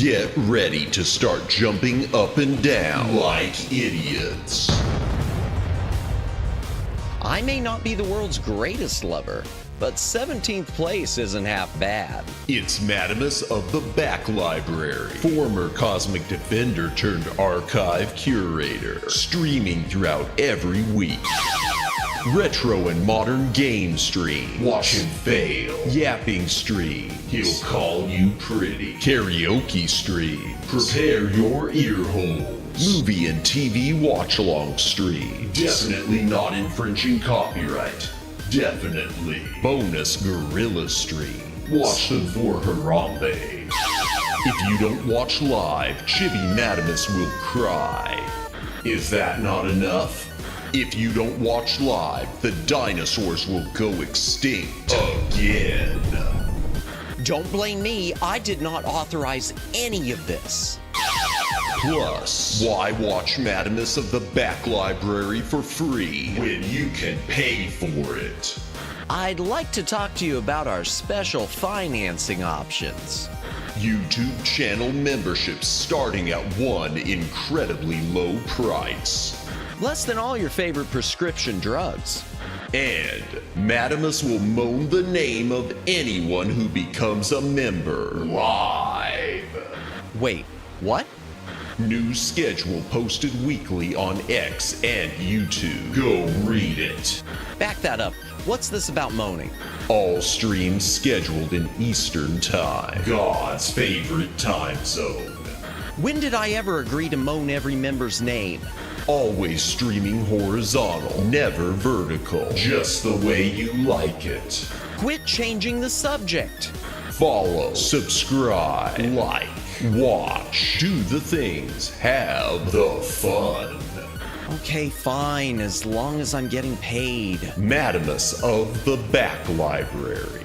Get ready to start jumping up and down like idiots. I may not be the world's greatest lover, but 17th place isn't half bad. It's Madamus of the Back Library, former Cosmic Defender turned archive curator, streaming throughout every week. Retro and modern game stream, watch him fail. Yapping stream, he'll call you pretty. Karaoke stream, prepare your ear holes. Movie and TV watch-along stream, definitely not infringing copyright. Definitely. Bonus gorilla stream, watch them for Harambe. If you don't watch live, Chibi Madamus will cry. Is that not enough? If you don't watch live, the dinosaurs will go extinct again. Don't blame me, I did not authorize any of this. Plus, why watch Madamus of the Back Library for free when you can pay for it? I'd like to talk to you about our special financing options. YouTube channel memberships starting at one incredibly low price. Less than all your favorite prescription drugs. And Madamus will moan the name of anyone who becomes a member live. Wait, what? New schedule posted weekly on X and YouTube. Go read it. Back that up. What's this about moaning? All streams scheduled in Eastern Time, God's favorite time zone. When did I ever agree to moan every member's name? Always streaming horizontal, never vertical, just the way you like it. Quit changing the subject. Follow, subscribe, like, watch, do the things, have the fun. Okay, fine, as long as I'm getting paid. Madamus of the Back Library.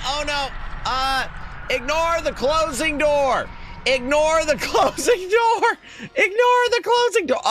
Oh no, ignore the closing door. Ignore the closing door. Ignore the closing door.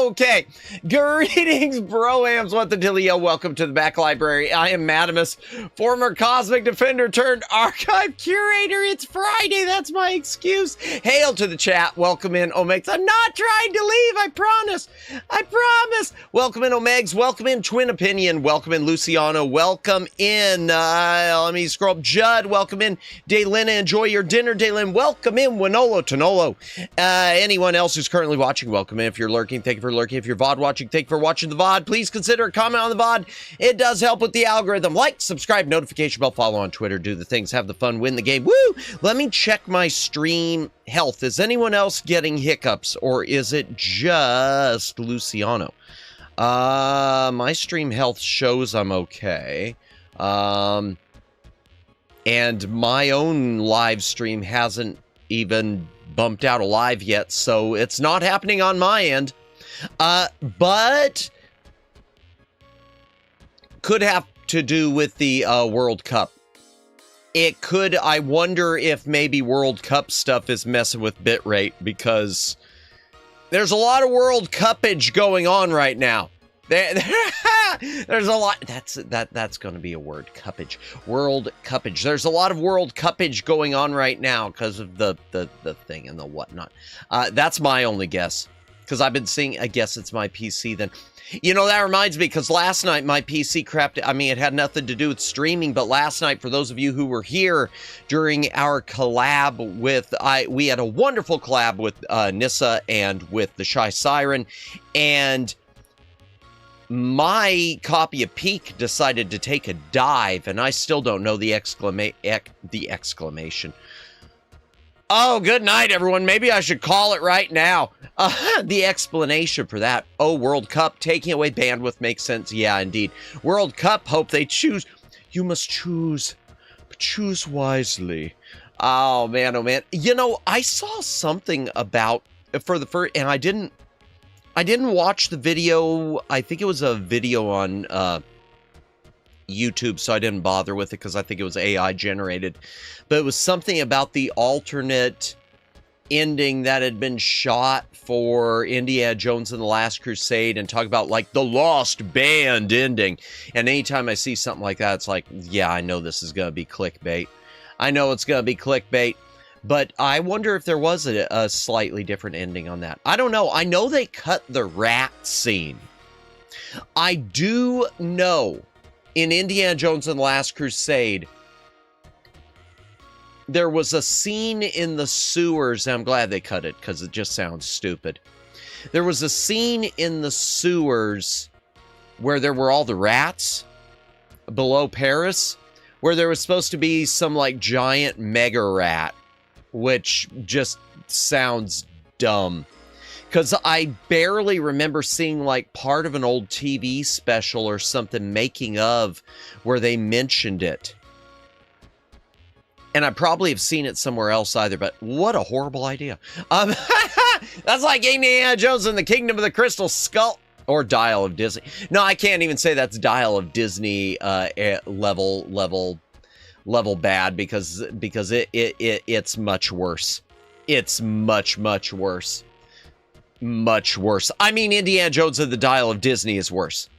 Okay. Greetings, broams. What the dealio? Welcome to the Back Library. I am Madamus, former Cosmic Defender turned archive curator. It's Friday. That's my excuse. Hail to the chat. Welcome in, Omegs. I'm not trying to leave. I promise. I promise. Welcome in, Omegs. Welcome in, Twin Opinion. Welcome in, Luciano. Welcome in. Let me scroll up. Judd. Welcome in, Daylin. Enjoy your dinner, Daylin. Welcome in, Winolo, Tonolo. Anyone else who's currently watching, welcome in. If you're lurking, thank you for lurking. If you're VOD watching, thank you for watching the VOD. Please consider a comment on the VOD. It does help with the algorithm. Like, subscribe, notification bell, follow on Twitter, do the things, have the fun, win the game. Woo! Let me check my stream health. Is anyone else getting hiccups, or is it just Luciano? My stream health shows I'm okay. And my own live stream hasn't even bumped out alive yet, so it's not happening on my end. But could have to do with the World Cup. It could. I wonder if maybe World Cup stuff is messing with bitrate, because there's a lot of World Cuppage going on right now. There's a lot. That's going to be a word. Cuppage. World Cuppage. There's a lot of World Cuppage going on right now because of the thing and the whatnot. That's my only guess, because I've been seeing. I guess it's my PC then. You know, that reminds me, because last night my PC crapped. I mean, it had nothing to do with streaming, but last night, for those of you who were here during our collab with, we had a wonderful collab with Nissa and with the Shy Siren, and my copy of Peak decided to take a dive, and I still don't know the exclamation. Oh, good night, everyone. Maybe I should call it right now. The explanation for that. Oh, World Cup, taking away bandwidth makes sense. Yeah, indeed. World Cup, hope they choose. You must choose, but choose wisely. Oh, man, oh, man. You know, I saw something about, for the first, and I didn't watch the video. I think it was a video on YouTube, so I didn't bother with it because I think it was AI generated. But it was something about the alternate ending that had been shot for Indiana Jones and the Last Crusade and talk about like the lost band ending. And anytime I see something like that, it's like, yeah, I know this is going to be clickbait. I know it's going to be clickbait. But I wonder if there was a slightly different ending on that. I don't know. I know they cut the rat scene. I do know in Indiana Jones and the Last Crusade, there was a scene in the sewers, and I'm glad they cut it because it just sounds stupid. There was a scene in the sewers where there were all the rats below Paris, where there was supposed to be some like giant mega rat, which just sounds dumb. Because I barely remember seeing like part of an old TV special or something making of where they mentioned it. And I probably have seen it somewhere else either, but what a horrible idea. That's like Indiana Jones and the Kingdom of the Crystal Skull, or Dial of Disney. No, I can't even say that's Dial of Disney level bad because it's much worse. It's much worse. Much worse. I mean, Indiana Jones and the Dial of Disney is worse.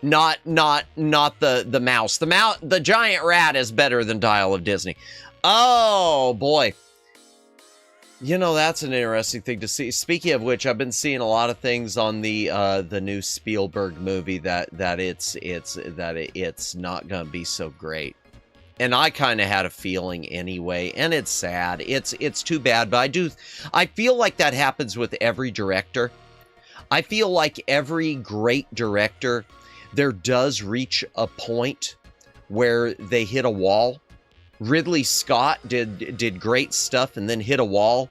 Not the mouse. The giant rat is better than Dial of Disney. Oh boy. You know, that's an interesting thing to see. Speaking of which, I've been seeing a lot of things on the new Spielberg movie that it's not gonna be so great. And I kind of had a feeling anyway, and it's sad. It's too bad, but I feel like that happens with every director. I feel like every great director, there does reach a point where they hit a wall. Ridley Scott did great stuff and then hit a wall.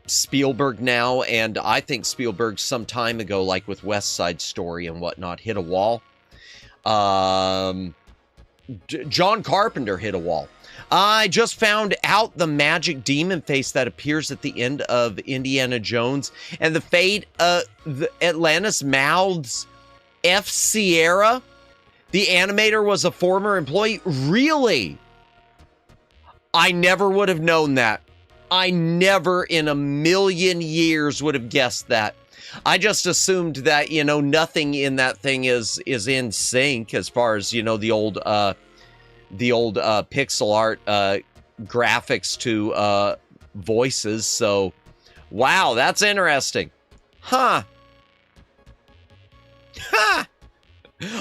Spielberg now, and I think Spielberg some time ago, like with West Side Story and whatnot, hit a wall. John Carpenter hit a wall. I just found out the magic demon face that appears at the end of Indiana Jones and the fate of Atlantis Mouths F. Sierra. The animator was a former employee. Really? I never would have known that. I never in a million years would have guessed that. I just assumed that, you know, nothing in that thing is in sync as far as, you know, the old pixel art graphics to voices. So, wow, that's interesting. Huh. Ha!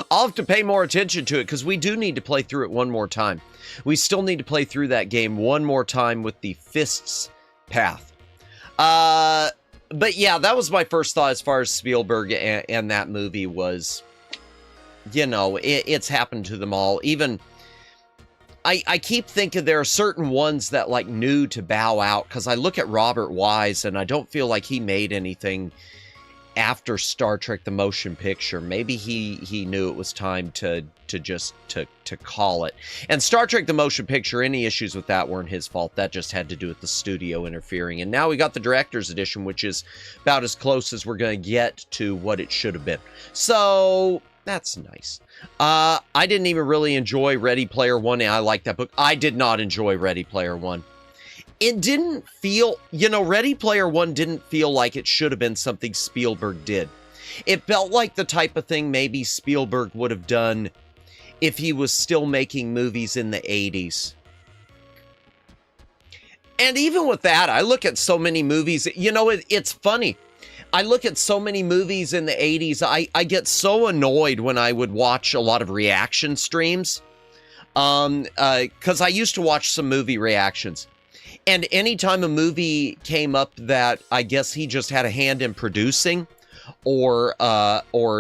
I'll have to pay more attention to it because we do need to play through it one more time. We still need to play through that game one more time with the Fists path. But yeah, that was my first thought as far as Spielberg and that movie was, you know, it's happened to them all. Even, I keep thinking there are certain ones that like knew to bow out because I look at Robert Wise and I don't feel like he made anything after Star Trek the Motion Picture. Maybe he knew it was time to call it. And Star Trek the Motion Picture, any issues with that weren't his fault. That just had to do with the studio interfering. And now we got the director's edition, which is about as close as we're going to get to what it should have been. So that's nice. I didn't even really enjoy Ready Player One. I like that book. I did not enjoy Ready Player One. It didn't feel, you know, Ready Player One didn't feel like it should have been something Spielberg did. It felt like the type of thing maybe Spielberg would have done if he was still making movies in the 80s. And even with that, I look at so many movies, you know, it's funny. I look at so many movies in the 80s, I get so annoyed when I would watch a lot of reaction streams. Because I used to watch some movie reactions. And anytime a movie came up that I guess he just had a hand in producing or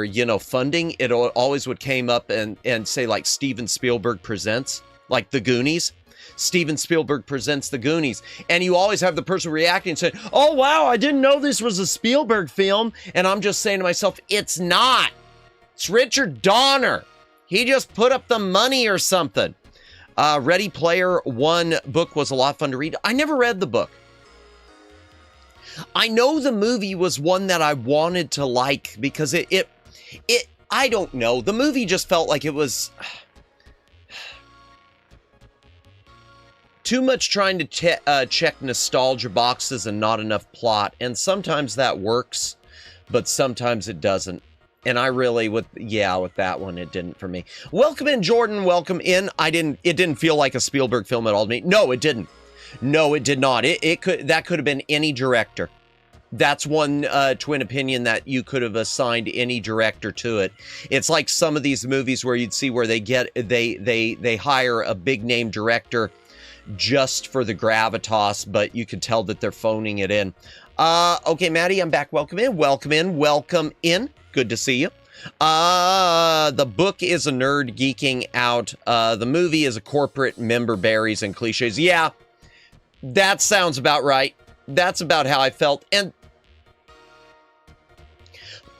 you know, funding, it always would came up and say like Steven Spielberg presents, like The Goonies. Steven Spielberg presents The Goonies. And you always have the person reacting and saying, oh, wow, I didn't know this was a Spielberg film. And I'm just saying to myself, it's not. It's Richard Donner. He just put up the money or something. Ready Player One book was a lot of fun to read. I never read the book. I know the movie was one that I wanted to like because it I don't know. The movie just felt like it was, Too much trying to check nostalgia boxes and not enough plot. And sometimes that works, but sometimes it doesn't. And I really, with that one, it didn't for me. Welcome in, Jordan. Welcome in. It didn't feel like a Spielberg film at all to me. No, it didn't. No, it did not. That could have been any director. That's one twin opinion that you could have assigned any director to it. It's like some of these movies where you'd see where they hire a big name director just for the gravitas, but you could tell that they're phoning it in. Okay, Maddie, I'm back. Welcome in. Welcome in. Welcome in. Good to see you. The book is a nerd geeking out. The movie is a corporate member berries and cliches. Yeah, that sounds about right. That's about how I felt. And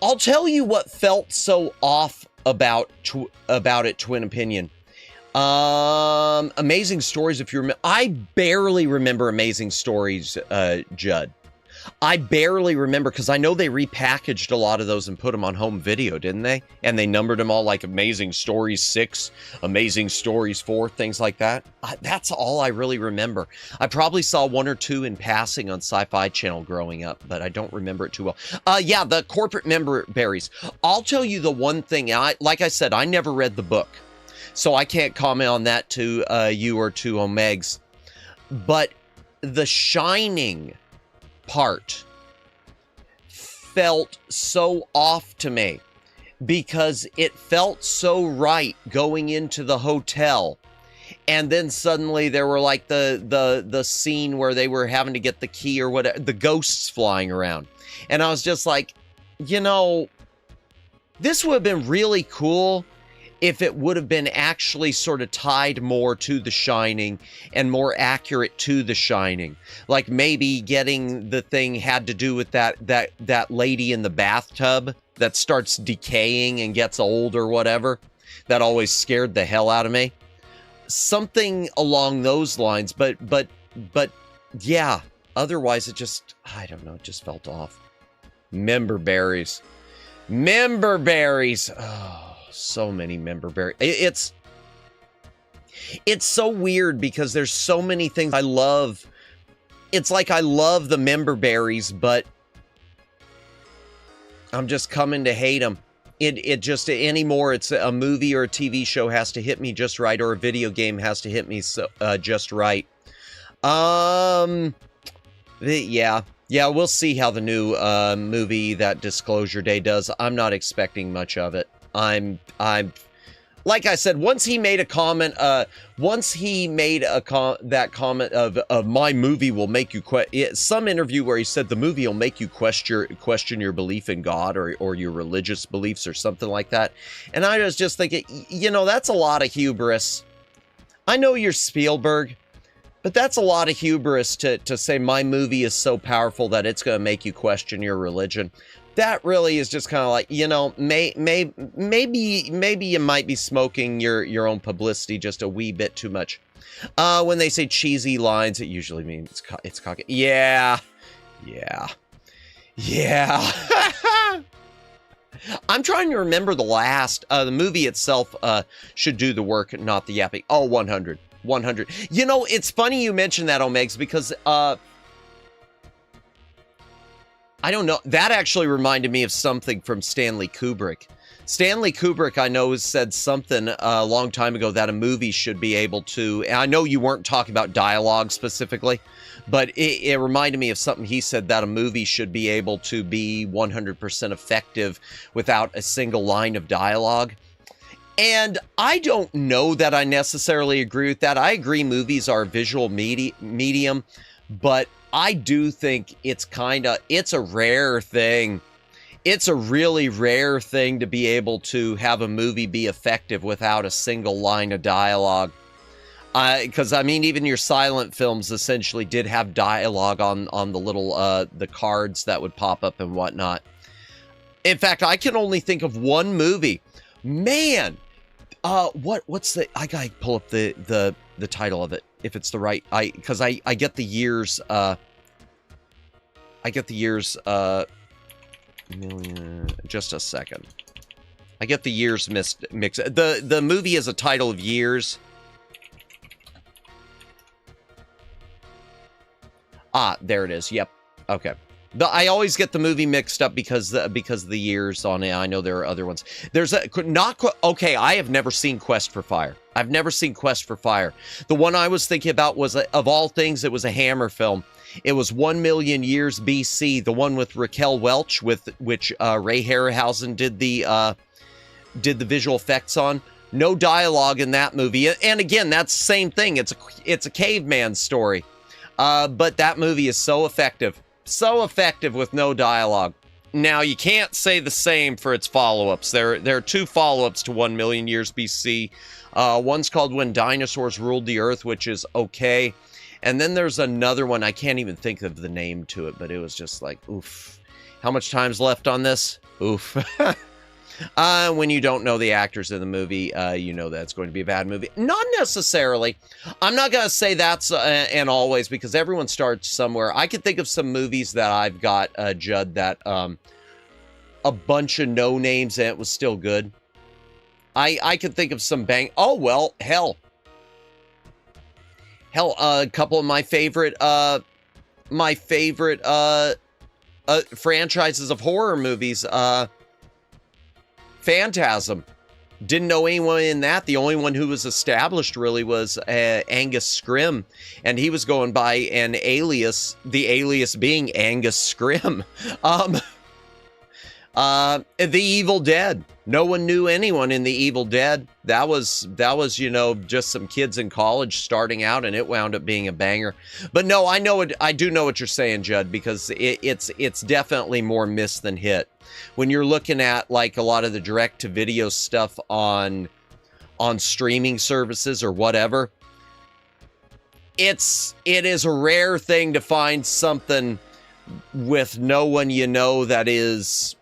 I'll tell you what felt so off about it, twin opinion. Amazing Stories, if you remember. I barely remember Amazing Stories, Judd. I barely remember, because I know they repackaged a lot of those and put them on home video, didn't they? And they numbered them all like Amazing Stories 6, Amazing Stories 4, things like that. That's all I really remember. I probably saw one or two in passing on Sci-Fi Channel growing up, but I don't remember it too well. Yeah, the corporate member berries. I'll tell you the one thing, like I said, I never read the book, so I can't comment on that to you or to Omegs. But The Shining part felt so off to me because it felt so right going into the hotel, and then suddenly there were like the scene where they were having to get the key or whatever, the ghosts flying around, and I was just like, you know, this would have been really cool if it would have been actually sort of tied more to The Shining and more accurate to The Shining. Like maybe getting the thing had to do with that lady in the bathtub that starts decaying and gets old or whatever. That always scared the hell out of me. Something along those lines, but yeah, otherwise it just, I don't know, it just felt off. Member berries. Member berries. Oh. So many member berries. It's so weird because there's so many things I love. It's like I love the member berries, but I'm just coming to hate them. It just anymore. It's a movie or a TV show has to hit me just right, or a video game has to hit me just right. Yeah, we'll see how the new movie that Disclosure Day does. I'm not expecting much of it. I'm like I said, once he made a comment, that comment of my movie will make you some interview where he said the movie will make you question your belief in God or your religious beliefs or something like that. And I was just thinking, you know, that's a lot of hubris. I know you're Spielberg, but that's a lot of hubris to say my movie is so powerful that it's going to make you question your religion. That really is just kind of like, you know, maybe you might be smoking your own publicity just a wee bit too much. When they say cheesy lines, it usually means it's cocky. Yeah. I'm trying to remember the movie itself should do the work, not the yapping. Oh, 100. You know, it's funny you mentioned that, Omegs, because I don't know. That actually reminded me of something from Stanley Kubrick. Stanley Kubrick, I know, said something a long time ago that a movie should be able to, and I know you weren't talking about dialogue specifically, but it reminded me of something he said, that a movie should be able to be 100% effective without a single line of dialogue. And I don't know that I necessarily agree with that. I agree movies are a visual medium, but I do think it's a rare thing. It's a really rare thing to be able to have a movie be effective without a single line of dialogue. Because, I mean, even your silent films essentially did have dialogue on the little, the cards that would pop up and whatnot. In fact, I can only think of one movie. Man! What's the... I gotta pull up the title of it. If it's the right, because I get the years, million, just a second. I get the years mixed. The movie is a title of years. Ah, there it is. Yep. Okay. I always get the movie mixed up because of the years on it. I know there are other ones. There's okay, I have never seen Quest for Fire. I've never seen Quest for Fire. The one I was thinking about was, of all things, it was a Hammer film. It was 1 million years BC, the one with Raquel Welch, with which Ray Harryhausen did the visual effects on. No dialogue in that movie. And again, that's the same thing. It's a caveman story. But that movie is so effective. So effective with no dialogue. Now, you can't say the same for its follow-ups. There are 2 follow-ups to 1 million years BC. One's called When Dinosaurs Ruled the Earth, which is okay. And then there's another one. I can't even think of the name to it, but it was just like, oof. How much time's left on this? Oof. When you don't know the actors in the movie, you know that it's going to be a bad movie. Not necessarily. I'm not going to say that's and always, because everyone starts somewhere. I can think of some movies that I've got, Judd, that a bunch of no names and it was still good. I could think of some bang. Oh, well, hell, a couple of my favorite franchises of horror movies, Phantasm. Didn't know anyone in that. The only one who was established really was Angus Scrimm, and he was going by an alias, the alias being Angus Scrimm. The Evil Dead. No one knew anyone in The Evil Dead. That was, you know, just some kids in college starting out, and it wound up being a banger. But no, I do know what you're saying, Judd, because it's definitely more miss than hit. When you're looking at like a lot of the direct-to-video stuff on streaming services or whatever, it is a rare thing to find something with no one you know that is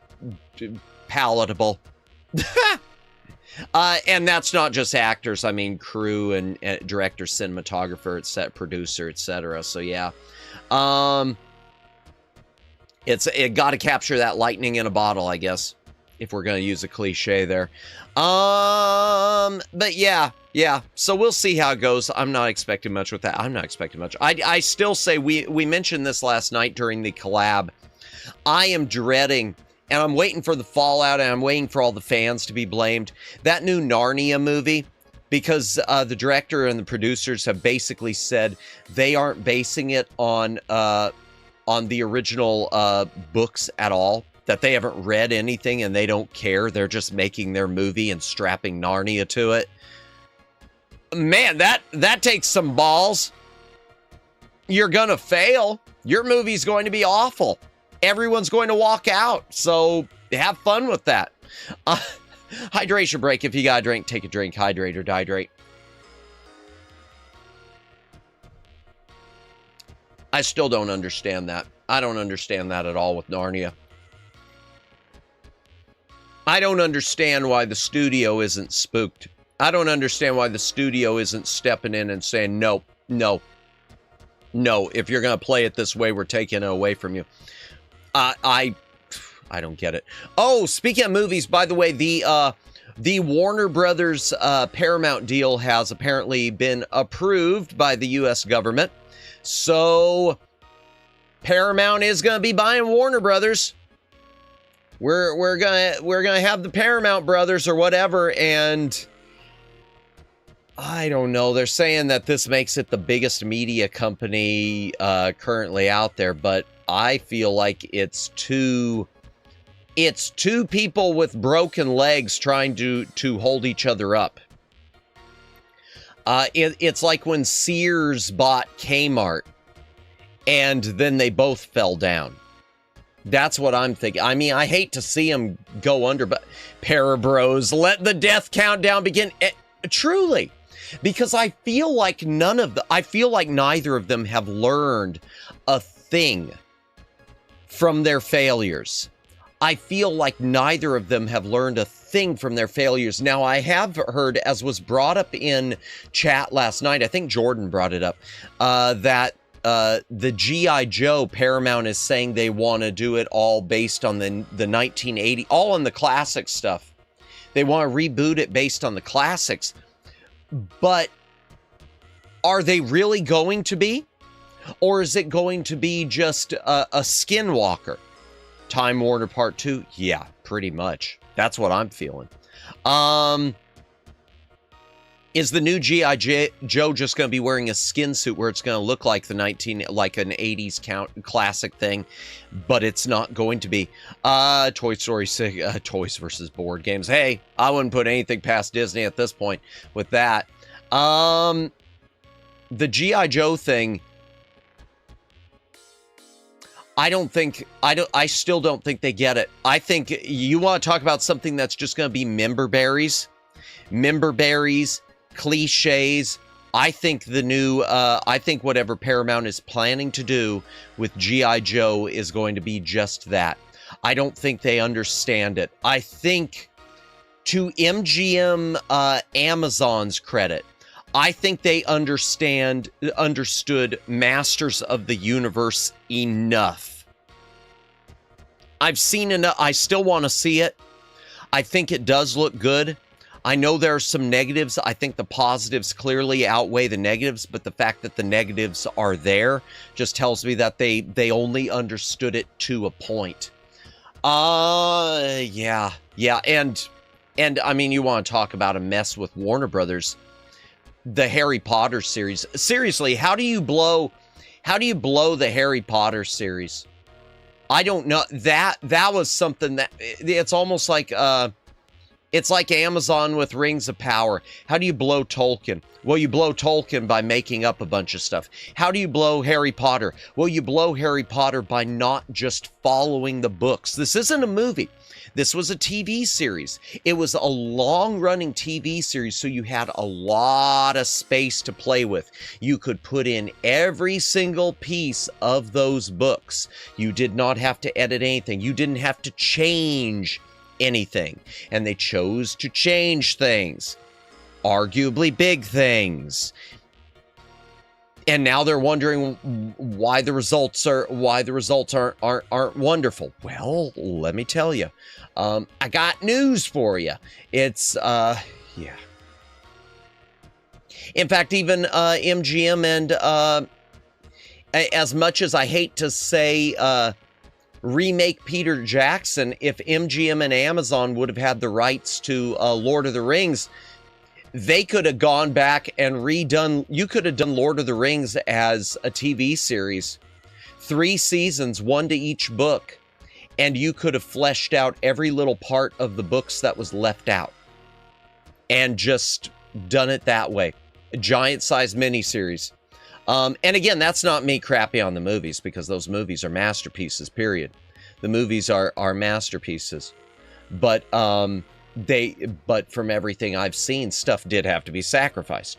palatable. And that's not just actors. I mean, crew and director, cinematographer, producer, etc. So yeah, it got to capture that lightning in a bottle, I guess, if we're going to use a cliche there. But yeah. So we'll see how it goes. I'm not expecting much with that. I'm not expecting much. I still say we mentioned this last night during the collab. I am dreading. And I'm waiting for the fallout, and I'm waiting for all the fans to be blamed. That new Narnia movie, because the director and the producers have basically said they aren't basing it on the original books at all, that they haven't read anything and they don't care. They're just making their movie and strapping Narnia to it. Man, that takes some balls. You're gonna fail. Your movie's going to be awful. Everyone's going to walk out, so have fun with that. Hydration break. If you got a drink, take a drink. Hydrate or dihydrate. I still don't understand that. I don't understand that at all with Narnia. I don't understand why the studio isn't spooked. I don't understand why the studio isn't stepping in and saying, no, if you're going to play it this way, we're taking it away from you. I don't get it. Oh, speaking of movies, by the way, the Warner Brothers Paramount deal has apparently been approved by the U.S. government. So Paramount is going to be buying Warner Brothers. We're gonna have the Paramount Brothers or whatever, and I don't know. They're saying that this makes it the biggest media company currently out there, but I feel like it's two people with broken legs trying to hold each other up. It's like when Sears bought Kmart and then they both fell down. That's what I'm thinking. I mean, I hate to see them go under, but Parabros, let the death countdown begin. Truly. Because I feel like neither of them have learned a thing from their failures. I feel like neither of them have learned a thing from their failures. Now, I have heard, as was brought up in chat last night, I think Jordan brought it up, that the G.I. Joe, Paramount is saying they want to do it all based on the 1980, all on the classic stuff. They want to reboot it based on the classics. But are they really going to be? Or is it going to be just a skinwalker? Time Warner Part 2? Yeah, pretty much. That's what I'm feeling. Is the new G.I. Joe just going to be wearing a skin suit where it's going to look like an 80s classic thing, but it's not going to be? Toy Story 6, toys versus board games. Hey, I wouldn't put anything past Disney at this point with that. The G.I. Joe thing, I still don't think they get it. I think you want to talk about something that's just going to be member berries, cliches. I think I think whatever Paramount is planning to do with G.I. Joe is going to be just that. I don't think they understand it. I think, to MGM Amazon's credit, I think they understood Masters of the Universe enough. I've seen enough. I still want to see it. I think it does look good. I know there are some negatives. I think the positives clearly outweigh the negatives, but the fact that the negatives are there just tells me that they only understood it to a point. Yeah. And I mean, you want to talk about a mess with Warner Brothers. The Harry Potter series. Seriously, how do you blow the Harry Potter series? I don't know. That was something that it's almost like it's like Amazon with Rings of Power. How do you blow Tolkien? Well, you blow Tolkien by making up a bunch of stuff. How do you blow Harry Potter? Well, you blow Harry Potter by not just following the books. This isn't a movie. This was a TV series. It was a long-running TV series, so you had a lot of space to play with. You could put in every single piece of those books. You did not have to edit anything. You didn't have to change anything. And they chose to change things. Arguably big things. And now they're wondering why the results aren't wonderful. Well, let me tell you. I got news for you. It's yeah. In fact, even MGM and as much as I hate to say remake Peter Jackson, if MGM and Amazon would have had the rights to Lord of the Rings, they could have gone back and redone. You could have done Lord of the Rings as a TV series, 3 seasons, 1 to each book, and you could have fleshed out every little part of the books that was left out and just done it that way. A giant-sized miniseries. And again, that's not me crapping on the movies, because those movies are masterpieces, period. The movies are masterpieces. But from everything I've seen, stuff did have to be sacrificed.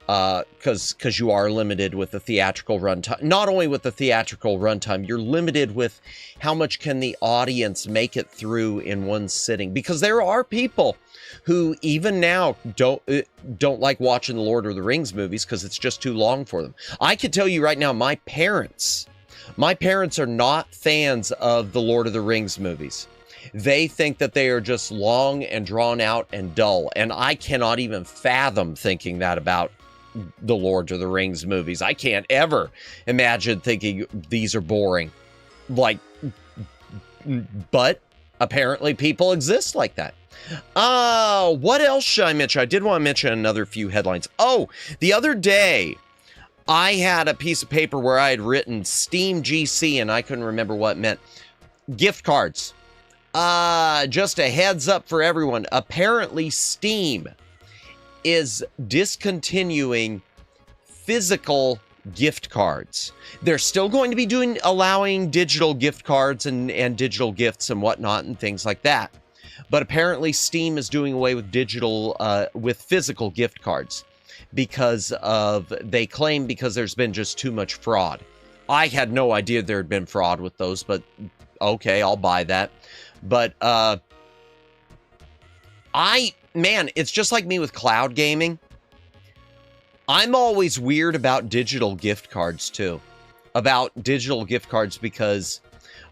Because you are limited with the theatrical runtime. Not only with the theatrical runtime, you're limited with how much can the audience make it through in one sitting. Because there are people who even now don't like watching the Lord of the Rings movies because it's just too long for them. I can tell you right now, my parents are not fans of the Lord of the Rings movies. They think that they are just long and drawn out and dull. And I cannot even fathom thinking that about the Lord of the Rings movies. I can't ever imagine thinking these are boring. But apparently people exist like that. What else should I mention? I did want to mention another few headlines. Oh, the other day, I had a piece of paper where I had written Steam GC, and I couldn't remember what it meant. Gift cards. Just a heads up for everyone. Apparently, Steam is discontinuing physical gift cards. They're still going to be allowing digital gift cards and digital gifts and whatnot and things like that. But apparently Steam is doing away with with physical gift cards because they claim because there's been just too much fraud. I had no idea there had been fraud with those, but okay, I'll buy that. But, man, it's just like me with cloud gaming. I'm always weird about digital gift cards, too. About digital gift cards, because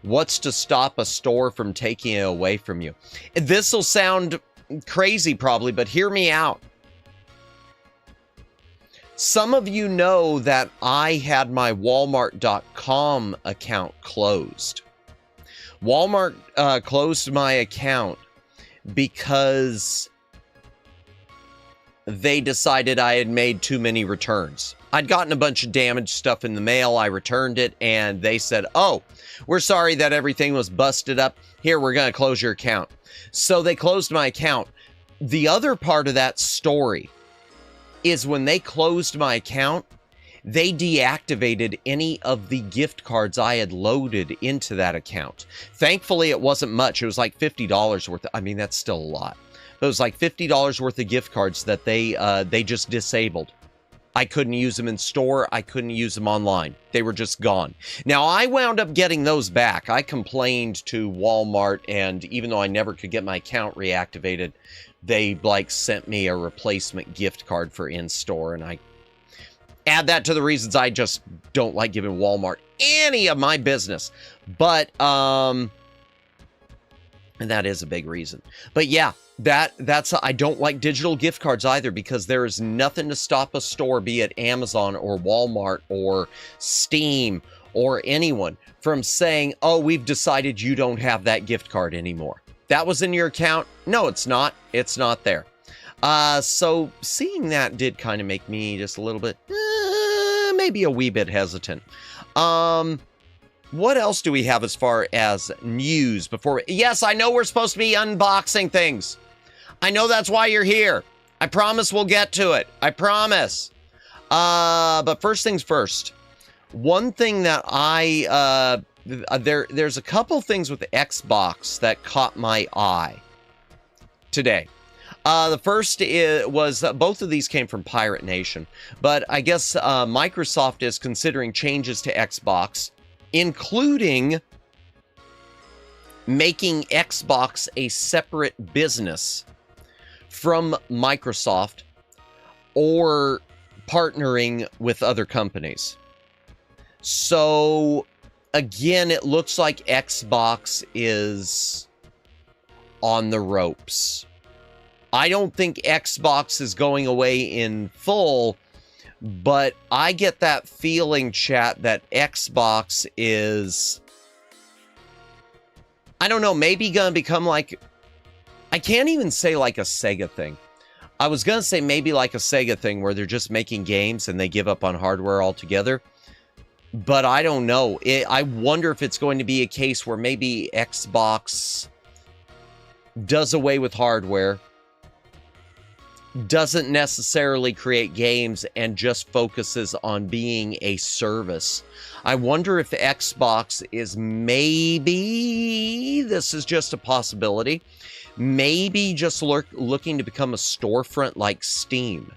what's to stop a store from taking it away from you? This will sound crazy, probably, but hear me out. Some of you know that I had my Walmart.com account closed. Walmart closed my account because they decided I had made too many returns. I'd gotten a bunch of damaged stuff in the mail. I returned it, and they said, oh, we're sorry that everything was busted up. Here, we're going to close your account. So they closed my account. The other part of that story is when they closed my account, they deactivated any of the gift cards I had loaded into that account. Thankfully, it wasn't much. It was like $50 worth. I mean, that's still a lot. But it was like $50 worth of gift cards that they just disabled. I couldn't use them in store. I couldn't use them online. They were just gone. Now, I wound up getting those back. I complained to Walmart, and even though I never could get my account reactivated, they like sent me a replacement gift card for in-store, and I add that to the reasons I just don't like giving Walmart any of my business. But and that is a big reason. But yeah, that's I don't like digital gift cards either, because there is nothing to stop a store, be it Amazon or Walmart or Steam or anyone, from saying, oh, we've decided you don't have that gift card anymore. That was in your account? No, it's not. It's not there. So seeing that did kind of make me just a little bit, maybe a wee bit hesitant. What else do we have as far as news before? Yes, I know we're supposed to be unboxing things. I know that's why you're here. I promise we'll get to it. I promise. But first things first. One thing that there's a couple things with the Xbox that caught my eye today. The first was both of these came from Pirate Nation, but I guess Microsoft is considering changes to Xbox, including making Xbox a separate business from Microsoft or partnering with other companies. So again, it looks like Xbox is on the ropes. I don't think Xbox is going away in full, but I get that feeling, chat, that Xbox is, I don't know, maybe gonna become like, I can't even say like a Sega thing. I was gonna say maybe like a Sega thing where they're just making games and they give up on hardware altogether. But I don't know. I wonder if it's going to be a case where maybe Xbox does away with hardware, doesn't necessarily create games, and just focuses on being a service. I wonder if Xbox is maybe, this is just a possibility, maybe just looking to become a storefront like Steam.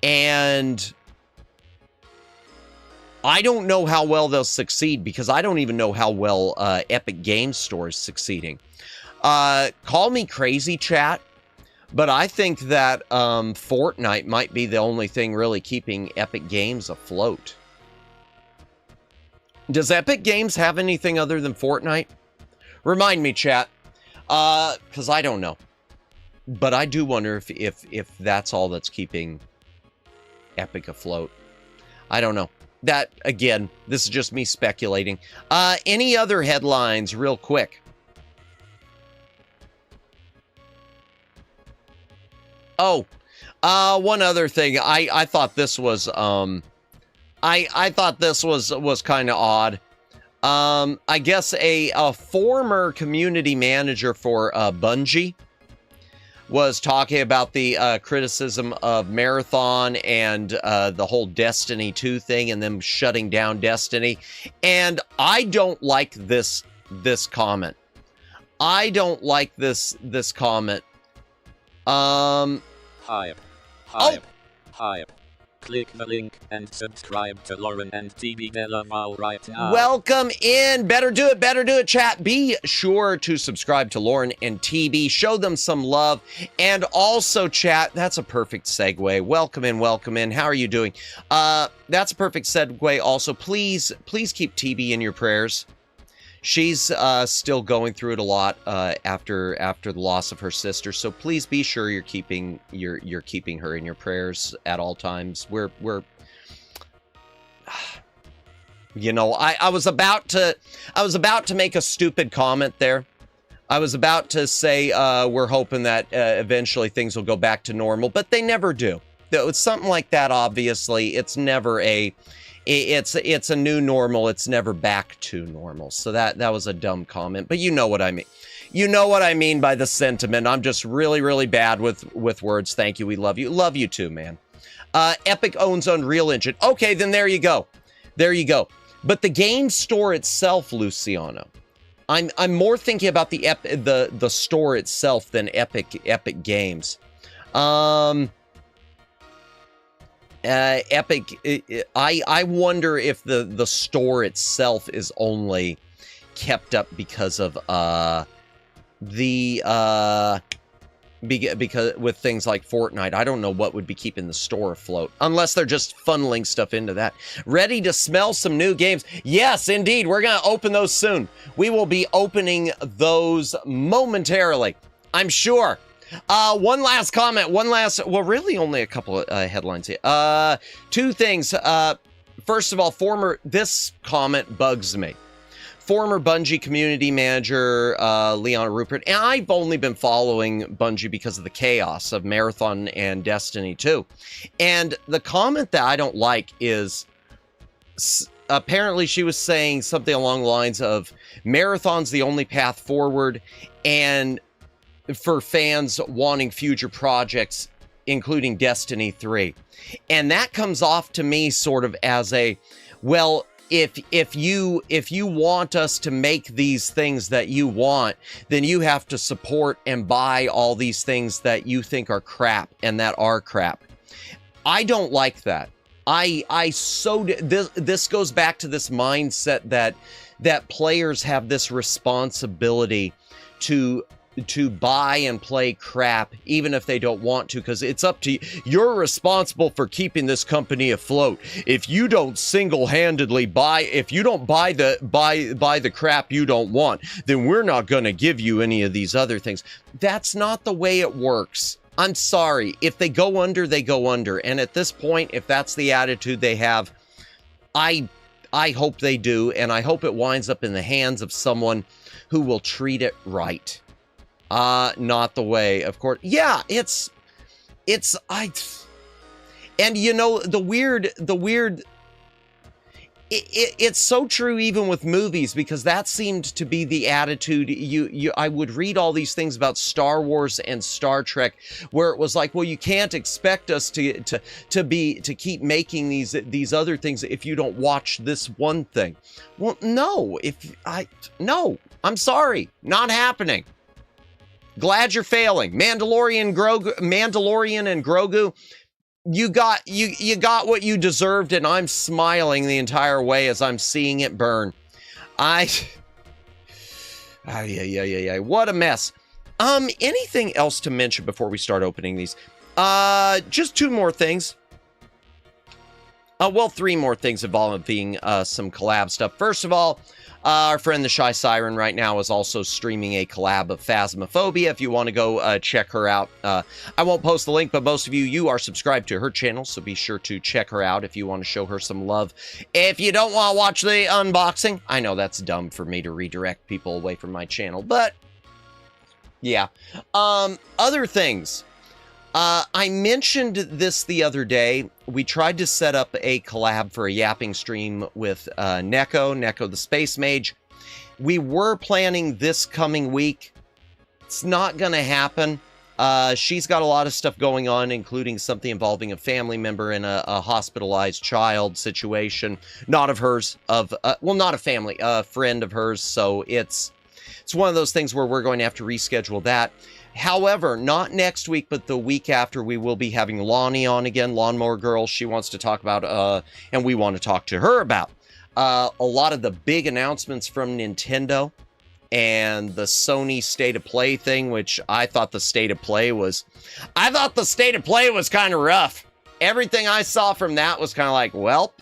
And I don't know how well they'll succeed, because I don't even know how well Epic Games Store is succeeding. Call me crazy, chat, but I think that Fortnite might be the only thing really keeping Epic Games afloat. Does Epic Games have anything other than Fortnite? Remind me, chat, because I don't know. But I do wonder if that's all that's keeping Epic afloat. I don't know. That, again, this is just me speculating. Any other headlines real quick? Oh, one other thing. I thought this was, I thought this was kind of odd. I guess a former community manager for Bungie was talking about the criticism of Marathon and the whole Destiny 2 thing and them shutting down Destiny. And I don't like this comment. I don't like this comment. Hype. Click the link and subscribe to Lauren and TB Delaval right now. Welcome in. Better do it, chat. Be sure to subscribe to Lauren and TB. Show them some love. And also, chat, that's a perfect segue. Welcome in. How are you doing? That's a perfect segue also. Please keep TB in your prayers. she's still going through it a lot after the loss of her sister. So please be sure you're keeping her in your prayers at all times. We're you know, I was about to make a stupid comment there. I was about to say we're hoping that eventually things will go back to normal, but they never do. It's something like that. Obviously, it's never it's a new normal. It's never back to normal. So that was a dumb comment, but you know what I mean. You know what I mean by the sentiment. I'm just really, really bad with words. Thank you. We love you. Love you too, man. Epic owns Unreal Engine. Okay, then there you go. There you go. But the game store itself, Luciano, I'm more thinking about the store itself than Epic Games. Epic. I wonder if the store itself is only kept up because of because with things like Fortnite. I don't know what would be keeping the store afloat, unless they're just funneling stuff into that. Ready to smell some new games? Yes, indeed. We're going to open those soon. We will be opening those momentarily, I'm sure. One last comment. Well, really only a couple of headlines here. Two things. First of all, this comment bugs me. Former Bungie community manager, Leon Rupert, and I've only been following Bungie because of the chaos of Marathon and Destiny 2. And the comment that I don't like is, apparently she was saying something along the lines of, Marathon's the only path forward, and for fans wanting future projects, including Destiny 3. And that comes off to me sort of as a, well, if you want us to make these things that you want, then you have to support and buy all these things that you think are crap and that are crap. I don't like that. This goes back to this mindset that players have this responsibility to buy and play crap, even if they don't want to, because it's up to you. You're responsible for keeping this company afloat. If you don't single-handedly buy the crap you don't want, then we're not going to give you any of these other things. That's not the way it works. I'm sorry. If they go under, they go under. And at this point, if that's the attitude they have, I hope they do, and I hope it winds up in the hands of someone who will treat it right. Not the way, of course. Yeah, and you know, the weird, it's so true even with movies, because that seemed to be the attitude. I would read all these things about Star Wars and Star Trek, where it was like, well, you can't expect us to keep making these other things if you don't watch this one thing. Well, no, I'm sorry, not happening. Glad you're failing. Mandalorian and Grogu, you got what you deserved, and I'm smiling the entire way as I'm seeing it burn. What a mess. Anything else to mention before we start opening these? Just two more things. Well, three more things involving some collab stuff. First of all, our friend the Shy Siren right now is also streaming a collab of Phasmophobia. If you want to go check her out, I won't post the link, but most of you are subscribed to her channel, so be sure to check her out if you want to show her some love. If you don't want to watch the unboxing, I know that's dumb for me to redirect people away from my channel, but yeah. Other things. I mentioned this the other day. We tried to set up a collab for a yapping stream with Neko the Space Mage. We were planning this coming week. It's not going to happen. She's got a lot of stuff going on, including something involving a family member in a hospitalized child situation. Not of hers, not a family, a friend of hers. So it's one of those things where we're going to have to reschedule that. However, not next week, but the week after, we will be having Lonnie on again, Lawnmower Girl. She wants to talk about, and we want to talk to her about, a lot of the big announcements from Nintendo and the Sony State of Play thing, which I thought the State of Play was kind of rough. Everything I saw from that was kind of like, well,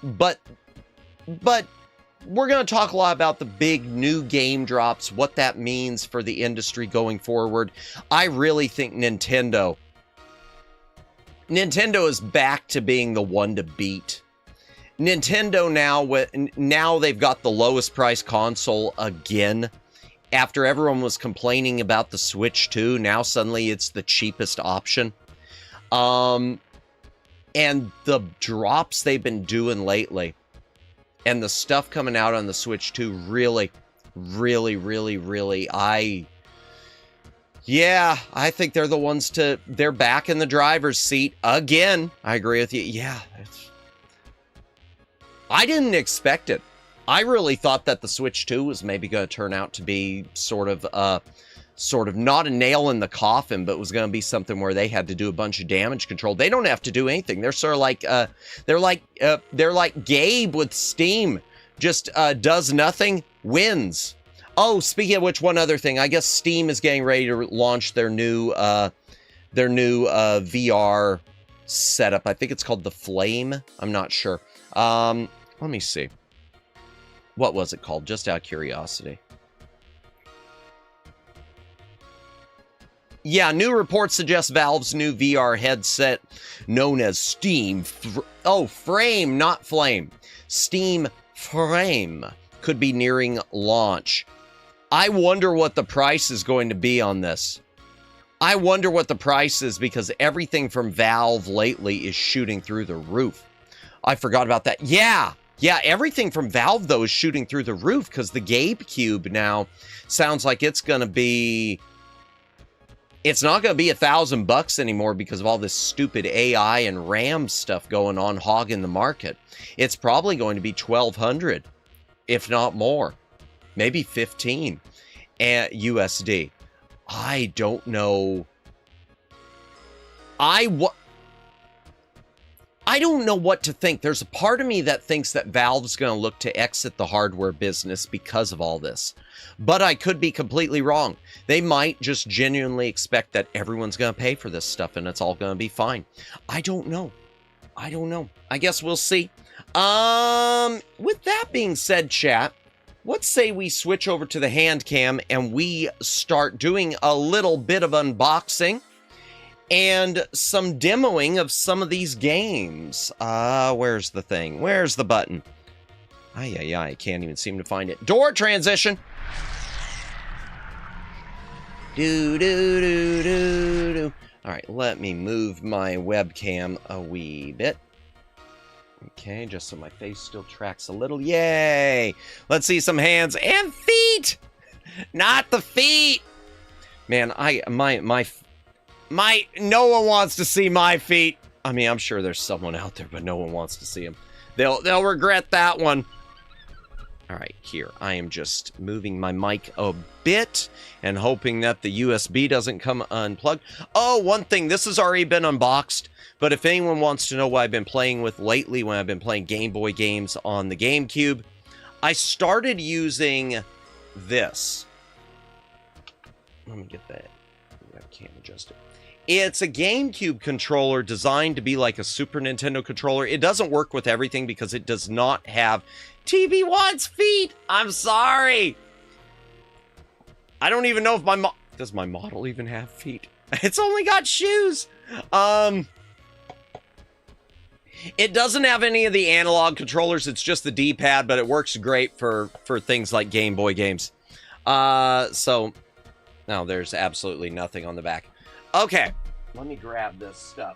but we're going to talk a lot about the big new game drops, what that means for the industry going forward. I really think Nintendo is back to being the one to beat. Nintendo now they've got the lowest price console again. After everyone was complaining about the Switch 2, now suddenly it's the cheapest option. And the drops they've been doing lately, and the stuff coming out on the Switch 2, really, I think they're the ones they're back in the driver's seat again. I agree with you. Yeah. I didn't expect it. I really thought that the Switch 2 was maybe going to turn out to be sort of not a nail in the coffin, but was going to be something where they had to do a bunch of damage control. They don't have to do anything. They're sort of like they're like Gabe with Steam. Just does nothing, wins. Oh, speaking of which, one other thing. I guess Steam is getting ready to launch their new VR setup. I think it's called the Flame. I'm not sure. Let me see. What was it called? Just out of curiosity. Yeah, new reports suggest Valve's new VR headset, known as Steam Frame, not Flame. Steam Frame could be nearing launch. I wonder what the price is going to be on this. I wonder what the price is, because everything from Valve lately is shooting through the roof. I forgot about that. Yeah, everything from Valve, though, is shooting through the roof, because the GameCube now sounds like it's going to be... It's not going to be $1,000 anymore because of all this stupid AI and RAM stuff going on, hogging the market. It's probably going to be $1,200, if not more. Maybe 15 USD. I don't know. I don't know what to think. There's a part of me that thinks that Valve's going to look to exit the hardware business because of all this. But I could be completely wrong. They might just genuinely expect that everyone's going to pay for this stuff and it's all going to be fine. I don't know. I guess we'll see. With that being said, chat, let's say we switch over to the hand cam and we start doing a little bit of unboxing and some demoing of some of these games. Where's the thing? Where's the button? I can't even seem to find it. Door transition. Do. All right, let me move my webcam a wee bit. Okay, just so my face still tracks a little. Yay! Let's see some hands and feet. Not the feet. Man, my no one wants to see my feet. I mean, I'm sure there's someone out there, but no one wants to see them. They'll regret that one. All right, here. I am just moving my mic a bit and hoping that the USB doesn't come unplugged. Oh, one thing. This has already been unboxed, but if anyone wants to know what I've been playing with lately when I've been playing Game Boy games on the GameCube, I started using this. Let me get that. I can't adjust it. It's a GameCube controller designed to be like a Super Nintendo controller. It doesn't work with everything because it does not have TB1's feet. I'm sorry. I don't even know if does my model even have feet? It's only got shoes. It doesn't have any of the analog controllers. It's just the D-pad, but it works great for things like Game Boy games. So no, there's absolutely nothing on the back. Okay, let me grab this stuff.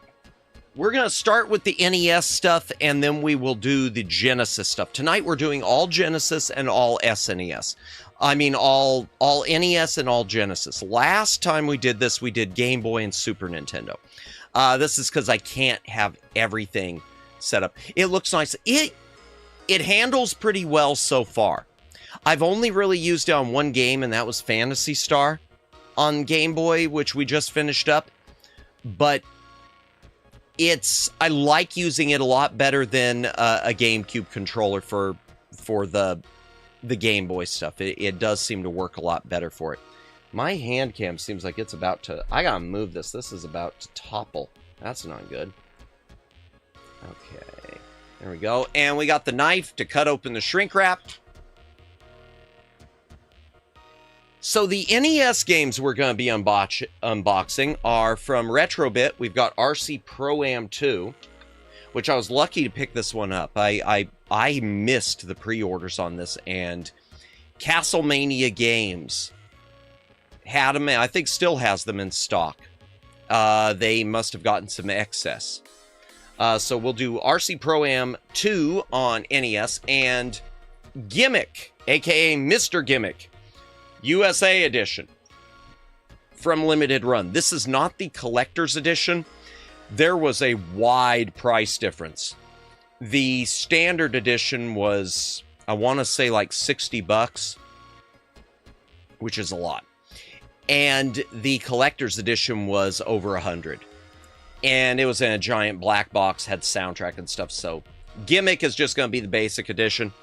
We're going to start with the NES stuff, and then we will do the Genesis stuff. Tonight, we're doing all Genesis and all SNES. I mean, all NES and all Genesis. Last time we did this, we did Game Boy and Super Nintendo. This is because I can't have everything set up. It looks nice. It handles pretty well so far. I've only really used it on one game, and that was Phantasy Star on Game Boy, which we just finished up. But I like using it a lot better than a GameCube controller for the Game Boy stuff. It does seem to work a lot better for it. My hand cam seems like it's about to... I gotta move this. This is about to topple. That's not good. Okay. There we go. And we got the knife to cut open the shrink wrap. So the NES games we're going to be unboxing are from Retrobit. We've got RC Pro-Am 2, which I was lucky to pick this one up. I missed the pre-orders on this, and Castlemania Games had them, I think still has them in stock. They must have gotten some excess. So we'll do RC Pro-Am 2 on NES and Gimmick, aka Mr. Gimmick, USA Edition from Limited Run. This is not the collector's edition. There was a wide price difference. The standard edition was, I want to say, like $60, which is a lot. And the collector's edition was over $100. And it was in a giant black box, had soundtrack and stuff. So Gimmick is just going to be the basic edition.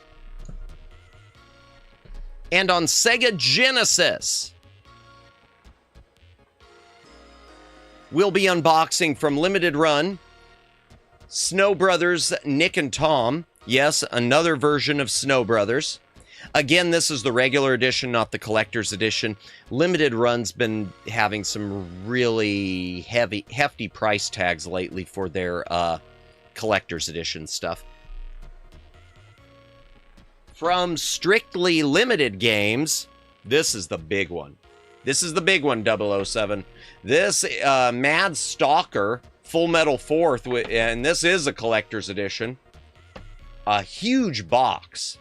And on Sega Genesis, we'll be unboxing from Limited Run, Snow Brothers, Nick and Tom. Yes, another version of Snow Brothers. Again, this is the regular edition, not the collector's edition. Limited Run's been having some really hefty price tags lately for their collector's edition stuff. From Strictly Limited Games, this is the big one. This is the big one, 007. This Mad Stalker Full Metal 4th, and this is a collector's edition. A huge box.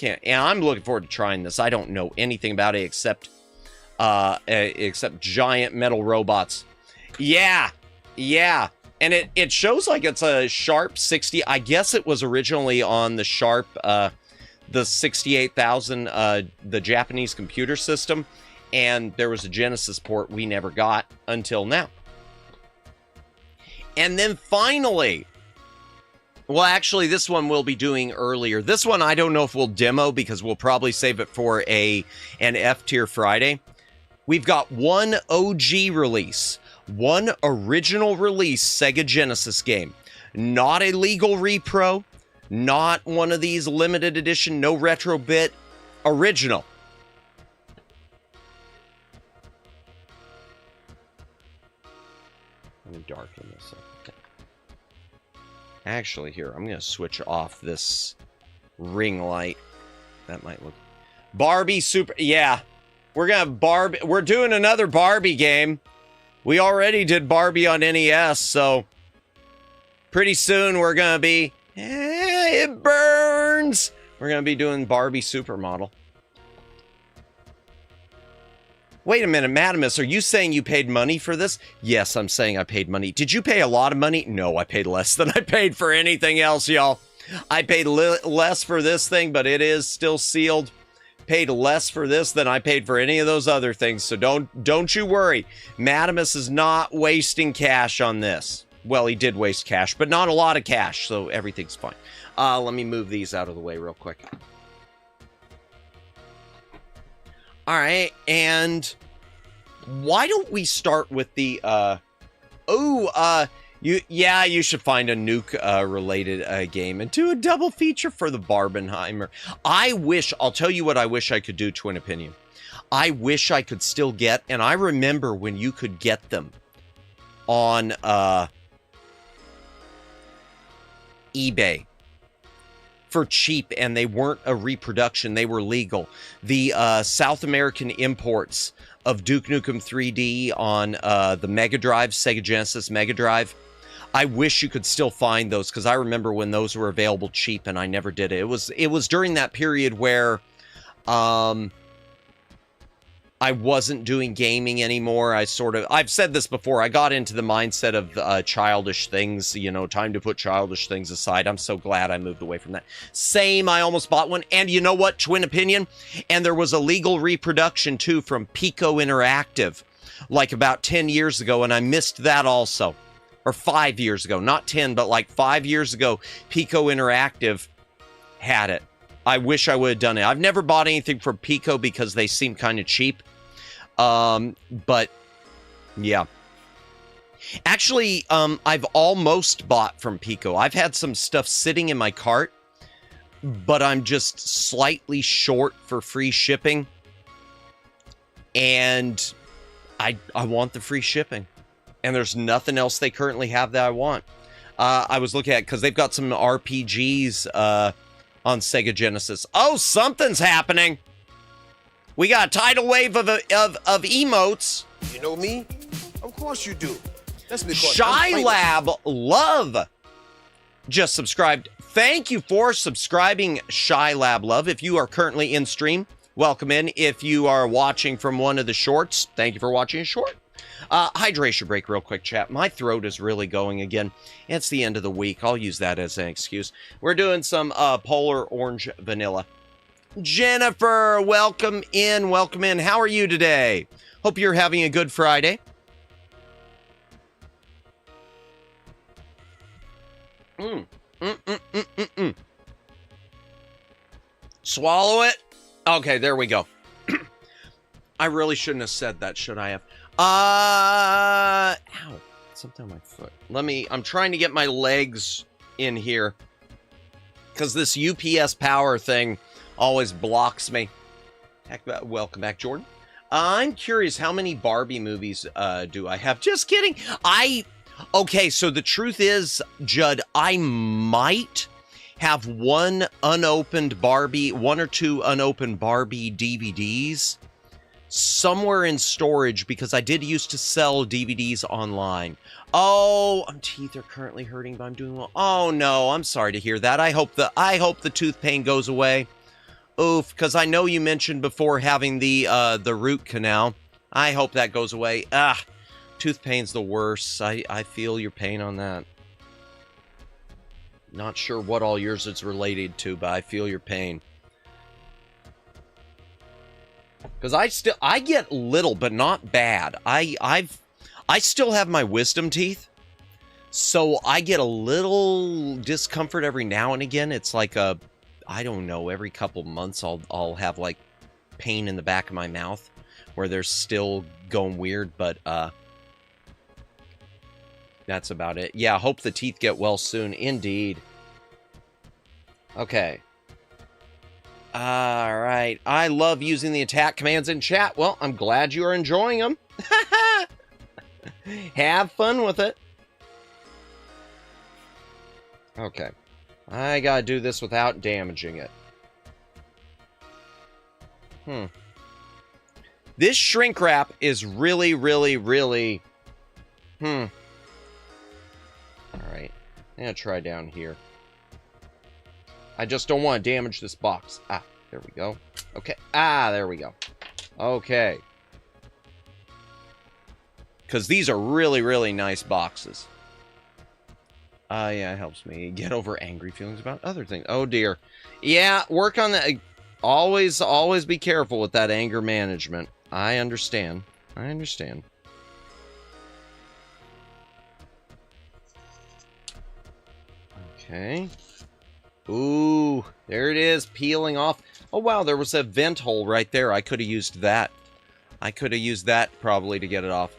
And I'm looking forward to trying this. I don't know anything about it except giant metal robots. Yeah. And it shows like it's a Sharp 60. I guess it was originally on the Sharp, the 68,000, the Japanese computer system. And there was a Genesis port we never got until now. And then finally, well, actually, this one we'll be doing earlier. This one, I don't know if we'll demo because we'll probably save it for an F-tier Friday. We've got one OG release, one original release Sega Genesis game. Not a legal repro, not one of these limited edition, no retro bit, original. Let me darken this up. Actually, here, I'm going to switch off this ring light. That might look... Barbie Super... Yeah. We're going to have Barbie... We're doing another Barbie game. We already did Barbie on NES, so... Pretty soon, we're going to be... it burns! We're going to be doing Barbie Supermodel. Wait a minute, Madamus, are you saying you paid money for this? Yes, I'm saying I paid money. Did you pay a lot of money? No, I paid less than I paid for anything else, y'all. I paid less for this thing, but it is still sealed. Paid less for this than I paid for any of those other things, so don't you worry. Madamus is not wasting cash on this. Well, he did waste cash, but not a lot of cash, so everything's fine. Let me move these out of the way real quick. All right, and why don't we start with the, you should find a nuke-related game and do a double feature for the Barbenheimer. I'll tell you what I wish I could do, Twin Opinion. I wish I could still get, and I remember when you could get them on, eBay. For cheap, and they weren't a reproduction, they were legal. The South American imports of Duke Nukem 3D on the Mega Drive, Sega Genesis Mega Drive. I wish you could still find those, because I remember when those were available cheap, and I never did it. It was during that period where I wasn't doing gaming anymore. I've said this before, I got into the mindset of childish things, time to put childish things aside. I'm so glad I moved away from that. Same, I almost bought one. And you know what, Twin Opinion? And there was a legal reproduction, too, from Pico Interactive, like about 10 years ago, and I missed that also. Or 5 years ago. Not 10, but like 5 years ago, Pico Interactive had it. I wish I would have done it. I've never bought anything from Pico because they seem kind of cheap. But yeah. Actually, I've almost bought from Pico. I've had some stuff sitting in my cart, but I'm just slightly short for free shipping. and I want the free shipping. And there's nothing else they currently have that I want. I was looking at, because they've got some RPGs on Sega Genesis. Oh, something's happening. We got a tidal wave of emotes. You know me? Of course you do. That's because Shy Lab Love just subscribed. Thank you for subscribing, Shy Lab Love. If you are currently in stream, welcome in. If you are watching from one of the shorts, thank you for watching a short. Hydration break real quick, chat. My throat is really going again. It's the end of the week. I'll use that as an excuse. We're doing some Polar Orange Vanilla. Jennifer, welcome in. Welcome in. How are you today? Hope you're having a good Friday. Swallow it. Okay, there we go. I really shouldn't have said that, should I have? Ow. Something on my foot. I'm trying to get my legs in here, because this UPS power thing always blocks me. Welcome back, Jordan. I'm curious, how many Barbie movies do I have? Just kidding. Okay, so the truth is, Judd, I might have one or two unopened Barbie DVDs somewhere in storage, because I did used to sell DVDs online. Oh, my teeth are currently hurting, but I'm doing well. Oh no, I'm sorry to hear that. I hope the tooth pain goes away. Oof, because I know you mentioned before having the root canal. I hope that goes away. Tooth pain's the worst. I feel your pain on that. Not sure what all yours it's related to, but I feel your pain. Because I get little, but not bad. I still have my wisdom teeth, so I get a little discomfort every now and again. It's like I don't know, every couple months I'll have like pain in the back of my mouth where they're still going weird, but that's about it. Yeah, hope the teeth get well soon. Indeed. Okay. All right. I love using the attack commands in chat. Well, I'm glad you are enjoying them. Have fun with it. Okay. I gotta do this without damaging it. This shrink wrap is really, really, really... All right. I'm gonna try down here. I just don't want to damage this box. There we go. Okay. There we go. Okay. Because these are really, really nice boxes. Yeah, it helps me get over angry feelings about other things. Oh, dear. Yeah, work on that. Always be careful with that anger management. I understand. Okay. Ooh, there it is, peeling off. Oh, wow, there was a vent hole right there. I could have used that. I could have used that probably to get it off.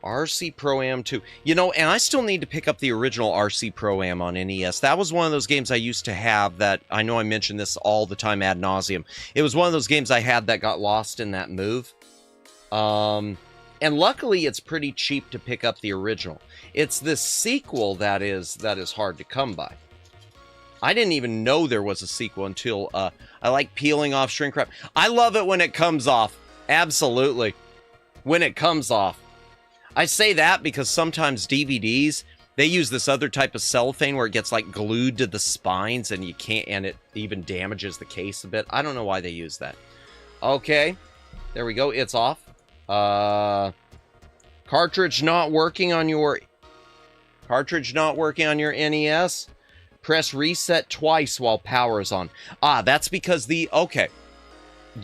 RC Pro-Am 2. You know, and I still need to pick up the original RC Pro-Am on NES. That was one of those games I used to have that, I know I mention this all the time ad nauseum. It was one of those games I had that got lost in that move. And luckily, it's pretty cheap to pick up the original. It's the sequel that is hard to come by. I didn't even know there was a sequel until I like peeling off shrink wrap. I love it when it comes off. Absolutely. When it comes off. I say that because sometimes DVDs, they use this other type of cellophane where it gets like glued to the spines and you can't, and it even damages the case a bit. I don't know why they use that. Okay. There we go. It's off. Cartridge not working on your NES. Press reset twice while power is on. That's because the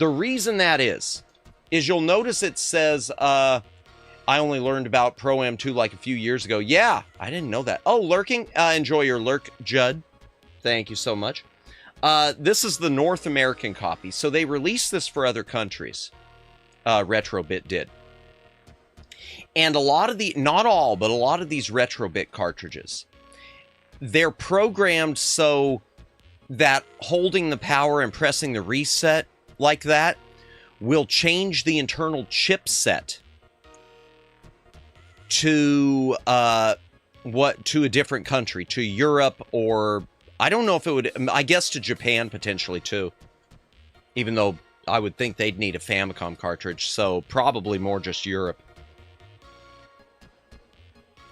reason that is you'll notice it says, I only learned about Pro-Am 2 like a few years ago. Yeah, I didn't know that. Oh, lurking. Enjoy your lurk, Judd. Thank you so much. This is the North American copy. So they released this for other countries. Retrobit did. And a lot of not all, but a lot of these Retrobit cartridges, they're programmed so that holding the power and pressing the reset like that will change the internal chipset to to a different country, to Europe, or I don't know if it would, I guess to Japan potentially too. Even though I would think they'd need a Famicom cartridge, so probably more just Europe.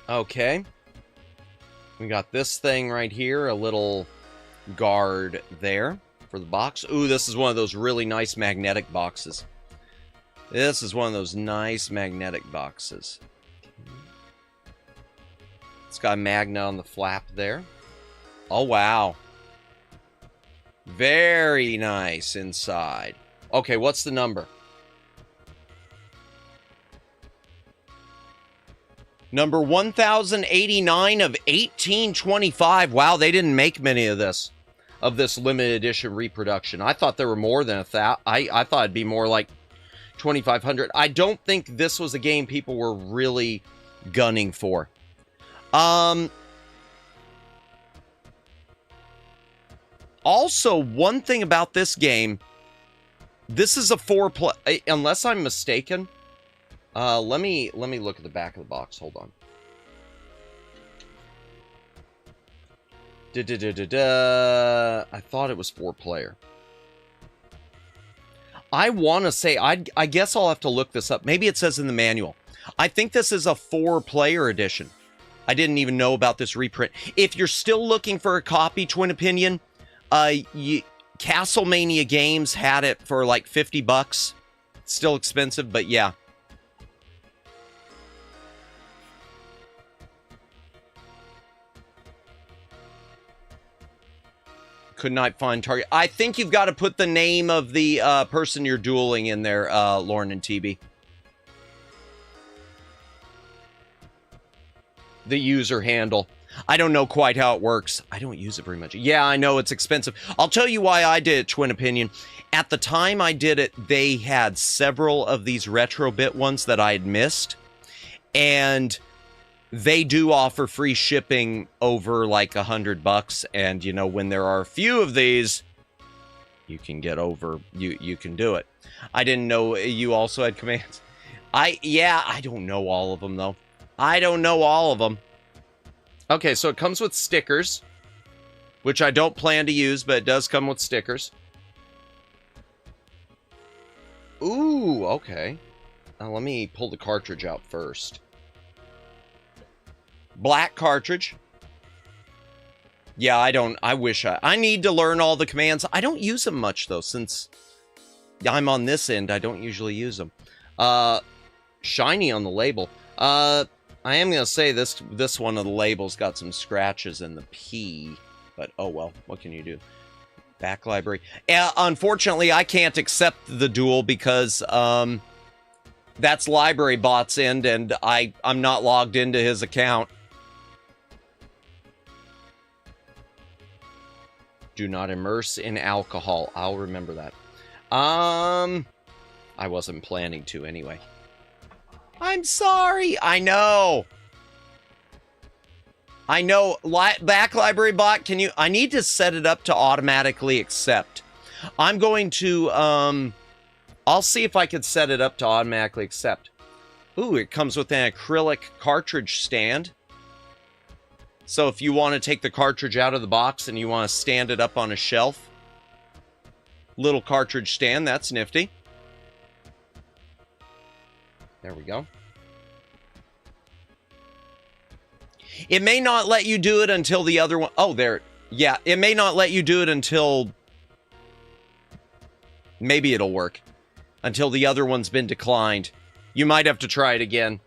Okay. We got this thing right here, a little guard there for the box. Ooh, this is one of those really nice magnetic boxes. This is one of those nice magnetic boxes. It's got a magnet on the flap there. Oh, wow. Very nice inside. Okay, what's the number? Number 1089 of 1825. Wow, they didn't make many of this limited edition reproduction. I thought there were more than 1,000. I thought it'd be more like 2,500. I don't think this was a game people were really gunning for. Also, one thing about this game, this is a 4-player, unless I'm mistaken. Let me look at the back of the box. Hold on. I thought it was 4-player. I want to say, I guess I'll have to look this up. Maybe it says in the manual. I think this is a 4-player edition. I didn't even know about this reprint. If you're still looking for a copy, Twin Opinion, Castlemania Games had it for like $50. Still expensive, but yeah. Could not find target. I think you've got to put the name of the person you're dueling in there, Lauren and TB. The user handle. I don't know quite how it works. I don't use it very much. Yeah, I know it's expensive. I'll tell you why I did it, Twin Opinion. At the time I did it, they had several of these retro bit ones that I had missed. And they do offer free shipping over like $100. And, you know, when there are a few of these, you can get over, you can do it. I didn't know you also had commands. I don't know all of them, though. I don't know all of them. Okay, so it comes with stickers, which I don't plan to use, but it does come with stickers. Ooh, okay. Now let me pull the cartridge out first. Black cartridge. Yeah, I need to learn all the commands. I don't use them much, though, since I'm on this end. I don't usually use them. Shiny on the label. I am going to say this one of the labels got some scratches in the P, but oh well, what can you do? Back library. Unfortunately, I can't accept the duel because that's Library Bot's end, and I'm not logged into his account. Do not immerse in alcohol. I'll remember that. I wasn't planning to anyway. I'm sorry. I know. Back Library Bot, can you... I need to set it up to automatically accept. I'm going to... I'll see if I can set it up to automatically accept. Ooh, it comes with an acrylic cartridge stand. So if you want to take the cartridge out of the box and you want to stand it up on a shelf, little cartridge stand, that's nifty. There we go. It may not let you do it until the other one... Oh, there. Yeah, it may not let you do it until... Maybe it'll work. Until the other one's been declined. You might have to try it again.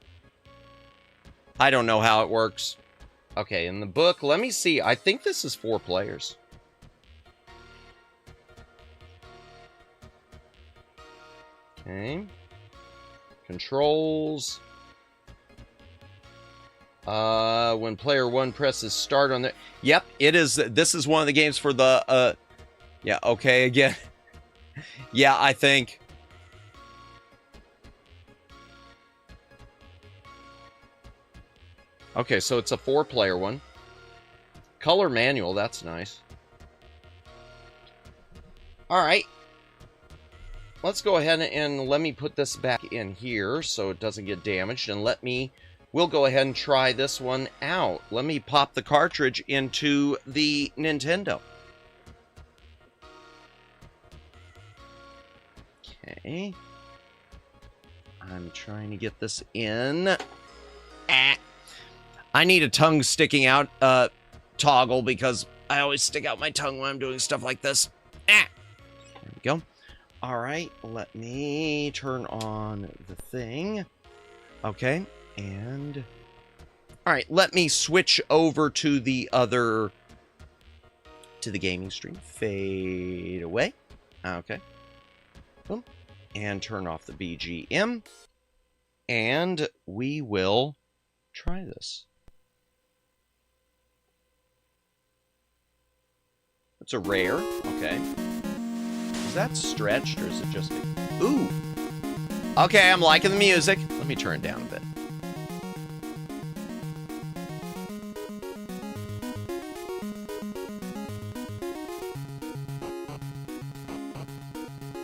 I don't know how it works. Okay, in the book, let me see. I think this is 4 players. Okay. Controls. When player 1 presses start on the... Yep, it is. This is one of the games for the... Yeah, okay, again. Yeah, I think... Okay, so it's a 4-player one. Color manual, that's nice. Alright. let's go ahead and let me put this back in here so it doesn't get damaged, and we'll go ahead and try this one out. Let me pop the cartridge into the Nintendo. Okay. I'm trying to get this in. I need a tongue sticking out toggle because I always stick out my tongue when I'm doing stuff like this. There we go. All right, let me turn on the thing. Okay, and... All right, let me switch over to the other... to the gaming stream. Fade away. Okay. Boom. And turn off the BGM. And we will try this. It's a rare. Okay. Is that stretched or is it just me? Ooh. Okay, I'm liking the music. Let me turn it down a bit.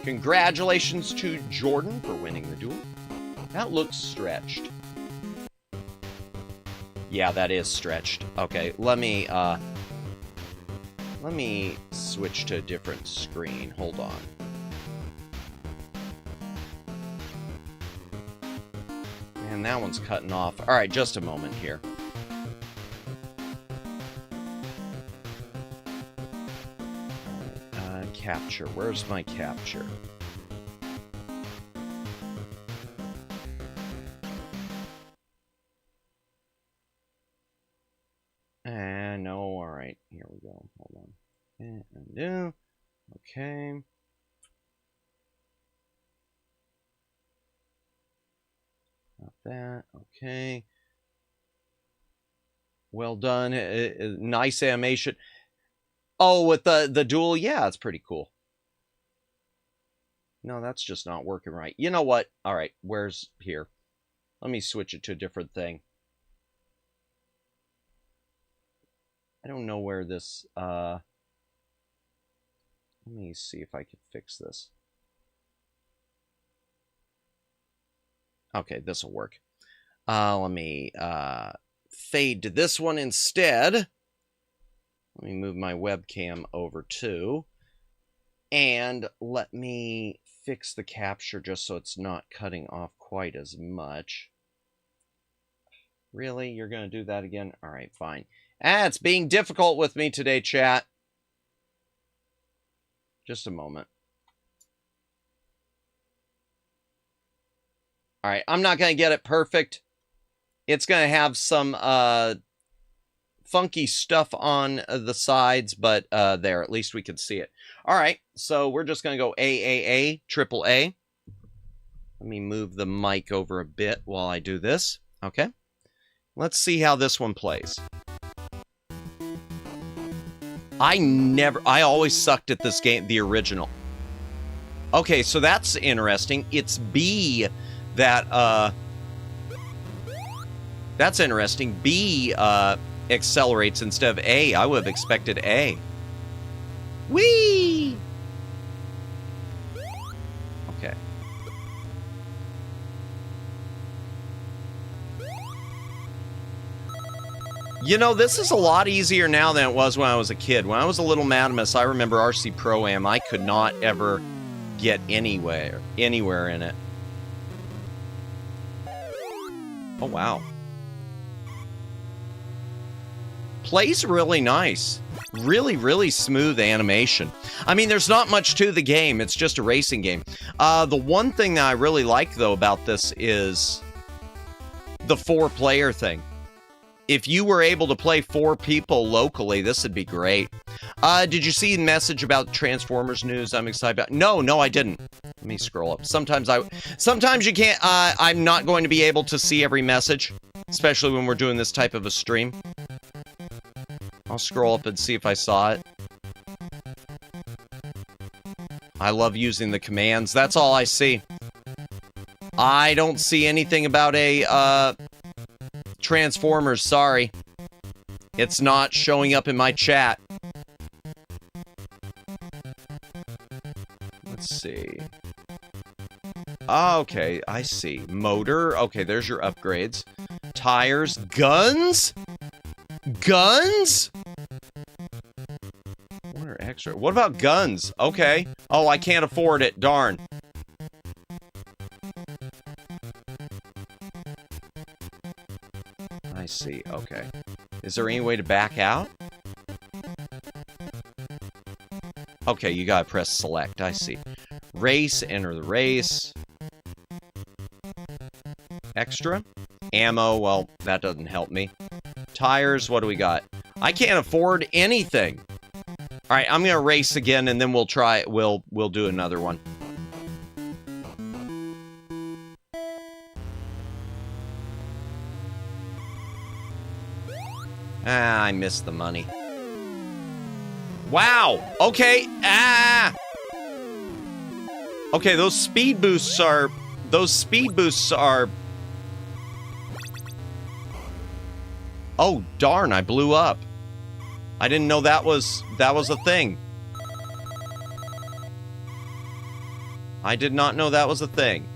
Congratulations to Jordan for winning the duel. That looks stretched. Yeah, that is stretched. Okay, let me switch to a different screen. Hold on. Man, that one's cutting off. All right, just a moment here. Capture. Where's my capture? No, all right. Here we go. Hold on. And undo. Okay. Not that. Okay. Well done. Nice animation. Oh, with the duel? Yeah, it's pretty cool. No, that's just not working right. You know what? All right, where's here? Let me switch it to a different thing. I don't know where this... Let me see if I can fix this. Okay, this will work. Let me fade to this one instead. Let me move my webcam over too. And let me fix the capture just so it's not cutting off quite as much. Really? You're going to do that again? All right, fine. It's being difficult with me today, chat. Just a moment. All right, I'm not going to get it perfect. It's going to have some funky stuff on the sides, but there, at least we can see it. All right, so we're just going to go AAA, triple A. Let me move the mic over a bit while I do this. Okay. Let's see how this one plays. I always sucked at this game, the original. Okay, so that's interesting. It's B that, that's interesting. B, accelerates instead of A. I would have expected A. Whee! Okay. You know, this is a lot easier now than it was when I was a kid. When I was a little Madamus, I remember RC Pro-Am. I could not ever get anywhere in it. Oh, wow. Plays really nice. Really, really smooth animation. I mean, there's not much to the game. It's just a racing game. The one thing that I really like, though, about this is the 4-player thing. If you were able to play 4 people locally, this would be great. Did you see the message about Transformers news I'm excited about? No, I didn't. Let me scroll up. Sometimes you can't, I'm not going to be able to see every message, especially when we're doing this type of a stream. I'll scroll up and see if I saw it. I love using the commands. That's all I see. I don't see anything about a, Transformers, sorry. It's not showing up in my chat. Let's see. Okay, I see. Motor. Okay, there's your upgrades. Tires. Guns? Guns? What are extra? What about guns? Okay. Oh, I can't afford it. Darn. I see. Okay. Is there any way to back out? Okay, you gotta press select. I see. Race. Enter the race. Extra. Ammo. Well, that doesn't help me. Tires. What do we got? I can't afford anything. All right, I'm gonna race again, and then we'll try. We'll do another one. Ah, I missed the money. Wow. Okay. Ah. Okay, those speed boosts are. Oh darn! I blew up. I didn't know that was a thing. I did not know that was a thing.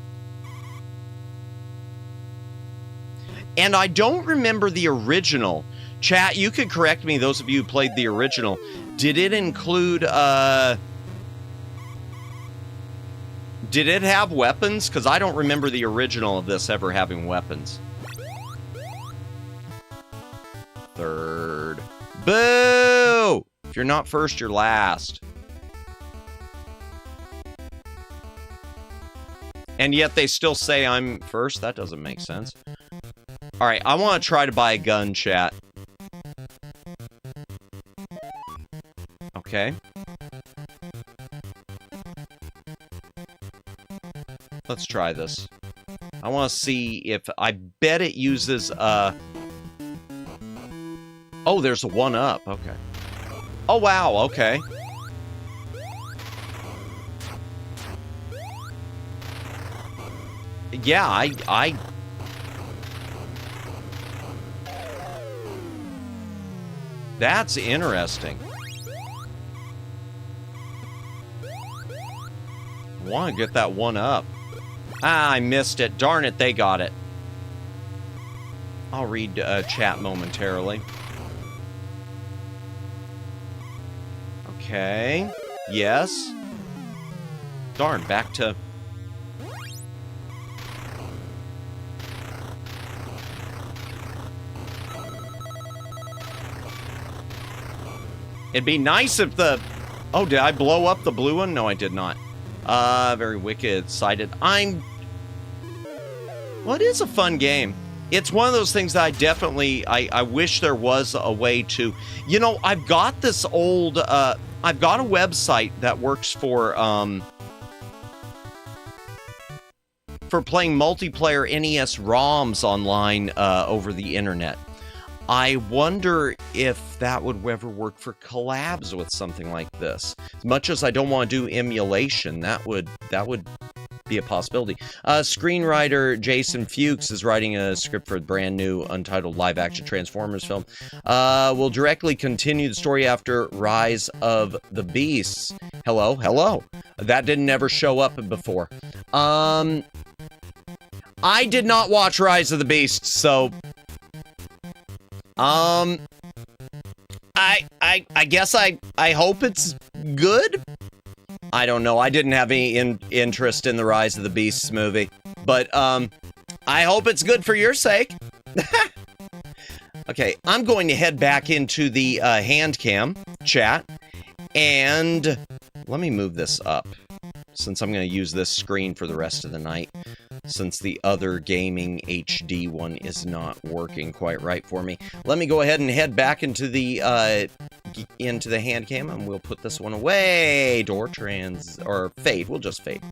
And I don't remember the original. Chat, you could correct me, those of you who played the original. Did it include, did it have weapons? Because I don't remember the original of this ever having weapons. Third. Boo! If you're not first, you're last. And yet they still say I'm first? That doesn't make sense. Alright, I want to try to buy a gun, chat. Okay. Let's try this. I want to see if... I bet it uses, Oh, there's a 1-up. Okay. Oh, wow. Okay. Yeah, I... That's interesting. I want to get that 1-up. Ah, I missed it. Darn it, they got it. I'll read chat momentarily. Okay. Yes. Darn, back to... It'd be nice if the... Oh, did I blow up the blue one? No, I did not. Very wicked-sided. Well, it is a fun game. It's one of those things that I definitely... I wish there was a way to... You know, I've got this old... I've got a website that works for playing multiplayer NES ROMs online over the internet. I wonder if that would ever work for collabs with something like this. As much as I don't want to do emulation, that would be a possibility. Screenwriter Jason Fuchs is writing a script for a brand new untitled live-action Transformers film. Will directly continue the story after Rise of the Beasts. Hello, hello. That didn't ever show up before. I did not watch Rise of the Beasts, so... I guess I hope it's good? I don't know. I didn't have any interest in the Rise of the Beasts movie. But, I hope it's good for your sake. Okay, I'm going to head back into the hand cam chat. And let me move this up, since I'm going to use this screen for the rest of the night, since the other gaming HD one is not working quite right for me. Let me go ahead and head back into the hand cam, and we'll put this one away. Fade. We'll just fade.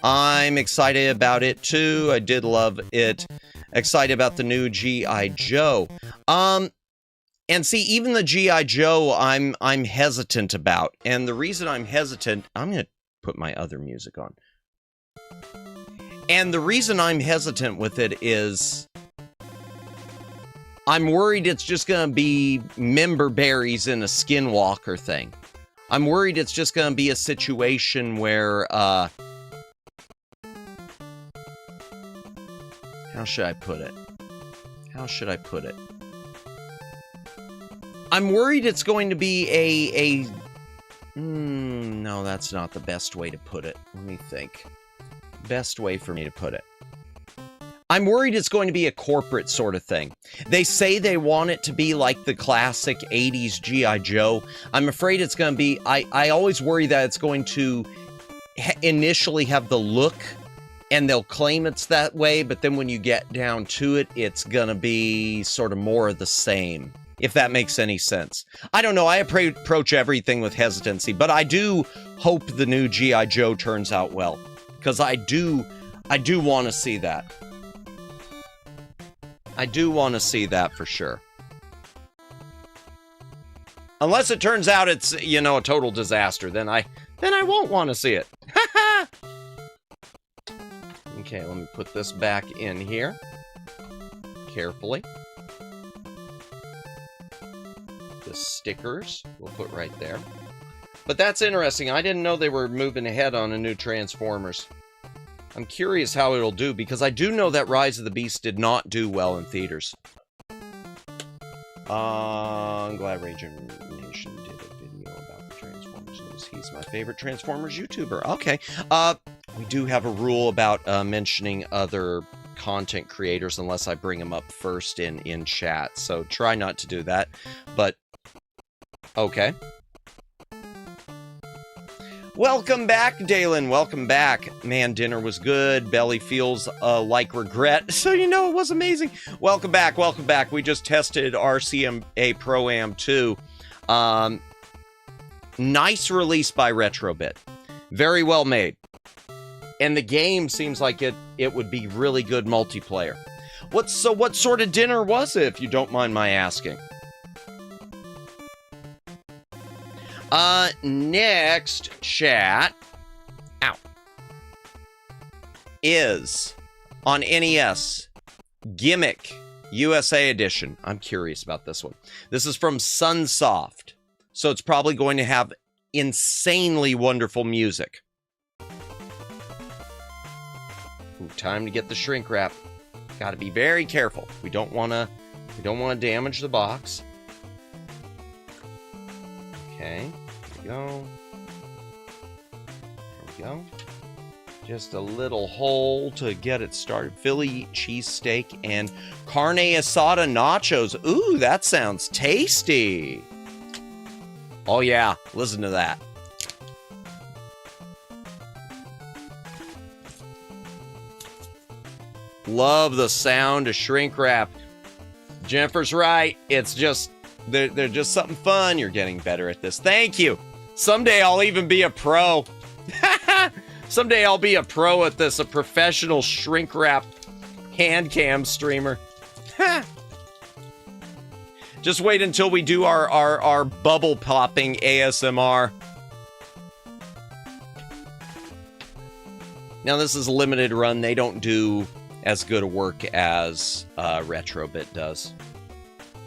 I'm excited about it too. I did love it. Excited about the new G.I. Joe. And see, even the G.I. Joe, I'm hesitant about. And the reason I'm hesitant, I'm going to put my other music on. And the reason I'm hesitant with it is I'm worried it's just going to be member berries in a skinwalker thing. I'm worried it's just going to be a situation where How should I put it? How should I put it? I'm worried it's going to be no, that's not the best way to put it. Let me think. Best way for me to put it. I'm worried it's going to be a corporate sort of thing. They say they want it to be like the classic 80s G.I. Joe. I'm afraid it's going to be... I always worry that it's going to initially have the look, and they'll claim it's that way, but then when you get down to it, it's going to be sort of more of the same, if that makes any sense. I don't know. I approach everything with hesitancy, but I do hope the new G.I. Joe turns out well, because I do want to see that. I do want to see that for sure. Unless it turns out it's, you know, a total disaster, then I won't want to see it. Okay, let me put this back in here. Carefully. The stickers we'll put right there. But that's interesting. I didn't know they were moving ahead on a new Transformers. I'm curious how it'll do, because I do know that Rise of the Beast did not do well in theaters. I'm glad Ranger Nation did a video about the Transformers news. He's my favorite Transformers YouTuber. Okay. We do have a rule about mentioning other content creators unless I bring them up first in chat. So try not to do that. But, okay. Welcome back, Dalen. Welcome back. Man, dinner was good. Belly feels like regret. So you know it was amazing. Welcome back. Welcome back. We just tested RCMA Pro-Am 2. Nice release by Retrobit. Very well made. And the game seems like it would be really good multiplayer. What sort of dinner was it, if you don't mind my asking? Next chat, is on NES, Gimmick, USA Edition. I'm curious about this one. This is from Sunsoft, so it's probably going to have insanely wonderful music. Ooh, time to get the shrink wrap. Got to be very careful. We don't want to damage the box. Okay, here we go. There we go. Just a little hole to get it started. Philly cheesesteak and carne asada nachos. Ooh, that sounds tasty. Oh yeah, listen to that. Love the sound of shrink wrap. Jennifer's right. It's just... They're just something fun. You're getting better at this. Thank you. Someday I'll even be a pro. Someday I'll be a pro at this. A professional shrink wrap hand cam streamer. Just wait until we do our bubble popping ASMR. Now this is a limited run. They don't do as good a work as Retrobit does.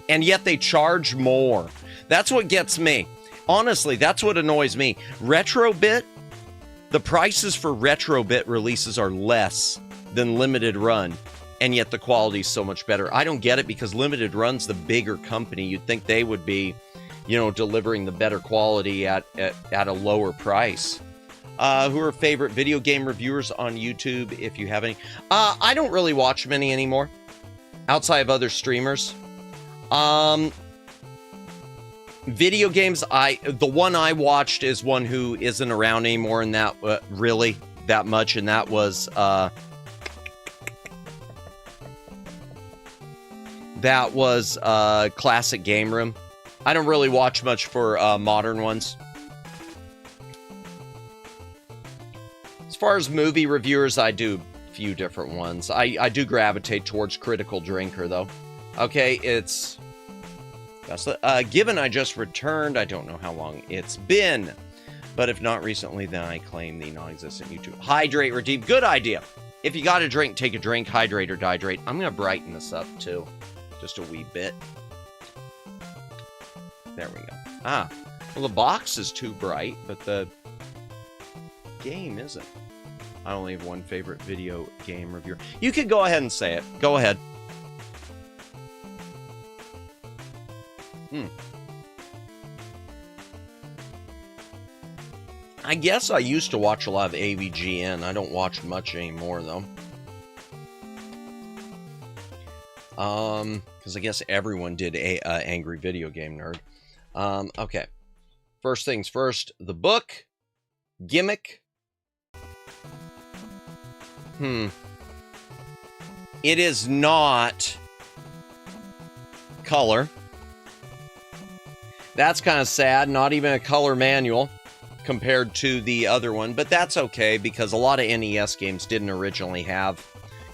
And yet they charge more. That's what gets me. Honestly, that's what annoys me. Retrobit, the prices for Retrobit releases are less than limited run, and yet the quality is so much better. I don't get it, because limited run's the bigger company. You'd think they would be, you know, delivering the better quality at a lower price. Who are favorite video game reviewers on YouTube, if you have any? I don't really watch many anymore, outside of other streamers. Video games, the one I watched is one who isn't around anymore, and that really that much, and that was Classic Game Room. I don't really watch much for modern ones. As far as movie reviewers, I do a few different ones. I do gravitate towards Critical Drinker, though. Okay, it's... given I just returned, I don't know how long it's been. But if not recently, then I claim the non-existent YouTube. Hydrate, redeem. Good idea. If you got a drink, take a drink. Hydrate or dihydrate. I'm going to brighten this up, too. Just a wee bit. There we go. Well, the box is too bright, but the game isn't. I only have one favorite video game reviewer. You could go ahead and say it. Go ahead. I guess I used to watch a lot of AVGN. I don't watch much anymore, though. Because I guess everyone did Angry Video Game Nerd. Okay. First things first, the book. Gimmick. It is not color. That's kind of sad. Not even a color manual compared to the other one, but that's okay because a lot of NES games didn't originally have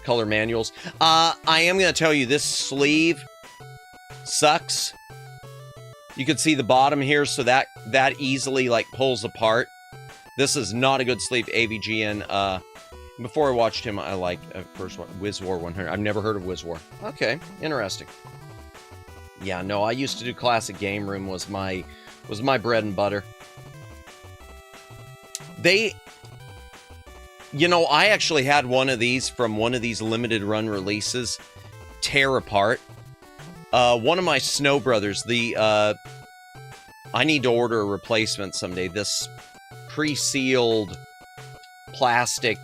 color manuals. I am going to tell you this sleeve sucks. You can see the bottom here, so that easily like pulls apart. This is not a good sleeve. AVGN. Before I watched him, I liked first one, WizWar 100. I've never heard of WizWar. Okay, interesting. Yeah, no, I used to do Classic Game Room was my bread and butter. You know, I actually had one of these from one of these limited run releases tear apart. One of my Snow Brothers, I need to order a replacement someday. This pre-sealed plastic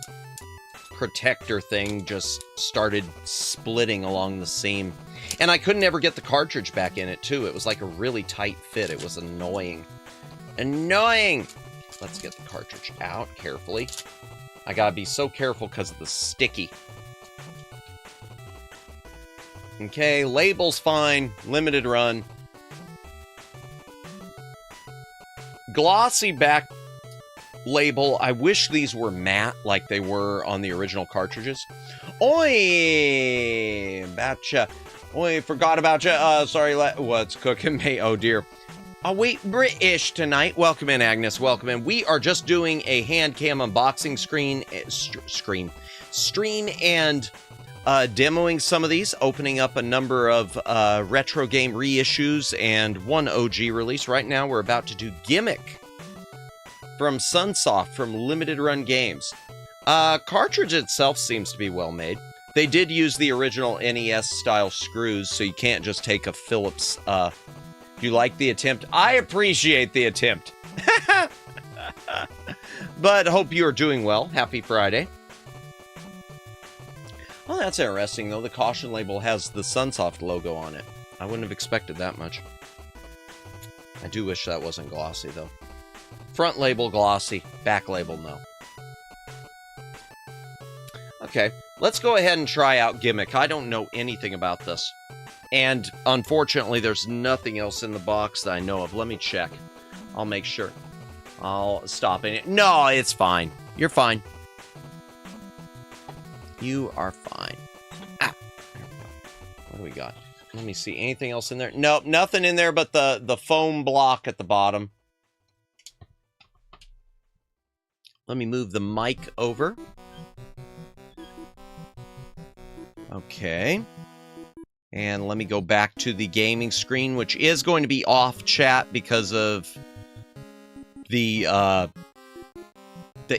protector thing just started splitting along the seam. And I couldn't ever get the cartridge back in it, too. It was like a really tight fit. It was annoying. Annoying! Let's get the cartridge out carefully. I gotta be so careful because of the sticky. Okay, label's fine. Limited run. Glossy back label. I wish these were matte like they were on the original cartridges. Oi! Batcha. Oi, forgot about you. Sorry, what's cooking, mate? Oh, dear. Oh, wait, British tonight. Welcome in, Agnes. Welcome in. We are just doing a hand cam unboxing stream and demoing some of these, opening up a number of retro game reissues and one OG release. Right now, we're about to do Gimmick from Sunsoft from Limited Run Games. Cartridge itself seems to be well made. They did use the original NES-style screws, so you can't just take a Phillips. Do you like the attempt? I appreciate the attempt. But hope you are doing well. Happy Friday. Well, that's interesting, though. The caution label has the Sunsoft logo on it. I wouldn't have expected that much. I do wish that wasn't glossy, though. Front label glossy, back label no. Okay, let's go ahead and try out Gimmick. I don't know anything about this. And unfortunately, there's nothing else in the box that I know of. Let me check. I'll make sure. I'll stop it. No, it's fine. You're fine. You are fine. Ah, there we go. What do we got? Let me see. Anything else in there? Nope, nothing in there but the foam block at the bottom. Let me move the mic over. Okay. And let me go back to the gaming screen, which is going to be off chat because of the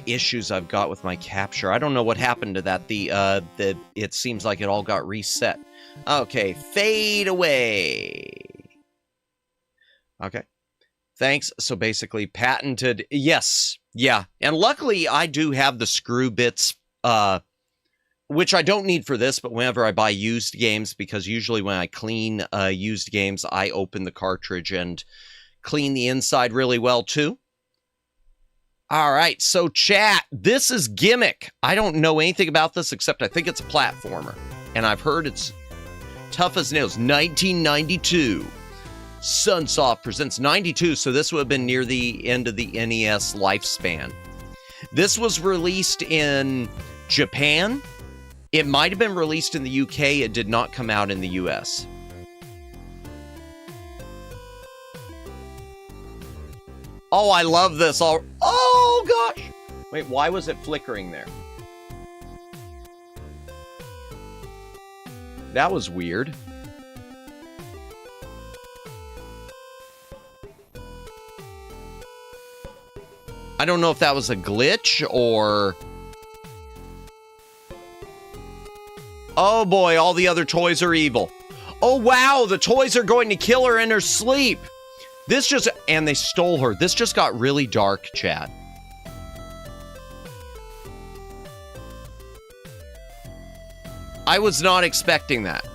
issues I've got with my capture. I don't know what happened to that. It seems like it all got reset. Okay, fade away. Okay. Thanks. So basically patented. Yes. Yeah. And luckily I do have the screw bits, which I don't need for this, but whenever I buy used games, because usually when I clean used games, I open the cartridge and clean the inside really well too. All right, so chat, this is Gimmick. I don't know anything about this except I think it's a platformer. And I've heard it's tough as nails. 1992. Sunsoft presents 92, so this would have been near the end of the NES lifespan. This was released in Japan. It might have been released in the UK. It did not come out in the US. Oh, I love this. Oh, gosh. Wait, why was it flickering there? That was weird. I don't know if that was a glitch or Oh boy, all the other toys are evil. Oh wow, the toys are going to kill her in her sleep. This just, and they stole her. This just got really dark, chat. I was not expecting that.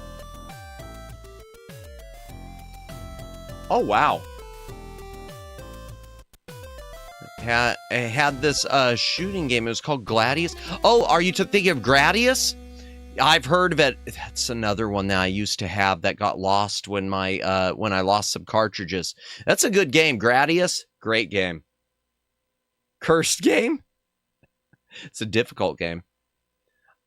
Oh wow. Had this shooting game. It was called Gladius. Oh, are you thinking of Gradius? I've heard of it. That's another one that I used to have that got lost when when I lost some cartridges. That's a good game. Gradius, great game. Cursed game? It's a difficult game.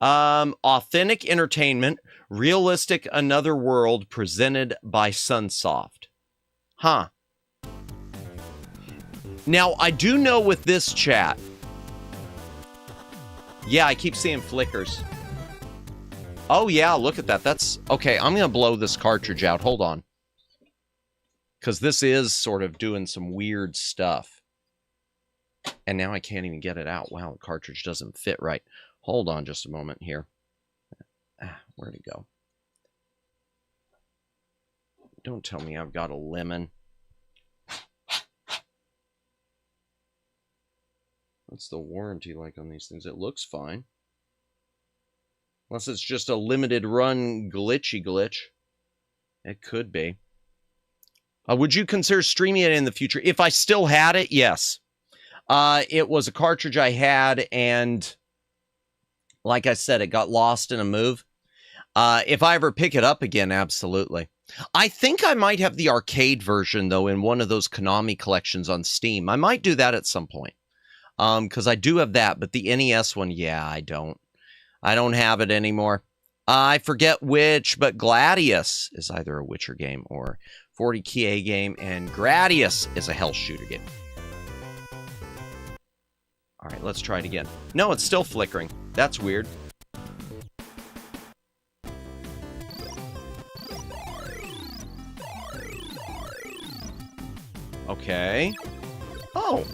Authentic entertainment, realistic another world presented by Sunsoft. Huh. Now, I do know with this chat. Yeah, I keep seeing flickers. Oh, yeah, look at that. That's... Okay, I'm going to blow this cartridge out. Hold on. Because this is sort of doing some weird stuff. And now I can't even get it out. Wow, the cartridge doesn't fit right. Hold on just a moment here. Where'd it go? Don't tell me I've got a lemon. What's the warranty like on these things? It looks fine. Unless it's just a limited run glitchy glitch. It could be. Would you consider streaming it in the future? If I still had it, yes. It was a cartridge I had, and like I said, it got lost in a move. If I ever pick it up again, absolutely. I think I might have the arcade version, though, in one of those Konami collections on Steam. I might do that at some point. Because I do have that, but the NES one, yeah, I don't. I don't have it anymore. I forget which, but Gladius is either a Witcher game or 40K game, and Gradius is a Hell shooter game. All right, let's try it again. No, it's still flickering. That's weird. Okay. Oh.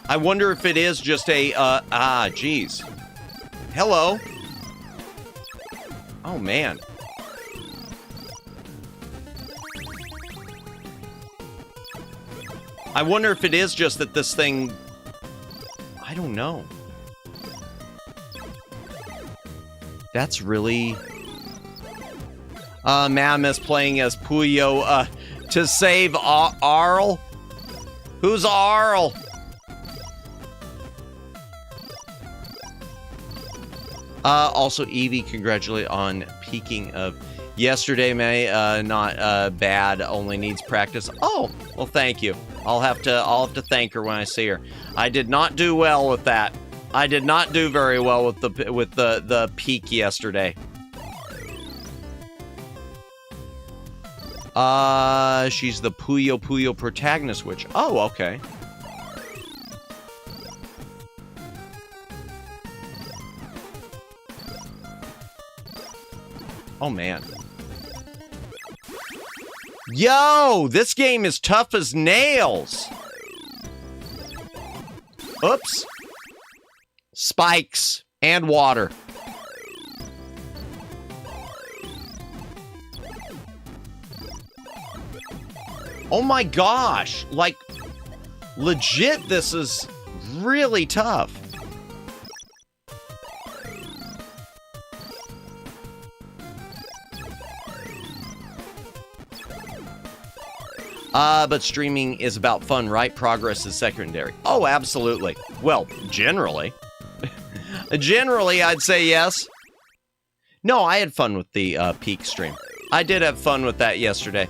I wonder if it is just a, geez. Hello. Oh, man. I wonder if it is just that this thing... I don't know. That's really... Mammoth playing as Puyo, to save Arl? Who's Arl? Also, Evie, congratulate on peaking of yesterday, May. Not bad, only needs practice. Oh, well, thank you. I'll have to thank her when I see her. I did not do well with that. I did not do very well with the peak yesterday. She's the Puyo protagonist witch. Oh, okay. Oh, man. Yo, this game is tough as nails. Oops. Spikes and water. Oh my gosh. Like, legit, this is really tough. But streaming is about fun, right? Progress is secondary. Oh, absolutely. Well, generally. Generally, I'd say yes. No, I had fun with the peak stream. I did have fun with that yesterday.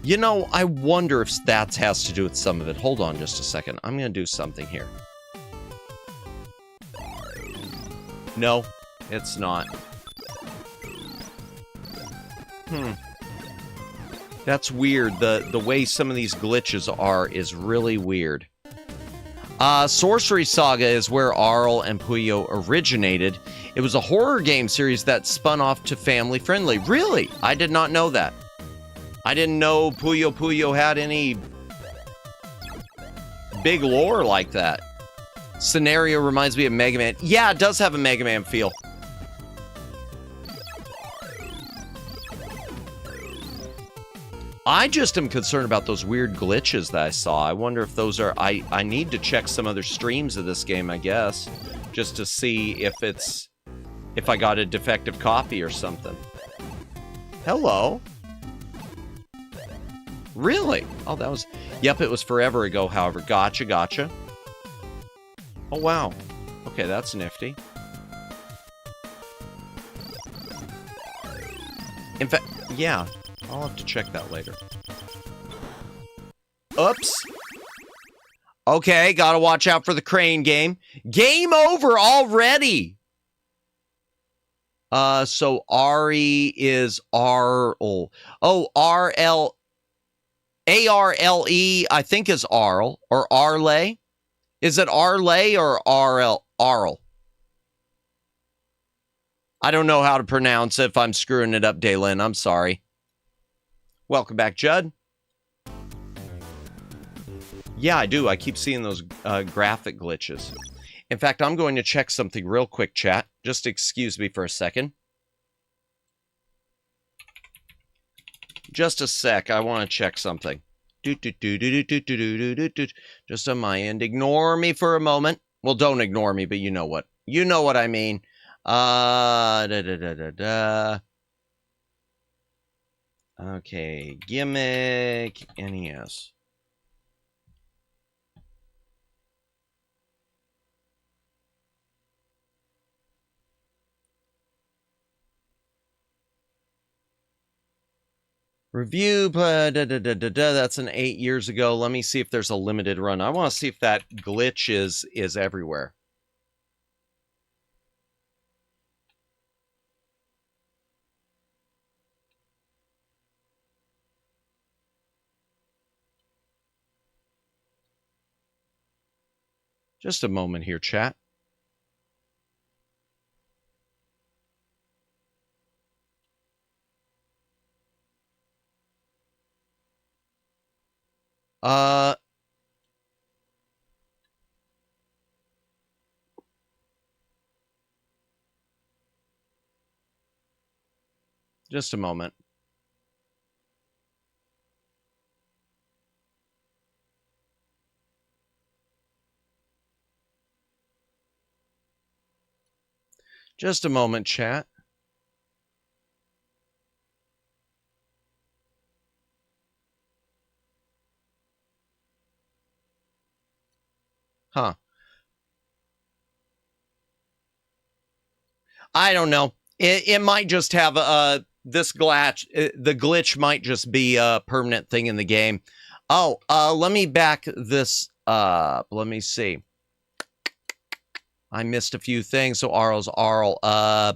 You know, I wonder if that has to do with some of it. Hold on just a second. I'm going to do something here. No, it's not. That's weird. The way some of these glitches are is really weird. Sorcery Saga is where Arl and Puyo originated. It was a horror game series that spun off to family friendly. Really? I did not know that. I didn't know Puyo had any big lore like that. Scenario reminds me of Mega Man. Yeah, it does have a Mega Man feel. I just am concerned about those weird glitches that I saw. I wonder if those are... I need to check some other streams of this game, I guess, just to see if it's... if I got a defective copy or something. Hello? Really? Oh, that was... Yep, it was forever ago, however. Gotcha, gotcha. Oh, wow. Okay, that's nifty. In fact, yeah. I'll have to check that later. Oops. Okay, gotta watch out for the crane game. Game over already! So Ari is Arl. Oh, R-L... A-R-L-E, I think is Arl. Or Arle. Is it Arle or R-L... Arl? I don't know how to pronounce it if I'm screwing it up, Daylin. I'm sorry. Welcome back, Judd. Yeah, I do. I keep seeing those graphic glitches. In fact, I'm going to check something real quick, chat. Just excuse me for a second. Just a sec. I want to check something. Just on my end. Ignore me for a moment. Well, don't ignore me, but you know what. You know what I mean. Okay, Gimmick, NES. Review, that's an 8 years ago. Let me see if there's a limited run. I want to see if that glitch is everywhere. Just a moment here, chat. Just a moment. Just a moment, chat. Huh. I don't know. It might just have this glitch. The glitch might just be a permanent thing in the game. Oh, let me back this up. Let me see. I missed a few things. So Arl's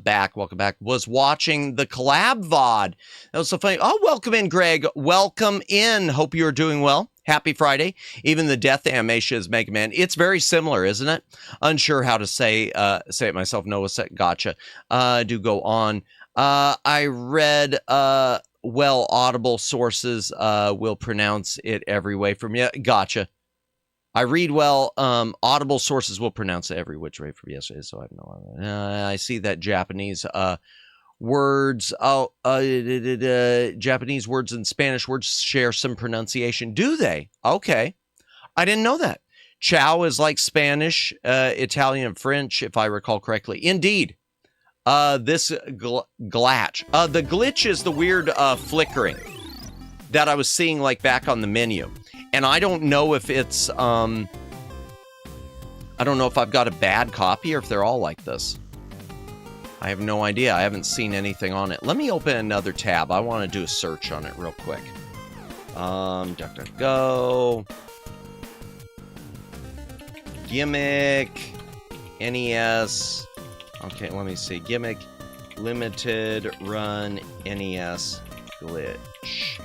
back. Welcome back. Was watching the collab VOD. That was so funny. Oh, welcome in, Greg. Welcome in. Hope you're doing well. Happy Friday. Even the death animation is Mega Man. It's very similar, isn't it? Unsure how to say it myself. Noah said, gotcha. Do go on. I read, well, audible sources will pronounce it every way from you. Gotcha. I read well. Audible sources will pronounce it every which way from yesterday, so I have no idea. I see that Japanese words, Japanese words and Spanish words share some pronunciation. Do they? Okay. I didn't know that. Ciao is like Spanish, Italian, and French, if I recall correctly. Indeed. This glitch. The glitch is the weird flickering that I was seeing like back on the menu. And I don't know if it's, I don't know if I've got a bad copy or if they're all like this. I have no idea. I haven't seen anything on it. Let me open another tab. I want to do a search on it real quick. DuckDuckGo. Gimmick. NES. Okay, let me see. Gimmick. Limited Run NES Glitch.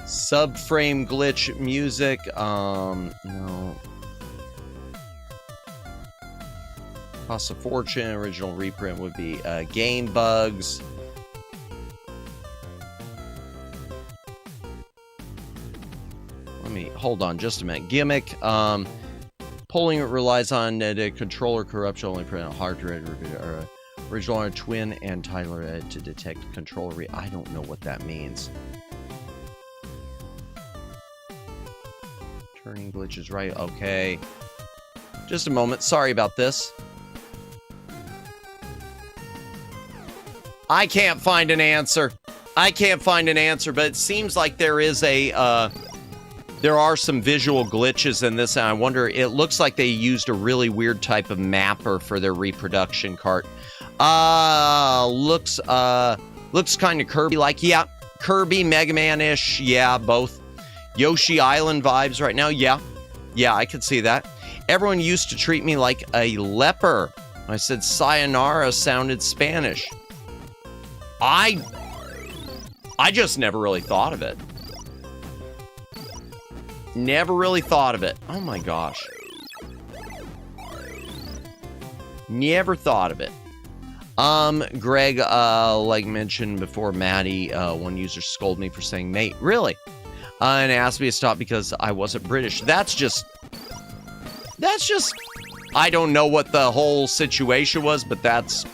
Subframe glitch music. No. Cost a fortune. Original reprint would be Game Bugs. hold on just a minute. Gimmick, polling relies on the controller corruption only for hard to original on twin and Tyler to detect controller. I don't know what that means. Turning glitches right. Okay. Just a moment. Sorry about this. I can't find an answer. I can't find an answer, but it seems like there is a, there are some visual glitches in this, and I wonder, it looks like they used a really weird type of mapper for their reproduction cart. Looks kind of Kirby-like. Yeah, Kirby, Mega Man-ish. Yeah, both. Yoshi Island vibes right now. Yeah, I could see that. Everyone used to treat me like a leper. I said sayonara sounded Spanish. I just never really thought of it. Never really thought of it. Oh my gosh. Never thought of it. Greg, like mentioned before, Maddie, one user scolded me for saying mate. Really? And asked me to stop because I wasn't British. That's just, I don't know what the whole situation was, but that's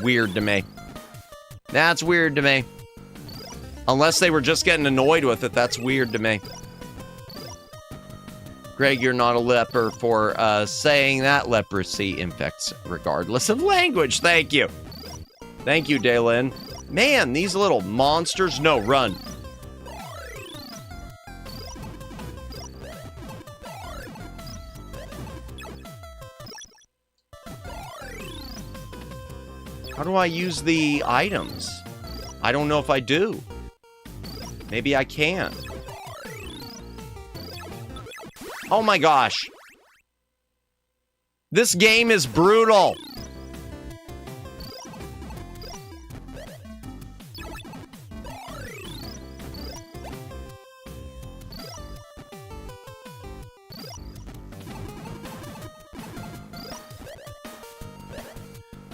weird to me. That's weird to me. Unless they were just getting annoyed with it, that's weird to me. Greg, you're not a leper for saying that. Leprosy infects regardless of language. Thank you. Thank you, Daylin. Man, these little monsters. No, run. How do I use the items? I don't know if I do. Maybe I can. Oh my gosh. This game is brutal.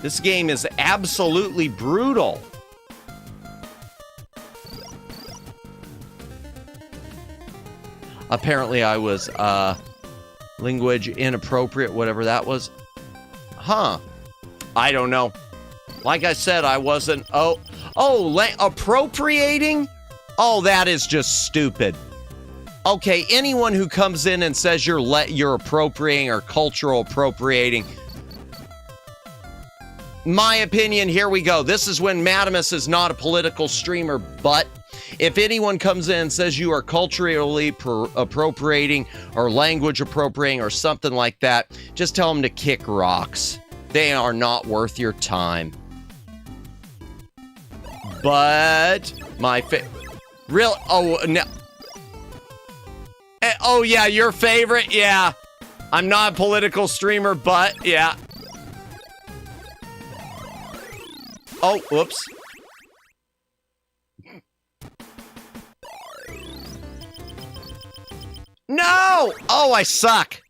This game is absolutely brutal. Apparently I was, language inappropriate, whatever that was. Huh. I don't know. Like I said, I wasn't, appropriating? Oh, that is just stupid. Okay, anyone who comes in and says you're appropriating or cultural appropriating, my opinion, here we go. This is when Madamus is not a political streamer, but if anyone comes in and says you are culturally appropriating or language appropriating or something like that, just tell them to kick rocks. They are not worth your time. But my real, oh no. Oh yeah, your favorite? Yeah. I'm not a political streamer, but yeah. Oh, whoops. No! Oh, I suck.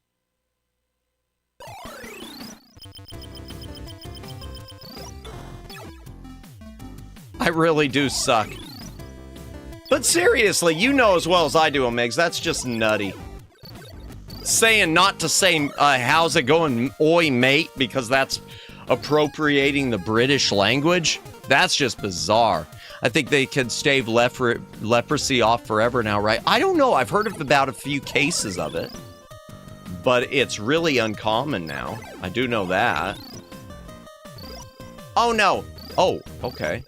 I really do suck. But seriously, you know as well as I do, Omegs, that's just nutty. Saying not to say, how's it going, oi, mate, because that's appropriating the British language? That's just bizarre. I think they can stave leprosy off forever now, right? I don't know. I've heard about a few cases of it. But it's really uncommon now. I do know that. Oh, no. Oh, okay.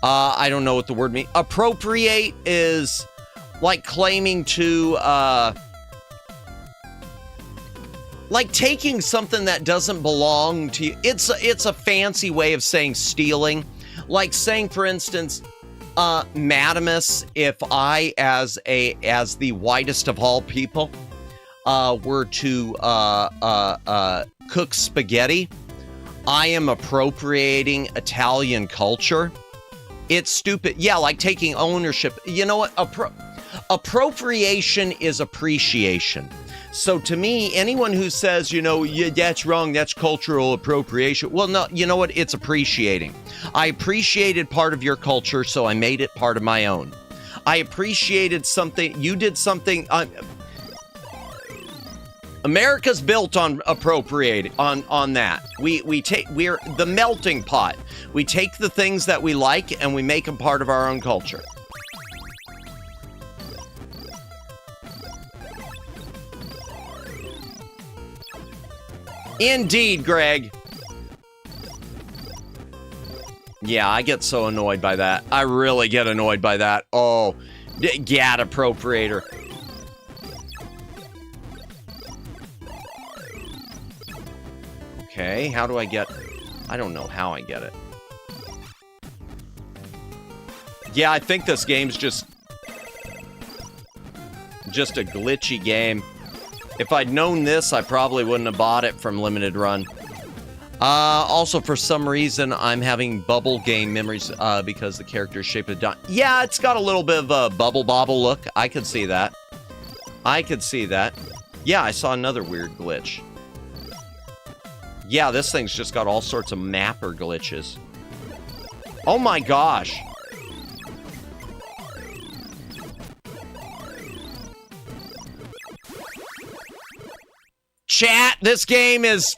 I don't know what the word means. Appropriate is like claiming to, like taking something that doesn't belong to you. It's a fancy way of saying stealing. Like saying, for instance, Madamus, if I, as the whitest of all people, were to cook spaghetti, I am appropriating Italian culture. It's stupid. Yeah, like taking ownership. You know what? Appropriation is appreciation. So to me, anyone who says, you know, yeah, that's wrong, that's cultural appropriation. Well, no, you know what? It's appreciating. I appreciated part of your culture, so I made it part of my own. I appreciated something. You did something. America's built on appropriating, on that. We're the melting pot. We take the things that we like and we make them part of our own culture. Indeed, Greg. Yeah, I get so annoyed by that. I really get annoyed by that. Oh, GAT appropriator. Okay, how do I get... I don't know how I get it. Yeah, I think this game's just a glitchy game. If I'd known this, I probably wouldn't have bought it from Limited Run. Also, for some reason, I'm having bubble game memories because the character is shaped of... Yeah, it's got a little bit of a bubble bobble look. I could see that. I could see that. Yeah, I saw another weird glitch. Yeah, this thing's just got all sorts of mapper glitches. Oh my gosh. Chat, this game is...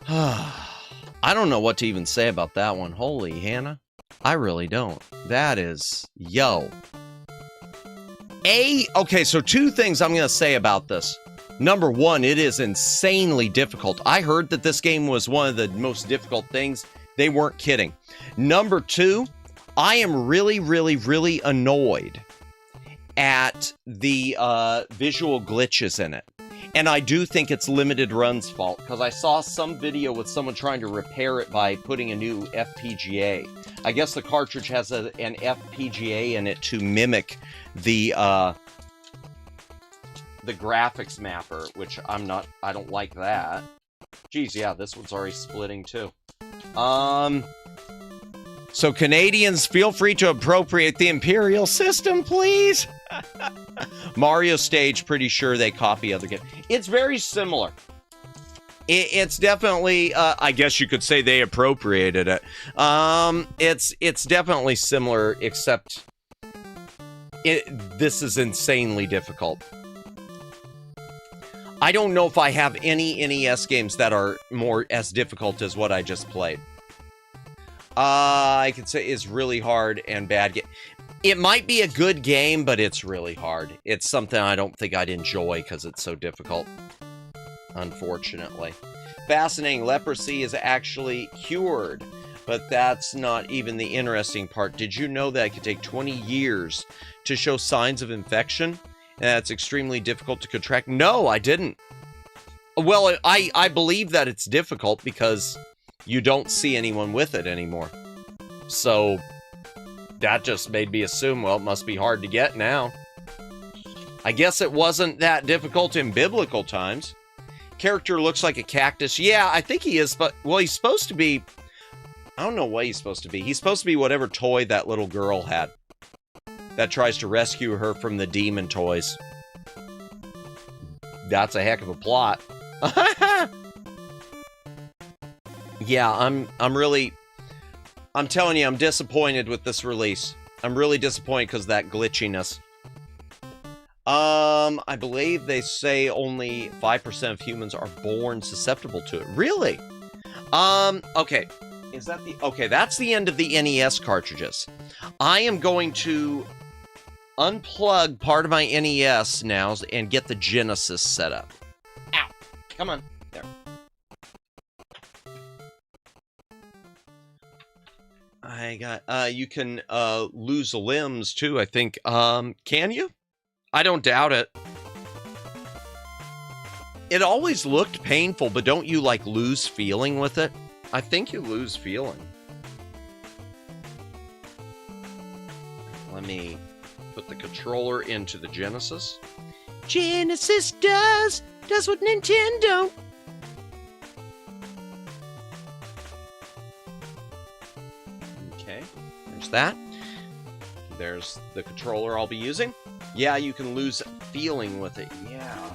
I don't know what to even say about that one. Holy Hannah. I really don't. That is... Yo. Okay, so two things I'm going to say about this. Number one, it is insanely difficult. I heard that this game was one of the most difficult things. They weren't kidding. Number two, I am really, really, really annoyed at the visual glitches in it. And I do think it's Limited Run's fault, because I saw some video with someone trying to repair it by putting a new FPGA. I guess the cartridge has an FPGA in it to mimic the graphics mapper, which I don't like that. Geez, yeah, this one's already splitting too. So Canadians, feel free to appropriate the Imperial system, please. Mario stage, pretty sure they copy other games. It's very similar. It's definitely, I guess you could say they appropriated it. It's definitely similar, except this is insanely difficult. I don't know if I have any NES games that are as difficult as what I just played. I could say it's really hard and bad game. It might be a good game, but it's really hard. It's something I don't think I'd enjoy because it's so difficult. Unfortunately. Fascinating. Leprosy is actually cured, but that's not even the interesting part. Did you know that it could take 20 years to show signs of infection? And that's extremely difficult to contract? No, I didn't. Well, I believe that it's difficult because you don't see anyone with it anymore. So that just made me assume, well, it must be hard to get now. I guess it wasn't that difficult in biblical times. Character looks like a cactus. Yeah, I think he is, but, well, he's supposed to be... I don't know what he's supposed to be. He's supposed to be whatever toy that little girl had that tries to rescue her from the demon toys. That's a heck of a plot. Yeah, I'm telling you, I'm disappointed with this release. I'm really disappointed because of that glitchiness. I believe they say only 5% of humans are born susceptible to it. Really? Okay. Is that the... Okay, that's the end of the NES cartridges. I am going to unplug part of my NES now and get the Genesis set up. Ow! Come on. There. I got... you can lose limbs, too, I think. Can you? I don't doubt it. It always looked painful, but don't you, like, lose feeling with it? I think you lose feeling. Let me put the controller into the Genesis. Genesis does what Nintendo. that. There's the controller I'll be using. Yeah, you can lose feeling with it. Yeah.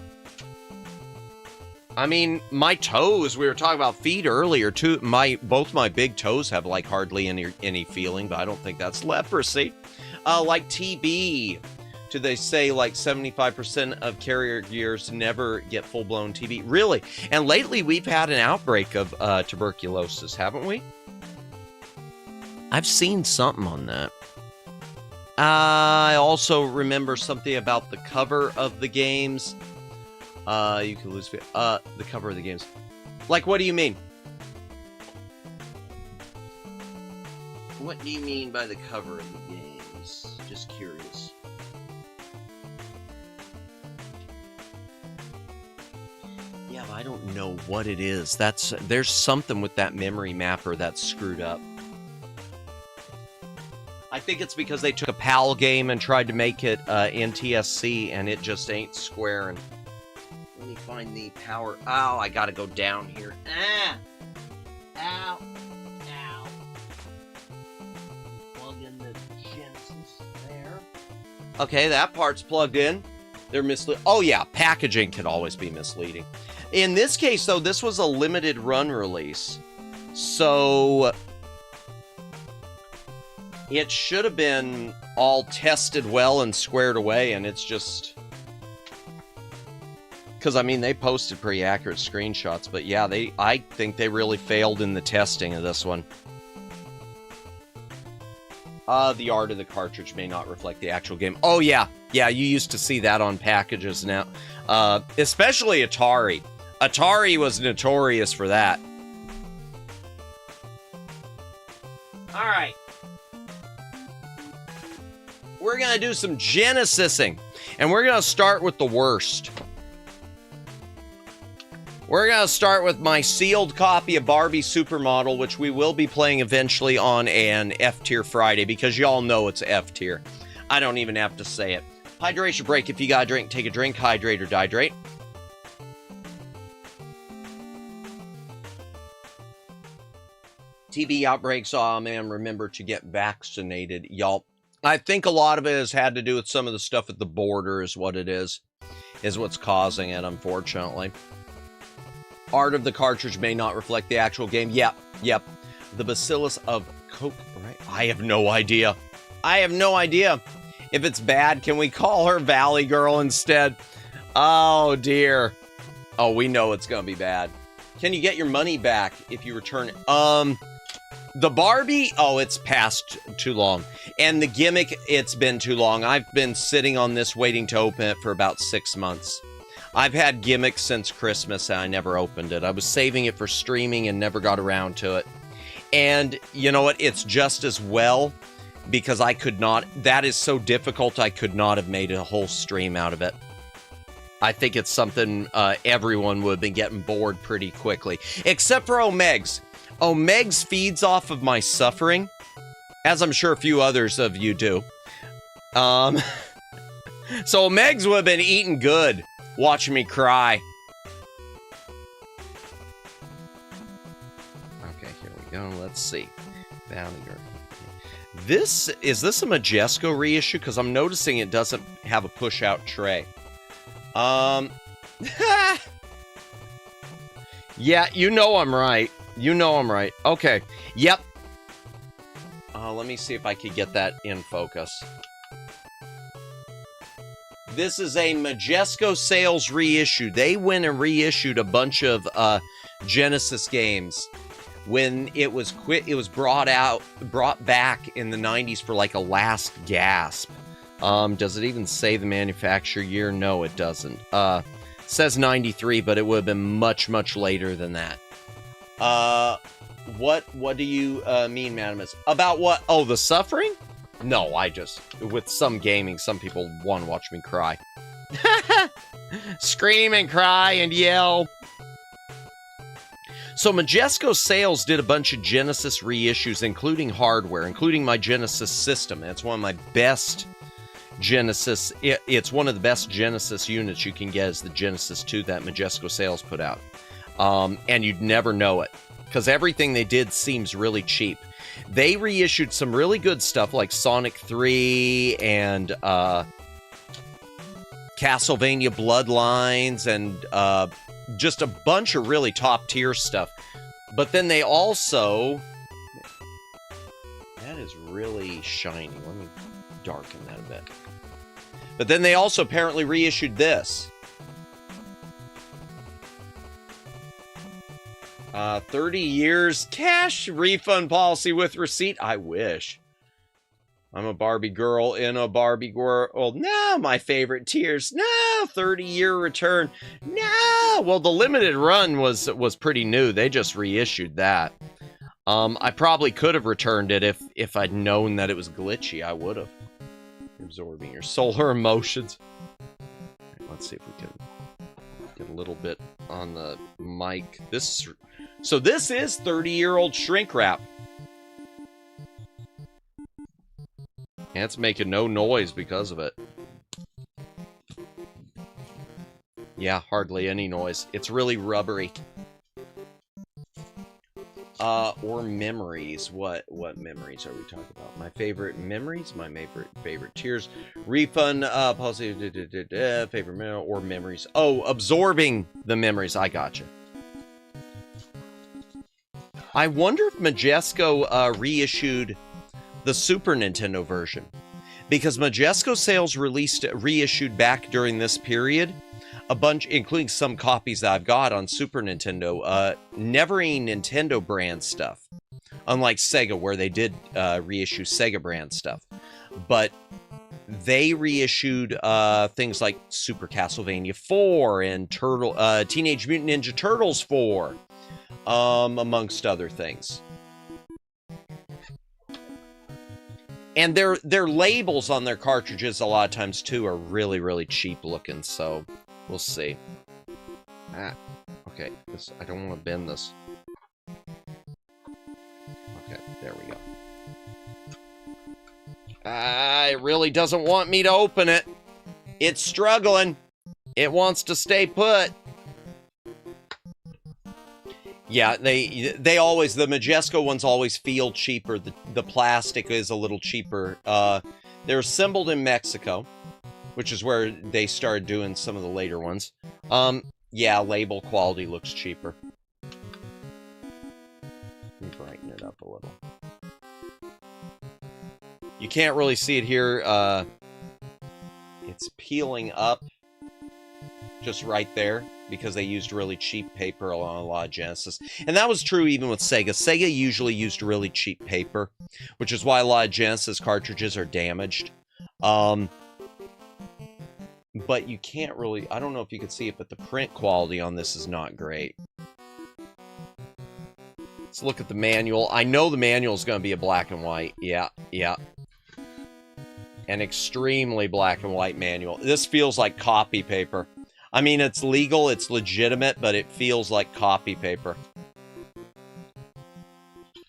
I mean, my toes, we were talking about feet earlier, too. Both my big toes have, like, hardly any feeling, but I don't think that's leprosy. Like TB. Do they say, like, 75% of carriers never get full-blown TB? Really? And lately, we've had an outbreak of tuberculosis, haven't we? I've seen something on that. I also remember something about the cover of the games. You can lose the cover of the games. Like, what do you mean? What do you mean by the cover of the games? Just curious. Yeah, but I don't know what it is. There's something with that memory mapper that's screwed up. I think it's because they took a PAL game and tried to make it NTSC, and it just ain't squaring. Let me find the power. Oh, I gotta go down here. Ah! Ow! Ow! Plug in the Genesis there. Okay, that part's plugged in. They're misleading. Oh, yeah, packaging can always be misleading. In this case, though, this was a limited run release. So it should have been all tested well and squared away, and it's just... Because, I mean, they posted pretty accurate screenshots, but yeah, I think they really failed in the testing of this one. The art of the cartridge may not reflect the actual game. Oh, yeah. Yeah, you used to see that on packages now. Especially Atari. Atari was notorious for that. Alright. We're going to do some Genesising. And we're going to start with the worst. We're going to start with my sealed copy of Barbie Supermodel, which we will be playing eventually on an F-tier Friday, because y'all know it's F-tier. I don't even have to say it. Hydration break. If you got a drink, take a drink. Hydrate or dihydrate. TB outbreaks. Oh, man, remember to get vaccinated, y'all. I think a lot of it has had to do with some of the stuff at the border is what it is what's causing it, unfortunately. Art of the cartridge may not reflect the actual game. Yep. The Bacillus of Coke, right? I have no idea. If it's bad, can we call her Valley Girl instead? Oh, dear. Oh, we know it's gonna be bad. Can you get your money back if you return it? The Barbie, oh, it's passed too long. And the Gimmick, it's been too long. I've been sitting on this waiting to open it for about 6 months. I've had Gimmick since Christmas, and I never opened it. I was saving it for streaming and never got around to it. And you know what? It's just as well, because I could not... That is so difficult, I could not have made a whole stream out of it. I think it's something everyone would have been getting bored pretty quickly. Except for Omegs. Omegs feeds off of my suffering, as I'm sure a few others of you do. So Omegs would have been eating good. Watching me cry. Okay, here we go. Let's see. Valley Girl. Is this a Majesco reissue? Because I'm noticing it doesn't have a push-out tray. Yeah, you know I'm right. Okay. Yep. Let me see if I could get that in focus. This is a Majesco sales reissue. They went and reissued a bunch of Genesis games when it was brought back in the 90s for like a last gasp. Does it even say the manufacturer year? No, it doesn't. It says 93, but it would have been much, much later than that. What do you mean, Madamus? About what? Oh, the suffering? No, with some gaming, some people want to watch me cry. Scream and cry and yell. So Majesco Sales did a bunch of Genesis reissues, including hardware, including my Genesis system. It's one of my best Genesis. It's one of the best Genesis units you can get is the Genesis 2 that Majesco Sales put out. And you'd never know it, because everything they did seems really cheap. They reissued some really good stuff like Sonic 3 and Castlevania Bloodlines and just a bunch of really top-tier stuff. But then they also... That is really shiny. Let me darken that a bit. But then they also apparently reissued this. 30 years cash refund policy with receipt. I wish. I'm a Barbie girl in a Barbie world. No, my favorite tiers. No, 30-year return. No. Well, the limited run was pretty new. They just reissued that. I probably could have returned it if I'd known that it was glitchy. I would have. Absorbing your solar emotions. Right, let's see if we can get a little bit on the mic. So this is 30-year-old shrink wrap. And it's making no noise because of it. Yeah, hardly any noise. It's really rubbery. Or memories. What memories are we talking about? My favorite memories? My favorite tears. Refund, policy, favorite memory, or memories. Oh, absorbing the memories. I gotcha. I wonder if Majesco reissued the Super Nintendo version, because Majesco sales reissued back during this period a bunch, including some copies that I've got on Super Nintendo, never any Nintendo brand stuff, unlike Sega, where they did reissue Sega brand stuff. But they reissued things like Super Castlevania 4 and Teenage Mutant Ninja Turtles 4, amongst other things. And their labels on their cartridges a lot of times too are really, really cheap looking, so we'll see. Okay, I don't want to bend this. Okay, there we go. It really doesn't want me to open it. It's struggling. It wants to stay put. Yeah, they always, the Majesco ones always feel cheaper. The plastic is a little cheaper. They're assembled in Mexico, which is where they started doing some of the later ones. Yeah, label quality looks cheaper. Let me brighten it up a little. You can't really see it here. It's peeling up just right there, because they used really cheap paper on a lot of Genesis. And that was true even with Sega. Sega usually used really cheap paper, which is why a lot of Genesis cartridges are damaged. But you can't really... I don't know if you can see it, but the print quality on this is not great. Let's look at the manual. I know the manual is going to be a black and white. Yeah. An extremely black and white manual. This feels like copy paper. I mean, it's legal, it's legitimate, but it feels like copy paper.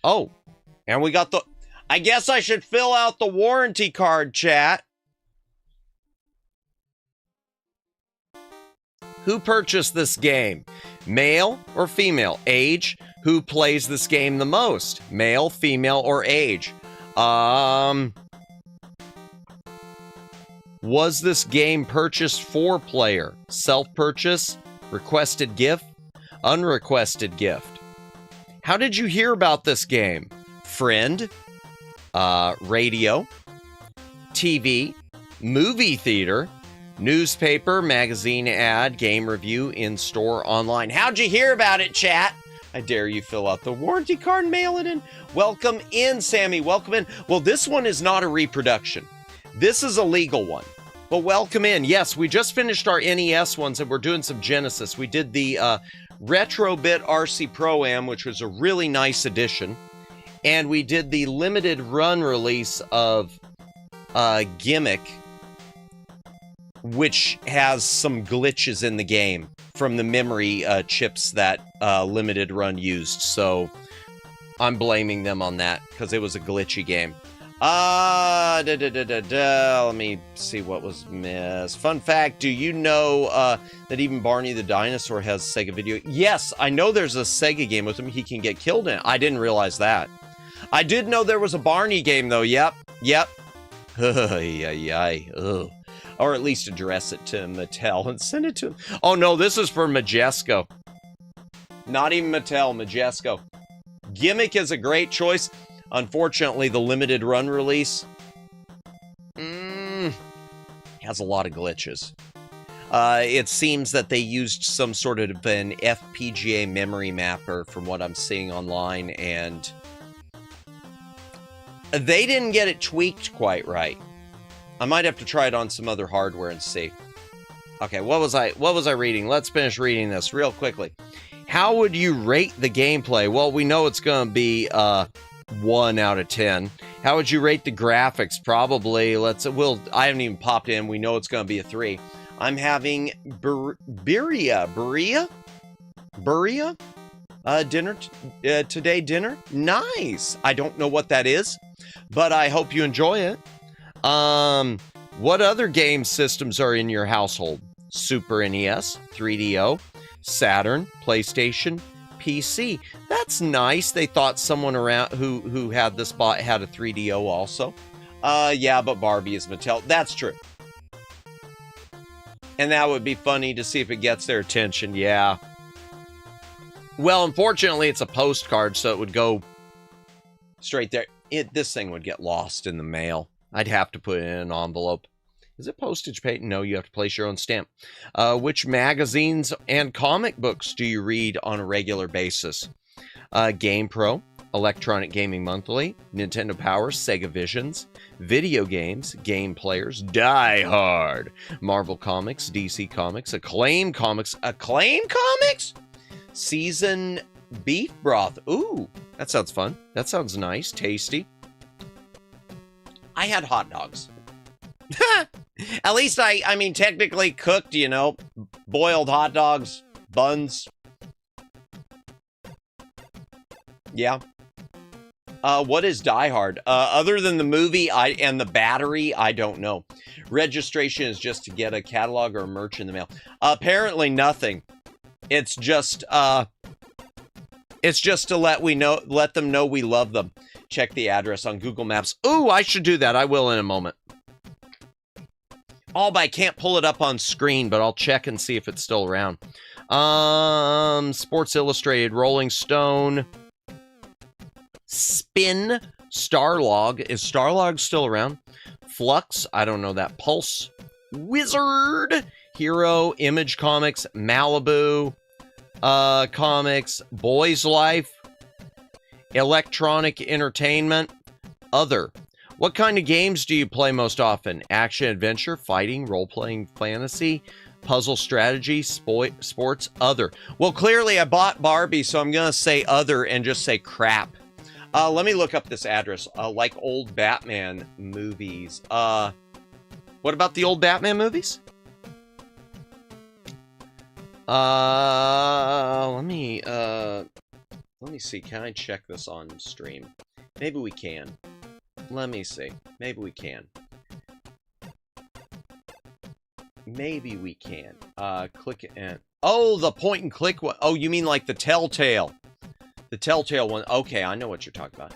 Oh, and we got the... I guess I should fill out the warranty card, chat. Who purchased this game? Male or female? Age? Who plays this game the most? Male, female, or age? Was this game purchased for player? Self-purchase? Requested gift? Unrequested gift? How did you hear about this game? Friend? Radio? TV? Movie theater? Newspaper? Magazine ad? Game review? In-store? Online? How'd you hear about it, chat? I dare you fill out the warranty card and mail it in. Welcome in, Sammy. Welcome in. Well, this one is not a reproduction. This is a legal one, but welcome in. Yes, we just finished our NES ones, and we're doing some Genesis. We did the Retrobit RC Pro-Am, which was a really nice addition, and we did the limited run release of Gimmick, which has some glitches in the game from the memory chips that limited run used, so I'm blaming them on that, because it was a glitchy game. Let me see what was missed. Fun fact, do you know that even Barney the Dinosaur has Sega video? Yes, I know there's a Sega game with him he can get killed in. I didn't realize that. I did know there was a Barney game, though. Yep. Ugh. Or at least address it to Mattel and send it to him. Oh, no, this is for Majesco. Not even Mattel, Majesco. Gimmick is a great choice. Unfortunately, the limited run release has a lot of glitches. It seems that they used some sort of an FPGA memory mapper from what I'm seeing online, and they didn't get it tweaked quite right. I might have to try it on some other hardware and see. Okay, what was I reading? Let's finish reading this real quickly. How would you rate the gameplay? Well, we know it's going to be 1 out of 10. How would you rate the graphics? Probably, I haven't even popped in. We know it's going to be a 3. I'm having Buria dinner today. Dinner, nice. I don't know what that is, but I hope you enjoy it. What other game systems are in your household? Super NES, 3DO, Saturn, PlayStation, PC. That's nice. They thought someone around who had this bot had a 3DO also. Yeah, but Barbie is Mattel. That's true. And that would be funny to see if it gets their attention. Yeah. Well, unfortunately, it's a postcard, so it would go straight there. This thing would get lost in the mail. I'd have to put it in an envelope. Is it postage paid? No, you have to place your own stamp. Which magazines and comic books do you read on a regular basis? Game Pro, Electronic Gaming Monthly, Nintendo Power, Sega Visions, Video Games, Game Players, Die Hard, Marvel Comics, DC Comics, Acclaim Comics, Season Beef Broth. Ooh, that sounds fun. That sounds nice, tasty. I had hot dogs. At least I mean, technically cooked, you know, boiled hot dogs, buns. Yeah. What is Die Hard? Other than the movie and the battery, I don't know. Registration is just to get a catalog or merch in the mail. Apparently nothing. It's just to let them know we love them. Check the address on Google Maps. Ooh, I should do that. I will in a moment. Oh, but I can't pull it up on screen, but I'll check and see if it's still around. Sports Illustrated, Rolling Stone, Spin, Starlog. Is Starlog still around? Flux, I don't know that. Pulse, Wizard, Hero, Image Comics, Malibu, Comics, Boys Life, Electronic Entertainment, Other. What kind of games do you play most often? Action, adventure, fighting, role-playing, fantasy, puzzle, strategy, sports, other. Well, clearly I bought Barbie, so I'm going to say other and just say crap. Let me look up this address. Like old Batman movies. What about the old Batman movies? Let me see. Can I check this on stream? Maybe we can. Let me see. Maybe we can. Maybe we can. Click it and... Oh, the point and click one. Oh, you mean like the Telltale. The Telltale one. Okay, I know what you're talking about.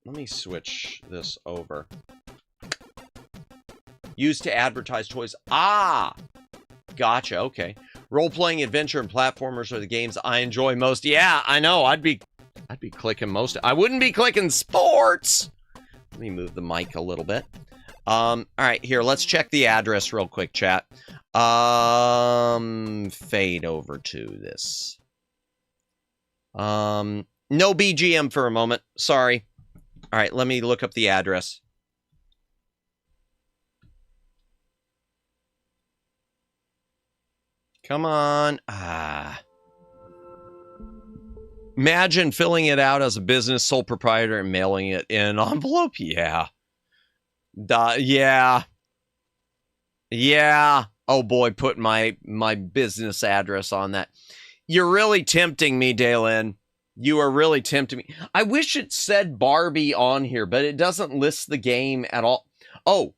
Let me switch this over. Used to advertise toys. Ah! Gotcha, okay. Role-playing, adventure, and platformers are the games I enjoy most. Yeah, I know. I'd be clicking most. I wouldn't be clicking sports. Let me move the mic a little bit. All right, here, let's check the address real quick, chat. Fade over to this. No BGM for a moment. Sorry. All right, let me look up the address. Come on. Imagine filling it out as a business sole proprietor and mailing it in an envelope. Yeah. Yeah. Yeah. Oh boy, put my business address on that. You're really tempting me, Dalen. You are really tempting me. I wish it said Barbie on here, but it doesn't list the game at all. Oh.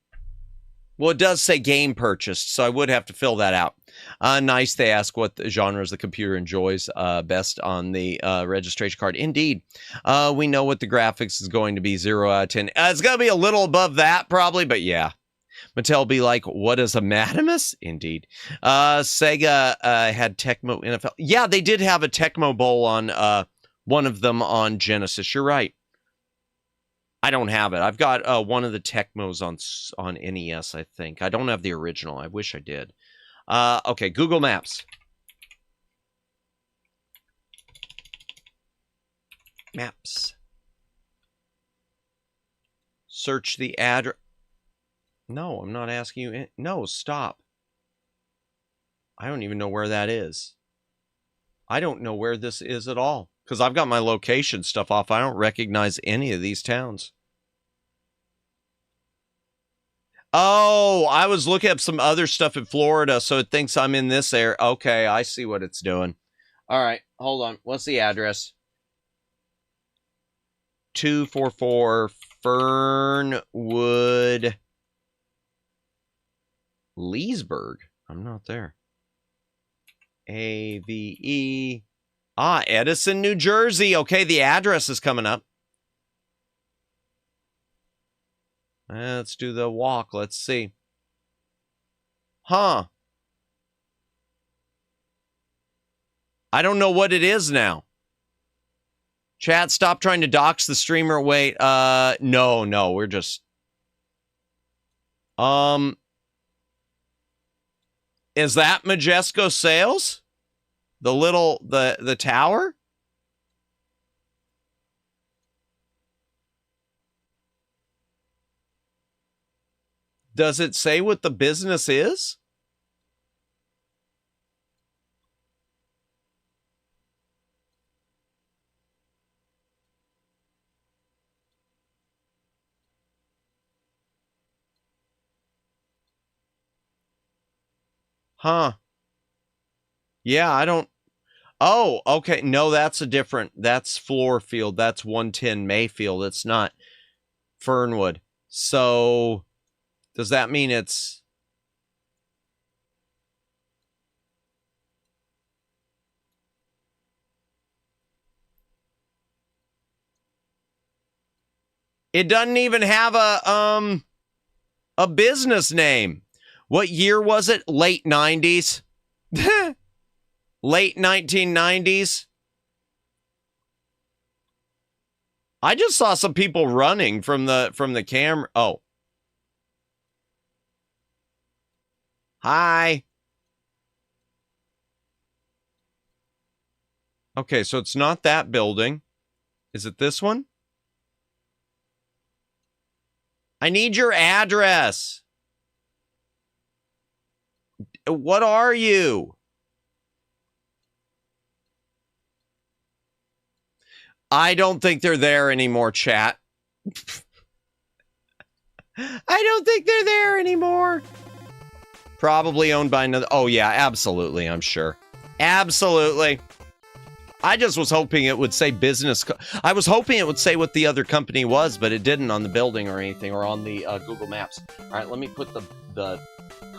Well, it does say game purchased, so I would have to fill that out. Nice. They ask what the genres the computer enjoys best on the registration card. Indeed. We know what the graphics is going to be. 0 out of 10. It's going to be a little above that probably, but yeah. Mattel be like, what is a Madamus? Indeed. Sega had Tecmo NFL. Yeah, they did have a Tecmo Bowl on one of them on Genesis. You're right. I don't have it. I've got one of the Tecmos on NES, I think. I don't have the original. I wish I did. Okay, Google Maps. Maps. Search the address. No, I'm not asking you. No, stop. I don't even know where that is. I don't know where this is at all. Because I've got my location stuff off. I don't recognize any of these towns. Oh, I was looking up some other stuff in Florida, so it thinks I'm in this area. Okay, I see what it's doing. All right, hold on. What's the address? 244 Fernwood, Leesburg. I'm not there. AVE. Edison, New Jersey. Okay, the address is coming up. Let's do the walk. Let's see. Huh. I don't know what it is now. Chat, stop trying to dox the streamer. Wait, no, we're just... Is that Majesco Sales? The tower? Does it say what the business is? Huh. Yeah, I don't... Oh, okay. No, that's a different... That's Floorfield. That's 110 Mayfield. It's not Fernwood. So... Does that mean it's... It doesn't even have a business name. What year was it? Late 90s? Late 1990s? I just saw some people running from the camera. Oh. Hi. Okay, so it's not that building. Is it this one? I need your address. What are you? I don't think they're there anymore, chat. I don't think they're there anymore. Probably owned by another... Oh, yeah, absolutely, I'm sure. Absolutely. I just was hoping it would say business... I was hoping it would say what the other company was, but it didn't on the building or anything, or on the Google Maps. All right, let me put the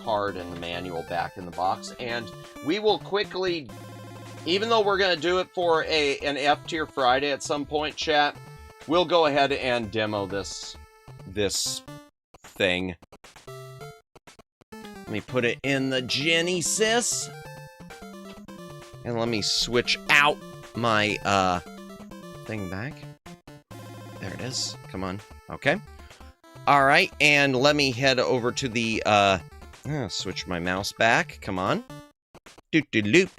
card and the manual back in the box, and we will quickly... Even though we're going to do it for an F-tier Friday at some point, chat, we'll go ahead and demo this thing. Let me put it in the Genesis. And let me switch out my thing back. There it is. Come on. Okay. All right. And let me head over to the... switch my mouse back. Come on. Doot-doot-loop.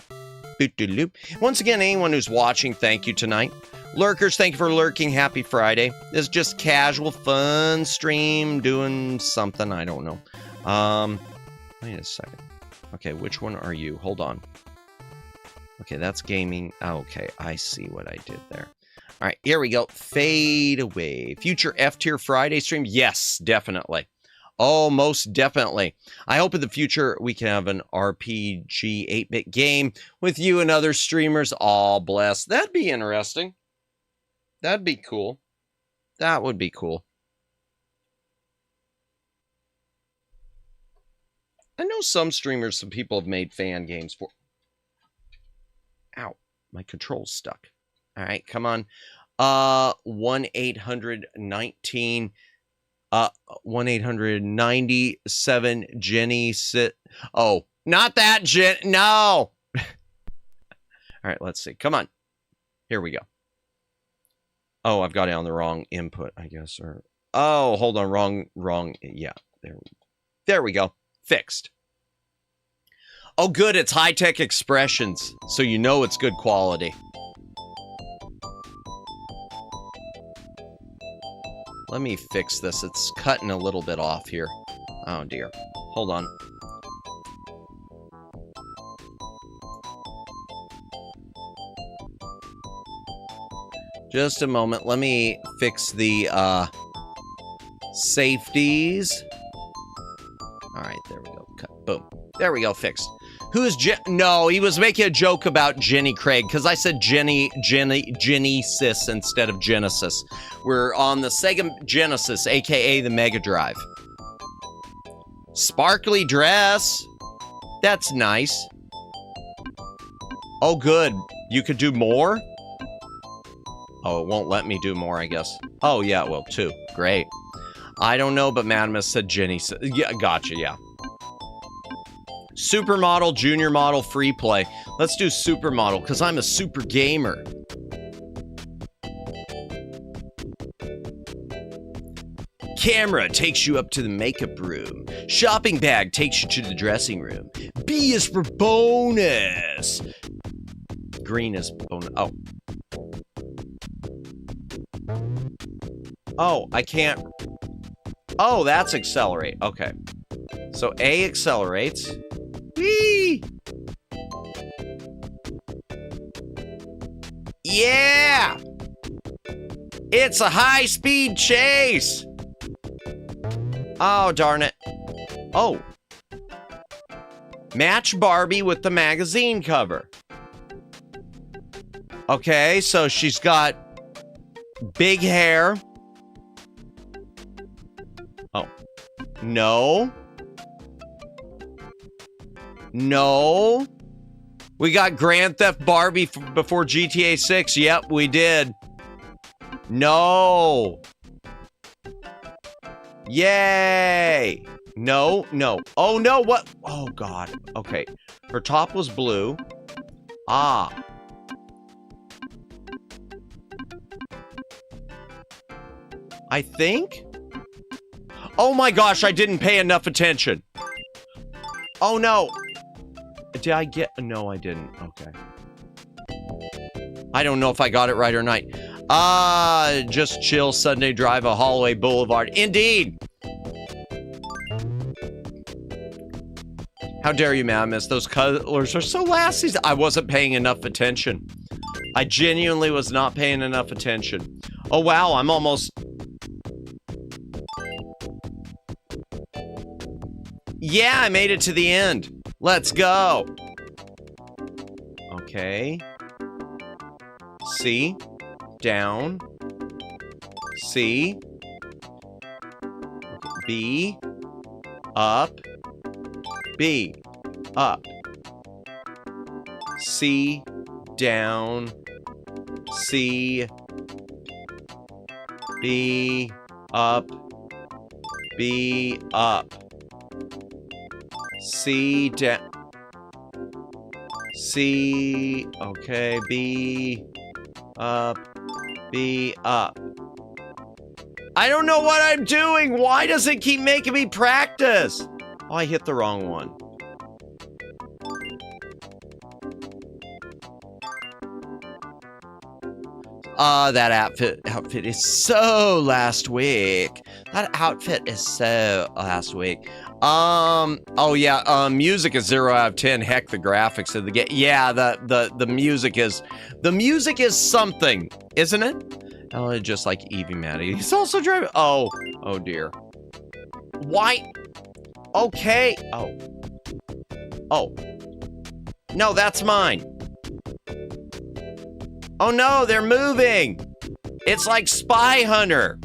Doot-doot-loop. Once again, anyone who's watching, thank you tonight. Lurkers, thank you for lurking. Happy Friday. This is just casual, fun stream doing something. I don't know. Wait a second. Okay, which one are you? Hold on. Okay, that's gaming. Okay, I see what I did there. All right, here we go. Fade away. Future F-tier Friday stream? Yes, definitely. Oh, most definitely. I hope in the future we can have an RPG 8-bit game with you and other streamers. All blessed. That'd be interesting. That'd be cool. That would be cool. I know know some streamers, some people have made fan games for... Ow, my control's stuck. All right, come on. 1-800-19... 1-800-97 Jenny sit. Oh, not that Jen. No. All right, let's see. Come on. Here we go. Oh, I've got it on the wrong input, I guess. Or oh, hold on, wrong. Yeah, there we go. Fixed. Oh, good. It's high-tech expressions, so you know it's good quality. Let me fix this. It's cutting a little bit off here. Oh, dear. Hold on. Just a moment. Let me fix the safeties. All right, there we go. Cut. Boom. There we go. Fixed. Who is No, he was making a joke about Jenny Craig because I said Genesis instead of Genesis. We're on the Sega Genesis, aka the Mega Drive. Sparkly dress. That's nice. Oh, good. You could do more? Oh, it won't let me do more, I guess. Oh, yeah, it will, too. Great. I don't know, but Madam said Jenny. Yeah, gotcha, yeah. Supermodel, junior model, free play. Let's do supermodel, because I'm a super gamer. Camera takes you up to the makeup room. Shopping bag takes you to the dressing room. B is for bonus. Green is bonus. Oh. Oh, I can't. Oh, that's accelerate. Okay. So A accelerates. Whee! Yeah! It's a high-speed chase! Oh, darn it. Oh. Match Barbie with the magazine cover. Okay, so she's got big hair. Oh. No. No. We got Grand Theft Barbie before GTA 6. Yep, we did. No. Yay. No, no. Oh, no, what? Oh, God. Okay. Her top was blue. Ah. I think? Oh, my gosh, I didn't pay enough attention. Oh, no. Did I get... No, I didn't. Okay. I don't know if I got it right or not. Just chill Sunday drive a Holloway Boulevard. Indeed. How dare you, Mammoth? Those colors are so lasty. I wasn't paying enough attention. I genuinely was not paying enough attention. Oh, wow. I'm almost... Yeah, I made it to the end. Let's go. Okay. C. Down. C. B. Up. B. Up. C. Down. C. B. Up. B. Up. C. Down. C. Okay. B. Up. B. Up. I don't know what I'm doing. Why does it keep making me practice? Oh, I hit the wrong one. That outfit is so last week. That outfit is so last week. Oh yeah, music is 0 out of 10. Heck, the graphics of the game. Yeah, the music is something, isn't it? Oh, just like Evie Maddie. He's also driving. Oh dear. Why? Okay. Oh. No, that's mine. Oh no, they're moving. It's like Spy Hunter,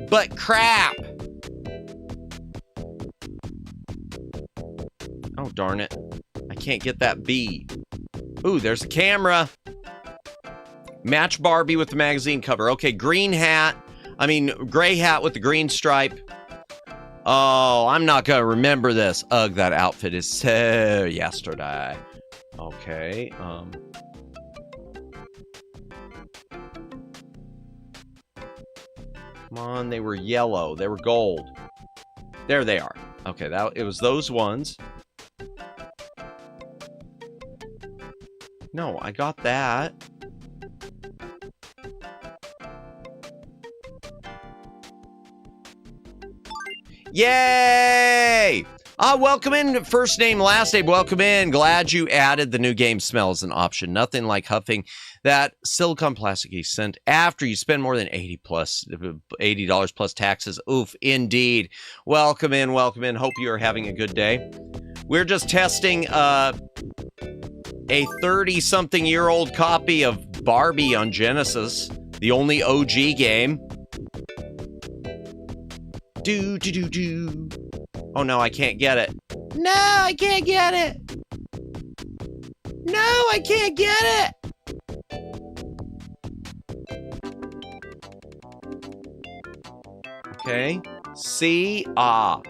but crap. Oh, darn it. I can't get that B. Ooh, there's a camera. Match Barbie with the magazine cover. Okay, gray hat with the green stripe. Oh, I'm not gonna remember this. Ugh, that outfit is so yesterday. Okay, Come on, they were yellow. They were gold. There they are. Okay, it was those ones. No, I got that. Yay! Welcome in. First name, last name, welcome in. Glad you added the new game smell as an option. Nothing like huffing that silicone plasticky scent after you spend more than $80 plus taxes. Oof, indeed. Welcome in, welcome in. Hope you are having a good day. We're just testing a 30-something-year-old copy of Barbie on Genesis, the only OG game. Do. Oh no, I can't get it. No, I can't get it. No, I can't get it. Okay. C, A.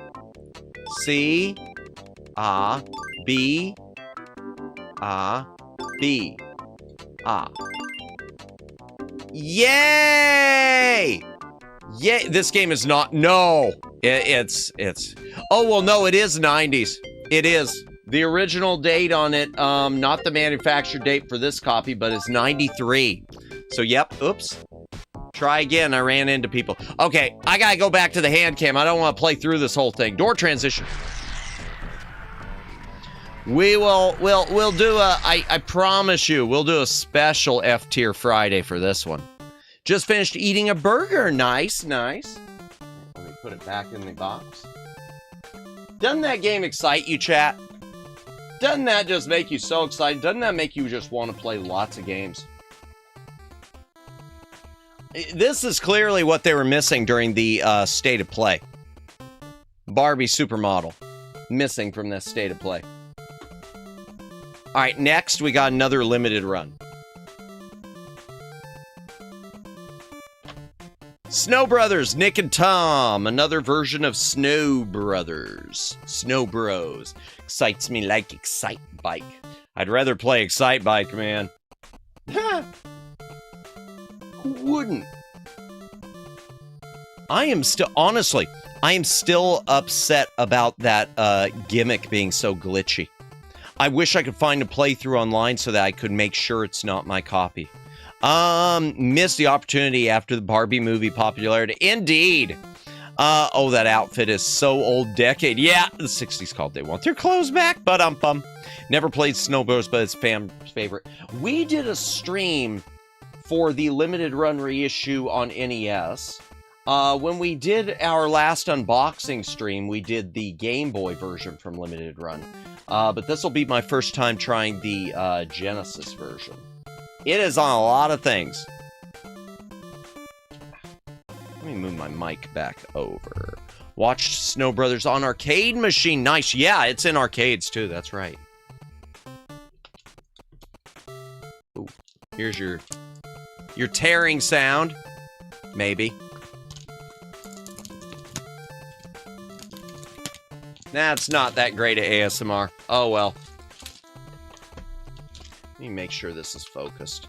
C, A, B, A, B, A. Yay! Yeah, this game is not. No, it's. Oh well, no, it is 90s. It is the original date on it. Not the manufacturer date for this copy, but it's 93. So yep. Oops. Try again. I ran into people. Okay, I gotta go back to the hand cam. I don't want to play through this whole thing. Door transition. We'll do a. I promise you, we'll do a special F tier Friday for this one. Just finished eating a burger. Nice, nice. Let me put it back in the box. Doesn't that game excite you, chat? Doesn't that just make you so excited? Doesn't that make you just want to play lots of games? This is clearly what they were missing during the state of play. Barbie Supermodel. Missing from this state of play. All right, next we got another limited run. Snow Brothers, Nick and Tom. Another version of Snow Brothers. Snow Bros. Excites me like Excite Bike. I'd rather play Excite Bike, man. Who wouldn't? I am still upset about that Gimmick being so glitchy. I wish I could find a playthrough online so that I could make sure it's not my copy. Missed the opportunity after the Barbie movie popularity. Indeed. Oh, that outfit is so old decade. Yeah, the 60s called they want their clothes back, but never played Snow Bros, but it's fam's favorite. We did a stream for the limited run reissue on NES. When we did our last unboxing stream, we did the Game Boy version from limited run. But this will be my first time trying the Genesis version. It is on a lot of things. Let me move my mic back over. Watched Snow Brothers on arcade machine. Nice. Yeah, it's in arcades too. That's right. Ooh, here's your tearing sound. Maybe. That's not that great at ASMR. Oh well. Let me make sure this is focused.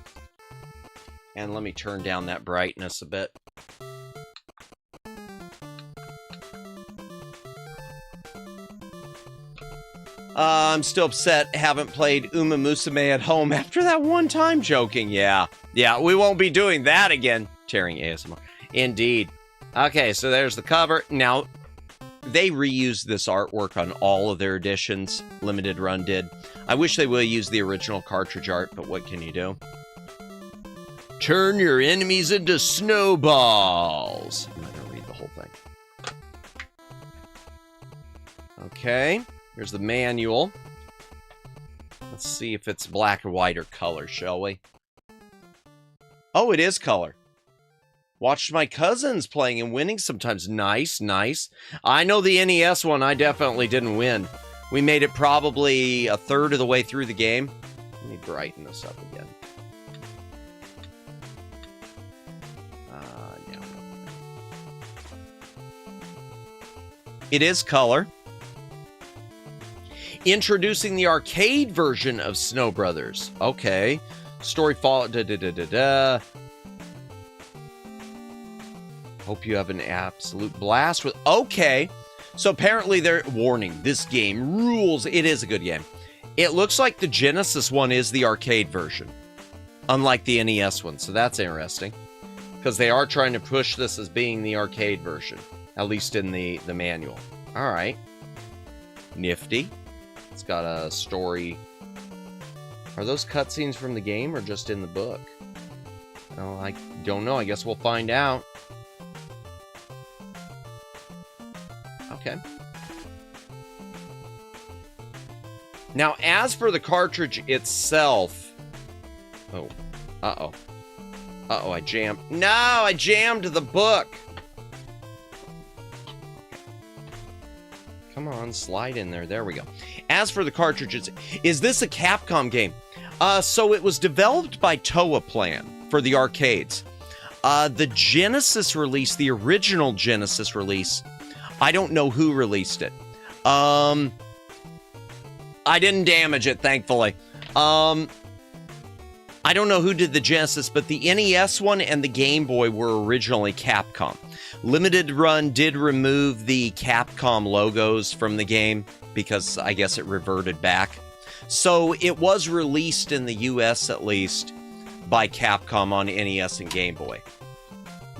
And let me turn down that brightness a bit. I'm still upset. Haven't played Uma Musume at home after that one time. Joking. Yeah, we won't be doing that again. Tearing ASMR. Indeed. Okay, so there's the cover. Now, they reused this artwork on all of their editions. Limited Run did. I wish they would use the original cartridge art, but what can you do? Turn your enemies into snowballs. I'm not going to read the whole thing. Okay, here's the manual. Let's see if it's black or white or color, shall we? Oh, it is color. Watched my cousins playing and winning sometimes. Nice, nice. I know the NES one, I definitely didn't win. We made it probably a third of the way through the game. Let me brighten this up again. Yeah. It is color. Introducing the arcade version of Snow Brothers. Okay. Story fall. Hope you have an absolute blast with. Okay. So apparently they're warning. This game rules. It is a good game. It looks like the Genesis one is the arcade version, unlike the NES one. So that's interesting because they are trying to push this as being the arcade version, at least in the manual. All right. Nifty. It's got a story. Are those cutscenes from the game or just in the book? Oh, I don't know. I guess we'll find out. Okay. Now, as for the cartridge itself... Oh. Uh-oh. Uh-oh, I jammed... No, I jammed the book! Come on, slide in there. There we go. As for the cartridges, is this a Capcom game? So it was developed by Toa Plan for the arcades. The Genesis release, the original Genesis release, I don't know who released it. I didn't damage it, thankfully. I don't know who did the Genesis, but the NES one and the Game Boy were originally Capcom. Limited Run did remove the Capcom logos from the game because I guess it reverted back. So it was released in the US at least by Capcom on NES and Game Boy.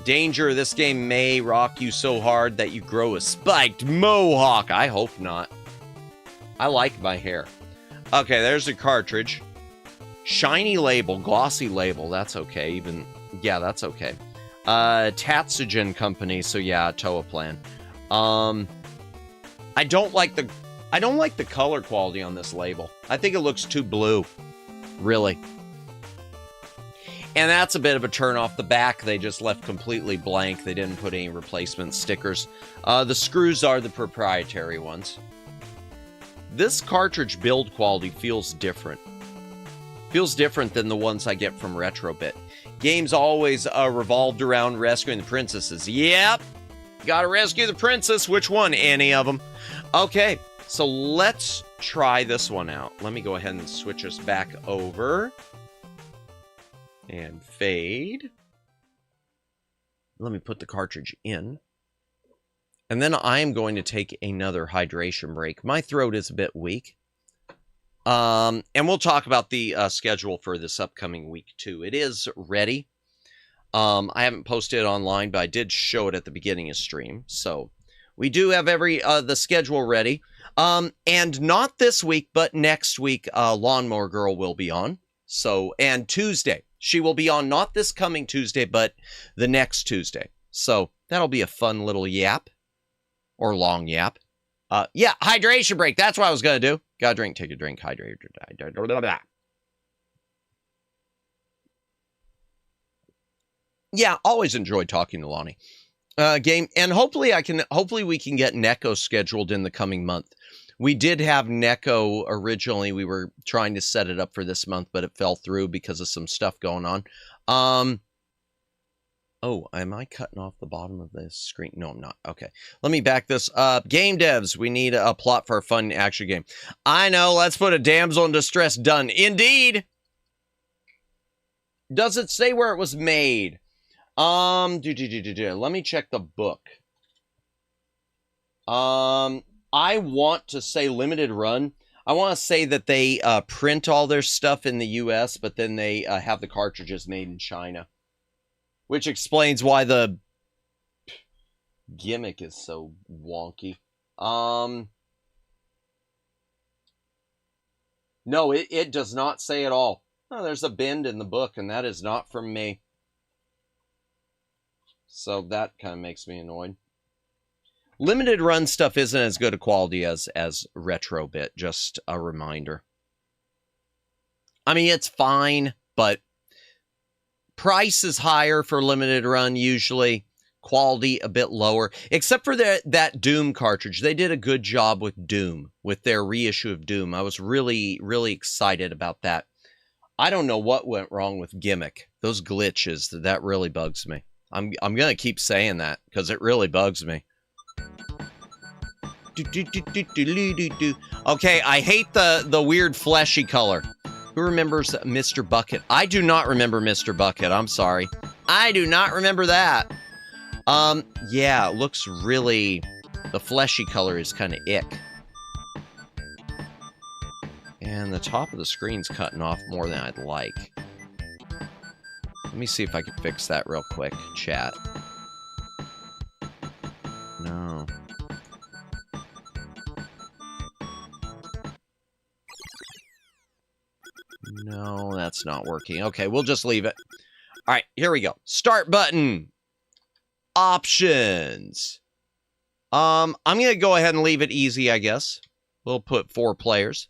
Danger, this game may rock you so hard that you grow a spiked mohawk. I hope not. I like my hair. Okay, there's the cartridge. Shiny label, glossy label. That's okay. Even, yeah, that's okay. Tatsugen Company. So yeah, Toa Plan. I don't like the color quality on this label. I think it looks too blue. Really. And that's a bit of a turn off. The back, they just left completely blank. They didn't put any replacement stickers. The screws are the proprietary ones. This cartridge build quality feels different. Feels different than the ones I get from Retrobit. Games always revolved around rescuing the princesses. Yep, gotta rescue the princess. Which one? Any of them. Okay, so let's try this one out. Let me go ahead and switch us back over. And fade. Let me put the cartridge in. And then I am going to take another hydration break. My throat is a bit weak. And we'll talk about the schedule for this upcoming week too. It is ready. I haven't posted it online, but I did show it at the beginning of stream. So we do have the schedule ready. And not this week, but next week, Lawnmower Girl will be on. So, and Tuesday. She will be on not this coming Tuesday, but the next Tuesday. So that'll be a fun little yap. Or long yap. Yeah, hydration break. That's what I was going to do. Gotta drink, take a drink, hydrate. Yeah, always enjoyed talking to Lonnie. Game, and hopefully we can get Neko scheduled in the coming month. We did have Neko originally. We were trying to set it up for this month, but it fell through because of some stuff going on. Oh, am I cutting off the bottom of the screen? No, I'm not. Okay. Let me back this up. Game devs, we need a plot for a fun action game. I know. Let's put a damsel in distress. Done. Indeed. Does it say where it was made? Let me check the book. I want to say limited run. I want to say that they print all their stuff in the US, but then they have the cartridges made in China. Which explains why the Gimmick is so wonky. No, it does not say at all. Oh, there's a bend in the book, and that is not from me. So that kind of makes me annoyed. Limited run stuff isn't as good a quality as Retrobit, just a reminder. I mean, it's fine, but price is higher for limited run usually. quality a bit lower, except for that Doom cartridge. They did a good job with Doom, with their reissue of Doom. I was really, really excited about that. I don't know what went wrong with Gimmick. Those glitches, that really bugs me. I'm gonna keep saying that because it really bugs me. Okay, I hate the weird fleshy color. Who remembers Mr. Bucket? I do not remember Mr. Bucket. I'm sorry. I do not remember that. Yeah, it looks really... The fleshy color is kind of ick. And the top of the screen's cutting off more than I'd like. Let me see if I can fix that real quick, chat. No. No, that's not working. Okay, we'll just leave it. All right, here we go. Start button. Options. I'm going to go ahead and leave it easy, I guess. We'll put 4 players.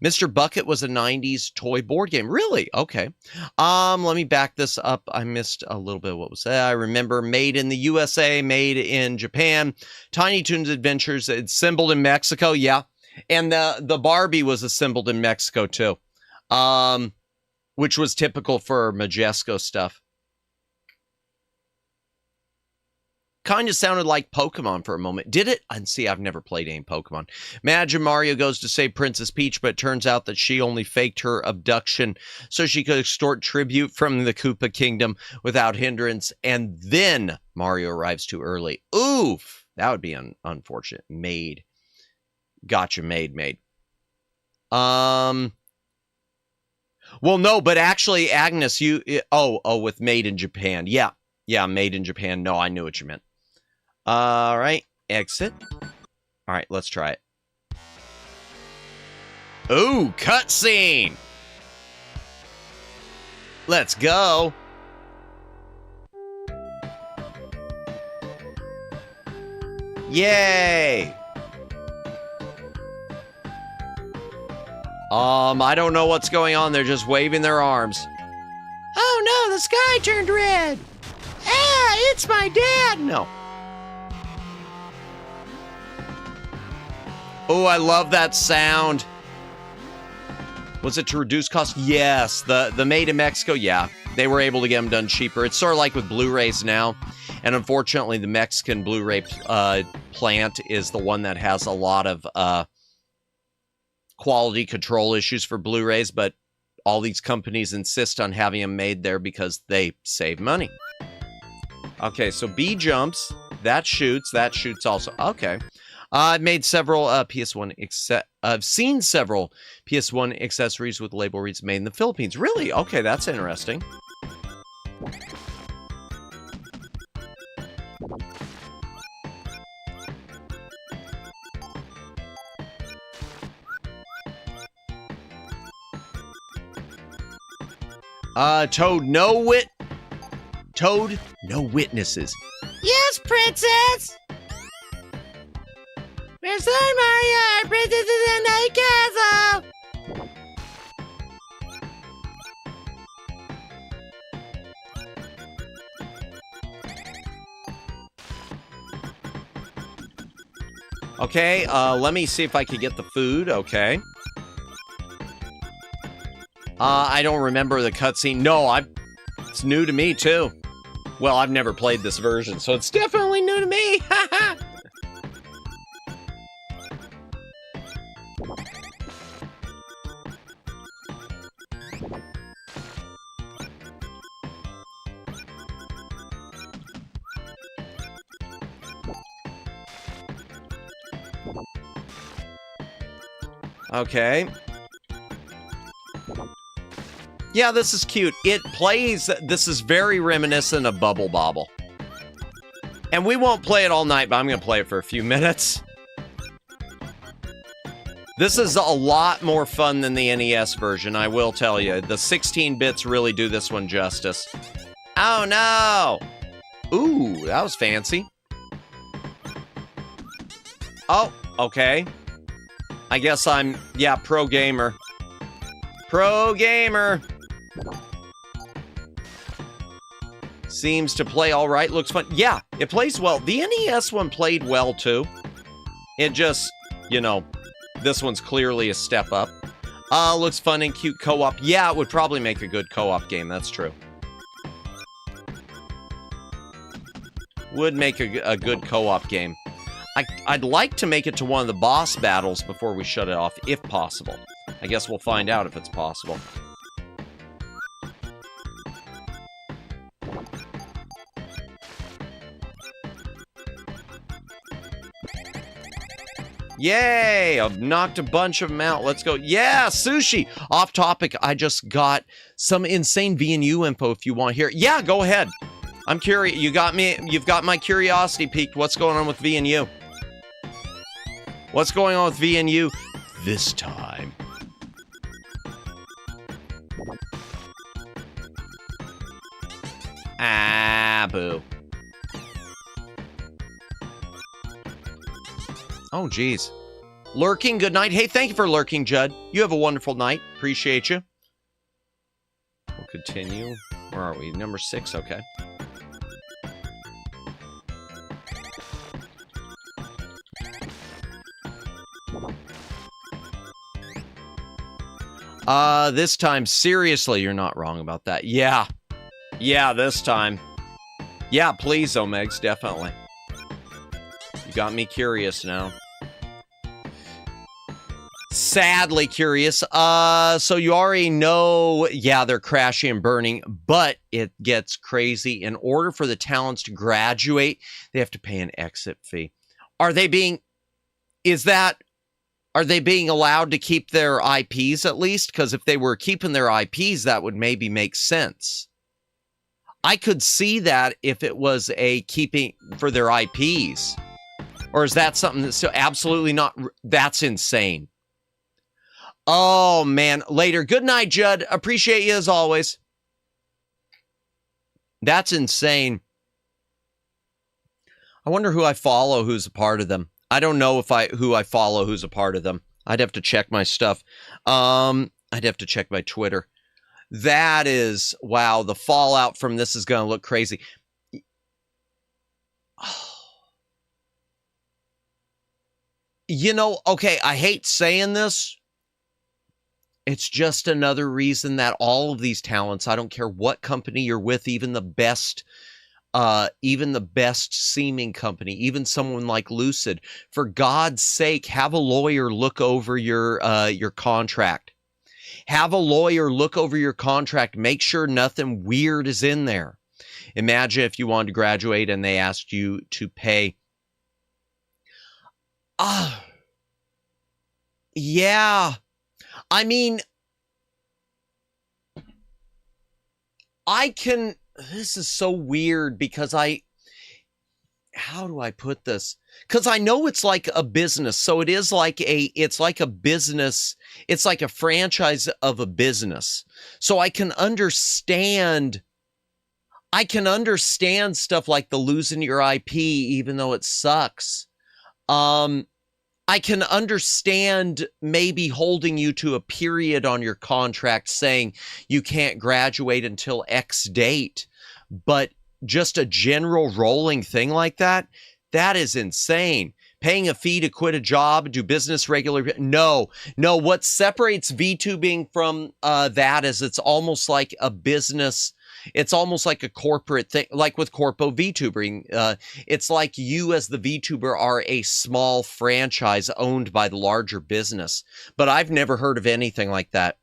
Mr. Bucket was a 90s toy board game. Really? Okay. Let me back this up. I missed a little bit of what was that. I remember made in the USA, made in Japan. Tiny Toons Adventures, assembled in Mexico. Yeah. And the Barbie was assembled in Mexico too. Which was typical for Majesco stuff. Kind of sounded like Pokemon for a moment. Did it? And see, I've never played any Pokemon. Imagine Mario goes to save Princess Peach, but it turns out that she only faked her abduction so she could extort tribute from the Koopa Kingdom without hindrance, and then Mario arrives too early. Oof! That would be unfortunate. Made. Gotcha, made. Well, no, but actually, Agnes, you... Oh, with Made in Japan. Yeah, Made in Japan. No, I knew what you meant. All right, exit. All right, let's try it. Ooh, cutscene! Let's go. Yay! I don't know what's going on. They're just waving their arms. Oh no, the sky turned red. Ah, it's my dad. No. Oh, I love that sound. Was it to reduce cost? Yes, the Made in Mexico, yeah. They were able to get them done cheaper. It's sort of like with Blu-rays now. And unfortunately, the Mexican Blu-ray plant is the one that has a lot of quality control issues for Blu-rays, but all these companies insist on having them made there because they save money. Okay, so B jumps. That shoots also. Okay. I've made several PS1 I've seen several PS1 accessories with label reads made in the Philippines. Really? Okay, that's interesting. Toad, no witnesses. Yes, princess! Where's Mario? Our princess is in the castle! Okay, let me see if I can get the food. Okay. I don't remember the cutscene. No, it's new to me, too. Well, I've never played this version, so it's definitely new to me. Okay. Yeah, this is cute. It plays... This is very reminiscent of Bubble Bobble. And we won't play it all night, but I'm going to play it for a few minutes. This is a lot more fun than the NES version, I will tell you. The 16 bits really do this one justice. Oh, no! Ooh, that was fancy. Oh, okay. I guess I'm... Yeah, pro gamer. Pro gamer! Seems to play all right. Looks fun. Yeah, it plays well. The NES one played well, too. It just, you know, this one's clearly a step up. Looks fun and cute co-op. Yeah, it would probably make a good co-op game. That's true. Would make a good co-op game. I'd like to make it to one of the boss battles before we shut it off, if possible. I guess we'll find out if it's possible. Yay! I've knocked a bunch of them out. Let's go. Yeah, sushi! Off topic, I just got some insane VNU info if you want to hear. Yeah, go ahead. I'm curious. You got me. You've got my curiosity piqued. What's going on with VNU? What's going on with VNU this time? Ah, boo. Oh, geez. Lurking, good night. Hey, thank you for lurking, Judd. You have a wonderful night. Appreciate you. We'll continue. Where are we? Number 6, okay. This time, seriously, you're not wrong about that. Yeah. Yeah, this time. Yeah, please, Omegs, definitely. You got me curious now. Sadly curious. So you already know, yeah, they're crashing and burning, but it gets crazy. In order for the talents to graduate, they have to pay an exit fee. Are they being allowed to keep their IPs at least? Because if they were keeping their IPs, that would maybe make sense. I could see that if it was a keeping for their IPs. Or is that something that's still absolutely not? That's insane. Oh, man. Later. Good night, Judd. Appreciate you as always. That's insane. I wonder who I follow who's a part of them. I don't know who I follow who's a part of them. I'd have to check my stuff. I'd have to check my Twitter. That is, wow, the fallout from this is going to look crazy. You know, okay, I hate saying this. It's just another reason that all of these talents, I don't care what company you're with, even the best seeming company, even someone like Lucid, for God's sake, have a lawyer look over your contract. Have a lawyer look over your contract. Make sure nothing weird is in there. Imagine if you wanted to graduate and they asked you to pay. Yeah. I mean, this is so weird because how do I put this? Because I know it's like a business. So it's like a business. It's like a franchise of a business. So I can understand stuff like the losing your IP, even though it sucks. I can understand maybe holding you to a period on your contract saying you can't graduate until X date, but just a general rolling thing like that, that is insane. Paying a fee to quit a job, do business regularly. No. What separates VTubing from that is it's almost like a business. It's almost like a corporate thing, like with Corpo VTubering. It's like you as the VTuber are a small franchise owned by the larger business. But I've never heard of anything like that.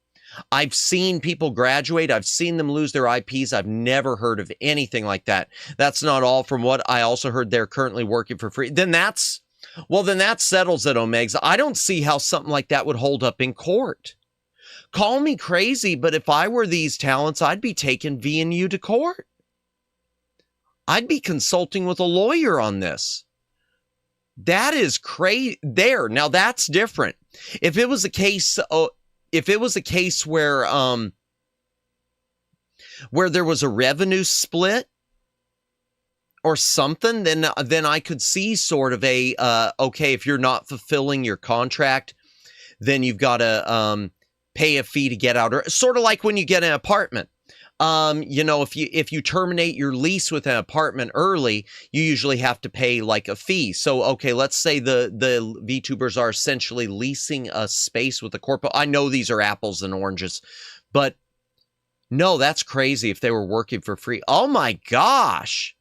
I've seen people graduate. I've seen them lose their IPs. I've never heard of anything like that. That's not all. From what I also heard, they're currently working for free. Then that settles it, Omegs. I don't see how something like that would hold up in court. Call me crazy, but if I were these talents, I'd be taking VNU to court. I'd be consulting with a lawyer on this. That is crazy. Now that's different. If it was a case, where there was a revenue split or something, then I could see sort of okay, if you're not fulfilling your contract, then you've got to pay a fee to get out, or sort of like when you get an apartment. You know, if you terminate your lease with an apartment early, you usually have to pay like a fee. So, okay, let's say the VTubers are essentially leasing a space with a corpo. I know these are apples and oranges, but no, that's crazy if they were working for free. Oh my gosh.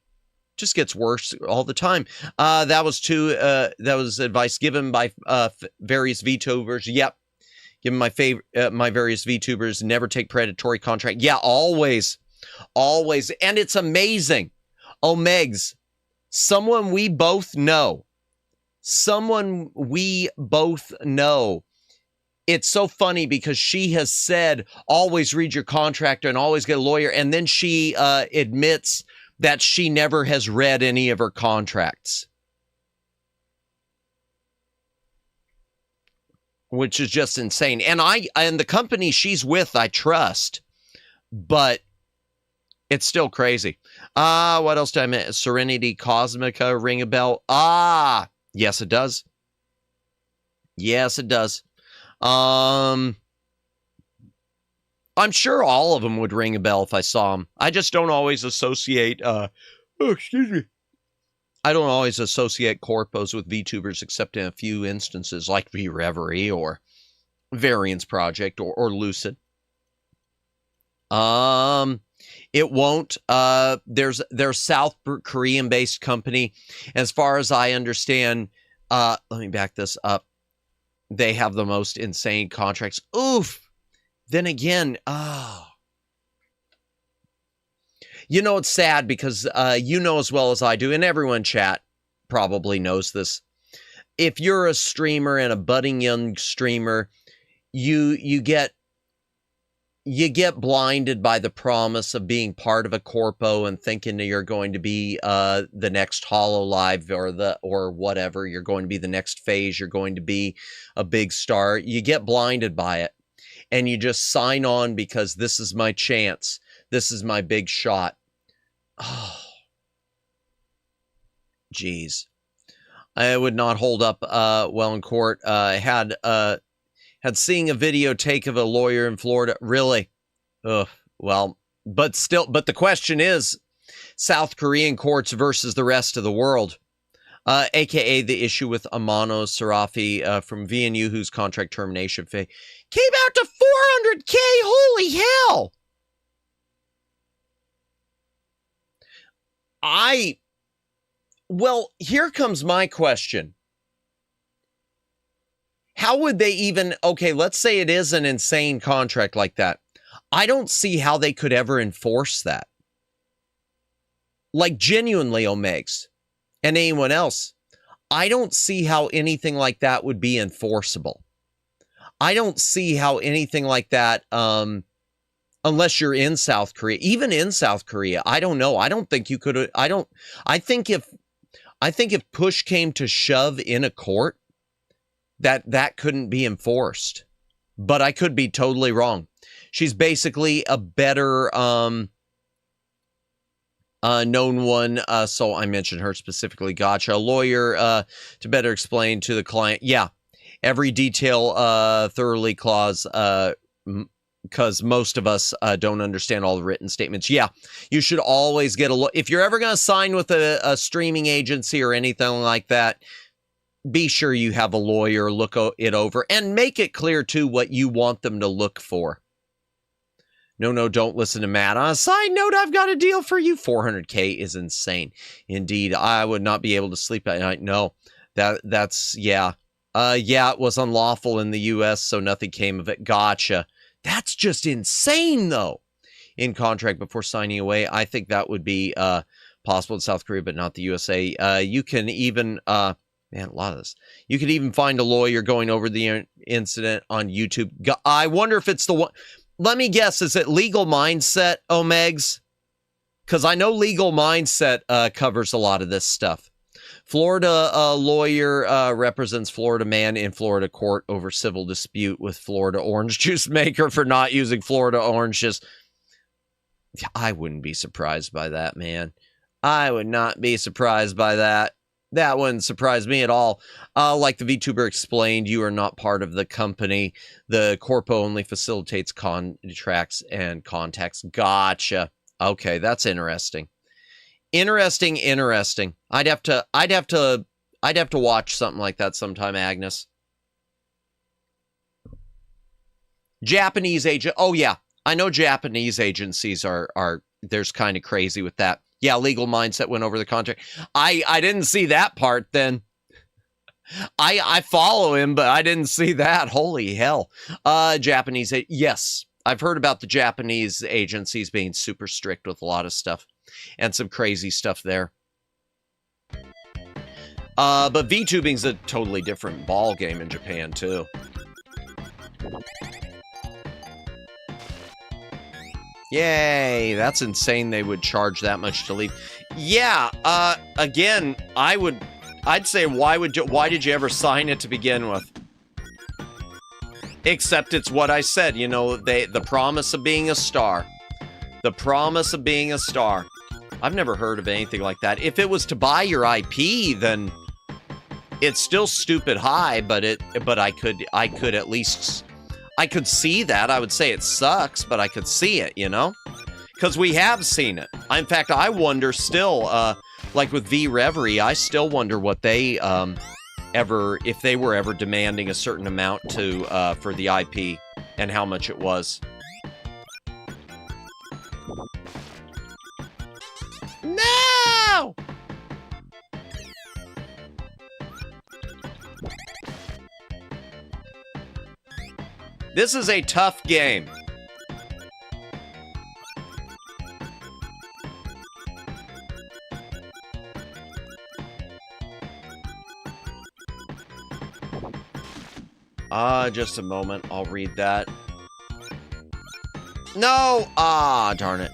Just gets worse all the time. That was advice given by various VTubers. Yep. Given my various VTubers, never take predatory contract. Yeah, always. And it's amazing. Omegs, someone we both know. It's so funny because she has said, always read your contract and always get a lawyer. And then she admits that she never has read any of her contracts. Which is just insane. And the company she's with, I trust, but it's still crazy. What else did I miss? Serenity Cosmica ring a bell? Yes, it does. Yes, it does. I'm sure all of them would ring a bell if I saw them. I just don't always associate, excuse me. I don't always associate corpos with VTubers except in a few instances like V-Reverie or Variance Project or Lucid. It won't. There's South Korean based company. As far as I understand, let me back this up. They have the most insane contracts. Oof. Then again, you know, it's sad because you know as well as I do, and everyone in chat probably knows this. If you're a streamer and a budding young streamer, you get blinded by the promise of being part of a corpo and thinking that you're going to be the next HoloLive or whatever. You're going to be the next phase. You're going to be a big star. You get blinded by it, and you just sign on because this is my chance. This is my big shot. Oh, geez. I would not hold up well in court. Had seeing a videotape of a lawyer in Florida. Really? Ugh. Well, but the question is South Korean courts versus the rest of the world. AKA the issue with Amano Sarafi from VNU, whose contract termination fee came out to $400K. Holy hell. Well, here comes my question. How would they even, okay, let's say it is an insane contract like that. I don't see how they could ever enforce that. Like genuinely, Omegs and anyone else, I don't see how anything like that would be enforceable. I don't see how anything like that, unless you're in South Korea, even in South Korea, I don't know. I don't think you could, I think if push came to shove in a court, that couldn't be enforced, but I could be totally wrong. She's basically a better, known one. So I mentioned her specifically. Gotcha. A lawyer, to better explain to the client. Yeah. Every detail, thoroughly clause, because most of us don't understand all the written statements. Yeah, you should always get a look. If you're ever going to sign with a streaming agency or anything like that, be sure you have a lawyer look it over and make it clear, too, what you want them to look for. No, don't listen to Matt. On a side note, I've got a deal for you. $400K is insane. Indeed, I would not be able to sleep at night. No, that's, yeah. Yeah, it was unlawful in the U.S., so nothing came of it. Gotcha. That's just insane, though. In contract before signing away, I think that would be possible in South Korea, but not the USA. You can even, man, a lot of this. You could even find a lawyer going over the incident on YouTube. I wonder if it's the one. Let me guess, is it Legal Mindset, Omegs? Because I know Legal Mindset covers a lot of this stuff. Florida lawyer represents Florida man in Florida court over civil dispute with Florida orange juice maker for not using Florida oranges. I wouldn't be surprised by that, man. I would not be surprised by that. That wouldn't surprise me at all. Like the VTuber explained, you are not part of the company. The corpo only facilitates contracts and contacts. Gotcha. Okay, that's interesting. Interesting. I'd have to watch something like that sometime, Agnes. Japanese agent. Oh yeah, I know Japanese agencies are there's kind of crazy with that. Yeah, Legal Mindset went over the contract. I didn't see that part then. I follow him, but I didn't see that. Holy hell. Japanese, yes. I've heard about the Japanese agencies being super strict with a lot of stuff and some crazy stuff there. But VTubing's a totally different ball game in Japan too. Yay, that's insane they would charge that much to leave. Yeah, again, I'd say why did you ever sign it to begin with? Except it's what I said, you know, the promise of being a star. The promise of being a star. I've never heard of anything like that. If it was to buy your IP, then it's still stupid high, but I could at least I could see that. I would say it sucks, but I could see it, you know? Because we have seen it. In fact, I wonder still, like with V-Reverie, I still wonder what they if they were ever demanding a certain amount to for the IP and how much it was. No! This is a tough game. Just a moment. I'll read that. No! Darn it.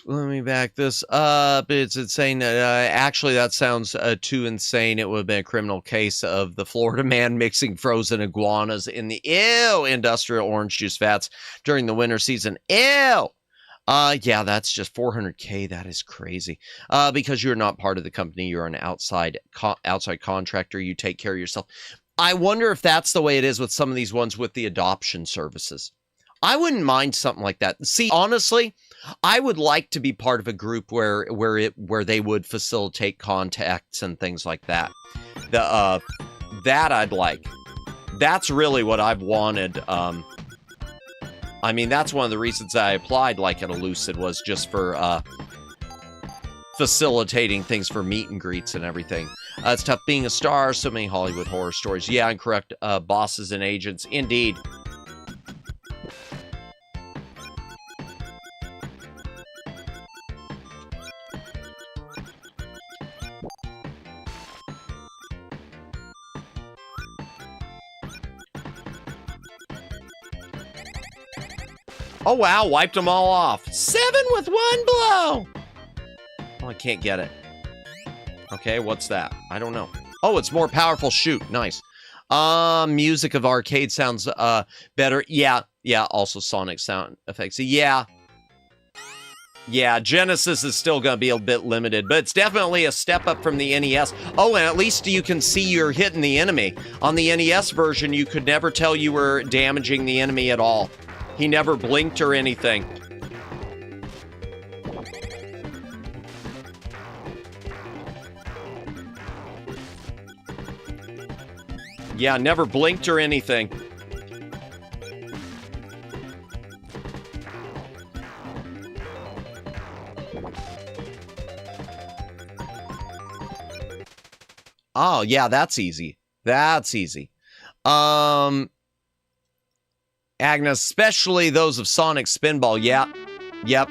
Let me back this up. It's insane. Actually, that sounds too insane. It would have been a criminal case of the Florida man mixing frozen iguanas in the industrial orange juice vats during the winter season. Yeah, that's just $400K. That is crazy. Because you're not part of the company. You're an outside contractor. You take care of yourself. I wonder if that's the way it is with some of these ones with the adoption services. I wouldn't mind something like that. See, honestly, I would like to be part of a group where they would facilitate contacts and things like that. That I'd like. That's really what I've wanted. I mean, that's one of the reasons I applied like at Elucid was just for facilitating things for meet and greets and everything. It's tough being a star. So many Hollywood horror stories. Yeah, and correct bosses and agents. Indeed. Oh, wow. Wiped them all off. 7 with 1 blow. Oh, I can't get it. Okay, what's that? I don't know. Oh, it's more powerful. Shoot. Nice. Music of arcade sounds better. Yeah. Also sonic sound effects. Yeah, Genesis is still going to be a bit limited, but it's definitely a step up from the NES. Oh, and at least you can see you're hitting the enemy. On the NES version, you could never tell you were damaging the enemy at all. He never blinked or anything. Yeah, never blinked or anything. Oh, yeah, that's easy. That's easy. Agnes, especially those of Sonic Spinball. Yeah. Yep.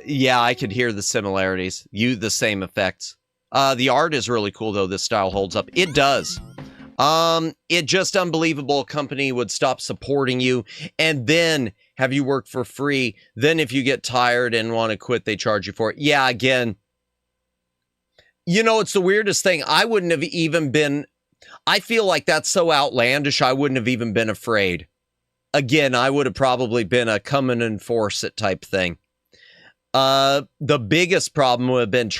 Yeah, I could hear the similarities. The same effects. The art is really cool, though. This style holds up. It does. It just unbelievable. A company would stop supporting you and then have you work for free. Then if you get tired and want to quit, they charge you for it. Yeah, again. You know, it's the weirdest thing. I wouldn't have even been... I feel like that's so outlandish, I wouldn't have even been afraid. Again, I would have probably been a come and enforce it type thing. The biggest problem would have been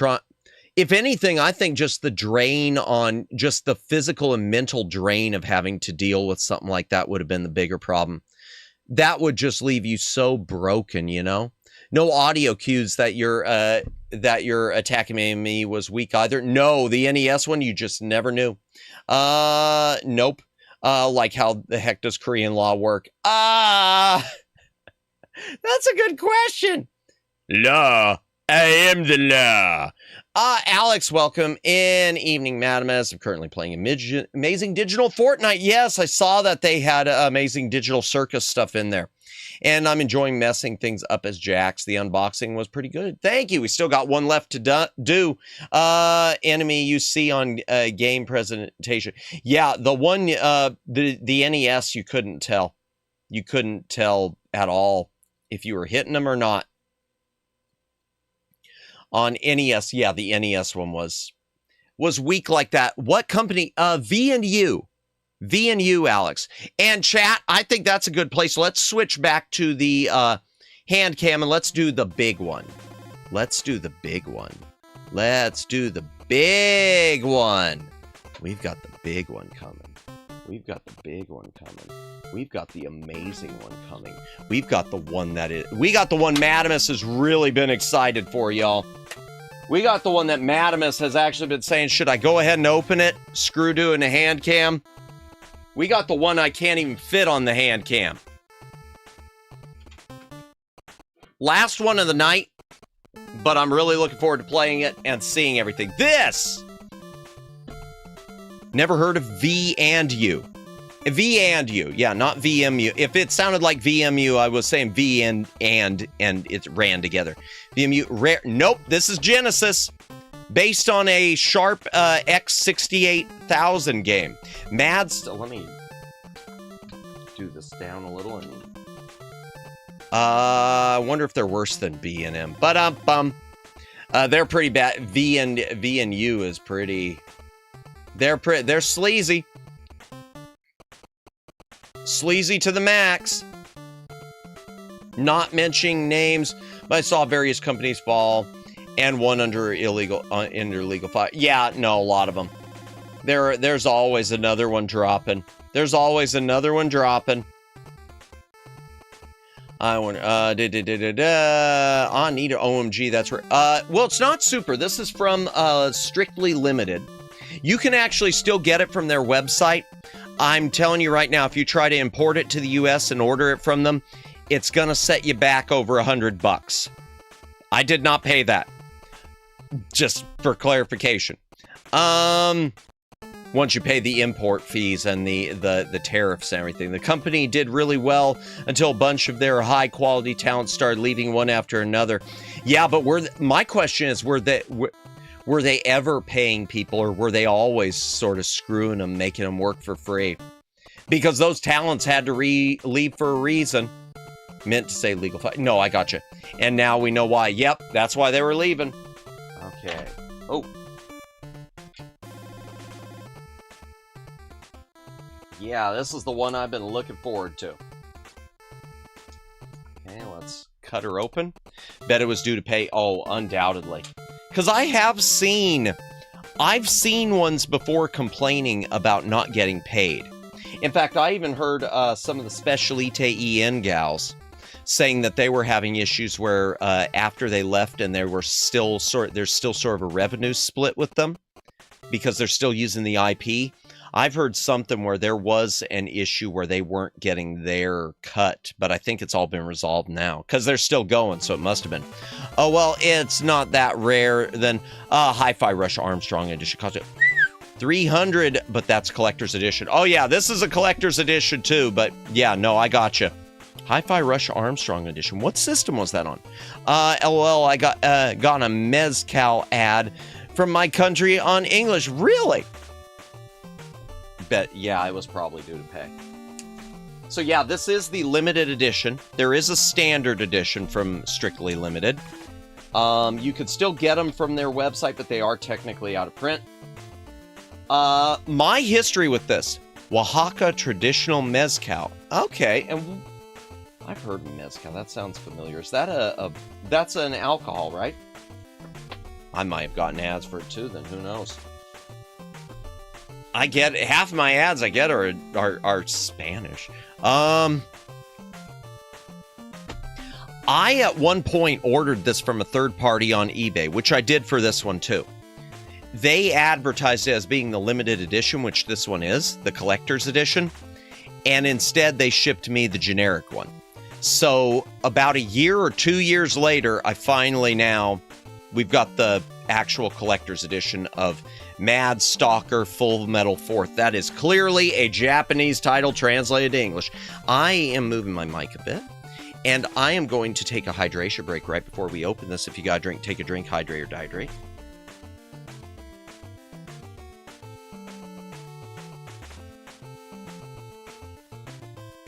if anything, I think just the drain on just the physical and mental drain of having to deal with something like that would have been the bigger problem. That would just leave you so broken, you know? No audio cues that your attacking enemy was weak either. No, the NES one, you just never knew. Nope. Like how the heck does Korean law work? That's a good question. Law. I am the law. Alex, welcome in. Evening, Madamus. I'm currently playing Amazing Digital Fortnite. Yes, I saw that they had Amazing Digital Circus stuff in there. And I'm enjoying messing things up as Jax. The unboxing was pretty good. Thank you. We still got one left to do. Enemy you see on game presentation. Yeah, the one, the NES, you couldn't tell. You couldn't tell at all if you were hitting them or not. On NES, yeah, the NES one was weak like that. What company? V&U. V&U, Alex. And chat, I think that's a good place. Let's switch back to the hand cam and let's do the big one. Let's do the big one. Let's do the big one. We've got the big one coming. We've got the big one coming. We've got the amazing one coming. We've got the one we got the one Madamus has really been excited for, y'all. We got the one that Madamus has actually been saying, should I go ahead and open it? Screw doing a hand cam. We got the one I can't even fit on the hand cam. Last one of the night, but I'm really looking forward to playing it and seeing everything. This! Never heard of V&U. V&U, yeah, not VMU. If it sounded like VMU, I was saying V and it ran together. VMU, rare. Nope, this is Genesis, based on a Sharp X68000 game. Mads, let me do this down a little. And I wonder if they're worse than B and M. But they're pretty bad. V and U is pretty. They're sleazy. Sleazy to the max. Not mentioning names, but I saw various companies fall and one under legal fire. Yeah, no, a lot of them. There's always another one dropping. There's always another one dropping. I want I need an OMG, that's right. Well, it's not super. This is from Strictly Limited. You can actually still get it from their website. I'm telling you right now, if you try to import it to the US and order it from them, it's gonna set you back over $100. I did not pay that. Just for clarification. Once you pay the import fees and the tariffs and everything. The company did really well until a bunch of their high quality talent started leaving one after another. Yeah, but my question is, were they ever paying people, or were they always sort of screwing them, making them work for free? Because those talents had to leave for a reason. Meant to say legal fight. No, I gotcha. And now we know why. Yep, that's why they were leaving. Okay. Oh. Yeah, this is the one I've been looking forward to. Okay, let's cut her open. Bet it was due to pay. Oh, undoubtedly. Because I've seen ones before complaining about not getting paid. In fact, I even heard some of the Specialite EN gals saying that they were having issues where after they left and there's still sort of a revenue split with them because they're still using the IP. I've heard something where there was an issue where they weren't getting their cut, but I think it's all been resolved now because they're still going, so it must have been. Oh, well, it's not that rare. Then Hi-Fi Rush Armstrong edition cost $300, but that's collector's edition. Oh, yeah, this is a collector's edition too, but yeah, no, I gotcha. Hi-Fi Rush Armstrong edition. What system was that on? LOL, I got a Mezcal ad from my country on English. Really? Bet, yeah, I was probably due to pay. So yeah, this is the limited edition. There is a standard edition from Strictly Limited. You could still get them from their website, but they are technically out of print. My history with this, Oaxaca traditional mezcal. Okay, and I've heard mezcal. That sounds familiar. Is that that's an alcohol, right? I might have gotten ads for it too, then who knows? I get half my ads I get are Spanish. I at one point ordered this from a third party on eBay, which I did for this one too. They advertised it as being the limited edition, which this one is, the collector's edition, and instead they shipped me the generic one. So about a year or 2 years later, we've got the actual collector's edition of Mad Stalker Full Metal 4th. That is clearly a Japanese title translated to English. I am moving my mic a bit, and I am going to take a hydration break right before we open this. If you got a drink, take a drink, hydrate or dehydrate.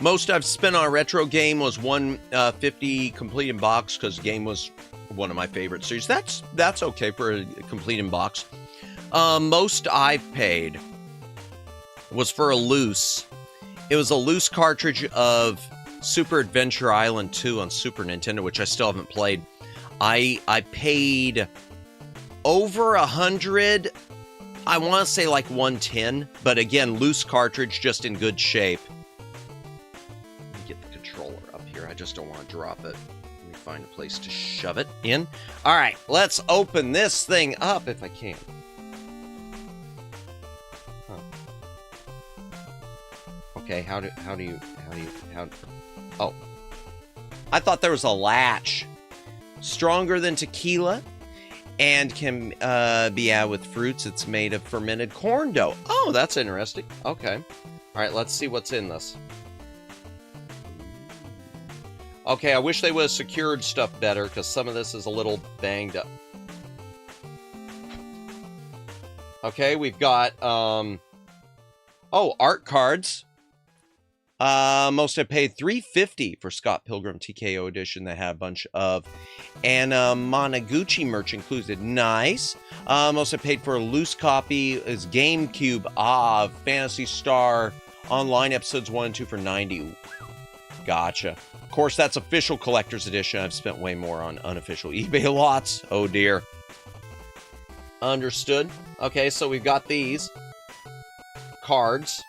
Most I've spent on a retro game was 150 complete in box, because the game was one of my favorite series. That's okay for a complete in box. Most I've paid was for a loose. It was a loose cartridge of Super Adventure Island 2 on Super Nintendo, which I still haven't played. I paid over 100. I want to say like 110, but again, loose cartridge, just in good shape. I just don't want to drop it. Let me find a place to shove it in. All right, let's open this thing up if I can. Huh. Okay, how do you, oh. I thought there was a latch. Stronger than tequila and can be added with fruits. It's made of fermented corn dough. Oh, that's interesting. Okay. All right, let's see what's in this. Okay, I wish they would have secured stuff better, because some of this is a little banged up. Okay, we've got, art cards. Most I paid $350 for Scott Pilgrim TKO edition that had a bunch of, and Monoguchi merch included. Nice. Most I paid for a loose copy is GameCube Phantasy Star Online episodes 1 and 2 for $90. Gotcha. Of course, that's official collector's edition. I've spent way more on unofficial eBay lots. Oh dear. Understood. Okay, so we've got these cards,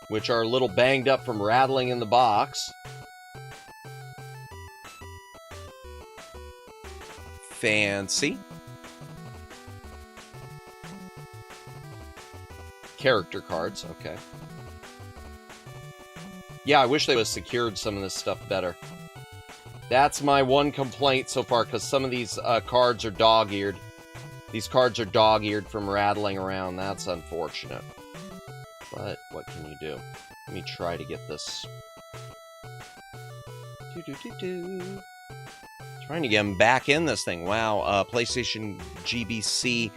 which are a little banged up from rattling in the box. Fancy. Character cards, okay. Yeah, I wish they would have secured some of this stuff better. That's my one complaint so far, because some of these cards are dog-eared. These cards are dog-eared from rattling around. That's unfortunate. But what can you do? Let me try to get this. Trying to get them back in this thing. Wow, PlayStation GBC.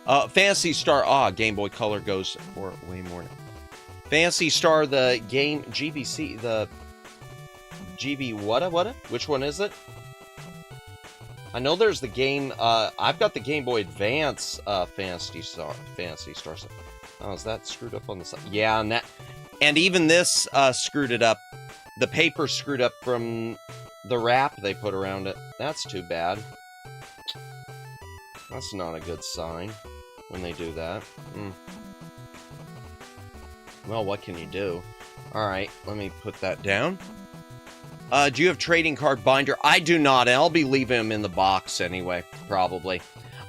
Phantasy Star. Game Boy Color goes for way more now. Phantasy Star, the game, GBC, the GB, what? Which one is it? I know there's the game, I've got the Game Boy Advance, Phantasy Star. Oh, is that screwed up on the side? Yeah, and even this, screwed it up. The paper screwed up from the wrap they put around it. That's too bad. That's not a good sign when they do that. Well, what can you do? Alright, let me put that down. Do you have trading card binder? I do not, and I'll be leaving them in the box anyway, probably.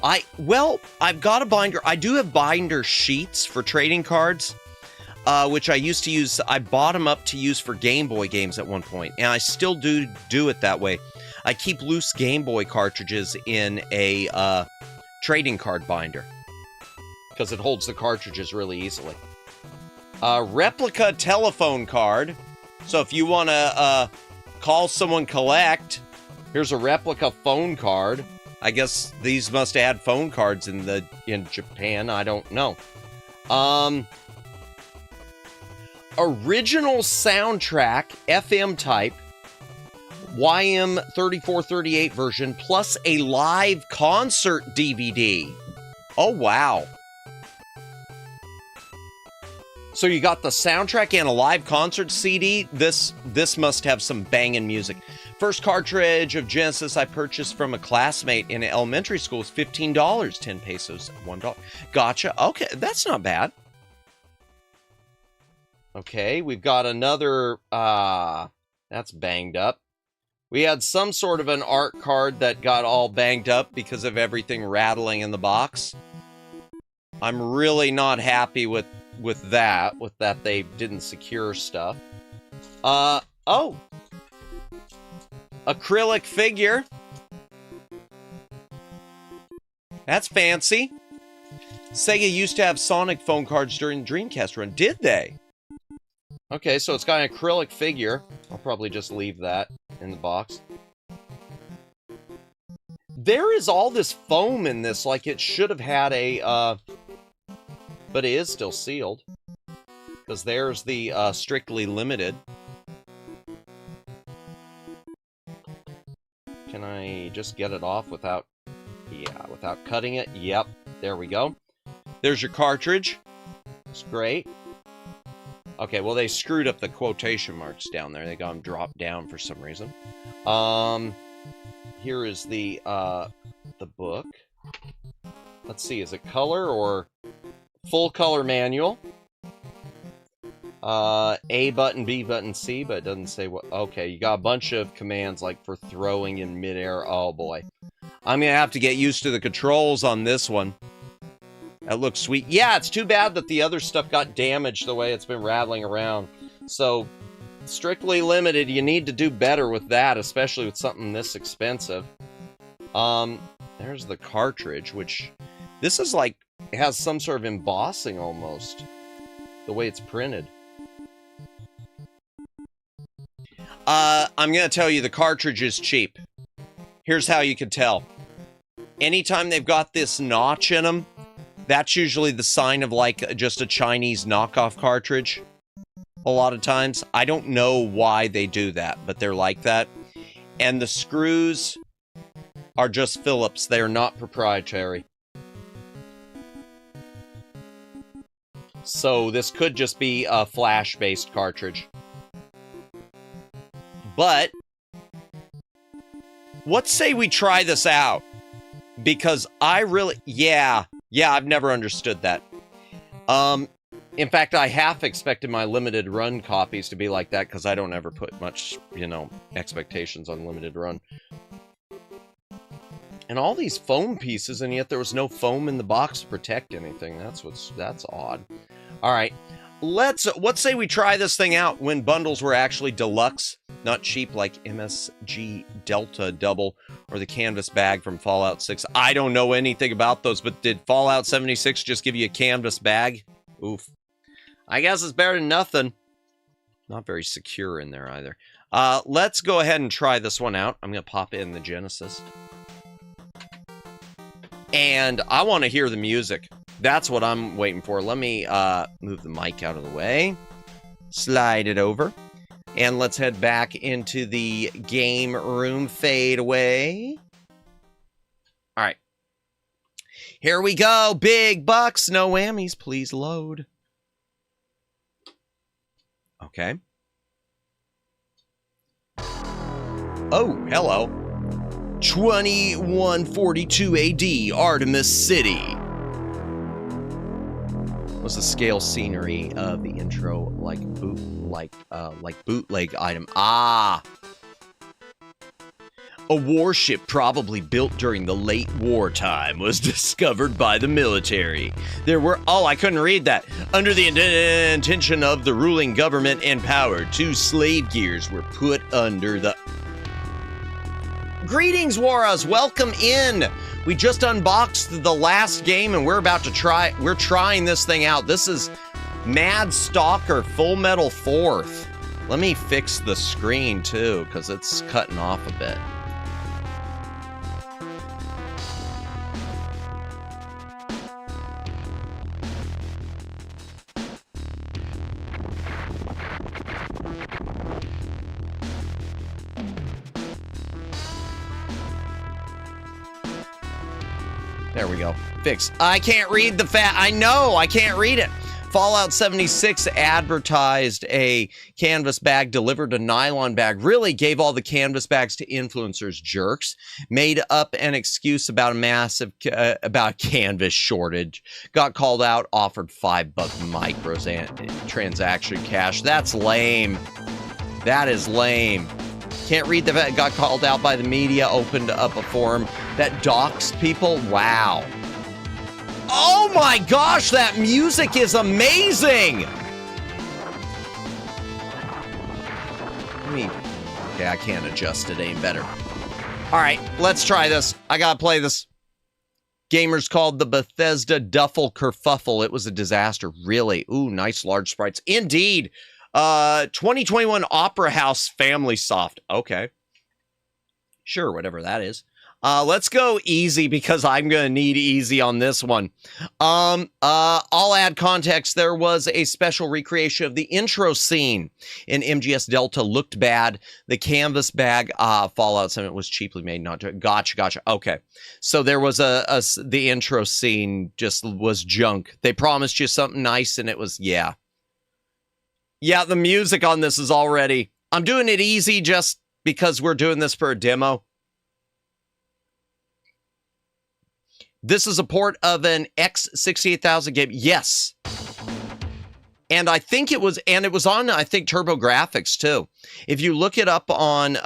I've got a binder. I do have binder sheets for trading cards, which I used to use. I bought them up to use for Game Boy games at one point, and I still do it that way. I keep loose Game Boy cartridges in a trading card binder, because it holds the cartridges really easily. Replica telephone card. So if you want to call someone collect, here's a replica phone card. I guess these must have had phone cards in Japan. I don't know. Original soundtrack, FM type, YM3438 version, plus a live concert DVD. Oh, wow. So you got the soundtrack and a live concert CD. This must have some banging music. First cartridge of Genesis I purchased from a classmate in elementary school was $15, 10 pesos, $1. Gotcha. Okay, that's not bad. Okay, we've got another, that's banged up. We had some sort of an art card that got all banged up because of everything rattling in the box. I'm really not happy with that they didn't secure stuff. Oh! Acrylic figure. That's fancy. Sega used to have Sonic phone cards during the Dreamcast run. Did they? Okay, so it's got an acrylic figure. I'll probably just leave that in the box. There is all this foam in this, like it should have had a, but it is still sealed. Because there's the, strictly limited. Can I just get it off without, yeah, without cutting it? Yep, there we go. There's your cartridge. It's great. Okay, well, they screwed up the quotation marks down there. They got them dropped down for some reason. Here is the book. Let's see, is it color or full color manual? A button, B button, C, but it doesn't say what. Okay, you got a bunch of commands like for throwing in midair. Oh boy. I'm gonna have to get used to the controls on this one. That looks sweet. Yeah, it's too bad that the other stuff got damaged the way it's been rattling around. So, strictly limited, you need to do better with that, especially with something this expensive. There's the cartridge, which, this is like, it has some sort of embossing almost, the way it's printed. I'm gonna tell you, the cartridge is cheap. Here's how you can tell. Anytime they've got this notch in them, that's usually the sign of, like, just a Chinese knockoff cartridge. A lot of times. I don't know why they do that, but they're like that. And the screws are just Phillips. They're not proprietary. So this could just be a flash-based cartridge. But, let's say we try this out. Because I really... Yeah, I've never understood that. In fact, I half expected my limited run copies to be like that, because I don't ever put much, you know, expectations on limited run. And all these foam pieces, and yet there was no foam in the box to protect anything. That's odd. Alright, let's say we try this thing out when bundles were actually deluxe, not cheap like MSG Delta Double or the canvas bag from Fallout 6. I don't know anything about those, but did Fallout 76 just give you a canvas bag? Oof. I guess it's better than nothing. Not very secure in there either. Let's go ahead and try this one out. I'm going to pop in the Genesis. And I want to hear the music. That's what I'm waiting for. Let me move the mic out of the way. Slide it over. And let's head back into the game room. Fade away. All right. Here we go. Big bucks, no whammies. Please load. Okay. Oh, hello. 2142 AD, Artemis City. Was the scale scenery of the intro like bootleg item? Ah, a warship probably built during the late wartime was discovered by the military. There were I couldn't read that. Under the intention of the ruling government and power, 2 slave gears were put under the. Greetings, Waras. Welcome in. We just unboxed the last game, and we're trying this thing out. This is Mad Stalker Full Metal 4th. Let me fix the screen, too, because it's cutting off a bit. There we go. Fixed. I can't read the I know, I can't read it. Fallout 76 advertised a canvas bag, delivered a nylon bag, really gave all the canvas bags to influencers, jerks, made up an excuse about a massive, about canvas shortage, got called out, offered $5 micros and transaction cash. That's lame. That is lame. Can't read the, got called out by the media, opened up a forum that doxed people. Wow. Oh my gosh, that music is amazing! Okay, I can't adjust it any better. Alright, let's try this. I gotta play this. Gamers called the Bethesda Duffel Kerfuffle. It was a disaster, really. Ooh, nice large sprites. Indeed! 2021 Opera House Family Soft. Okay. Sure, whatever that is. Let's go easy because I'm going to need easy on this one. I'll add context. There was a special recreation of the intro scene in MGS Delta. Looked bad. The canvas bag Fallout 7 was cheaply made. Not to, gotcha. Okay. So there was the intro scene just was junk. They promised you something nice and it was, yeah. Yeah, the music on this is already... I'm doing it easy just because we're doing this for a demo. This is a port of an X68000 game. Yes. And I think it was, and it was on, I think, TurboGrafx too. If you look it up on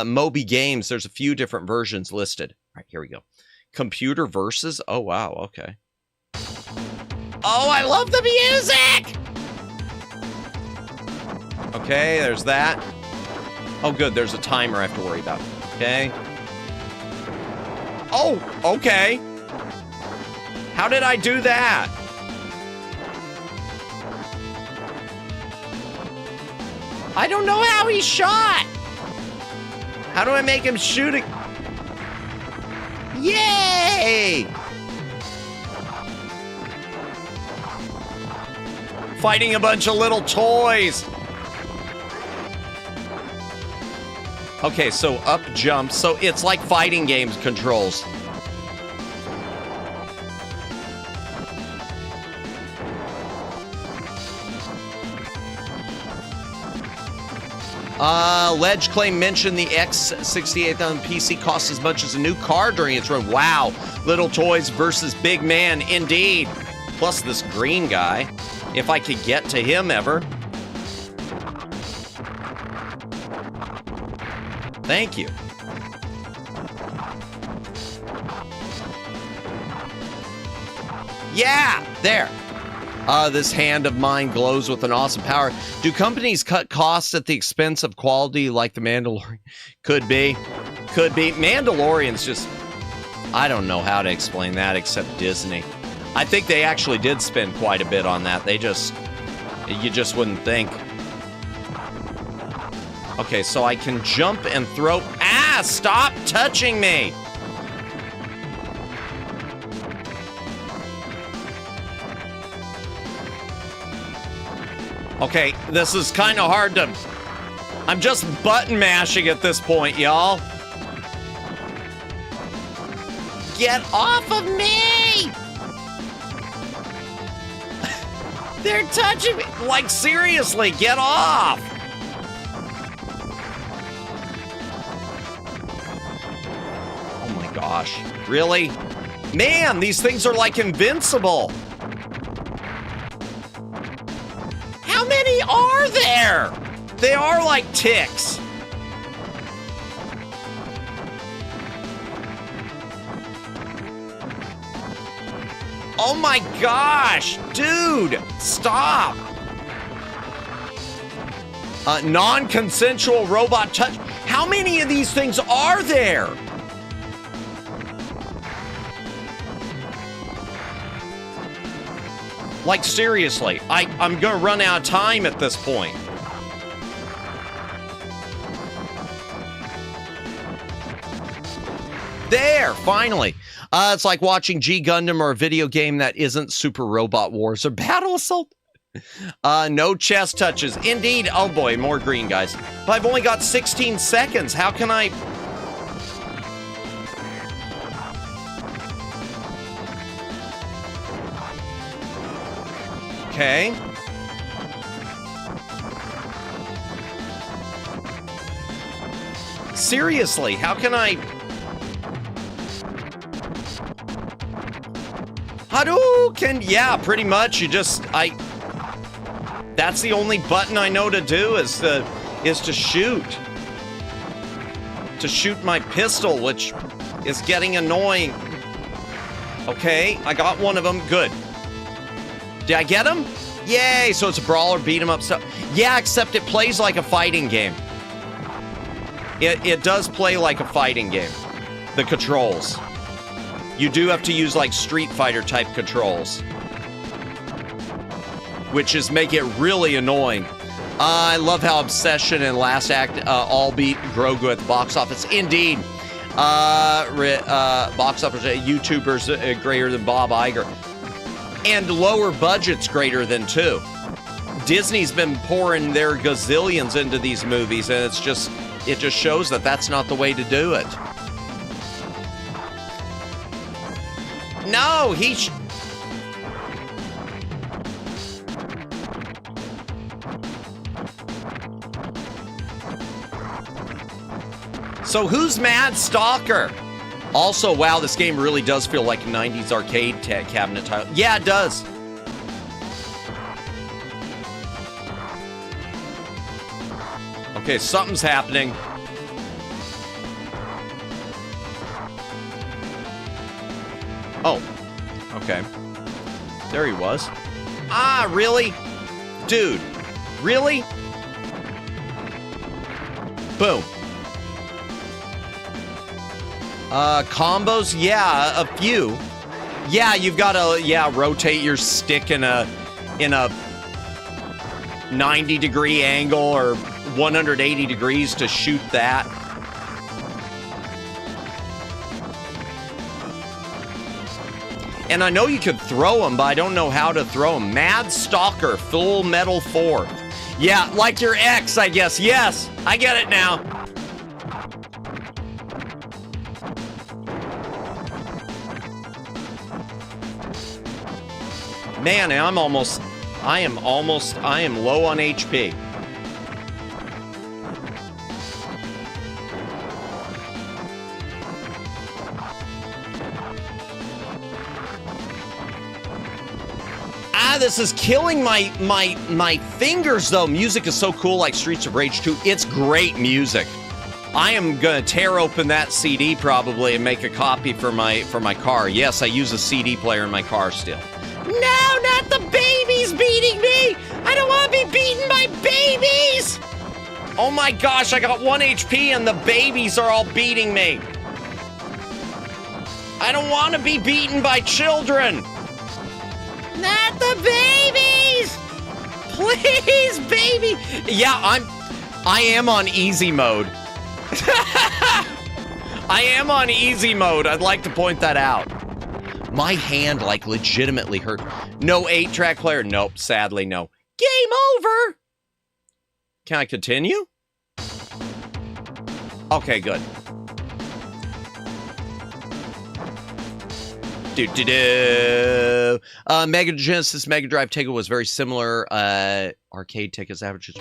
Moby Games, there's a few different versions listed. All right, here we go. Computer versus. Oh, wow. Okay. Oh, I love the music. Okay, there's that. Oh, good. There's a timer I have to worry about. Okay. Oh, okay. How did I do that? I don't know how he shot. How do I make him shoot it? Yay! Fighting a bunch of little toys. Okay, so up jump. So it's like fighting games controls. Ledge Claim mentioned the X68000 PC costs as much as a new car during its run. Wow. Little toys versus big man, indeed. Plus this green guy, if I could get to him ever. Thank you. Yeah, there. This hand of mine glows with an awesome power. Do companies cut costs at the expense of quality like The Mandalorian? Could be. Could be. Mandalorian's just... I don't know how to explain that except Disney. I think they actually did spend quite a bit on that. They just... You just wouldn't think. Okay, so I can jump and throw... Ah! Stop touching me! Okay, this is kind of hard to... I'm just button mashing at this point, y'all. Get off of me! They're touching me. Like, seriously, get off! Oh my gosh. Really? Man, these things are like invincible. How many are there? They are like ticks. Oh my gosh, dude, stop. Non-consensual robot touch. How many of these things are there? Like, seriously, I'm gonna run out of time at this point. There, finally. It's like watching G Gundam or a video game that isn't Super Robot Wars or Battle Assault. No chest touches. Indeed. Oh boy, more green guys. But I've only got 16 seconds. How can I... Okay. Seriously, how can I... Hadouken! Yeah, pretty much. You just... That's the only button I know to do is to shoot. To shoot my pistol, which is getting annoying. Okay, I got one of them. Good. Did I get him? Yay, so it's a brawler, beat 'em up stuff. Yeah, except it plays like a fighting game. It does play like a fighting game. The controls. You do have to use like Street Fighter type controls. Which is make it really annoying. I love how Obsession and Last Act all beat Grogu at the box office. Indeed. Box office YouTubers greater than Bob Iger. And lower budgets greater than too. Disney's been pouring their gazillions into these movies, and it just shows that that's not the way to do it. No, So who's mad? Stalker. Also, wow, this game really does feel like a 90s arcade cabinet title. Yeah, it does. Okay, something's happening. Oh, okay. There he was. Ah, really? Dude, really? Boom. Combos? Yeah, a few. Yeah, you've got to, rotate your stick in a 90-degree angle or 180 degrees to shoot that. And I know you could throw them, but I don't know how to throw them. Mad Stalker, Full Metal 4. Yeah, like your ex, I guess. Yes, I get it now. Man, I am low on HP. This is killing my fingers, though. Music is so cool, like Streets of Rage 2. It's great music. I am gonna tear open that CD probably and make a copy for my car. Yes, I use a CD player in my car still. No, not the babies beating me! I don't want to be beaten by babies! Oh my gosh, I got 1 HP and the babies are all beating me. I don't want to be beaten by children. Not the babies! Please, baby! Yeah, I am on easy mode. I am on easy mode. I'd like to point that out. My hand, like, legitimately hurt. No 8-track player? Nope, sadly, no. Game over! Can I continue? Okay, good. Mega Genesis Mega Drive ticket was very similar. Arcade tickets averages.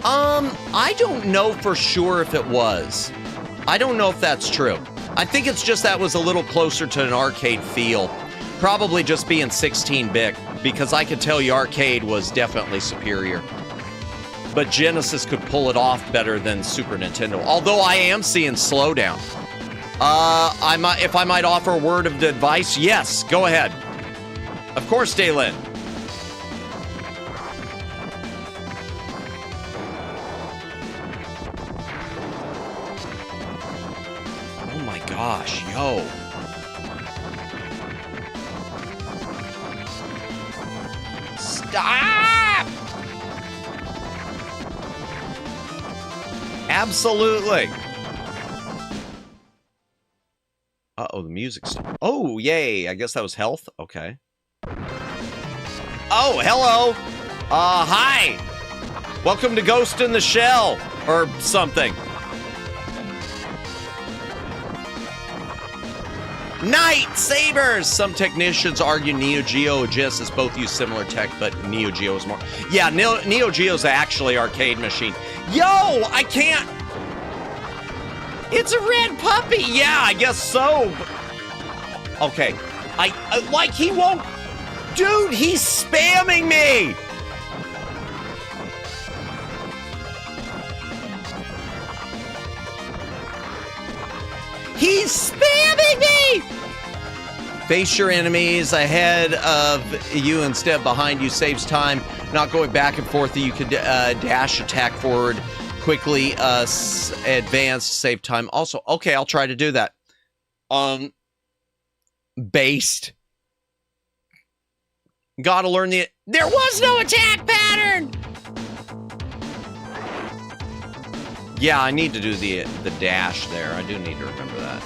I don't know for sure if it was. I don't know if that's true. I think it's just that was a little closer to an arcade feel. Probably just being 16-bit, because I could tell you arcade was definitely superior. But Genesis could pull it off better than Super Nintendo. Although I am seeing slowdown. If I might offer a word of advice, yes, go ahead. Of course, Daylin. Oh my gosh, yo. Stop! Absolutely. Uh-oh, the music's... Oh, yay. I guess that was health. Okay. Oh, hello. Hi. Welcome to Ghost in the Shell. Or something. Night Sabers! Some technicians argue Neo Geo Genesis both use similar tech, but Neo Geo is more. Yeah, Neo Geo's actually arcade machine. Yo, I can't. It's a red puppy. Yeah, I guess so. Okay, I like he won't. Dude, he's spamming me. He's spamming me! Face your enemies ahead of you instead of behind you saves time. Not going back and forth. You could dash attack forward quickly, advance, save time. Also, okay, I'll try to do that. Based. Gotta learn the... There was no attack pattern! Yeah, I need to do the dash there. I do need to remember that.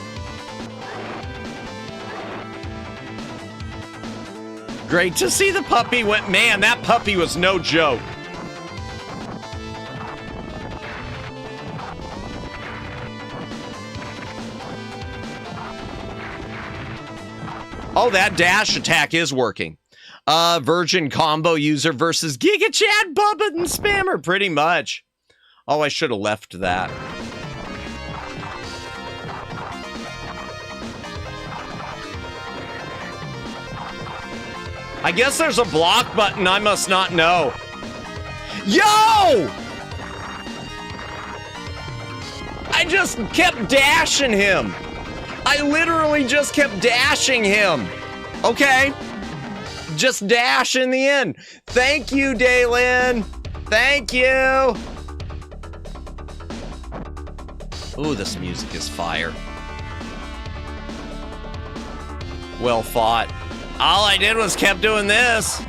Great to see the puppy went. Man, that puppy was no joke. Oh, that dash attack is working. Virgin combo user versus Giga Chad, Bubba, and Spammer, pretty much. Oh, I should have left that. I guess there's a block button I must not know. Yo! I just kept dashing him. I literally just kept dashing him. Okay. Just dash in the end. Thank you, Daylin. Thank you. Ooh, this music is fire. Well fought. All I did was kept doing this.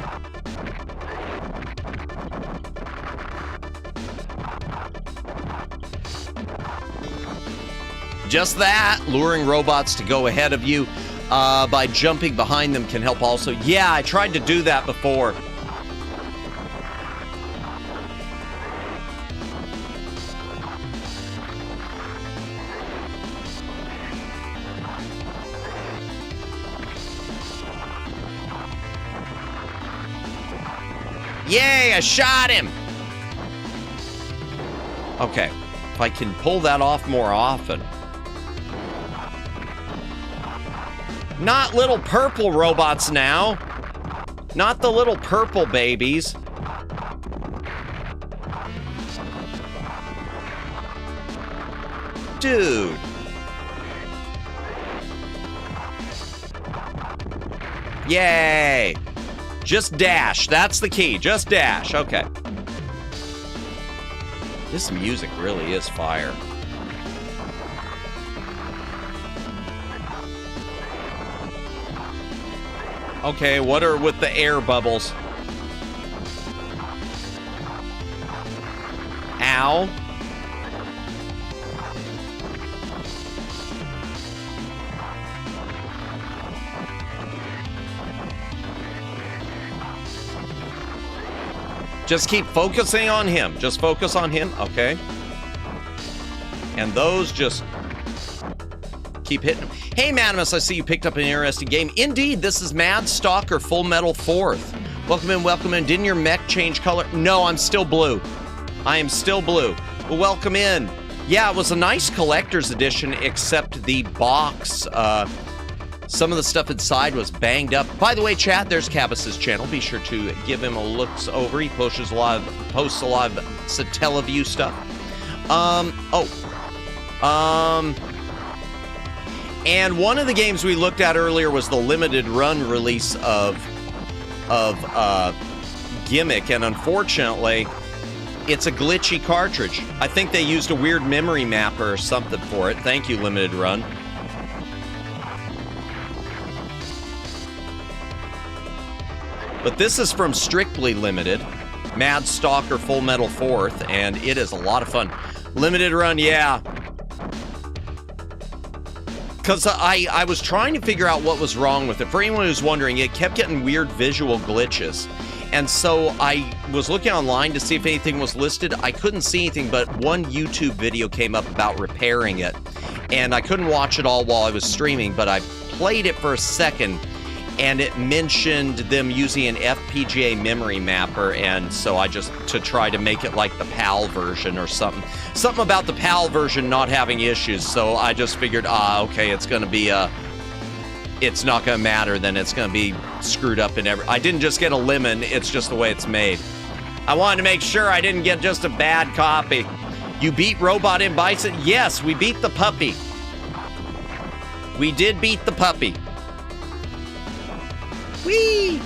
Just that. Luring robots to go ahead of you by jumping behind them can help also. Yeah, I tried to do that before. Yay, I shot him! Okay, if I can pull that off more often. Not little purple robots now. Not the little purple babies. Dude. Yay! Just dash. That's the key. Just dash. Okay. This music really is fire. Okay, what are with the air bubbles? Ow. Just keep focusing on him. Just focus on him. Okay. And those just keep hitting him. Hey, Madimus, I see you picked up an interesting game. Indeed, this is Mad Stalker Full Metal 4th. Welcome in, welcome in. Didn't your mech change color? No, I'm still blue. I am still blue. Well, welcome in. Yeah, it was a nice collector's edition, except the box. Some of the stuff inside was banged up. By the way, chat, there's Cabas's channel. Be sure to give him a looks over. He posts a lot of Satellaview stuff. And one of the games we looked at earlier was the limited run release of Gimmick, and unfortunately, it's a glitchy cartridge. I think they used a weird memory mapper or something for it. Thank you, limited run. But this is from Strictly Limited, Mad Stalker Full Metal 4th, and it is a lot of fun. Limited run, yeah. Because I was trying to figure out what was wrong with it. For anyone who's wondering, it kept getting weird visual glitches. And so I was looking online to see if anything was listed. I couldn't see anything, but one YouTube video came up about repairing it. And I couldn't watch it all while I was streaming, but I played it for a second, and it mentioned them using an FPGA memory mapper, and so I just, to try to make it like the PAL version or something. Something about the PAL version not having issues, so I just figured, okay, it's gonna be it's not gonna matter, then it's gonna be screwed up in every... I didn't just get a lemon, it's just the way it's made. I wanted to make sure I didn't get just a bad copy. You beat Robot in Bison? Yes, we beat the puppy. We did beat the puppy. Whee!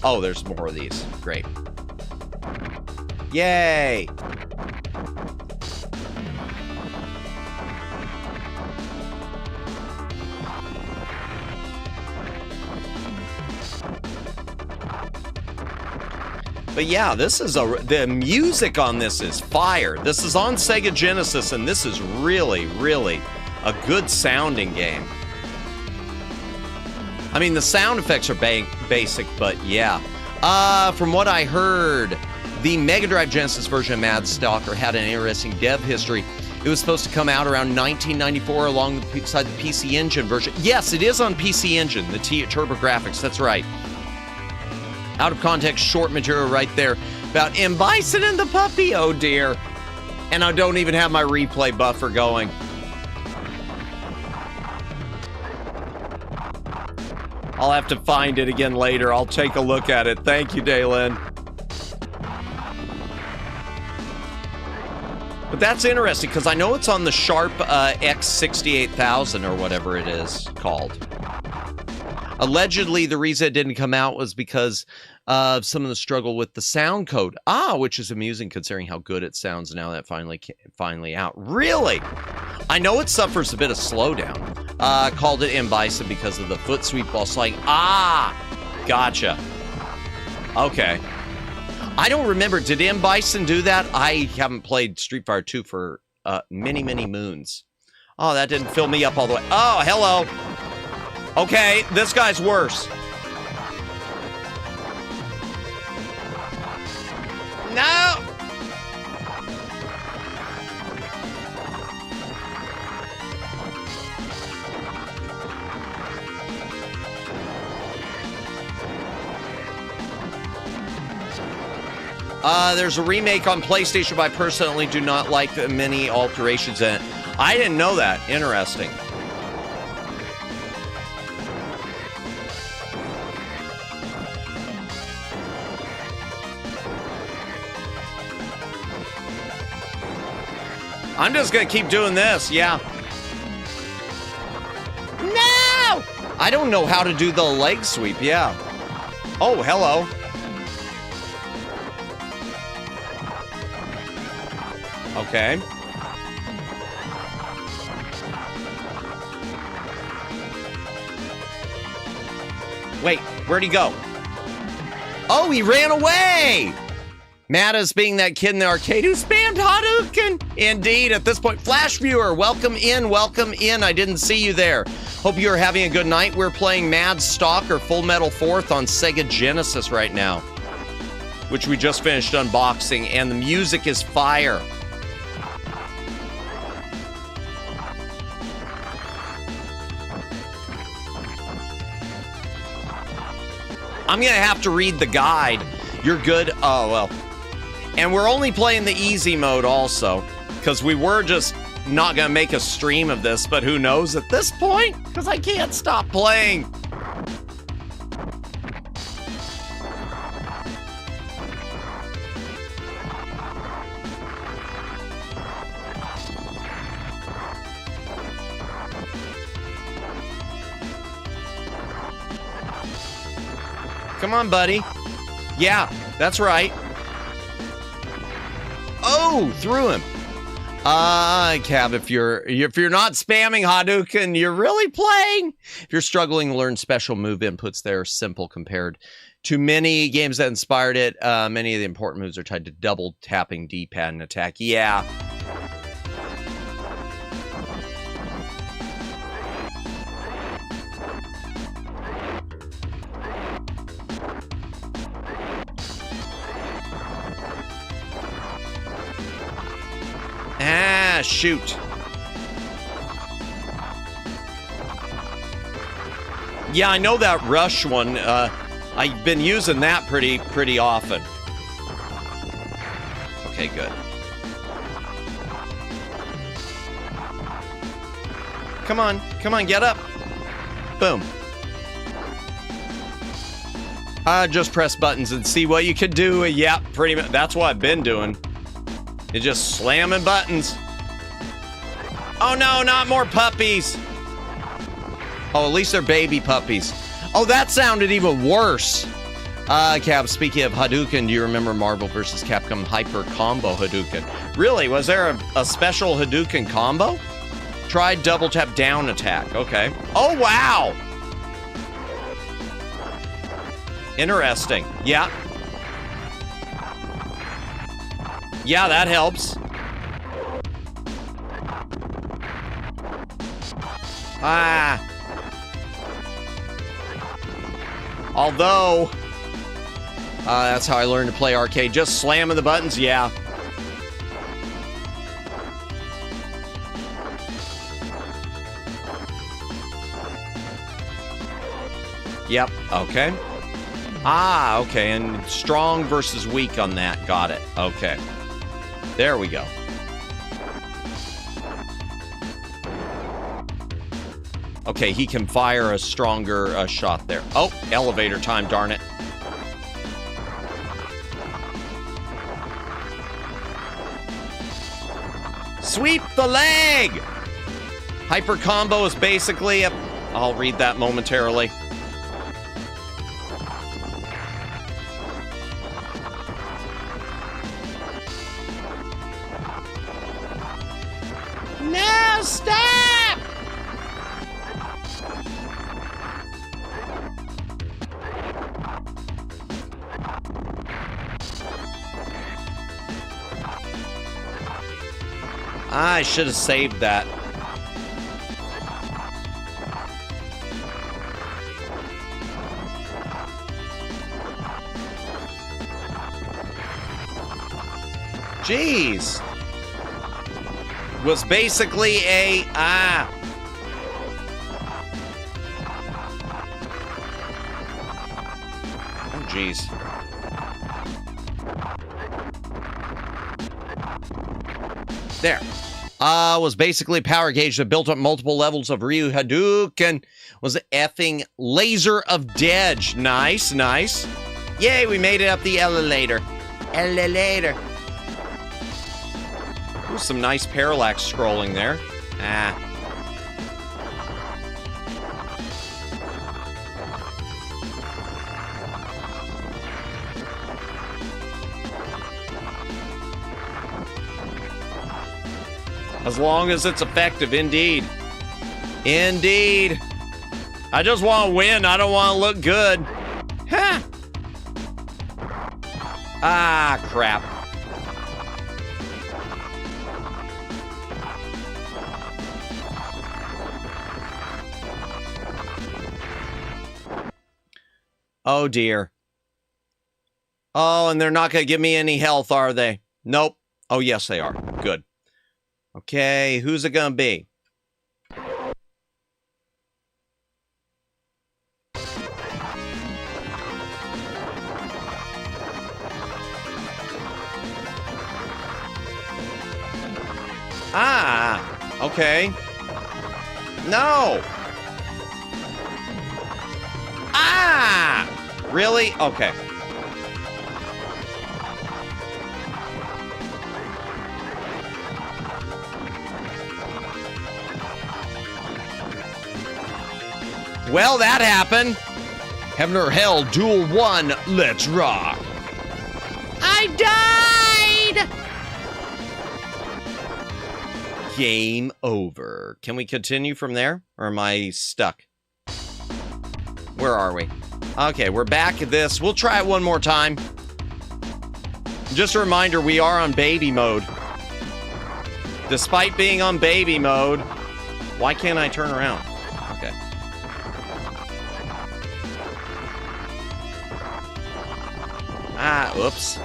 Oh, there's more of these. Great. Yay! But yeah, this is the music on this is fire. This is on Sega Genesis, and this is really, really a good sounding game. I mean, the sound effects are basic, but yeah. From what I heard, the Mega Drive Genesis version of Mad Stalker had an interesting dev history. It was supposed to come out around 1994 alongside the PC Engine version. Yes, it is on PC Engine, the TurboGrafx, that's right. Out of context, short material right there about M. Bison and the puppy. Oh dear. And I don't even have my replay buffer going. I'll have to find it again later. I'll take a look at it. Thank you, Daylin. But that's interesting because I know it's on the Sharp X68000 or whatever it is called. Allegedly, the reason it didn't come out was because of some of the struggle with the sound code. Which is amusing considering how good it sounds now that finally out. Really? I know it suffers a bit of slowdown. Called it M. Bison because of the foot sweep while sliding. Gotcha. Okay. I don't remember. Did M. Bison do that? I haven't played Street Fighter 2 for many, many moons. Oh, that didn't fill me up all the way. Oh, hello. Okay, this guy's worse. No! There's a remake on PlayStation, but I personally do not like many alterations in it. I didn't know that. Interesting. I'm just gonna keep doing this, yeah. No! I don't know how to do the leg sweep, yeah. Oh, hello. Okay. Wait, where'd he go? Oh, he ran away! Matta's being that kid in the arcade who spammed Hadouken. Indeed, at this point, Flash Viewer, welcome in, welcome in. I didn't see you there. Hope you're having a good night. We're playing Mad Stalker Full Metal 4th on Sega Genesis right now, which we just finished unboxing, and the music is fire. I'm gonna have to read the guide. You're good? Oh, well. And we're only playing the easy mode also, because we were just not gonna make a stream of this, but who knows at this point? Because I can't stop playing. Come on, buddy. Yeah, that's right. Oh, threw him. Cav, if you're not spamming Hadouken, you're really playing. If you're struggling to learn special move inputs, they're simple compared to many games that inspired it. Many of the important moves are tied to double tapping D-pad and attack. Yeah. Shoot. Yeah, I know that rush one. I've been using that pretty often. Okay, good. Come on, get up. Boom. Just press buttons and see what you can do. Yeah, pretty much. That's what I've been doing. It's just slamming buttons. Oh no, not more puppies. Oh, at least they're baby puppies. Oh, that sounded even worse. Cab, speaking of Hadouken, do you remember Marvel vs. Capcom Hyper Combo Hadouken? Really? Was there a special Hadouken combo? Try double tap down attack. Okay. Oh, wow. Interesting. Yeah. Yeah, that helps. Ah. Although, that's how I learned to play arcade. Just slamming the buttons, yeah. Yep, okay. Ah, okay, and strong versus weak on that. Got it. Okay. There we go. Okay, he can fire a stronger shot there. Oh, elevator time, darn it. Sweep the leg! Hyper combo is basically I'll read that momentarily. No, stop! I should have saved that. Jeez. Was basically a Oh, jeez. There. Was basically a power gauge that built up multiple levels of Ryu Hadouken. Was the effing laser of Dedge. Nice, nice. Yay, we made it up the elevator. Elevator. Ooh, some nice parallax scrolling there. Ah. As long as it's effective, indeed. Indeed. I just want to win. I don't want to look good. Ha! Ah, crap. Oh, dear. Oh, and they're not going to give me any health, are they? Nope. Oh, yes, they are. Good. Okay, who's it going to be? Ah, okay. No. Ah! Really? Okay. Well, that happened. Heaven or Hell, Duel 1, let's rock. I died! Game over. Can we continue from there? Or am I stuck? Where are we? Okay, we're back at this. We'll try it one more time. Just a reminder, we are on baby mode. Despite being on baby mode, why can't I turn around? Okay. Ah, oops.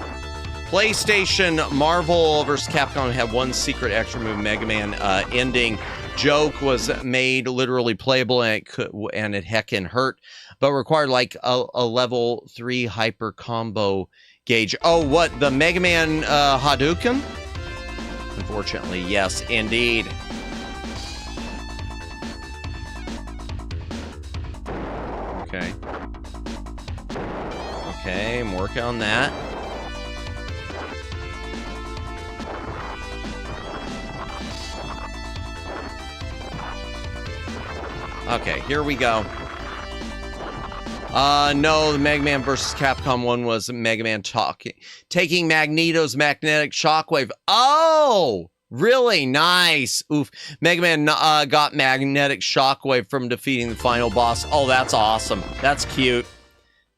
PlayStation Marvel vs. Capcom had one secret extra move, Mega Man ending joke was made literally playable and it heckin' hurt, but required like a level 3 hyper combo gauge. Oh, what? The Mega Man Hadouken? Unfortunately, yes, indeed. Okay. Okay, I'm working on that. Okay, here we go. No, the Mega Man vs. Capcom one was Mega Man taking Magneto's magnetic shockwave. Oh, really nice. Oof. Mega Man got magnetic shockwave from defeating the final boss. Oh, that's awesome. That's cute.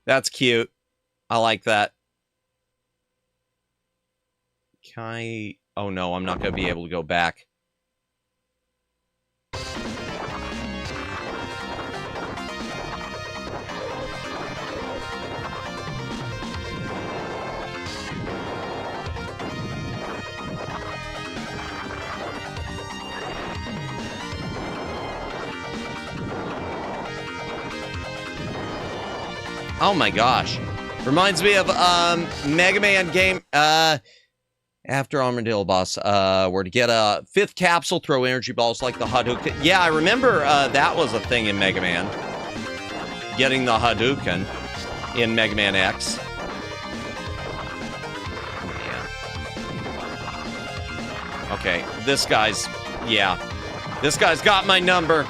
That's cute. I like that. Can I... Oh, no, I'm not going to be able to go back. Oh my gosh. Reminds me of Mega Man game after Armadillo boss, where to get a 5th capsule, throw energy balls like the Hadouken. Yeah, I remember that was a thing in Mega Man. Getting the Hadouken in Mega Man X. Yeah. Okay, this guy's got my number.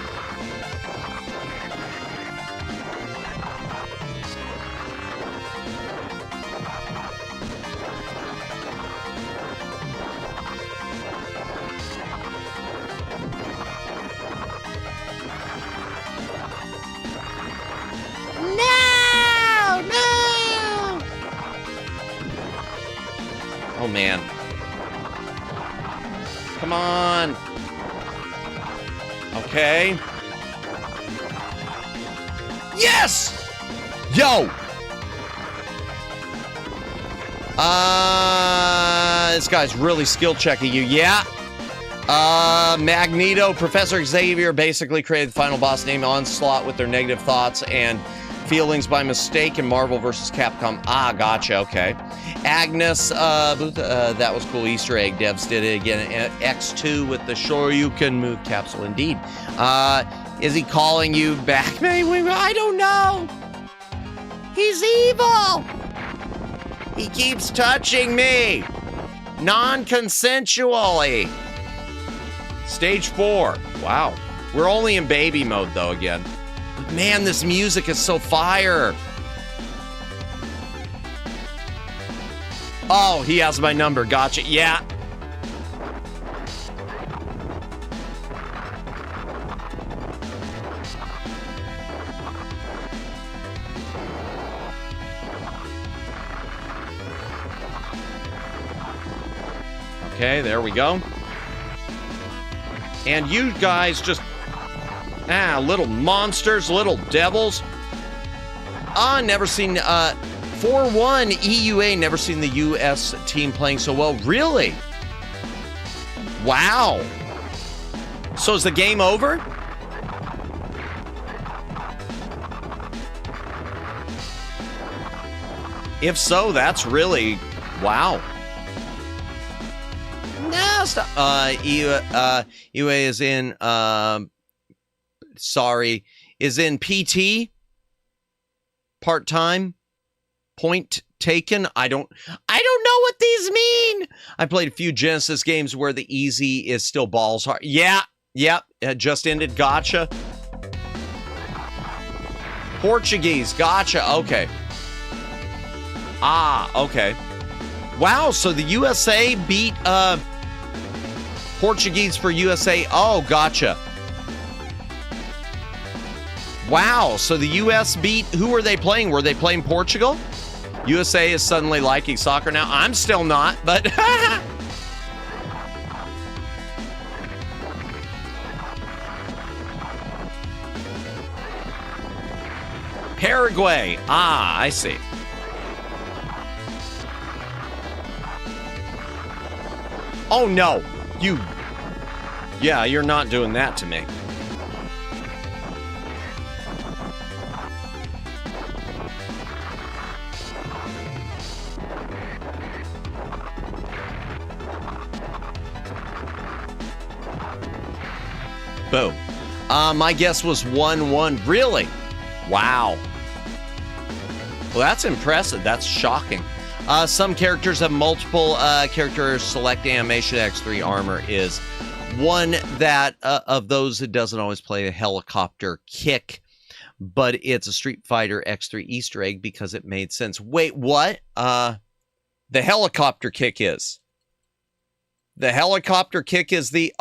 Oh, man. Come on. Okay. Yes! Yo! This guy's really skill checking you. Yeah. Magneto, Professor Xavier basically created the final boss named Onslaught with their negative thoughts and feelings by mistake in Marvel vs. Capcom. Ah, gotcha. Okay. Agnes, that was cool. Easter egg. Devs did it again. X2 with the Shoryuken move capsule. Indeed. Is he calling you back? I don't know. He's evil. He keeps touching me. Non-consensually. Stage 4. Wow. We're only in baby mode, though, again. But man, this music is so fire. Oh, he has my number. Gotcha. Yeah. Okay, there we go. And you guys just... little monsters, little devils. Never seen... 4-1 EUA, never seen the US team playing so well. Really? Wow. So is the game over? If so, that's really... Wow. No, stop. EUA is in... sorry. Is in PT? Part-time? Point taken? I don't know what these mean. I played a few Genesis games where the easy is still balls hard. Yeah, it just ended. Gotcha. Portuguese. Gotcha. Okay. Okay. Wow, so the USA beat Portuguese for USA. Oh, gotcha. Wow, so the US beat... Who were they playing? Were they playing Portugal? USA is suddenly liking soccer now. I'm still not, but... Paraguay. I see. Oh, no. Yeah, you're not doing that to me. Boom. My guess was 1-1. Really? Wow. Well, that's impressive. That's shocking. Some characters have multiple characters. Select animation. X3 armor is one that of those that doesn't always play a helicopter kick, but it's a Street Fighter X3 Easter egg because it made sense. Wait, what? The helicopter kick is. The helicopter kick is the,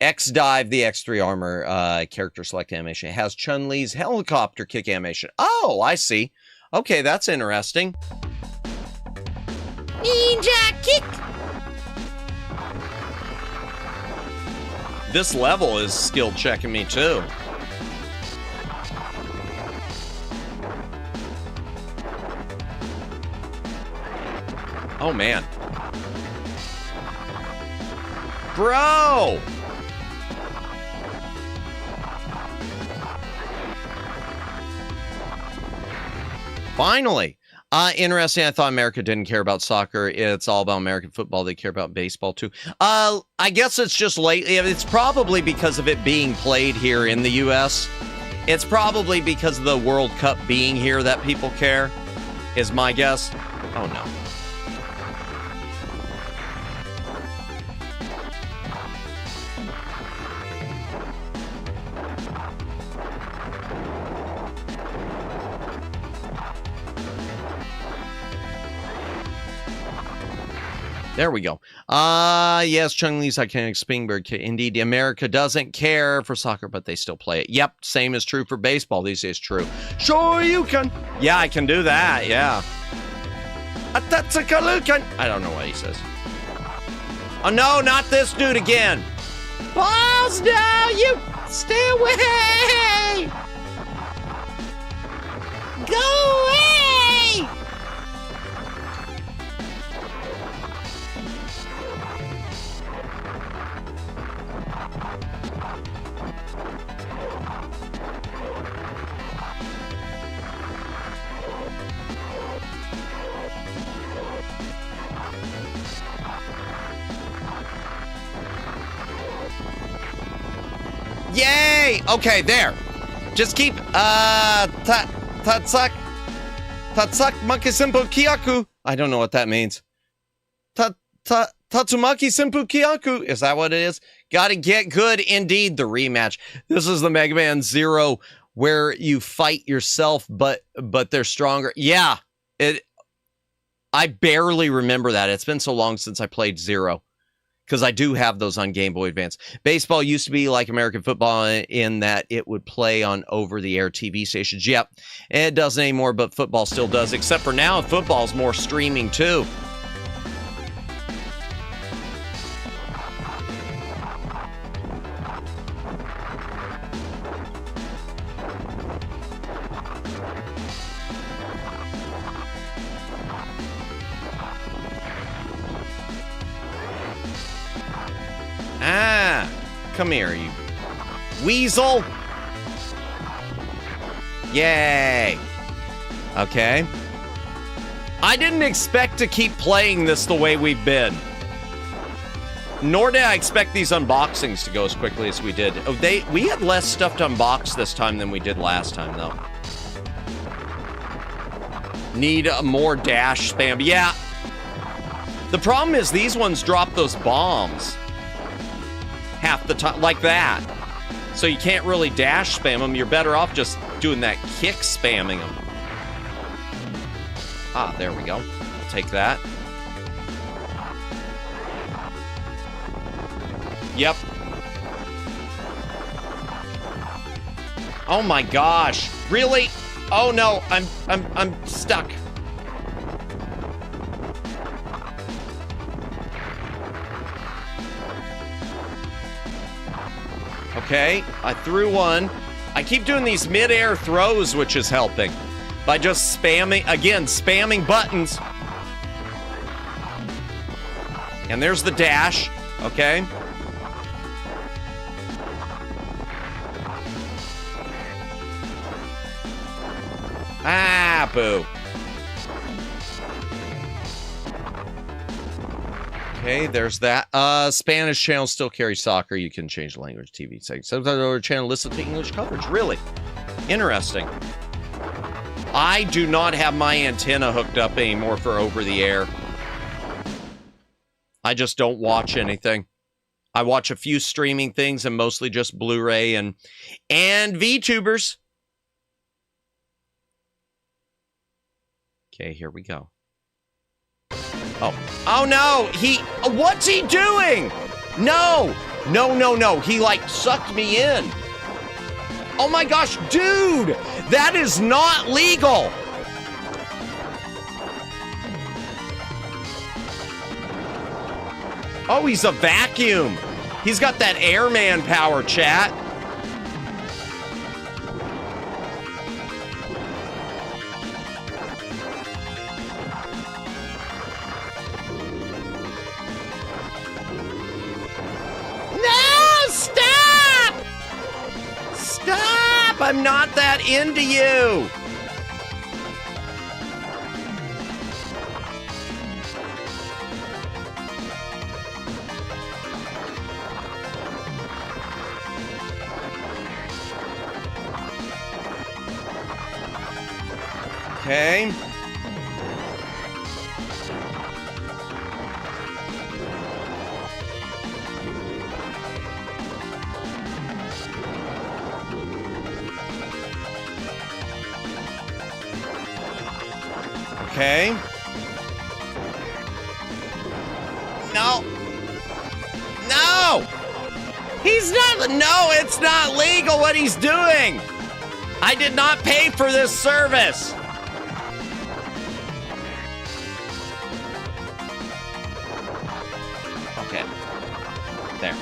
X-Dive, the X3 armor character select animation. It has Chun-Li's helicopter kick animation. Oh, I see. Okay, that's interesting. Ninja kick! This level is skill checking me too. Oh, man. Bro! Finally. Interesting. I thought America didn't care about soccer. It's all about American football. They care about baseball too. I guess it's just lately. It's probably because of it being played here in the U.S. It's probably because of the World Cup being here that people care, is my guess. Oh, no. There we go. Yes, Chung-Li's iconic Springboard. Indeed, America doesn't care for soccer, but they still play it. Yep, same is true for baseball these days. True. Sure you can. Yeah, I can do that. Yeah. I don't know what he says. Oh, no, not this dude again. Balls down, you stay away. Go away. Yay! Okay, there. Just keep, tatsuck, monkey simple kiyaku. I don't know what that means. Tatsumaki simpu kiyaku. Is that what it is? Gotta get good. Indeed, the rematch. This is the Mega Man Zero where you fight yourself, but they're stronger. Yeah, I barely remember that. It's been so long since I played Zero. Because I do have those on Game Boy Advance. Baseball used to be like American football in that it would play on over-the-air TV stations. Yep, it doesn't anymore, but football still does. Except for now, football's more streaming too. Come here, you weasel. Yay. Okay. I didn't expect to keep playing this the way we've been. Nor did I expect these unboxings to go as quickly as we did. Oh, we had less stuff to unbox this time than we did last time, though. Need more dash spam. Yeah. The problem is these ones drop those bombs half the time, like that. So you can't really dash spam them. You're better off just doing that kick spamming them. Ah, there we go. I'll take that. Yep. Oh my gosh. Really? Oh no, I'm stuck. Okay, I threw one. I keep doing these mid-air throws, which is helping. By just spamming buttons. And there's the dash, okay? Ah, boo. Okay, there's that. Spanish channel still carries soccer. You can change the language, TV settings. Sometimes our channel listens to English coverage. Really? Interesting. I do not have my antenna hooked up anymore for over the air. I just don't watch anything. I watch a few streaming things and mostly just Blu-ray and VTubers. Okay, here we go. Oh no, what's he doing? No, he like sucked me in. Oh my gosh, dude, that is not legal. Oh, he's a vacuum. He's got that airman power, chat. Stop! I'm not that into you! Okay. Okay. No. No! He's not. No, it's not legal what he's doing. I did not pay for this service. Okay. There.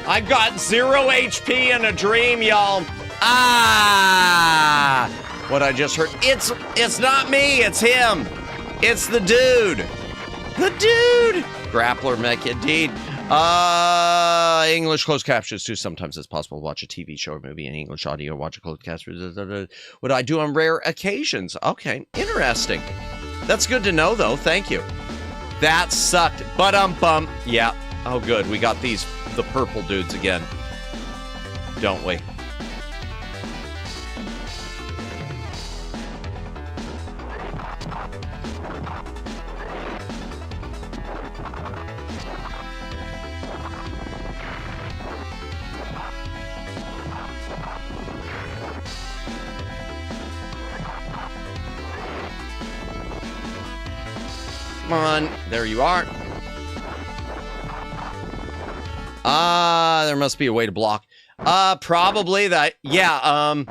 I've got 0 HP in a dream, y'all. Ah! What I just heard. It's not me, it's him. It's the dude. The dude. Grappler mech indeed. English closed captions too. Sometimes it's possible to watch a TV show or movie in English audio, watch a closed caption. What I do on rare occasions. Okay, interesting. That's good to know though, thank you. That sucked. Bump. Yeah. Oh good, we got the purple dudes again. Don't we? Come on, there you are. There must be a way to block. Probably that. Yeah,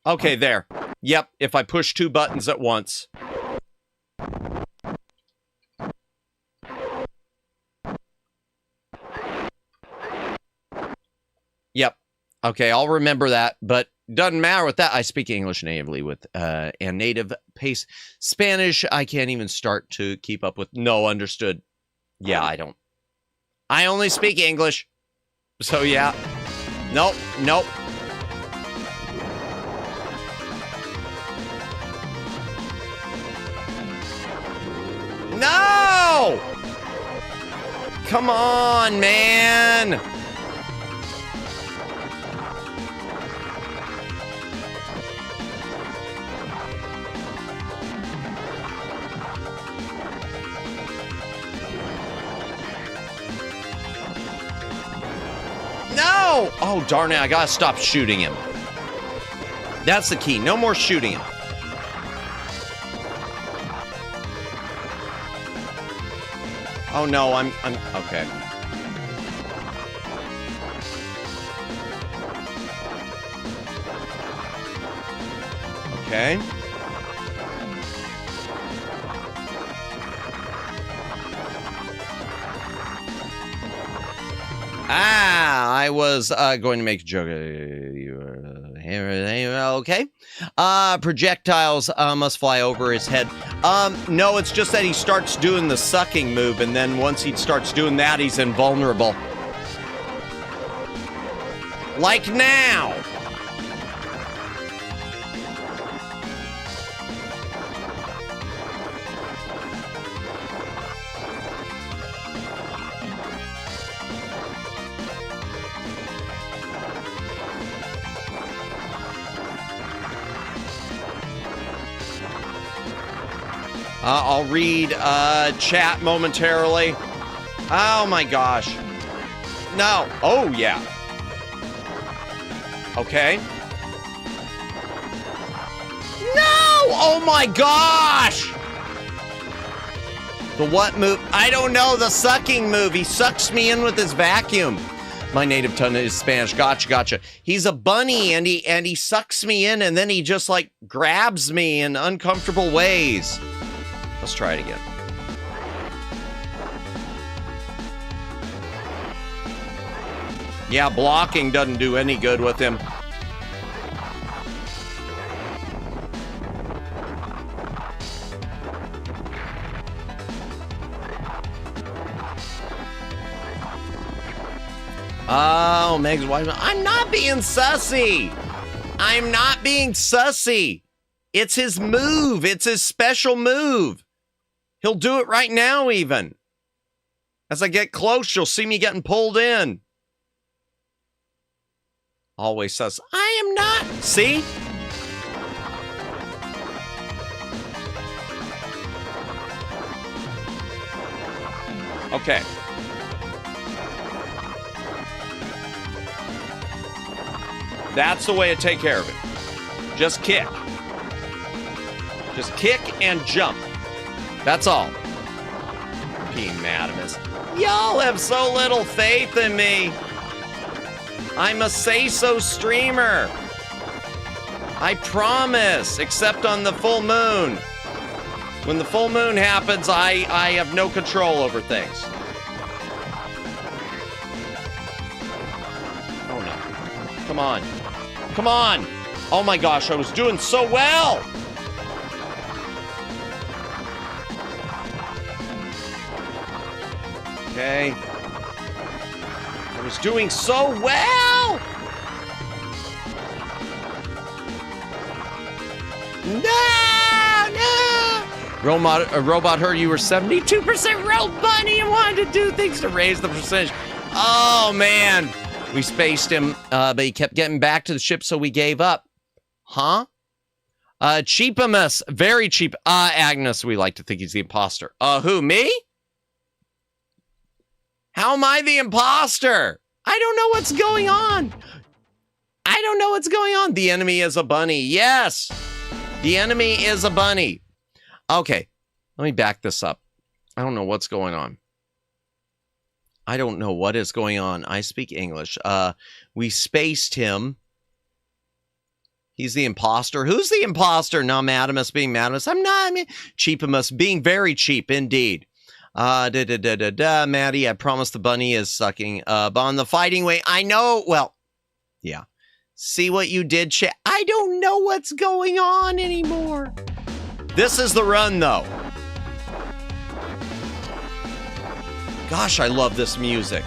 okay, there. Yep, if I push 2 buttons at once. Yep. Okay, I'll remember that, but doesn't matter with that. I speak English natively with and native pace. Spanish, I can't even start to keep up with. No, understood. Yeah, I don't. I only speak English. So yeah. Nope. No! Come on, man. No! Oh, darn it. I gotta stop shooting him. That's the key. No more shooting him. Oh, no. I'm okay. Okay. I was going to make a joke. Okay. Projectiles must fly over his head. No, it's just that he starts doing the sucking move, and then once he starts doing that, he's invulnerable. Like now. I'll read chat momentarily. Oh my gosh. No. Oh yeah. Okay. No! Oh my gosh! The what move? I don't know. The sucking move. He sucks me in with his vacuum. My native tongue is Spanish. Gotcha. He's a bunny and he sucks me in and then he just like grabs me in uncomfortable ways. Let's try it again. Yeah, blocking doesn't do any good with him. Oh, Meg's wife. I'm not being sussy. I'm not being sussy. It's his move. It's his special move. He'll do it right now, even. As I get close, you'll see me getting pulled in. Always sus. I am not. See? Okay. That's the way to take care of it. Just kick. Just kick and jump. That's all. Being mad at us. Y'all have so little faith in me. I'm a say-so streamer. I promise, except on the full moon. When the full moon happens, I have no control over things. Oh no. Come on. Come on! Oh my gosh, I was doing so well! Okay. I was doing so well! No! Robot heard you were 72% real bunny and wanted to do things to raise the percentage. Oh man! We spaced him, but he kept getting back to the ship, so we gave up. Huh? Cheapamus. Very cheap. Agnes, we like to think he's the imposter. Who, me? How am I the imposter? I don't know what's going on. I don't know what's going on. The enemy is a bunny. Yes. The enemy is a bunny. Okay. Let me back this up. I don't know what's going on. I don't know what is going on. I speak English. We spaced him. He's the imposter. Who's the imposter? No, Madamus being Madamus. I'm not. I mean, Cheapamus being very cheap indeed. Maddie, I promise the bunny is sucking. But on the fighting way, I know. Well, yeah. See what you did, chat? I don't know what's going on anymore. This is the run, though. Gosh, I love this music.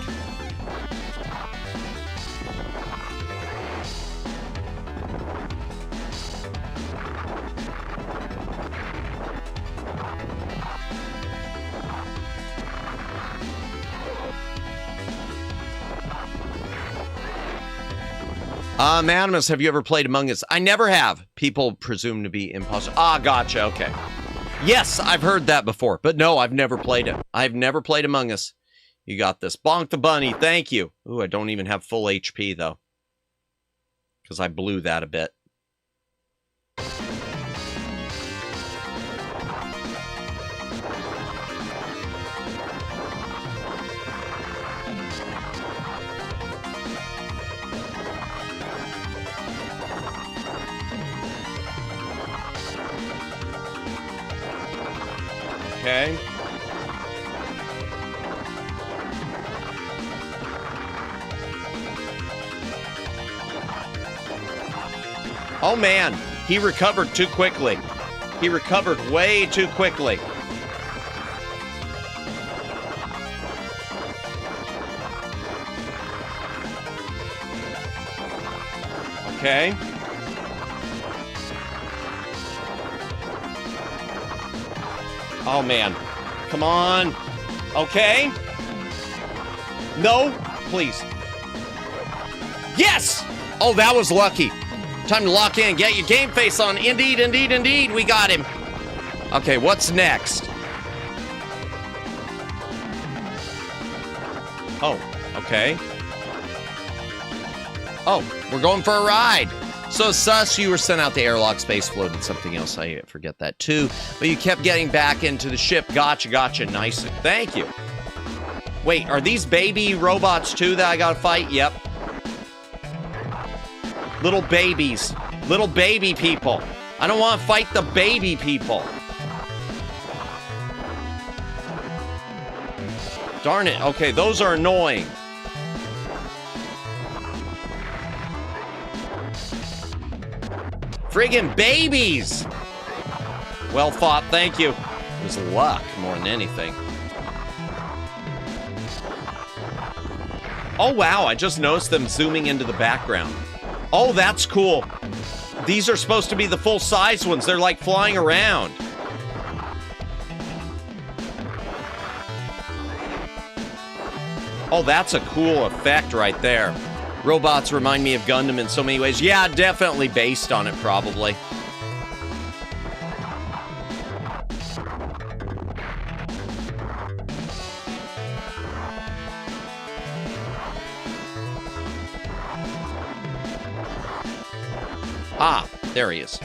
Animus, have you ever played Among Us? I never have. People presume to be imposters. Gotcha, okay. Yes, I've heard that before, but no, I've never played it. I've never played Among Us. You got this. Bonk the bunny, thank you. Ooh, I don't even have full HP, though. Because I blew that a bit. Okay. Oh man, he recovered too quickly. He recovered way too quickly. Okay. Oh man, come on. Okay. No, please. Yes! Oh, that was lucky. Time to lock in. Get your game face on. Indeed, indeed, indeed. We got him. Okay, what's next? Oh, okay. Oh, we're going for a ride. So, Sus, you were sent out to airlock space floated something else. I forget that too. But you kept getting back into the ship. Gotcha. Nice. Thank you. Wait, are these baby robots too that I gotta fight? Yep. Little babies. Little baby people. I don't want to fight the baby people. Darn it. Okay, those are annoying. Friggin' babies! Well fought, thank you. It was luck more than anything. Oh wow, I just noticed them zooming into the background. Oh, that's cool. These are supposed to be the full-size ones. They're like flying around. Oh, that's a cool effect right there. Robots remind me of Gundam in so many ways. Yeah, definitely based on it, probably. Ah, there he is.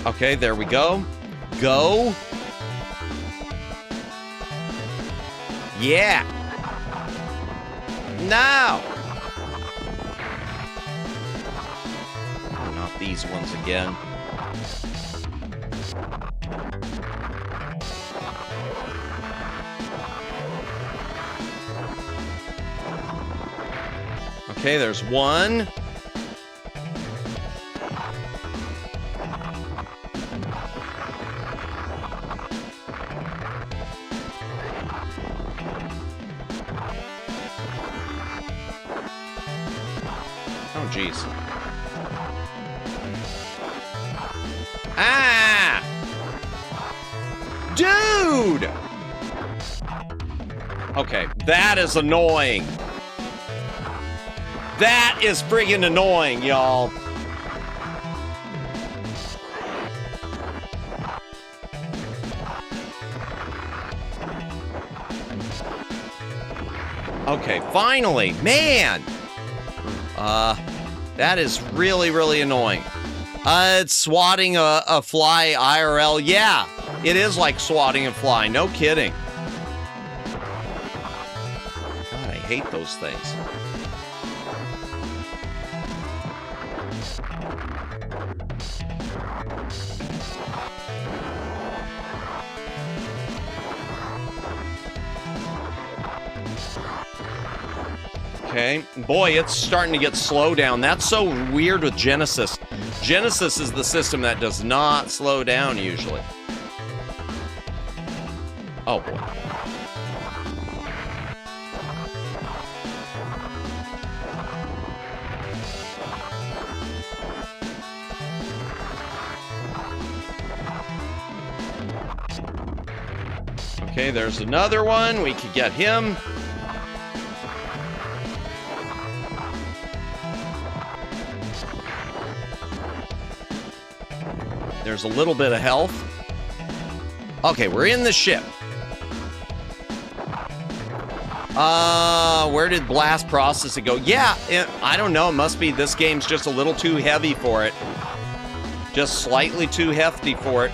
Okay, there we go. Go. Yeah. Now. Not these ones again. Okay, there's one. Oh, jeez. Ah! Dude! Okay, that is annoying. That is friggin' annoying, y'all. Okay, finally, man. That is really, really annoying. It's swatting a fly IRL. Yeah, it is like swatting a fly. No kidding. God, I hate those things. Okay, boy, it's starting to get slow down. That's so weird with Genesis. Genesis is the system that does not slow down usually. Oh boy. Okay, there's another one. We could get him. There's a little bit of health. Okay, we're in the ship. Where did blast processing go? Yeah, I don't know. It must be this game's just a little too heavy for it. Just slightly too hefty for it.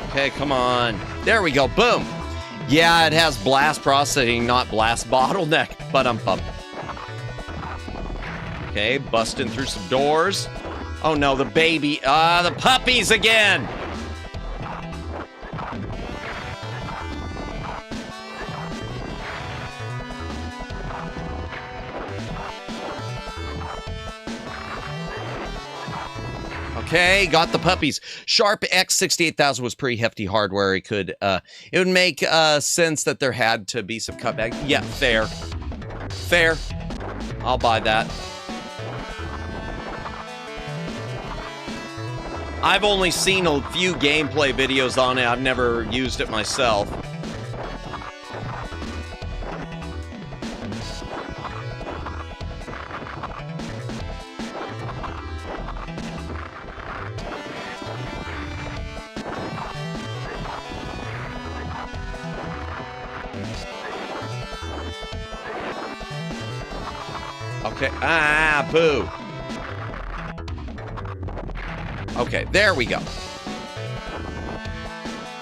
Okay, come on. There we go. Boom. Yeah, it has blast processing, not blast bottleneck. But I'm pumped. Okay, busting through some doors. Oh no, the baby. The puppies again. Okay, got the puppies. Sharp X68000 was pretty hefty hardware. It could, it would make sense that there had to be some cutback. Yeah, fair. Fair. I'll buy that. I've only seen a few gameplay videos on it. I've never used it myself. Okay, boo. Okay, there we go.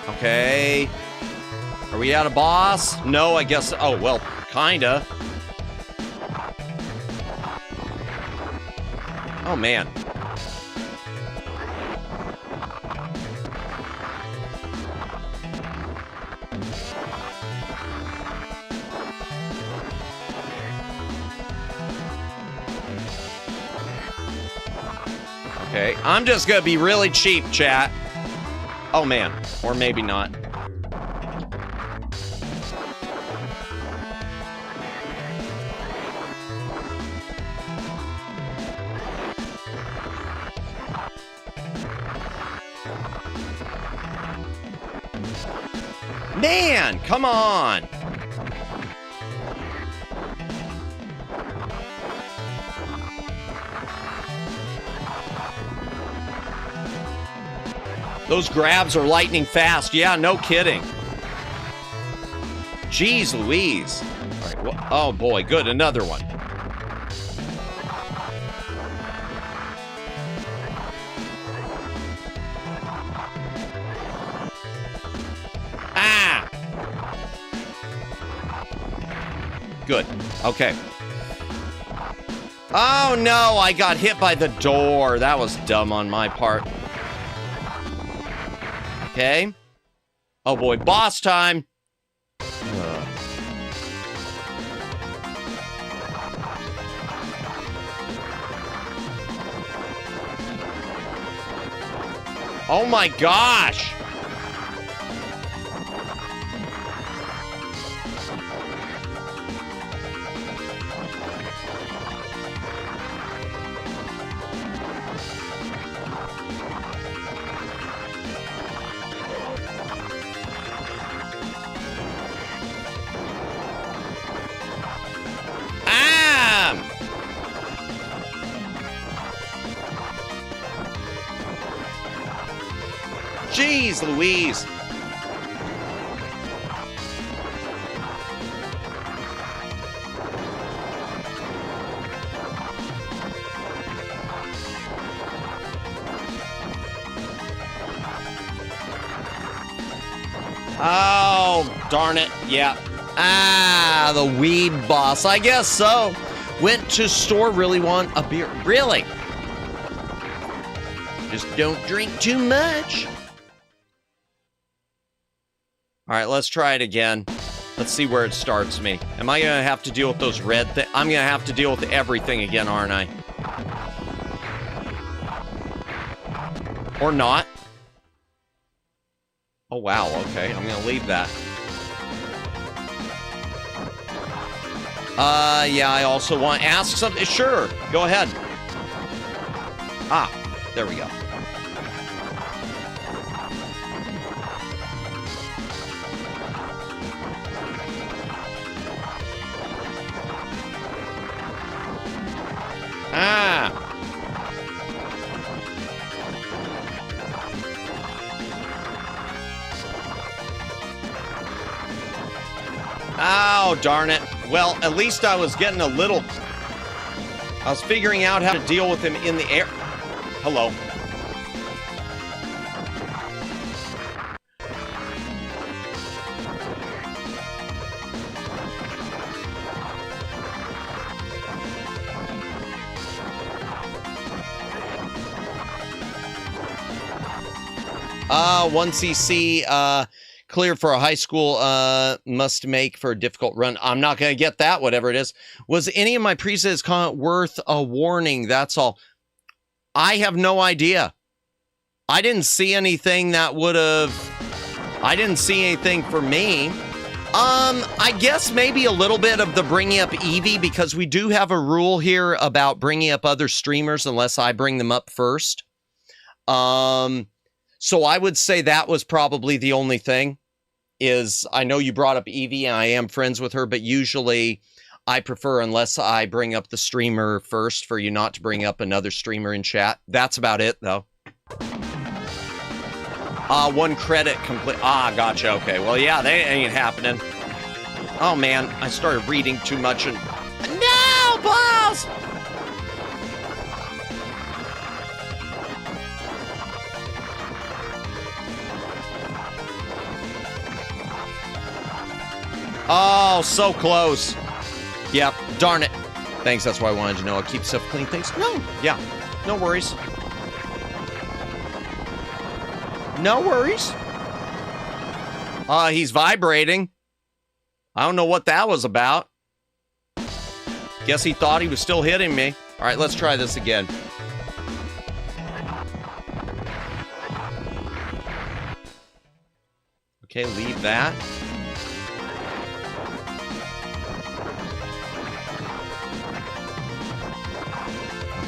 Okay. Are we at a boss? No, I guess. Oh, well, kinda. Oh, man. Okay, I'm just gonna be really cheap, chat. Oh, man. Or maybe not. Man, come on. Those grabs are lightning fast. Yeah, no kidding. Jeez Louise. All right, well, oh boy, good, another one. Ah! Good, okay. Oh no, I got hit by the door. That was dumb on my part. Okay. Oh boy, boss time. Oh my gosh. Jeez Louise. Oh, darn it. Yeah. Ah, the weed boss. I guess so. Went to store, really want a beer. Really? Just don't drink too much. All right, let's try it again. Let's see where it starts me. Am I gonna have to deal with those red things? I'm gonna have to deal with everything again, aren't I? Or not? Oh, wow, okay. I'm gonna leave that. Yeah, I also want to ask something. Sure, go ahead. Ah, there we go. Ah! Oh, darn it. Well, at least I was getting a little... I was figuring out how to deal with him in the air. Hello. One CC, clear for a high school, must make for a difficult run. I'm not going to get that, whatever it is. Was any of my presets worth a warning? That's all. I have no idea. I didn't see anything that would have... I didn't see anything for me. I guess maybe a little bit of the bringing up Eevee, because we do have a rule here about bringing up other streamers unless I bring them up first. So I would say that was probably the only thing. Is I know you brought up Evie, and I am friends with her, but usually I prefer, unless I bring up the streamer first, for you not to bring up another streamer in chat. That's about it, though. 1 credit complete. Gotcha. Okay. Well, yeah, they ain't happening. Oh, man. I started reading too much and... No, balls! Oh, so close. Yep. Darn it. Thanks. That's why I wanted to know. I'll keep stuff clean. Thanks. No. Yeah. No worries. No worries. He's vibrating. I don't know what that was about. Guess he thought he was still hitting me. All right, let's try this again. Okay, leave that.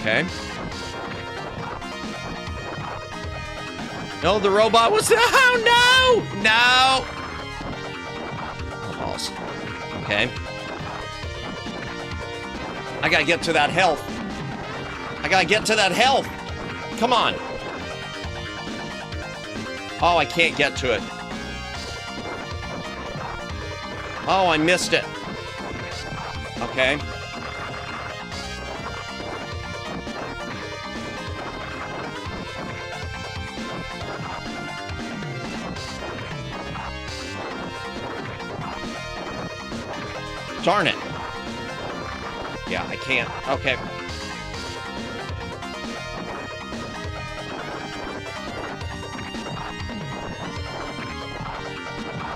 Okay. No, the robot was... Oh, no! No! Oh, balls. Okay. I gotta get to that health. I gotta get to that health. Come on. Oh, I can't get to it. Oh, I missed it. Okay. Darn it. Yeah, I can't. Okay.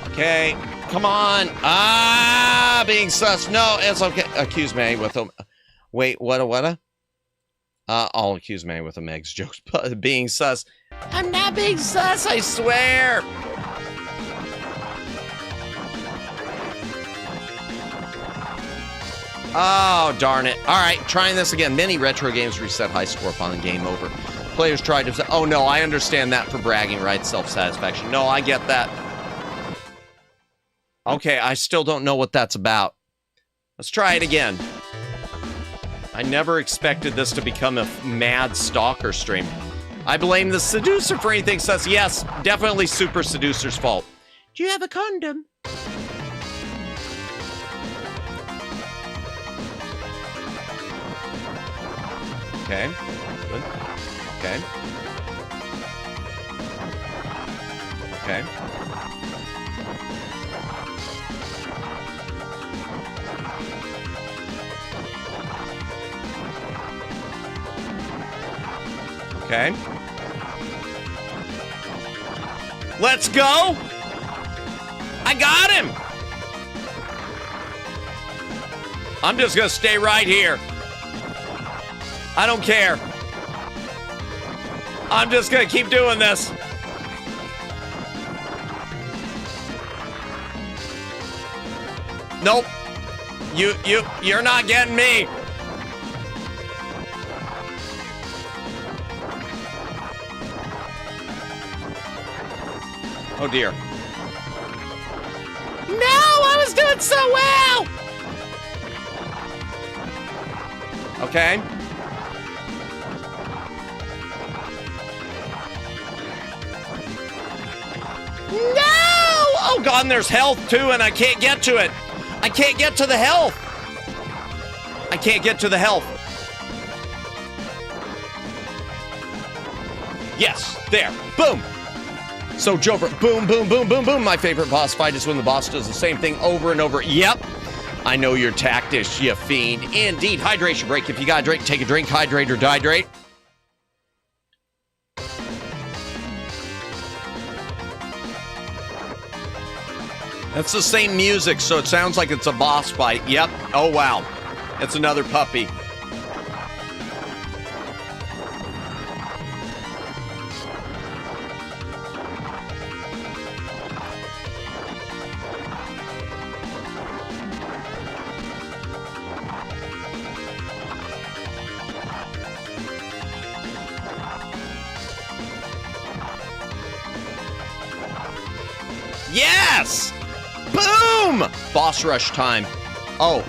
Okay. Come on. Being sus. No, it's okay. Accuse me with a... Wait, what? I'll accuse me with a Meg's jokes. Being sus. I'm not being sus, I swear. Oh, darn it. All right, trying this again. Many retro games reset high score upon game over. Players tried to... Oh, no, I understand that for bragging rights, self-satisfaction. No, I get that. Okay, I still don't know what that's about. Let's try it again. I never expected this to become a mad stalker stream. I blame the seducer for anything sus. Yes, definitely super seducer's fault. Do you have a condom? Okay. Good. Okay. Okay. Okay. Let's go! I got him! I'm just gonna stay right here. I don't care. I'm just gonna keep doing this. Nope. You're not getting me. Oh dear. No, I was doing so well. Okay. No! Oh god, and there's health too, and I can't get to it. I can't get to the health. I can't get to the health. Yes, there. Boom. So Jover, boom, boom, boom, boom, boom. My favorite boss fight is when the boss does the same thing over and over. Yep. I know your tactics, you fiend. Indeed. Hydration break. If you gotta drink, take a drink, hydrate or dehydrate. That's the same music, so it sounds like it's a boss fight. Yep. Oh, wow. It's another puppy. Yes! Boom! Boss rush time. Oh.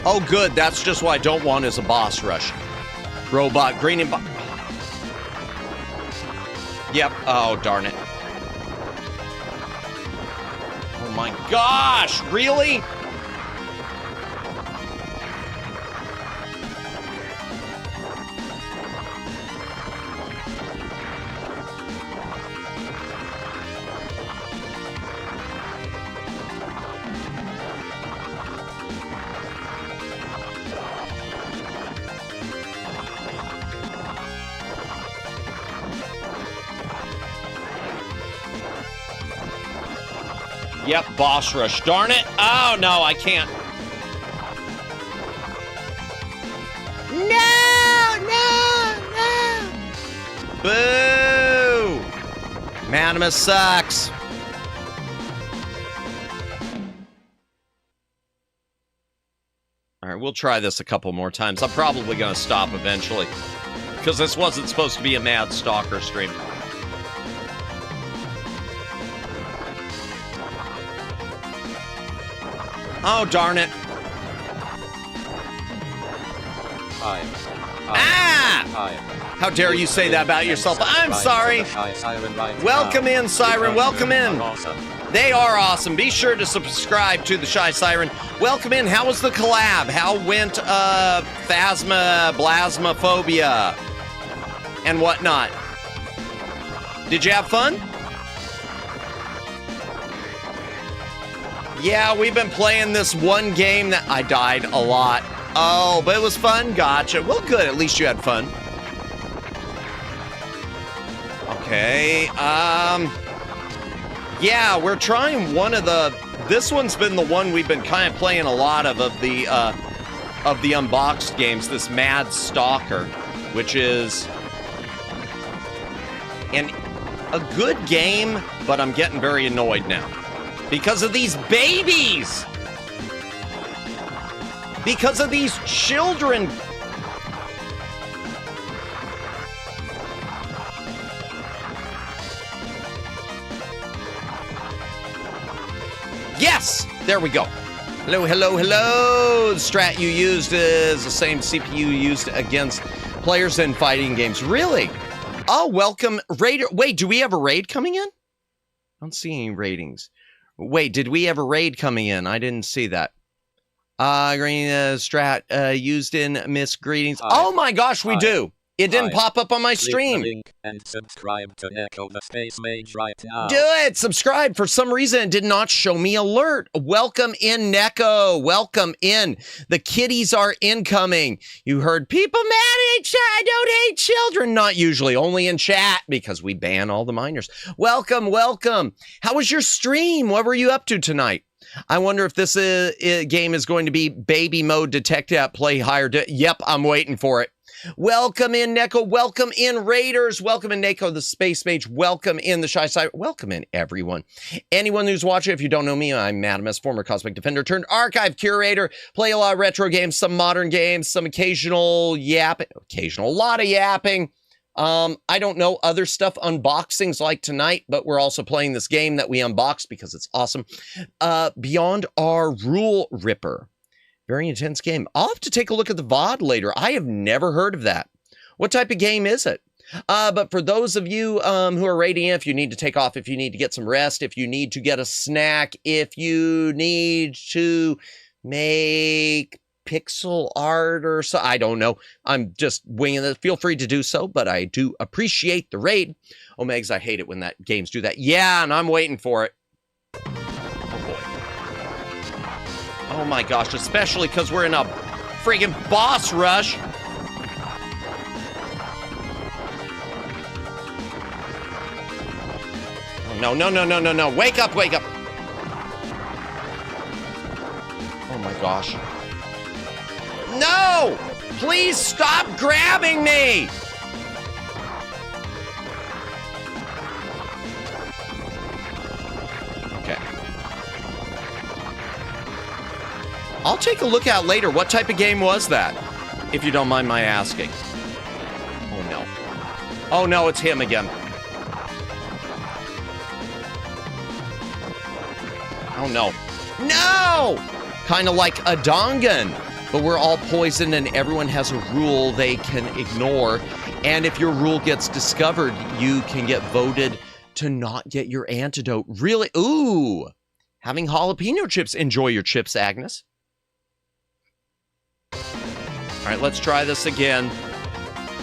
Oh, good. That's just what I don't want is a boss rush. Robot, green and... Yep. Oh, darn it. Oh, my gosh. Really? Yep, boss rush. Darn it. Oh, no, I can't. No! Boo! Manimus sucks. All right, we'll try this a couple more times. I'm probably going to stop eventually because this wasn't supposed to be a Mad Stalker stream. Oh, darn it. How dare you say that about yourself? I'm sorry. Welcome in, Siren. Welcome in. They are awesome. Be sure to subscribe to the Shy Siren. Welcome in. How was the collab? How went Phasmophobia and whatnot? Did you have fun? Yeah, we've been playing this one game that I died a lot. Oh, but it was fun. Gotcha. Well, good. At least you had fun. Okay. Yeah, we're trying one of the... This one's been the one we've been kind of playing a lot of the unboxed games. This Mad Stalker, which is a good game, but I'm getting very annoyed now. Because of these babies! Because of these children! Yes! There we go. Hello, hello, hello! The strat you used is the same CPU used against players in fighting games. Really? Oh, welcome, Raider. Wait, do we have a raid coming in? I don't see any ratings. Wait, did we have a raid coming in? I didn't see that. Green strat used in Miss Greetings. Oh my gosh, we do. It didn't pop up on my stream. Click the link and subscribe to Neko the Space Mage right now. Do it. Subscribe. For some reason, it did not show me alert. Welcome in, Neko. Welcome in. The kiddies are incoming. You heard people mad at chat. I don't hate children. Not usually, only in chat because we ban all the minors. Welcome, welcome. How was your stream? What were you up to tonight? I wonder if this game is going to be baby mode detect at play higher. Yep, I'm waiting for it. Welcome in, Neko. Welcome in, Raiders. Welcome in, Neko, the Space Mage. Welcome in, the Shy Side. Welcome in, everyone. Anyone who's watching, if you don't know me, I'm Madamus, former Cosmic Defender turned archive curator. Play a lot of retro games, some modern games, some occasional yapping. A lot of yapping. I don't know other stuff, unboxings like tonight, but we're also playing this game that we unboxed because it's awesome. Beyond Our Rule Ripper. Very intense game. I'll have to take a look at the VOD later. I have never heard of that. What type of game is it? But for those of you who are raiding in, if you need to take off, if you need to get some rest, if you need to get a snack, if you need to make pixel art or so, I don't know. I'm just winging it. Feel free to do so, but I do appreciate the raid. Omegs, I hate it when that games do that. Yeah, and I'm waiting for it. Oh my gosh, especially because we're in a friggin' boss rush. Oh, no, no, no, no, no, no. Wake up, wake up. Oh my gosh. No! Please stop grabbing me! Okay. I'll take a look at later. What type of game was that? If you don't mind my asking. Oh no. Oh no, it's him again. Oh, no. No! Kind of like a dongan. But we're all poisoned and everyone has a rule they can ignore. And if your rule gets discovered, you can get voted to not get your antidote. Really? Ooh. Having jalapeno chips. Enjoy your chips, Agnes. All right, let's try this again.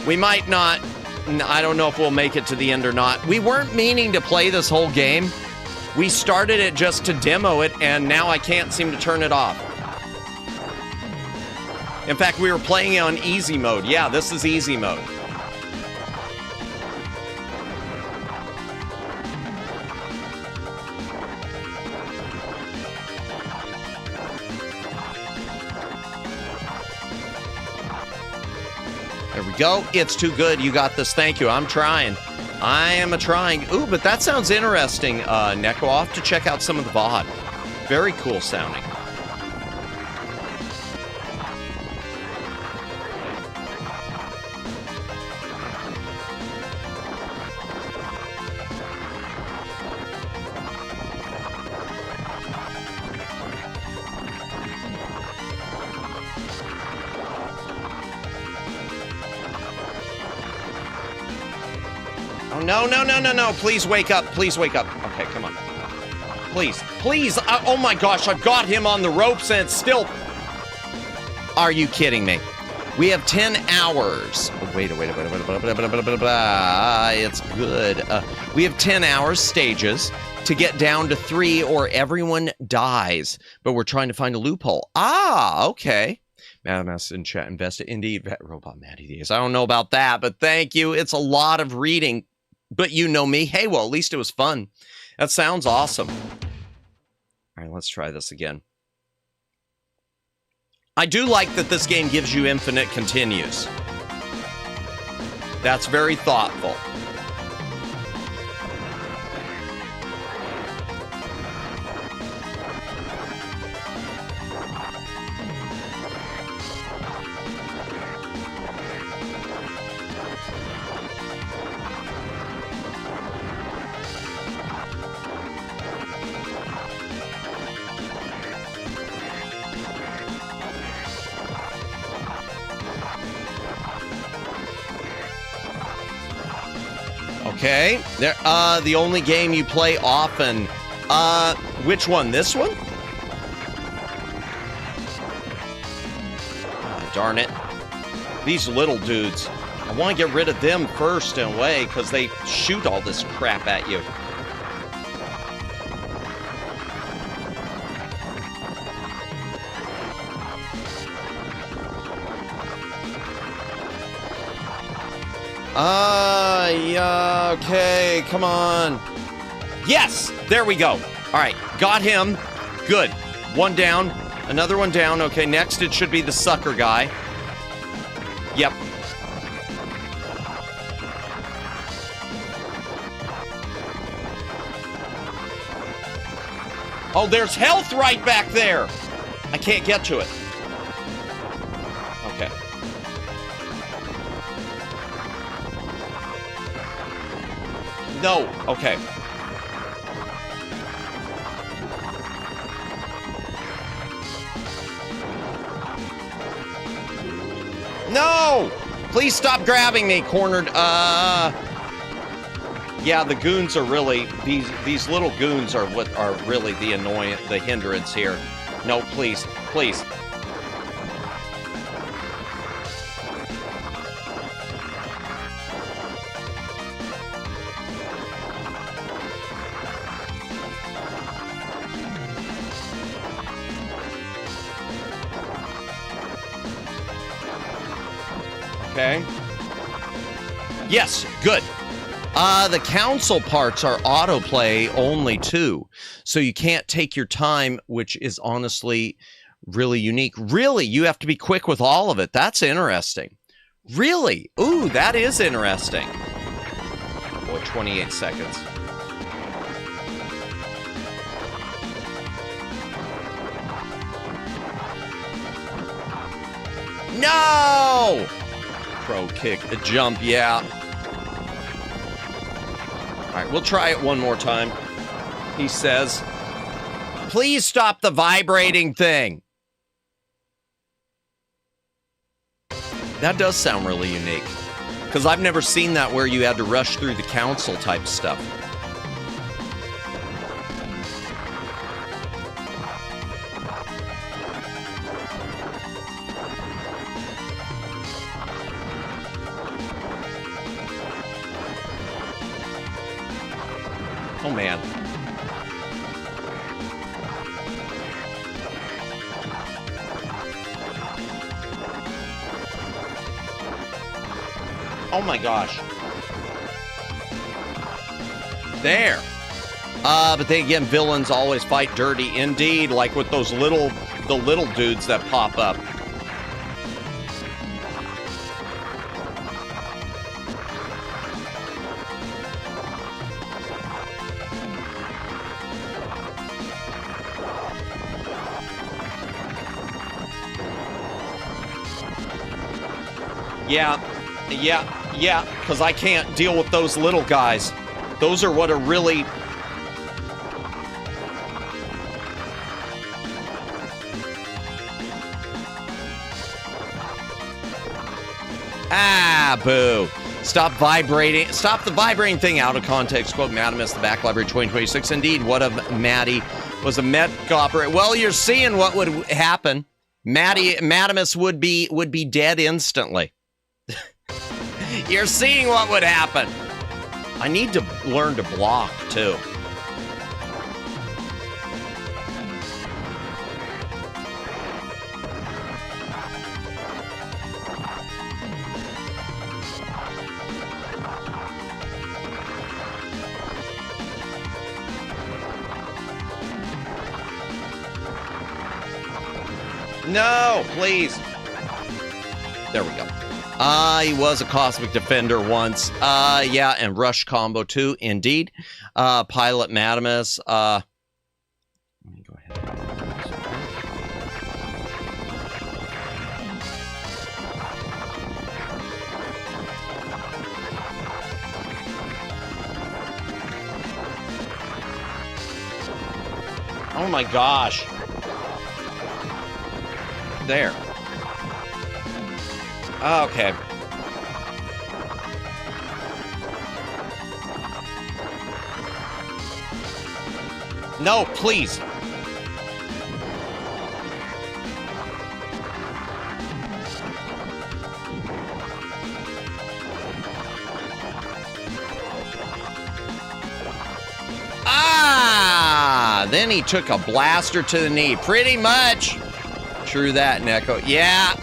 We might not. I don't know if we'll make it to the end or not. We weren't meaning to play this whole game. We started it just to demo it, and now I can't seem to turn it off. In fact, we were playing it on easy mode. Yeah, this is easy mode. There we go. It's too good. You got this. Thank you. I'm trying. I am trying. Ooh, but that sounds interesting, Neko. I'll have to check out some of the VOD. Very cool sounding. No. Please wake up. Please wake up. Okay, come on. Please. Oh my gosh, I've got him on the ropes and it's still... Are you kidding me? We have 10 hours. Wait. It's good. We have 10 hours stages to get down to 3 or everyone dies. But we're trying to find a loophole. Ah, okay. Madamass in chat invested. Indeed, Robot Matty Diaz. I don't know about that, but thank you. It's a lot of reading. But you know me. Hey, well, at least it was fun. That sounds awesome. All right, let's try this again. I do like that this game gives you infinite continues. That's very thoughtful. Okay, there. The only game you play often. Which one? This one? Darn it. These little dudes. I want to get rid of them first in a way, because they shoot all this crap at you. Yeah, okay, come on. Yes, there we go. All right, got him. Good. One down, another one down. Okay, next it should be the sucker guy. Yep. Oh, there's health right back there. I can't get to it. Okay. No, okay. No! Please stop grabbing me, cornered. Yeah, the goons are really, these little goons are what are really the hindrance here. No, please. Okay. Yes, good. The council parts are autoplay only too. So you can't take your time, which is honestly really unique. Really, you have to be quick with all of it. That's interesting. Really? Ooh, that is interesting. Boy, 28 seconds. No! Pro kick, a jump, yeah. All right, we'll try it one more time. He says, please stop the vibrating thing. That does sound really unique. Because I've never seen that where you had to rush through the council type stuff. Oh, man. Oh, my gosh. There. But then again, villains always fight dirty. Indeed, like with those the little dudes that pop up. Yeah, because I can't deal with those little guys. Those are what are really... Ah, boo. Stop vibrating. Stop the vibrating thing out of context. Quote Madamus, the Back Library 2026. Indeed, what if Maddie was a Met operator? Well, you're seeing what would happen. Madamus would be dead instantly. You're seeing what would happen. I need to learn to block, too. No, please. There we go. He was a Cosmic Defender once. Yeah, and Rush Combo too, indeed. Pilot Madamus. Let me go ahead. Oh my gosh. There. Okay. No, please. Ah! Then he took a blaster to the knee. Pretty much. True that, Neko. Yeah.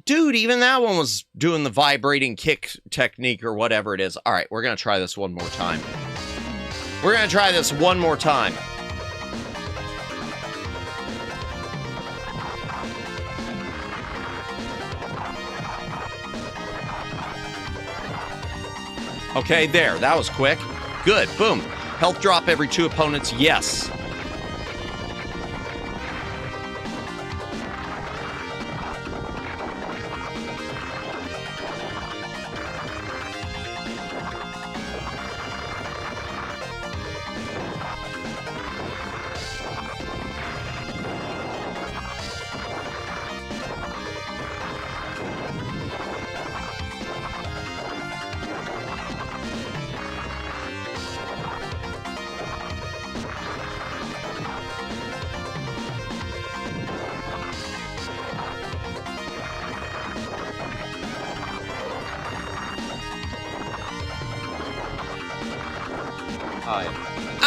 Dude, even that one was doing the vibrating kick technique or whatever it is. All right, we're going to try this one more time. We're going to try this one more time. Okay, there. That was quick. Good. Boom. Health drop every 2 opponents. Yes.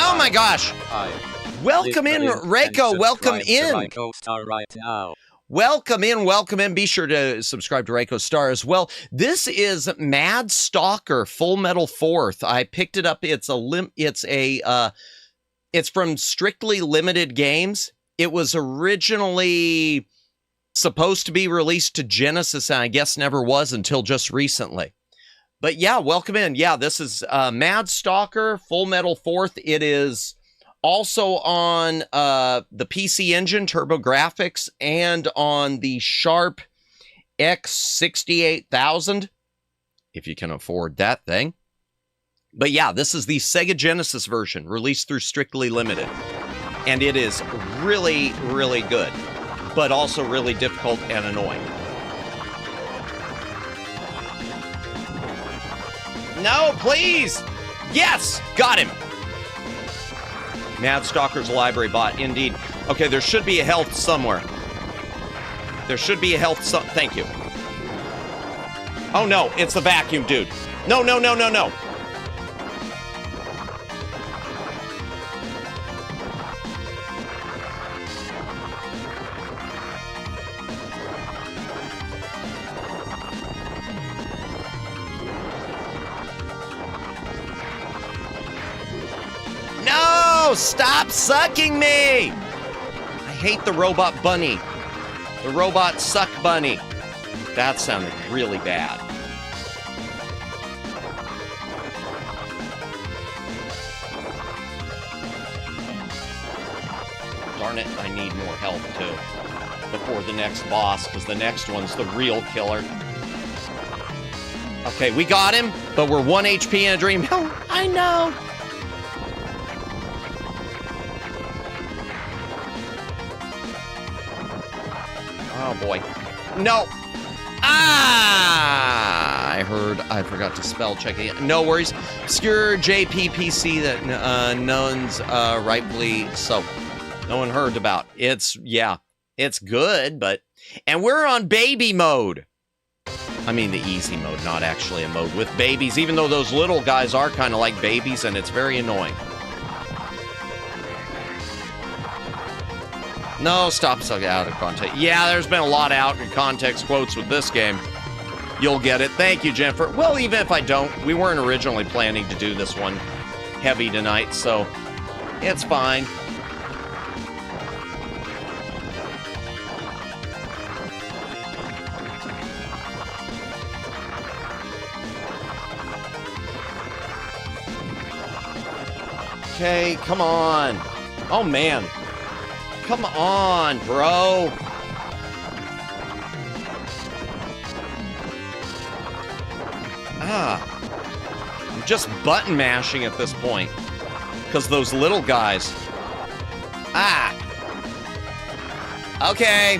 Oh my gosh! Welcome in, Reiko. Welcome in. Welcome in. Welcome in. Be sure to subscribe to Reiko Star as well. This is Mad Stalker Full Metal Fourth. I picked it up. It's from Strictly Limited Games. It was originally supposed to be released to Genesis, and I guess never was until just recently. But yeah, welcome in. Yeah, this is Mad Stalker Full Metal Fourth. It is also on the PC Engine, TurboGrafx, and on the Sharp X68000, if you can afford that thing. But yeah, this is the Sega Genesis version, released through Strictly Limited. And it is really, really good, but also really difficult and annoying. No, please! Yes! Got him! Mad Stalker's library bot, indeed. Okay, there should be a health somewhere. There should be a health thank you. Oh no, it's the vacuum dude. No, no, no, no, no. No! Stop sucking me! I hate the robot bunny. The robot suck bunny. That sounded really bad. Darn it, I need more help too. Before the next boss, because the next one's the real killer. Okay, we got him, but we're 1 HP in a dream. Oh, I know. Oh boy. No. Ah! I forgot to spell check it. No worries. Obscure JPPC that no one's rightfully so. No one heard about. It's good, but. And we're on baby mode. I mean the easy mode, not actually a mode with babies, even though those little guys are kind of like babies and it's very annoying. No, stop sucking out of context. Yeah, there's been a lot of out of context quotes with this game. You'll get it. Thank you, Jennifer. Well, even if I don't, we weren't originally planning to do this one heavy tonight, so it's fine. Okay, come on. Oh, man. Come on, bro. I'm just button mashing at this point. Because those little guys. Okay.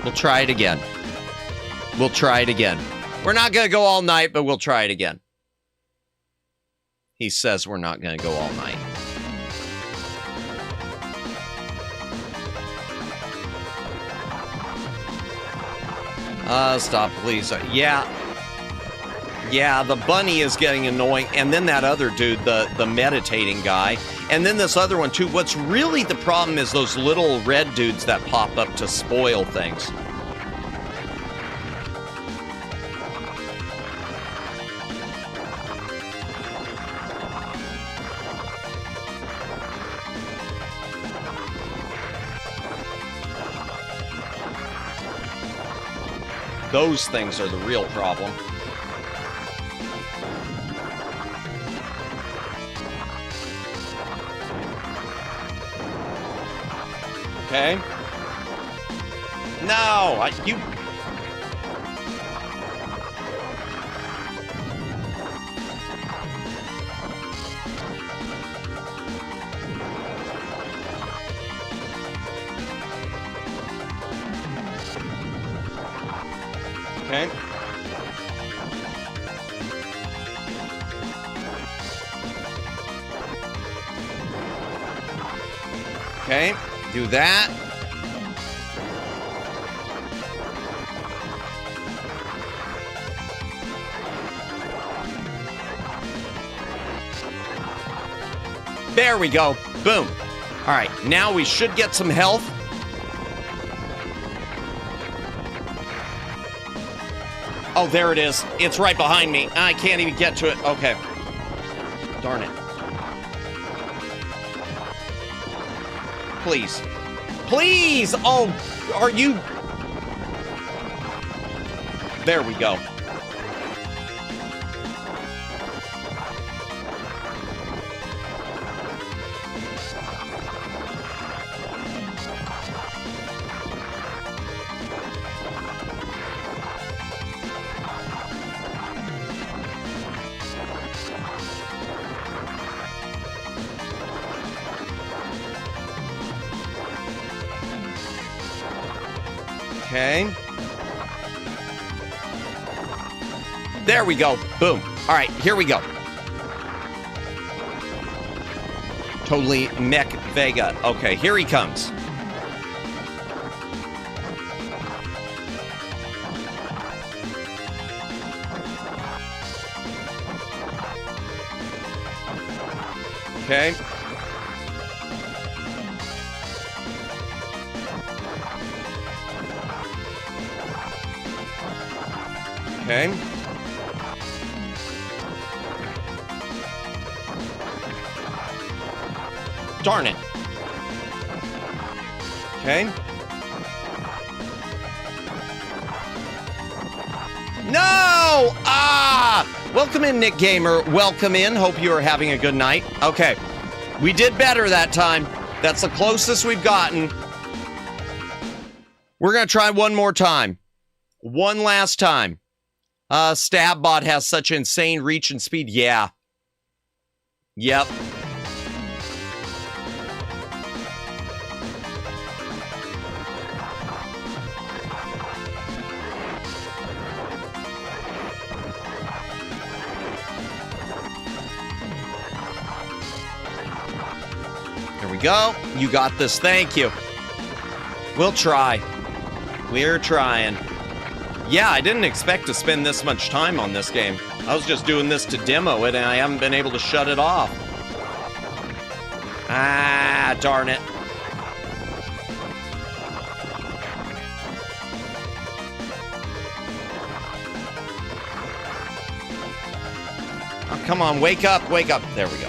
We'll try it again. We'll try it again. We're not going to go all night, but we'll try it again. He says we're not going to go all night. Stop, please. Yeah, the bunny is getting annoying. And then that other dude, the meditating guy. And then this other one, too. What's really the problem is those little red dudes that pop up to spoil things. Those things are the real problem. Okay. No, you... Okay. Okay, do that. There we go. Boom. All right, now we should get some health. Oh, there it is. It's right behind me. I can't even get to it. Okay. Darn it. Please. Please! Oh, are you... There we go. Okay. There we go. Boom. All right, here we go. Totally mech Vega. Okay, here he comes. Okay. Okay. Darn it. Okay. No! Ah! Welcome in, Nick Gamer. Welcome in. Hope you are having a good night. Okay. We did better that time. That's the closest we've gotten. We're going to try one more time. One last time. Stabbot has such insane reach and speed. Yeah. Yep. There we go. You got this. Thank you. We'll try. We're trying. Yeah, I didn't expect to spend this much time on this game. I was just doing this to demo it, and I haven't been able to shut it off. Ah, darn it. Oh, come on, wake up, wake up. There we go.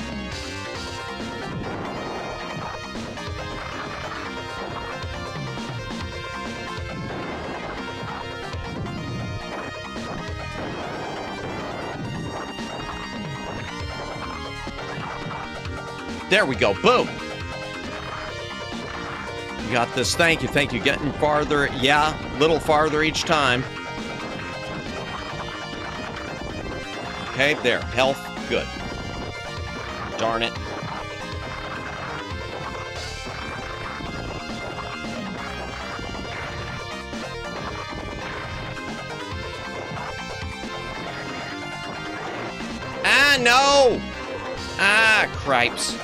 There we go. Boom. You got this. Thank you. Thank you. Getting farther. Yeah, a little farther each time. Okay, there. Health. Good. Darn it. Ah, no! Ah, cripes.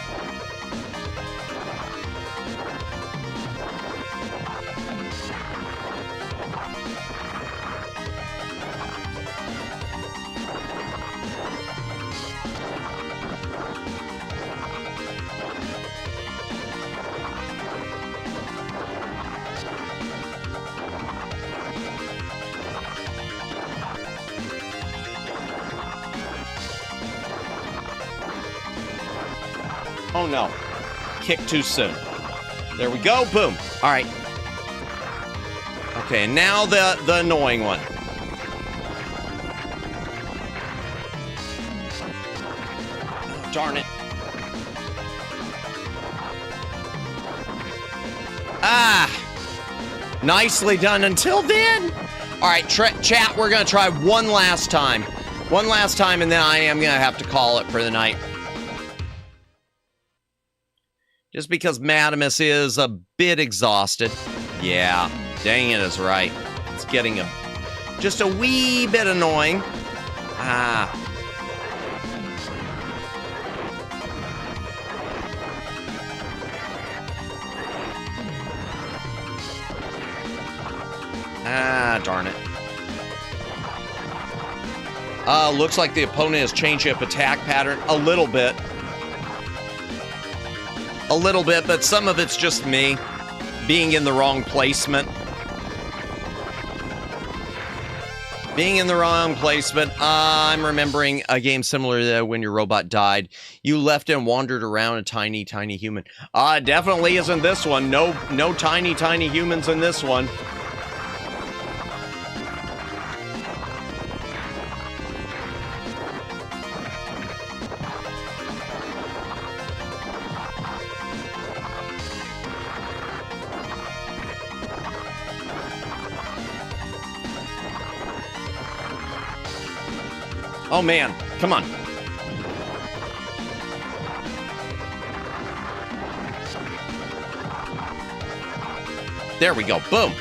Oh no. Kick too soon. There we go. Boom. All right. Okay, now the annoying one. Oh, darn it. Ah. Nicely done until then. All right, chat, we're going to try one last time. One last time, and then I am going to have to call it for the night. Just because Madamus is a bit exhausted. Yeah, dang it is right. It's getting just a wee bit annoying. Ah. Ah, darn it. Looks like the opponent has changed up attack pattern a little bit. A little bit, but some of it's just me being in the wrong placement. Being in the wrong placement. I'm remembering a game similar to when your robot died. You left and wandered around a tiny, tiny human. Definitely isn't this one. No tiny, tiny humans in this one. Oh man, come on. There we go, boom.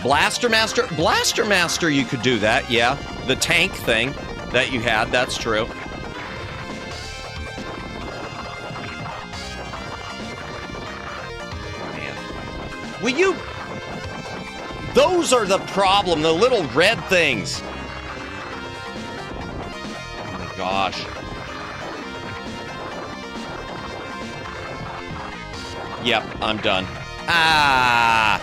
Blaster Master? Blaster Master, you could do that, yeah. The tank thing that you had, that's true. Man. Will you... Those are the problem, the little red things. Oh my gosh. Yep, I'm done. Ah!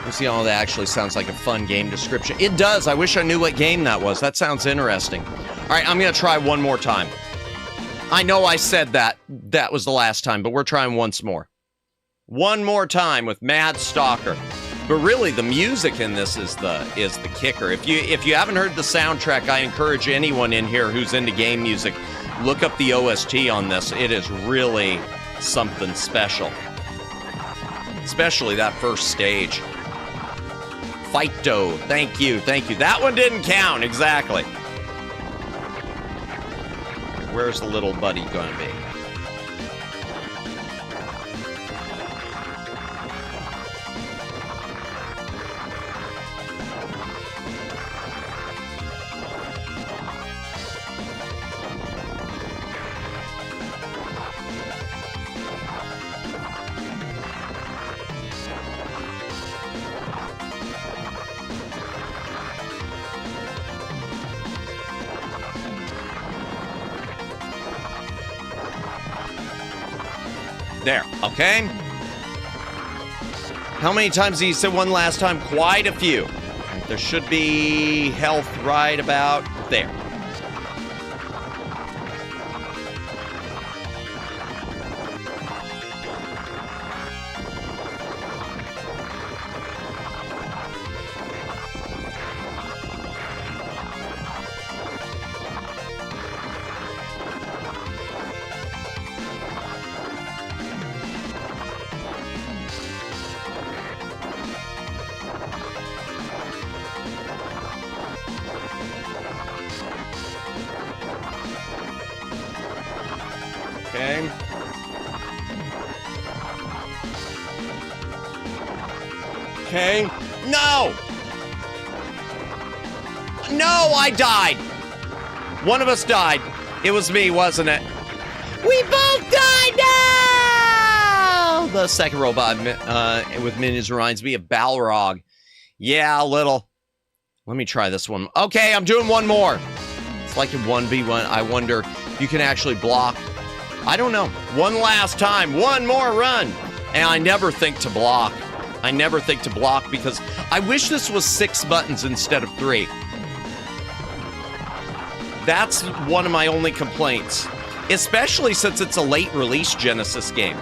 You see, oh, that actually sounds like a fun game description. It does. I wish I knew what game that was. That sounds interesting. All right, I'm going to try one more time. I know I said that was the last time, but we're trying once more. One more time with Mad Stalker. But really, the music in this is the kicker. If you haven't heard the soundtrack, I encourage anyone in here who's into game music, look up the OST on this. It is really something special. Especially that first stage. Fighto. Thank you. Thank you. That one didn't count. Exactly. Where's the little buddy going to be? There, okay? How many times did you say one last time? Quite a few. There should be health right about there. Okay. Okay. No! No, I died! One of us died. It was me, wasn't it? We both died! No! The second robot with minions reminds me of Balrog. Yeah, a little. Let me try this one. Okay, I'm doing one more. It's like a 1v1. I wonder if you can actually block. I don't know. One last time. One more run. And I never think to block. I never think to block because I wish this was 6 buttons instead of 3. That's one of my only complaints. Especially since it's a late release Genesis game.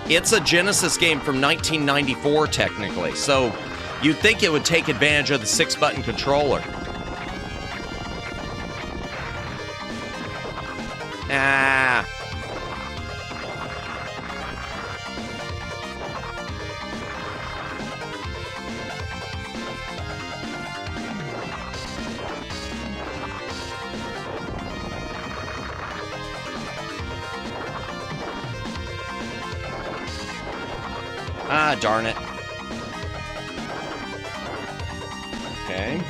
It's a Genesis game from 1994 technically. So you'd think it would take advantage of the 6-button controller. Ah. Ah, darn it. Okay.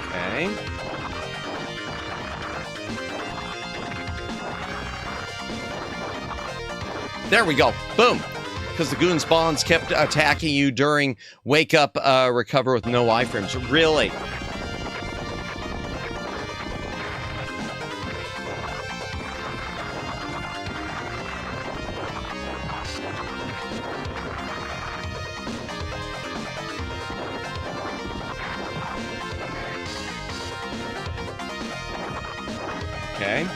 Okay. There we go. Boom. Because the goons' bonds kept attacking you during wake up, recover with no iframes. Really? Okay.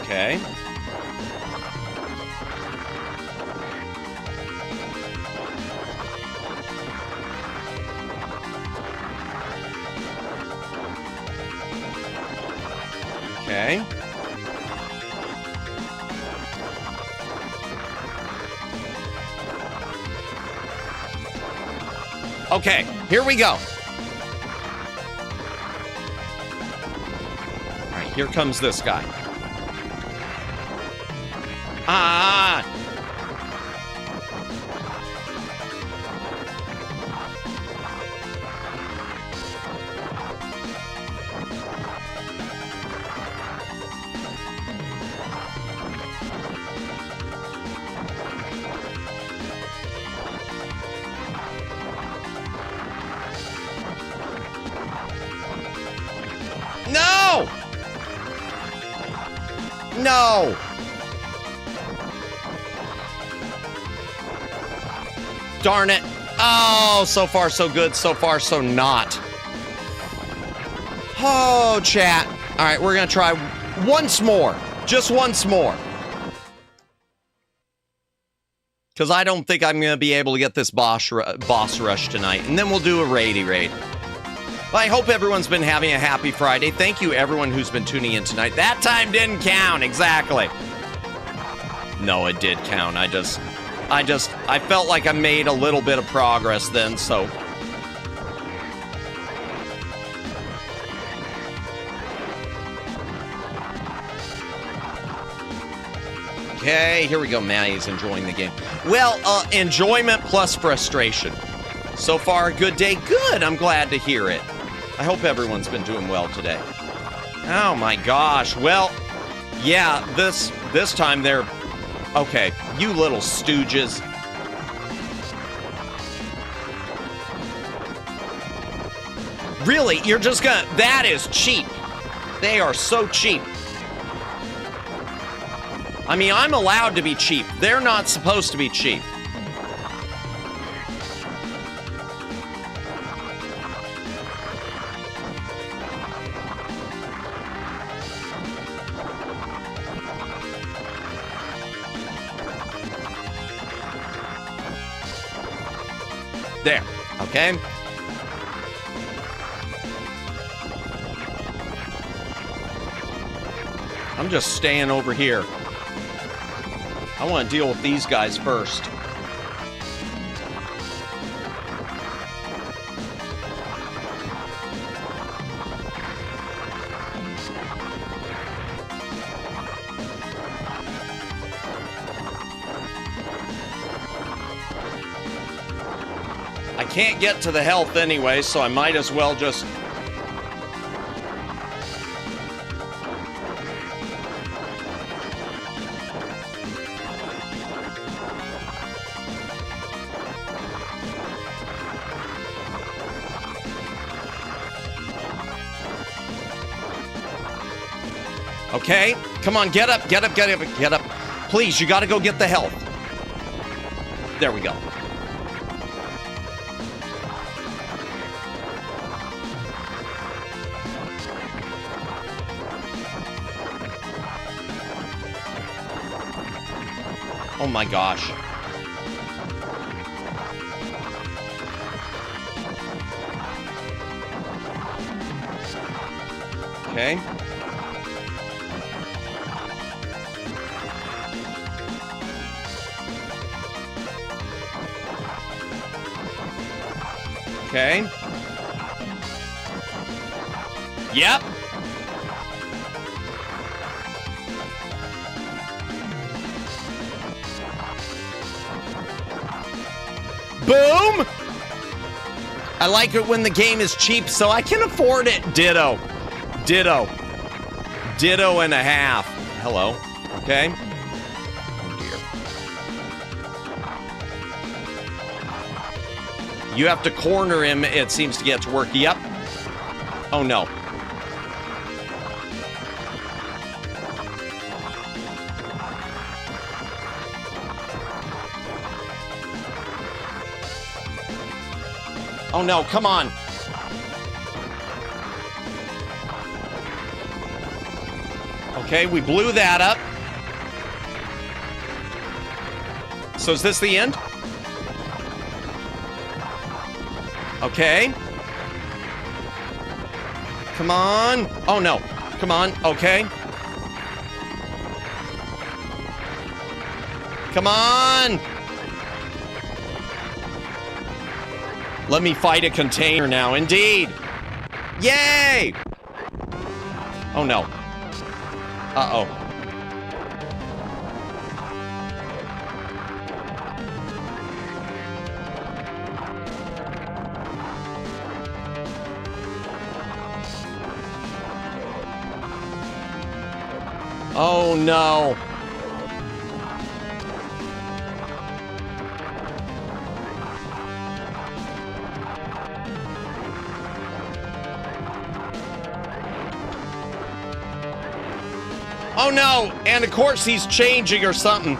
Okay. Okay. Okay, here we go. All right, Here comes this guy. Ah! No! No! Darn it. Oh, so far so good. So far so not. Oh, chat. All right, we're going to try once more. Just once more. Because I don't think I'm going to be able to get this boss rush tonight. And then we'll do a raidy raid. Well, I hope everyone's been having a happy Friday. Thank you, everyone who's been tuning in tonight. That time didn't count, exactly. No, it did count. I felt like I made a little bit of progress then, so. Okay, here we go. Maddie's enjoying the game. Well, enjoyment plus frustration. So far, a good day. Good, I'm glad to hear it. I hope everyone's been doing well today. Oh my gosh. Well, yeah, this time they're... Okay, you little stooges. Really? You're just gonna... That is cheap. They are so cheap. I mean, I'm allowed to be cheap. They're not supposed to be cheap. There, okay? I'm just staying over here. I want to deal with these guys first. I can't get to the health anyway, so I might as well just... Okay, come on, get up, get up, get up, get up. Please, you gotta go get the health. There we go. Oh my gosh. Okay. Okay. Yep. Boom! I like it when the game is cheap so I can afford it. Ditto. Ditto. Ditto and a half. Hello. Okay. Oh dear. You have to corner him, it seems to get to work. Yep. Oh no. Oh no, come on. Okay, we blew that up. So is this the end? Okay. Come on. Oh no. Come on. Okay. Come on. Let me fight a container now. Indeed. Yay. Oh no. Uh-oh. Oh, no. Oh, no. And, of course, he's changing or something.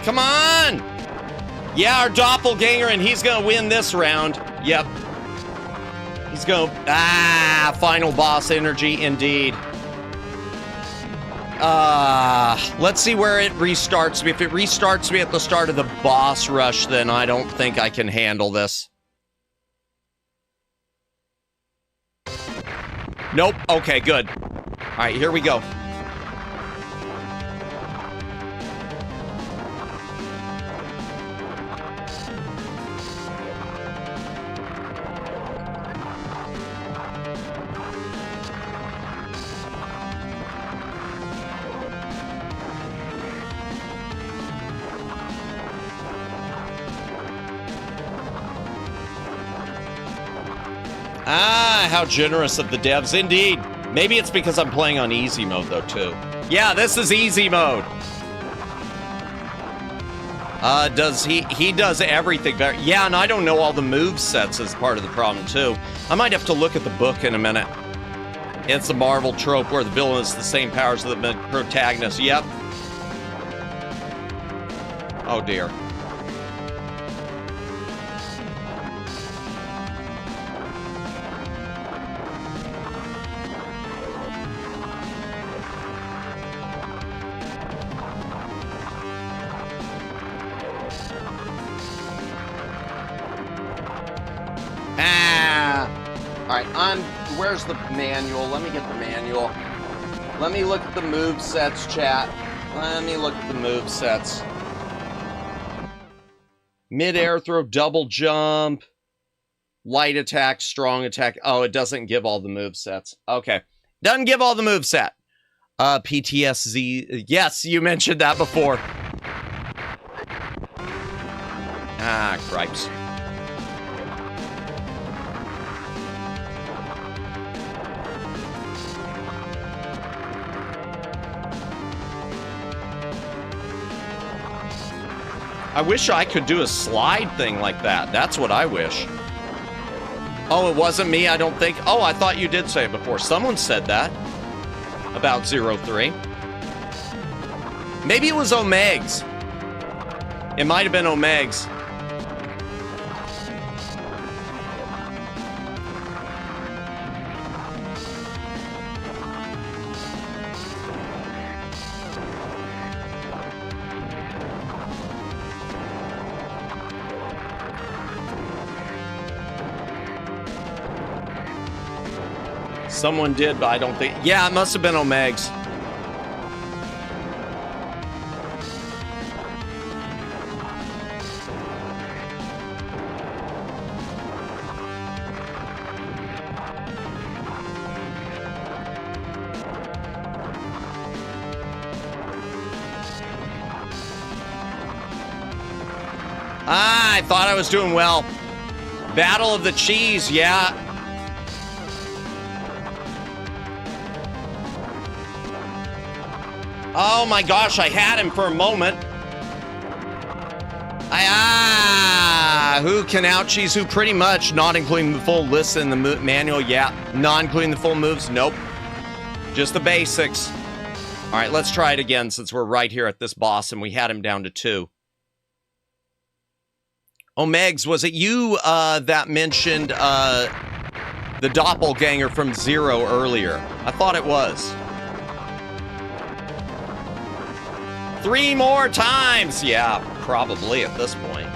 Come on! Yeah, our doppelganger, and he's gonna win this round. Yep. He's gonna... Ah, final boss energy, indeed. Let's see where it restarts me. If it restarts me at the start of the boss rush, then I don't think I can handle this. Nope. Okay, good. All right, here we go. Ah, how generous of the devs, indeed. Maybe it's because I'm playing on easy mode, though, too. Yeah, this is easy mode. He does everything better. Yeah, and I don't know all the move sets as part of the problem, too. I might have to look at the book in a minute. It's a Marvel trope where the villain has the same powers as the protagonist. Yep. Oh, dear. Where's the manual? Let me get the manual. Let me look at the move sets, chat. Let me look at the move sets. Mid-air throw, double jump, light attack, strong attack. Oh, it doesn't give all the move sets. Okay. Doesn't give all the move set. PTSD. Yes, you mentioned that before. Ah, cripes. I wish I could do a slide thing like that. That's what I wish. Oh, it wasn't me, I don't think. Oh, I thought you did say it before. Someone said that about 03. Maybe it was Omegs. It might have been Omegs. Someone did, but I don't think... Yeah, it must have been Omegs. Ah, I thought I was doing well. Battle of the Cheese, yeah. Oh my gosh, I had him for a moment. Who can out-cheese who? Pretty much, not including the full list in the manual. Yeah, not including the full moves. Nope. Just the basics. All right, let's try it again since we're right here at this boss and we had him down to 2. Oh, Megs, was it you that mentioned the doppelganger from 0 earlier? I thought it was. 3 more times. Yeah, probably at this point.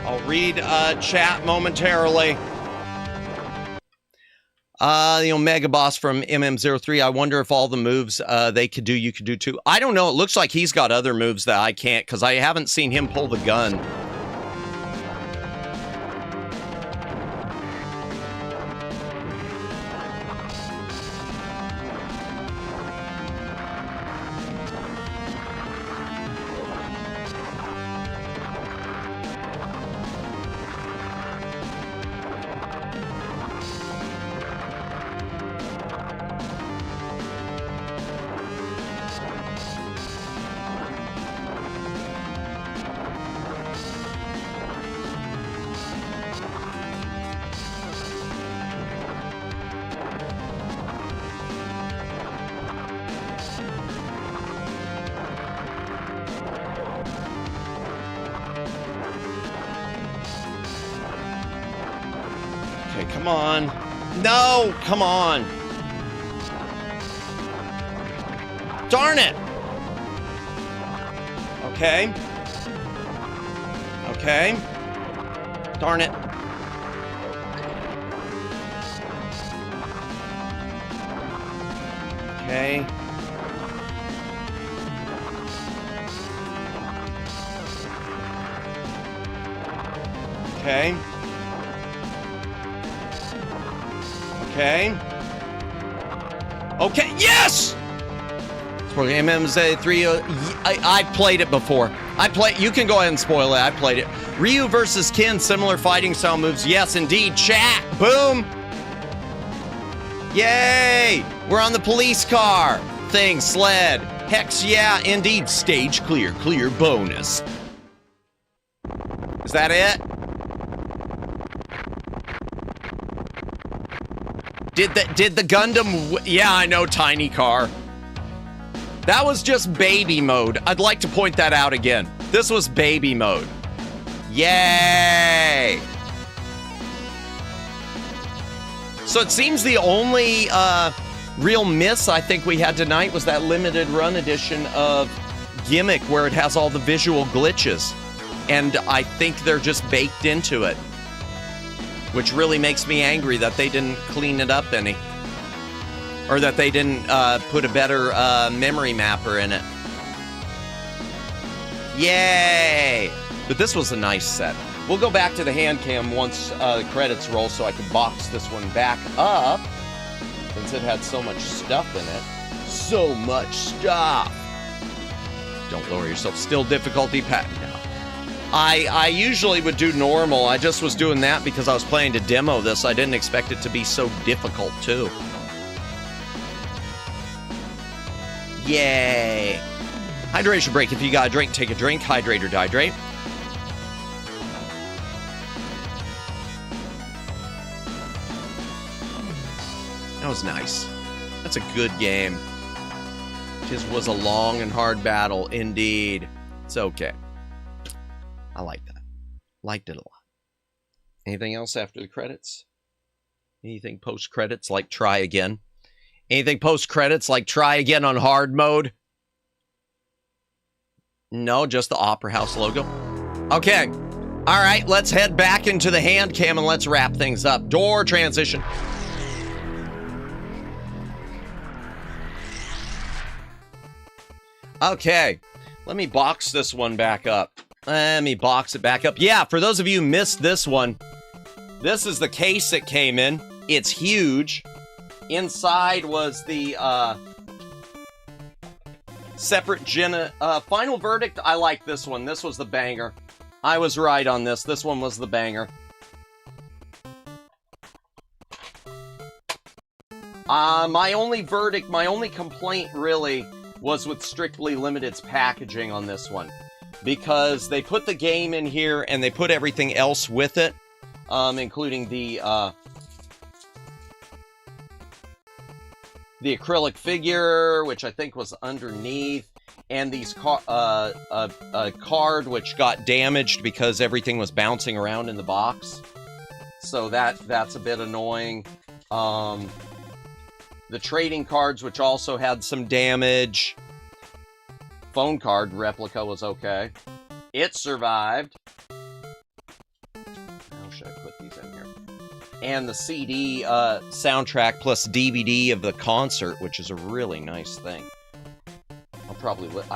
I'll read chat momentarily. The Omega Boss from MM03. I wonder if all the moves they could do, you could do too. I don't know. It looks like he's got other moves that I can't because I haven't seen him pull the gun. Okay, come on. No, come on. Darn it. Okay. Okay. Darn it. Okay. Okay. Okay. Okay, yes! For MMZ3, I played it before. You can go ahead and spoil it. I played it. Ryu versus Ken, similar fighting style moves. Yes, indeed. Chat. Boom. Yay! We're on the police car. Thing, sled. Hex, yeah, indeed. Stage clear. Clear bonus. Is that it? Did the Gundam... Yeah, I know, tiny car. That was just baby mode. I'd like to point that out again. This was baby mode. Yay! So it seems the only real miss I think we had tonight was that limited run edition of Gimmick where it has all the visual glitches. And I think they're just baked into it. Which really makes me angry that they didn't clean it up any. Or that they didn't put a better memory mapper in it. Yay! But this was a nice set. We'll go back to the hand cam once the credits roll so I can box this one back up. Since it had so much stuff in it. So much stuff! Don't lower yourself. Still difficulty pat. No. I usually would do normal. I just was doing that because I was playing to demo this. I didn't expect it to be so difficult, too. Yay. Hydration break. If you got a drink, take a drink. Hydrate or dehydrate. That was nice. That's a good game. Just was a long and hard battle, indeed. It's okay. I like that. Liked it a lot. Anything else after the credits? Anything post-credits like try again? Anything post-credits like try again on hard mode? No, just the Opera House logo. Okay. All right, let's head back into the hand cam and let's wrap things up. Door transition. Okay. Let me box this one back up. Let me box it back up. Yeah, for those of you who missed this one, this is the case it came in. It's huge. Inside was the separate final verdict. I like this one. This was the banger. I was right on this. This one was the banger. My only verdict, my only complaint really was with Strictly Limited's packaging on this one. Because they put the game in here and they put everything else with it, including the acrylic figure, which I think was underneath, and these a card which got damaged because everything was bouncing around in the box. So that's a bit annoying. The trading cards, which also had some damage. Phone card replica was okay. It survived. How should I put these in here? And the CD soundtrack plus DVD of the concert, which is a really nice thing. I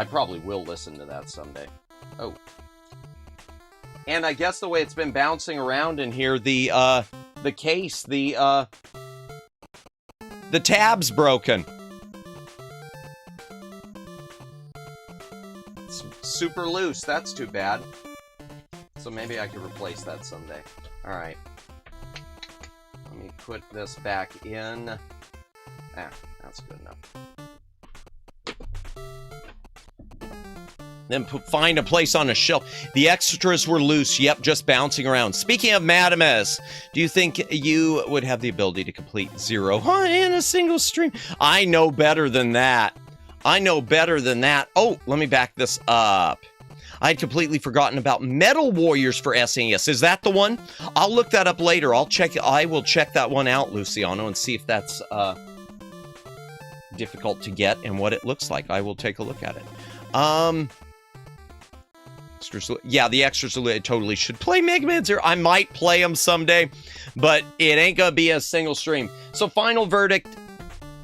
probably will listen to that someday. Oh. And I guess the way it's been bouncing around in here, the case, the tab's broken. It's super loose. That's too bad. So maybe I could replace that someday. All right. Let me put this back in. Ah, that's good enough. Then find a place on a shelf. The extras were loose. Yep, just bouncing around. Speaking of Madamus, do you think you would have the ability to complete 0 in a single stream? I know better than that. I know better than that. Oh, let me back this up. I'd completely forgotten about Metal Warriors for SNES. Is that the one? I'll look that up later. I will check that one out, Luciano, and see if that's difficult to get and what it looks like. I will take a look at it. Extras, yeah, the extras totally should play Mega Man Zero. I might play them someday, but it ain't gonna be a single stream. So final verdict,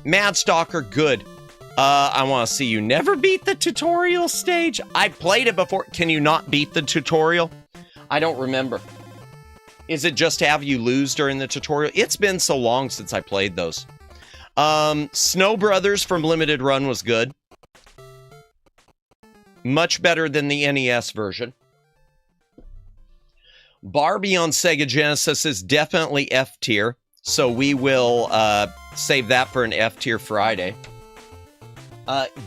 Mad Stalker, good. I want to see you never beat the tutorial stage. I played it before. Can you not beat the tutorial? I don't remember. Is it just have you lose during the tutorial? It's been so long since I played those. Snow Brothers from Limited Run was good. Much better than the NES version. Barbie on Sega Genesis is definitely F tier, so we will save that for an F tier Friday.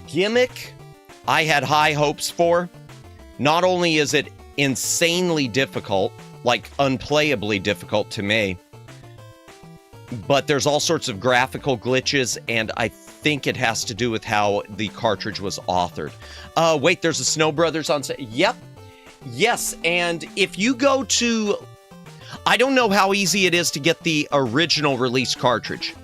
Gimmick, I had high hopes for. Not only is it insanely difficult, like unplayably difficult to me, but there's all sorts of graphical glitches, and I think it has to do with how the cartridge was authored. Wait, there's a Snow Brothers on... Yep. Yes, and if you go to... I don't know how easy it is to get the original release cartridge.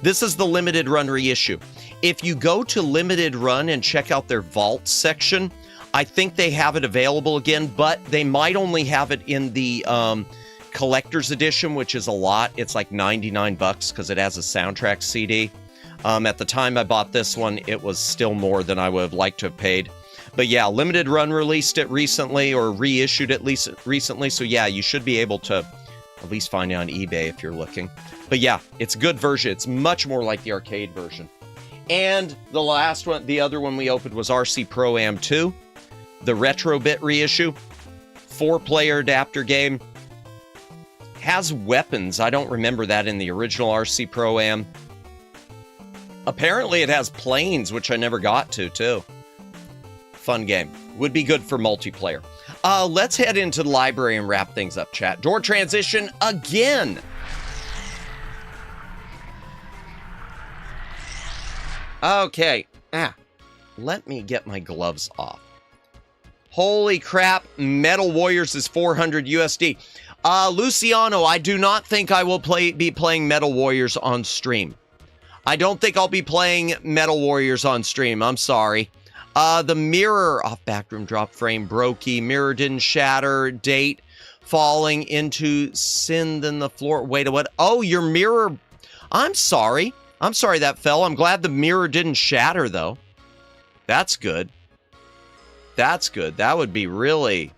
This is the Limited Run reissue. If you go to Limited Run and check out their Vault section, I think they have it available again, but they might only have it in the collector's edition, which is a lot. It's like $99 because it has a soundtrack CD. At the time I bought this one, it was still more than I would have liked to have paid. But yeah, Limited Run released it recently, or reissued it recently, so yeah, you should be able to at least find it on eBay if you're looking. But yeah, it's a good version. It's much more like the arcade version. And the last one, the other one we opened was RC Pro-Am 2, the Retro Bit reissue, 4-player adapter game. Has weapons. I don't remember that in the original RC Pro-Am. Apparently it has planes, which I never got to, too. Fun game. Would be good for multiplayer. Let's head into the library and wrap things up, chat. Door transition again. Okay. Let me get my gloves off. Holy crap. Metal Warriors is 400 USD. Luciano, I do not think I will be playing Metal Warriors on stream. I don't think I'll be playing Metal Warriors on stream. I'm sorry. The mirror off backroom drop frame brokey. Mirror didn't shatter. Date falling into sin than the floor. Wait, what? Oh, your mirror. I'm sorry. I'm sorry that fell. I'm glad the mirror didn't shatter, though. That's good. That's good. That would be really...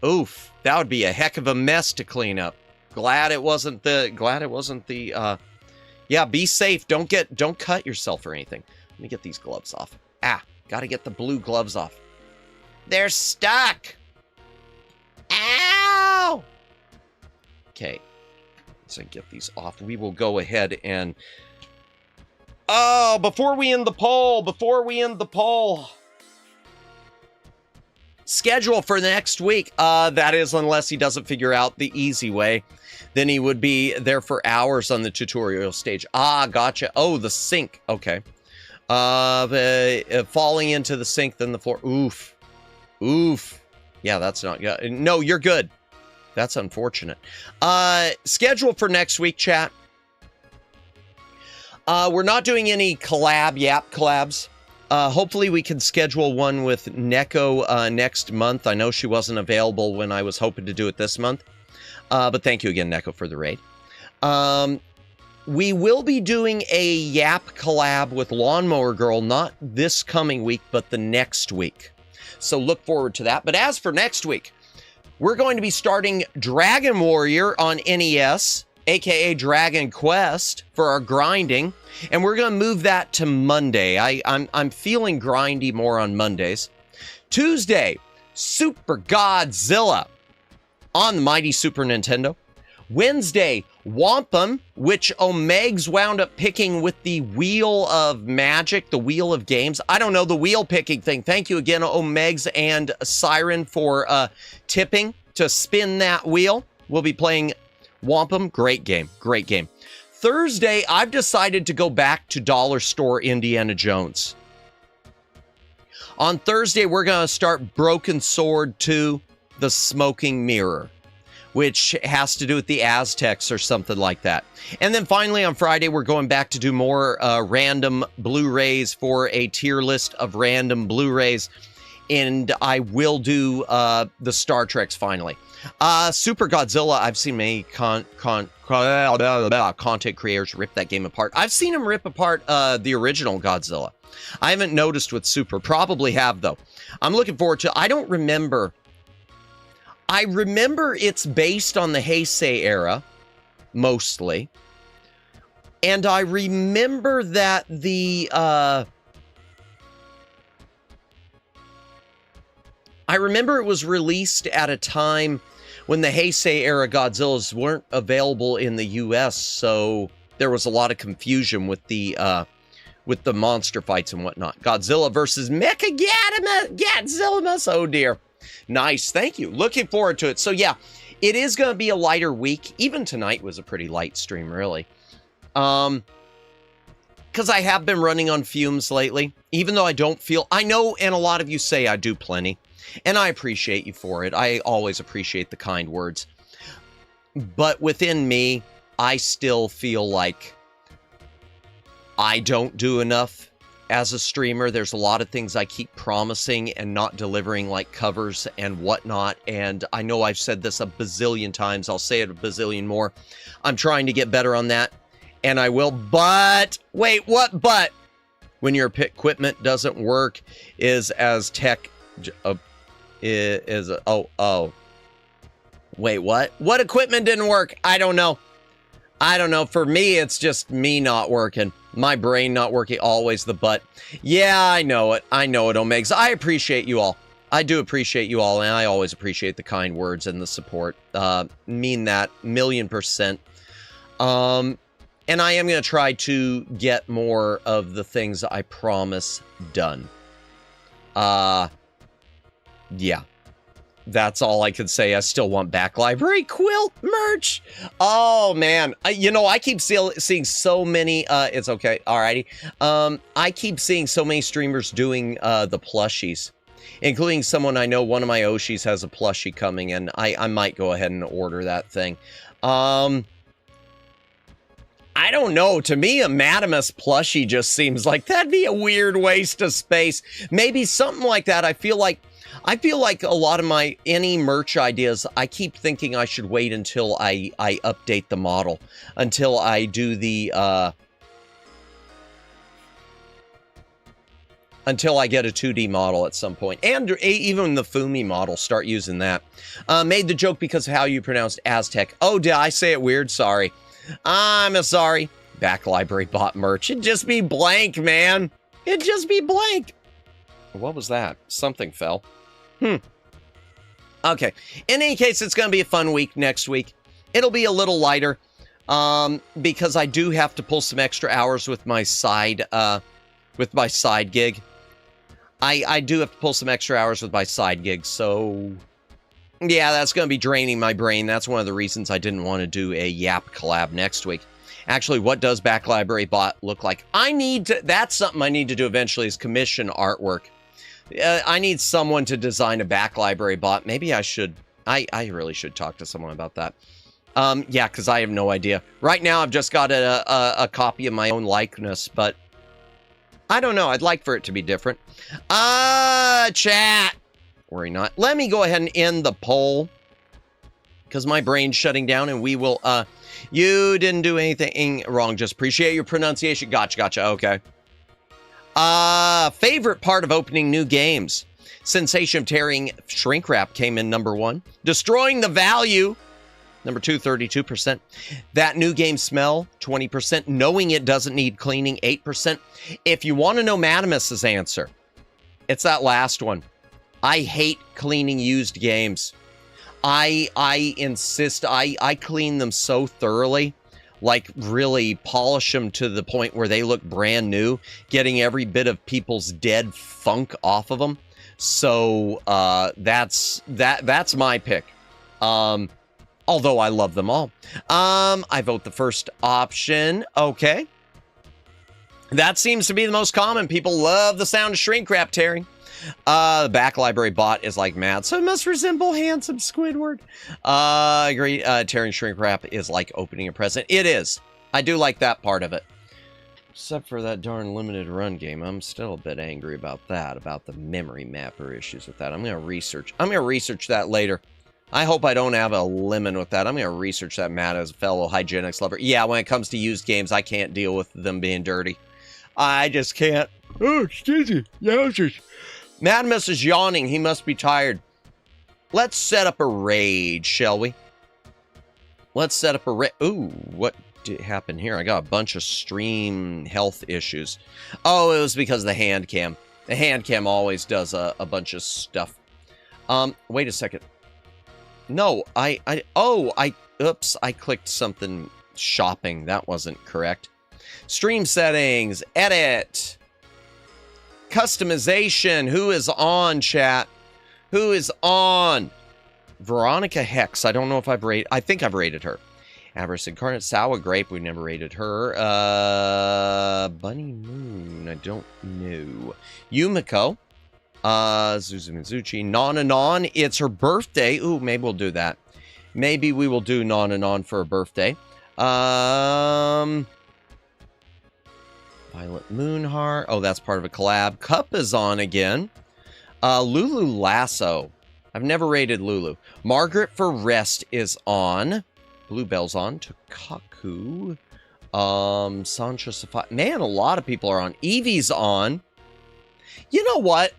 Oof. That would be a heck of a mess to clean up. Glad it wasn't the... Yeah, be safe. Don't cut yourself or anything. Let me get these gloves off. Gotta get the blue gloves off. They're stuck! Ow! Okay. So I get these off. We will go ahead and Oh, before we end the poll. Schedule for next week. That is, unless he doesn't figure out the easy way. Then he would be there for hours on the tutorial stage. Ah, gotcha. Oh, the sink. Okay. Falling into the sink, then the floor. Oof. Yeah, that's not good. No, you're good. That's unfortunate. Schedule for next week, chat. We're not doing any collabs. Hopefully we can schedule one with Neko next month. I know she wasn't available when I was hoping to do it this month. But thank you again, Neko, for the raid. We will be doing a Yap collab with Lawnmower Girl, not this coming week, but the next week. So look forward to that. But as for next week, we're going to be starting Dragon Warrior on NES, aka Dragon Quest, for our grinding. And we're going to move that to Monday. I'm feeling grindy more on Mondays. Tuesday, Super Godzilla on the mighty Super Nintendo. Wednesday, Wampum, which Omegs wound up picking with the Wheel of Magic, the Wheel of Games. I don't know, the wheel picking thing. Thank you again, Omegs and Siren, for tipping to spin that wheel. We'll be playing Wampum. Great game. Thursday, I've decided to go back to Dollar Store Indiana Jones. On Thursday, we're going to start Broken Sword 2, The Smoking Mirror, which has to do with the Aztecs or something like that. And then finally on Friday, we're going back to do more random Blu-rays for a tier list of random Blu-rays. And I will do the Star Treks finally. Super Godzilla, I've seen many content creators rip that game apart. I've seen them rip apart the original Godzilla. I haven't noticed with Super. Probably have, though. I'm looking forward to it. I don't remember. I remember it's based on the Heisei era, mostly. And I remember that the... I remember it was released at a time when the Heisei era Godzillas weren't available in the US, so there was a lot of confusion with the monster fights and whatnot. Godzilla versus Mechagodzilla. Oh dear. Nice, thank you. Looking forward to it. So yeah, it is going to be a lighter week. Even tonight was a pretty light stream, really. Because I have been running on fumes lately, even though I don't feel... I know, and a lot of you say I do plenty. And I appreciate you for it. I always appreciate the kind words. But within me, I still feel like I don't do enough as a streamer. There's a lot of things I keep promising and not delivering, like covers and whatnot. And I know I've said this a bazillion times. I'll say it a bazillion more. I'm trying to get better on that. And I will. But, wait, what but? When your equipment doesn't work is as tech... Wait, what? What equipment didn't work? I don't know. For me, it's just me not working. My brain not working. Always the butt. Yeah, I know it, Omegs. I appreciate you all. I do appreciate you all, and I always appreciate the kind words and the support. Mean that 1,000,000%. And I am going to try to get more of the things I promise done. Yeah, that's all I could say. I still want back library quilt merch. Oh man, I keep seeing so many. It's okay, alrighty. I keep seeing so many streamers doing the plushies, including someone I know. One of my Oshis has a plushie coming, and I might go ahead and order that thing. I don't know. To me, a Madamus plushie just seems like that'd be a weird waste of space. Maybe something like that. I feel like a lot of any merch ideas, I keep thinking I should wait until I update the model, until I do the, until I get a 2D model at some point. And even the Fumi model, start using that. Made the joke because of how you pronounced Aztec. Oh, did I say it weird? Sorry. I'm sorry. Back library bot merch. It'd just be blank, man. It'd just be blank. What was that? Something fell. Okay. In any case, it's going to be a fun week next week. It'll be a little lighter. because I do have to pull some extra hours with my side gig. I do have to pull some extra hours with my side gig, so yeah, that's going to be draining my brain. That's one of the reasons I didn't want to do a Yap collab next week. Actually, what does Back Library Bot look like? That's something I need to do eventually, is commission artwork. I need someone to design a Back Library Bot. Maybe I should, I really should talk to someone about that. Yeah, because I have no idea. Right now, I've just got a copy of my own likeness, but I don't know. I'd like for it to be different. Chat. Worry not. Let me go ahead and end the poll, because my brain's shutting down, and we will, you didn't do anything wrong. Just appreciate your pronunciation. Gotcha. Okay. Favorite part of opening new games. Sensation of tearing shrink wrap came in number 1. Destroying the value. Number 2, 32%. That new game smell, 20%. Knowing it doesn't need cleaning, 8%. If you want to know Madamus's answer, it's that last one. I hate cleaning used games. I insist, I clean them so thoroughly, like really polish them to the point where they look brand new, getting every bit of people's dead funk off of them. So that's my pick. Although I love them all. I vote the first option. Okay. That seems to be the most common. People love the sound of shrink wrap tearing. The Back Library Bot is like mad, so it must resemble handsome Squidward. I agree. Tearing shrink wrap is like opening a present. It is. I do like that part of it. Except for that darn limited run game. I'm still a bit angry about that, about the memory mapper issues with that. I'm going to research that later. I hope I don't have a lemon with that. I'm going to research that, Matt, as a fellow hygienics lover. Yeah, when it comes to used games, I can't deal with them being dirty. I just can't. Oh, excuse me. Yowzers. Madamus is yawning. He must be tired. Let's set up a raid, shall we? Let's set up a raid. Ooh, what did happen here? I got a bunch of stream health issues. Oh, it was because of the hand cam. The hand cam always does a bunch of stuff. Wait a second. No, oops, I clicked something shopping. That wasn't correct. Stream settings, edit. Customization. Who is on, chat? Who is on? Veronica Hex. I don't know if I've rated. I think I've rated her. Avarice Incarnate. Sour Grape. We've never rated her. Bunny Moon. I don't know. Yumiko. Zuzu Mizuchi. Non. It's her birthday. Ooh, maybe we'll do that. Maybe we will do Non for her birthday. Violet Moonheart. Oh, that's part of a collab. Cup is on again. Lulu Lasso. I've never rated Lulu. Margaret for Rest is on. Bluebell's on. Takaku. Sancho Safai. Man, a lot of people are on. Evie's on. You know what?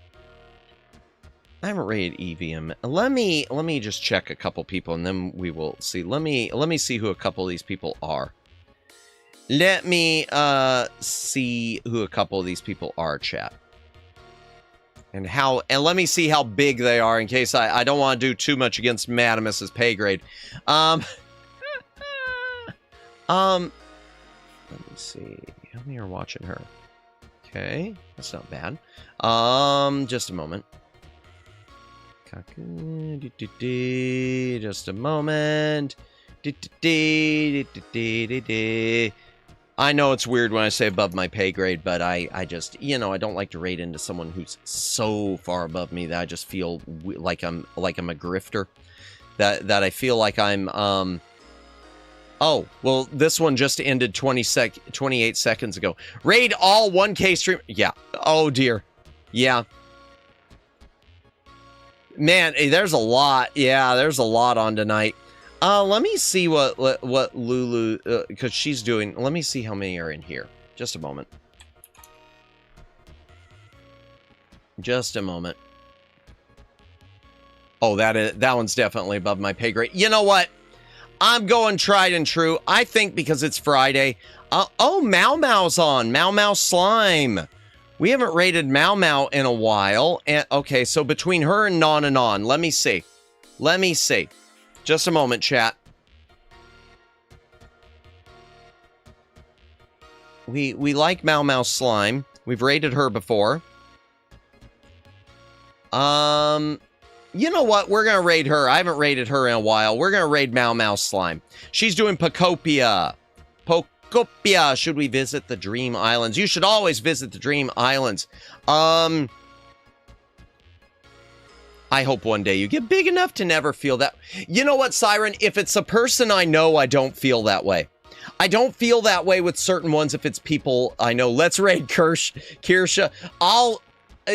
I haven't rated Evie. Let me just check a couple people, and then we will see. Let me see who a couple of these people are. Let me see who a couple of these people are, chat. And let me see how big they are, in case I don't want to do too much against Madamus's pay grade. Let me see. How many are watching her? Okay, that's not bad. Just a moment. Just a moment. I know it's weird when I say above my pay grade, but I just, I don't like to rate into someone who's so far above me that I just feel like I'm a grifter. That I feel like I'm, oh, well, this one just ended 28 seconds ago. Raid all 1K stream. Yeah. Oh, dear. Yeah. Man, there's a lot. Yeah, there's a lot on tonight. Let me see what Lulu, because she's doing. Let me see how many are in here. Just a moment. Just a moment. Oh, that one's definitely above my pay grade. You know what? I'm going tried and true. I think because it's Friday. Oh, Mau Mau's on. Mau Mau Slime. We haven't rated Mau Mau in a while. And okay, so between her and Non, let me see. Let me see. Just a moment, chat. We like Mau Mau Slime. We've raided her before. You know what? We're gonna raid her. I haven't raided her in a while. We're gonna raid Mau Mau Slime. She's doing Pocopia. Pocopia. Should we visit the Dream Islands? You should always visit the Dream Islands. I hope one day you get big enough to never feel that. You know what, Siren? If it's a person I know, I don't feel that way. I don't feel that way with certain ones if it's people I know. Let's raid Kirsha.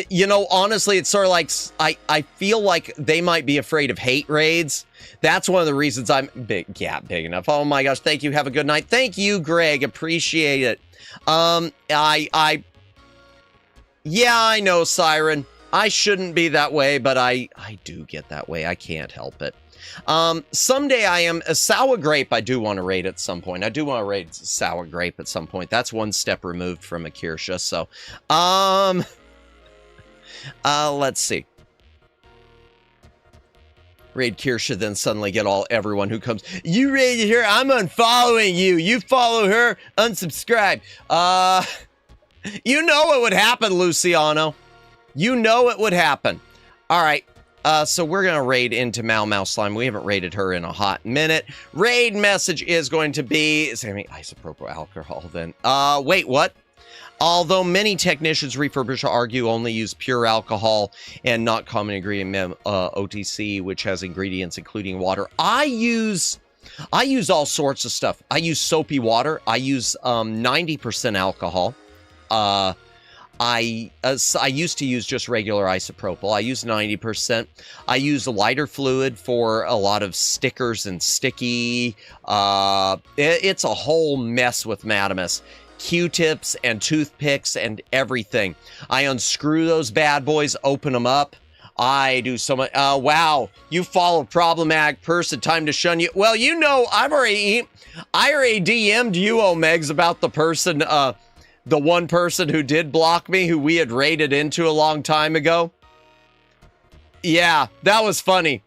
You know, honestly, it's sort of like, I feel like they might be afraid of hate raids. That's one of the reasons I'm big enough. Oh my gosh, thank you. Have a good night. Thank you, Greg. Appreciate it. Yeah, I know, Siren. I shouldn't be that way, but I do get that way. I can't help it. Someday I am a sour grape. I do want to raid at some point. I do want to raid sour grape at some point. That's one step removed from a Kirsha. So, let's see. Raid Kirsha, then suddenly get everyone who comes. You raided her. I'm unfollowing you. You follow her. Unsubscribe. You know what would happen, Luciano. You know it would happen. All right. So we're going to raid into Mau Mau Slime. We haven't raided her in a hot minute. Raid message is going to be... Sammy, isopropyl alcohol then. Wait, what? Although many technicians, refurbisher argue only use pure alcohol and not common ingredient OTC, which has ingredients including water. I use all sorts of stuff. I use soapy water. I use 90% alcohol. I used to use just regular isopropyl. I use 90%. I use lighter fluid for a lot of stickers and sticky. It's a whole mess with Madamus. Q-tips and toothpicks and everything. I unscrew those bad boys, open them up. I do so much. Wow, you follow problematic person. Time to shun you. Well, you know, I already DM'd you, Omegs, about the person, the one person who did block me, who we had raided into a long time ago. Yeah, that was funny.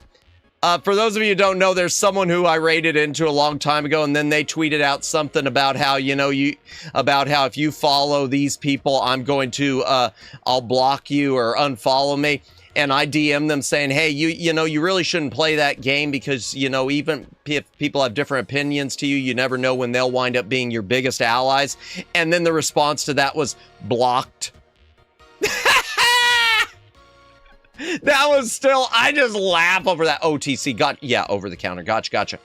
For those of you who don't know, there's someone who I raided into a long time ago, and then they tweeted out something about how, you know, about how if you follow these people, I'm going to, I'll block you or unfollow me. And I DM them saying, hey, you know, you really shouldn't play that game because, you know, even if people have different opinions to you, you never know when they'll wind up being your biggest allies. And then the response to that was blocked. That was still, I just laugh over that. OTC, yeah, over the counter. Gotcha.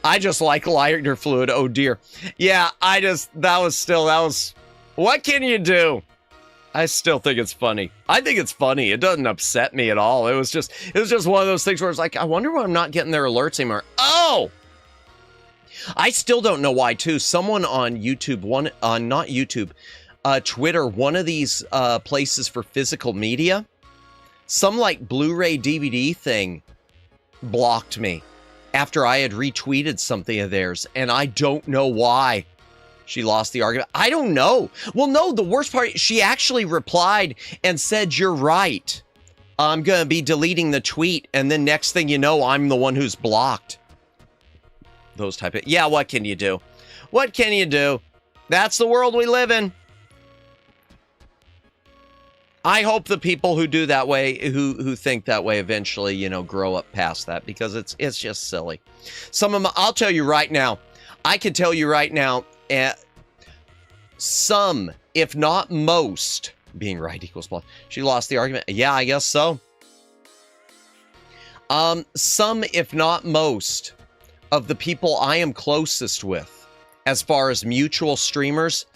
I just like lighter fluid. Oh dear. Yeah, that was, what can you do? I still think it's funny. I think it's funny. It doesn't upset me at all. It was just one of those things where it's like, I wonder why I'm not getting their alerts anymore. Oh! I still don't know why, too. Someone on YouTube, not YouTube, Twitter, one of these places for physical media, some like Blu-ray DVD thing blocked me after I had retweeted something of theirs, and I don't know why. She lost the argument. I don't know. Well, no, the worst part, she actually replied and said, you're right. I'm going to be deleting the tweet, and then next thing you know, I'm the one who's blocked. Those type of... Yeah, what can you do? What can you do? That's the world we live in. I hope the people who do that way, who think that way, eventually, you know, grow up past that, because it's just silly. Some of them, I'll tell you right now. I can tell you right now, some, if not most, being right equals plus. She lost the argument. Yeah, I guess so. Some, if not most, of the people I am closest with, as far as mutual streamers,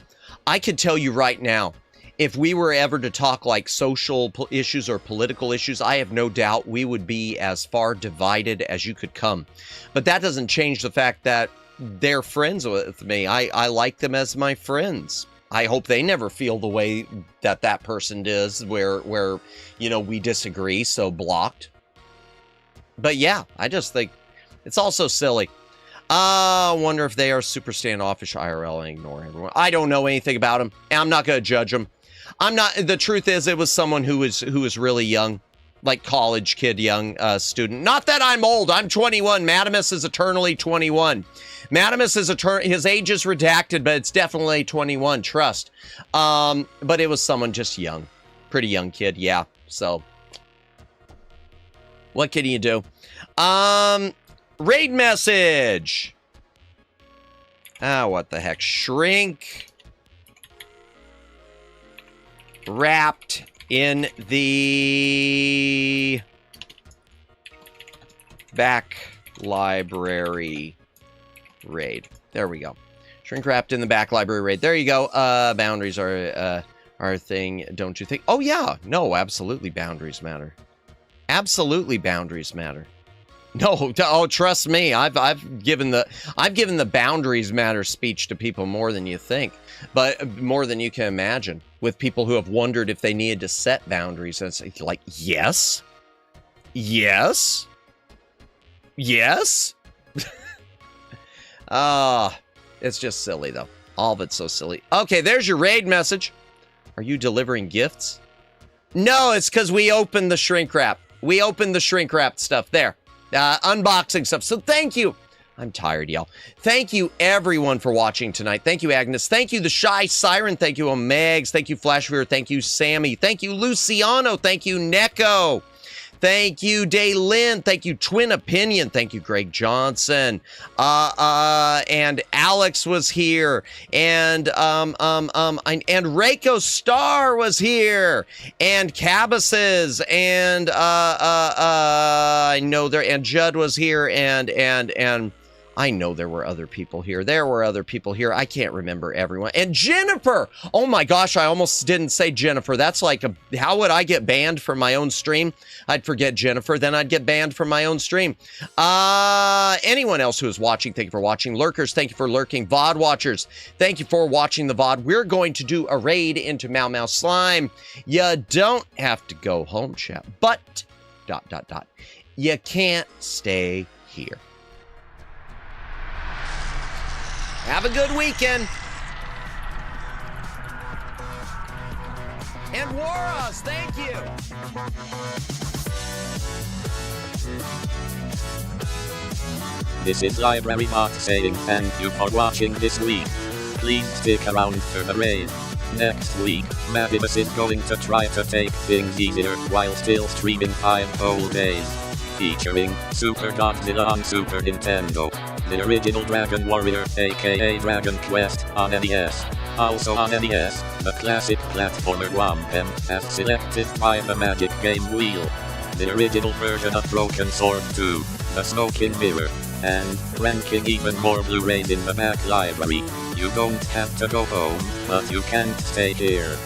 I could tell you right now, if we were ever to talk like social issues or political issues, I have no doubt we would be as far divided as you could come. But that doesn't change the fact that they're friends with me. I like them as my friends. I hope they never feel the way that that person does, where you know, we disagree, so blocked. But yeah, I just think it's also silly. I wonder if they are super standoffish IRL and ignore everyone. I don't know anything about them, and I'm not going to judge them. I'm not. The truth is, it was someone who was really young, like college kid, young student. Not that I'm old. I'm 21. Madamus is eternally 21. Madamus is his age is redacted, but it's definitely 21. Trust. But it was someone just young, pretty young kid. Yeah. So, what can you do? Raid message. What the heck? Shrink. Wrapped in the back library raid. There we go. Shrink wrapped in the back library raid. There you go. Boundaries are a thing, don't you think? Oh yeah. No, absolutely boundaries matter. Absolutely boundaries matter. No, oh, trust me. I've given the boundaries matter speech to people more than you think, but more than you can imagine, with people who have wondered if they needed to set boundaries. And it's like, yes, yes, yes. It's just silly though. All of it's so silly. Okay, there's your raid message. Are you delivering gifts? No, it's because we opened the shrink wrap. We opened the shrink wrap stuff there. Unboxing stuff. So thank you. I'm tired, y'all. Thank you, everyone, for watching tonight. Thank you, Agnes. Thank you, The Shy Siren. Thank you, Omegs. Thank you, Flashviewer. Thank you, Sammy. Thank you, Luciano. Thank you, Neko. Thank you, Daylin. Thank you, Twin Opinion. Thank you, Greg Johnson. And Alex was here. And Reiko Star was here. And Cabas's. And I know there, and Judd was here. And I know there were other people here. There were other people here. I can't remember everyone. And Jennifer! Oh my gosh, I almost didn't say Jennifer. That's like, how would I get banned from my own stream? I'd forget Jennifer, then I'd get banned from my own stream. Anyone else who is watching, thank you for watching. Lurkers, thank you for lurking. VOD watchers, thank you for watching the VOD. We're going to do a raid into Mau Mau Slime. You don't have to go home, chat, but... ... You can't stay here. Have a good weekend. And Waros, thank you. This is Library Mark saying thank you for watching this week. Please stick around for the raid. Next week, Madimus is going to try to take things easier while still streaming 5 whole days. Featuring Super Godzilla on Super Nintendo. The original Dragon Warrior, aka Dragon Quest, on NES. Also on NES, the classic platformer Wampum, as selected by the Magic Game Wheel. The original version of Broken Sword 2, the Smoking Mirror, and ranking even more Blu-rays in the back library. You don't have to go home, but you can't stay here.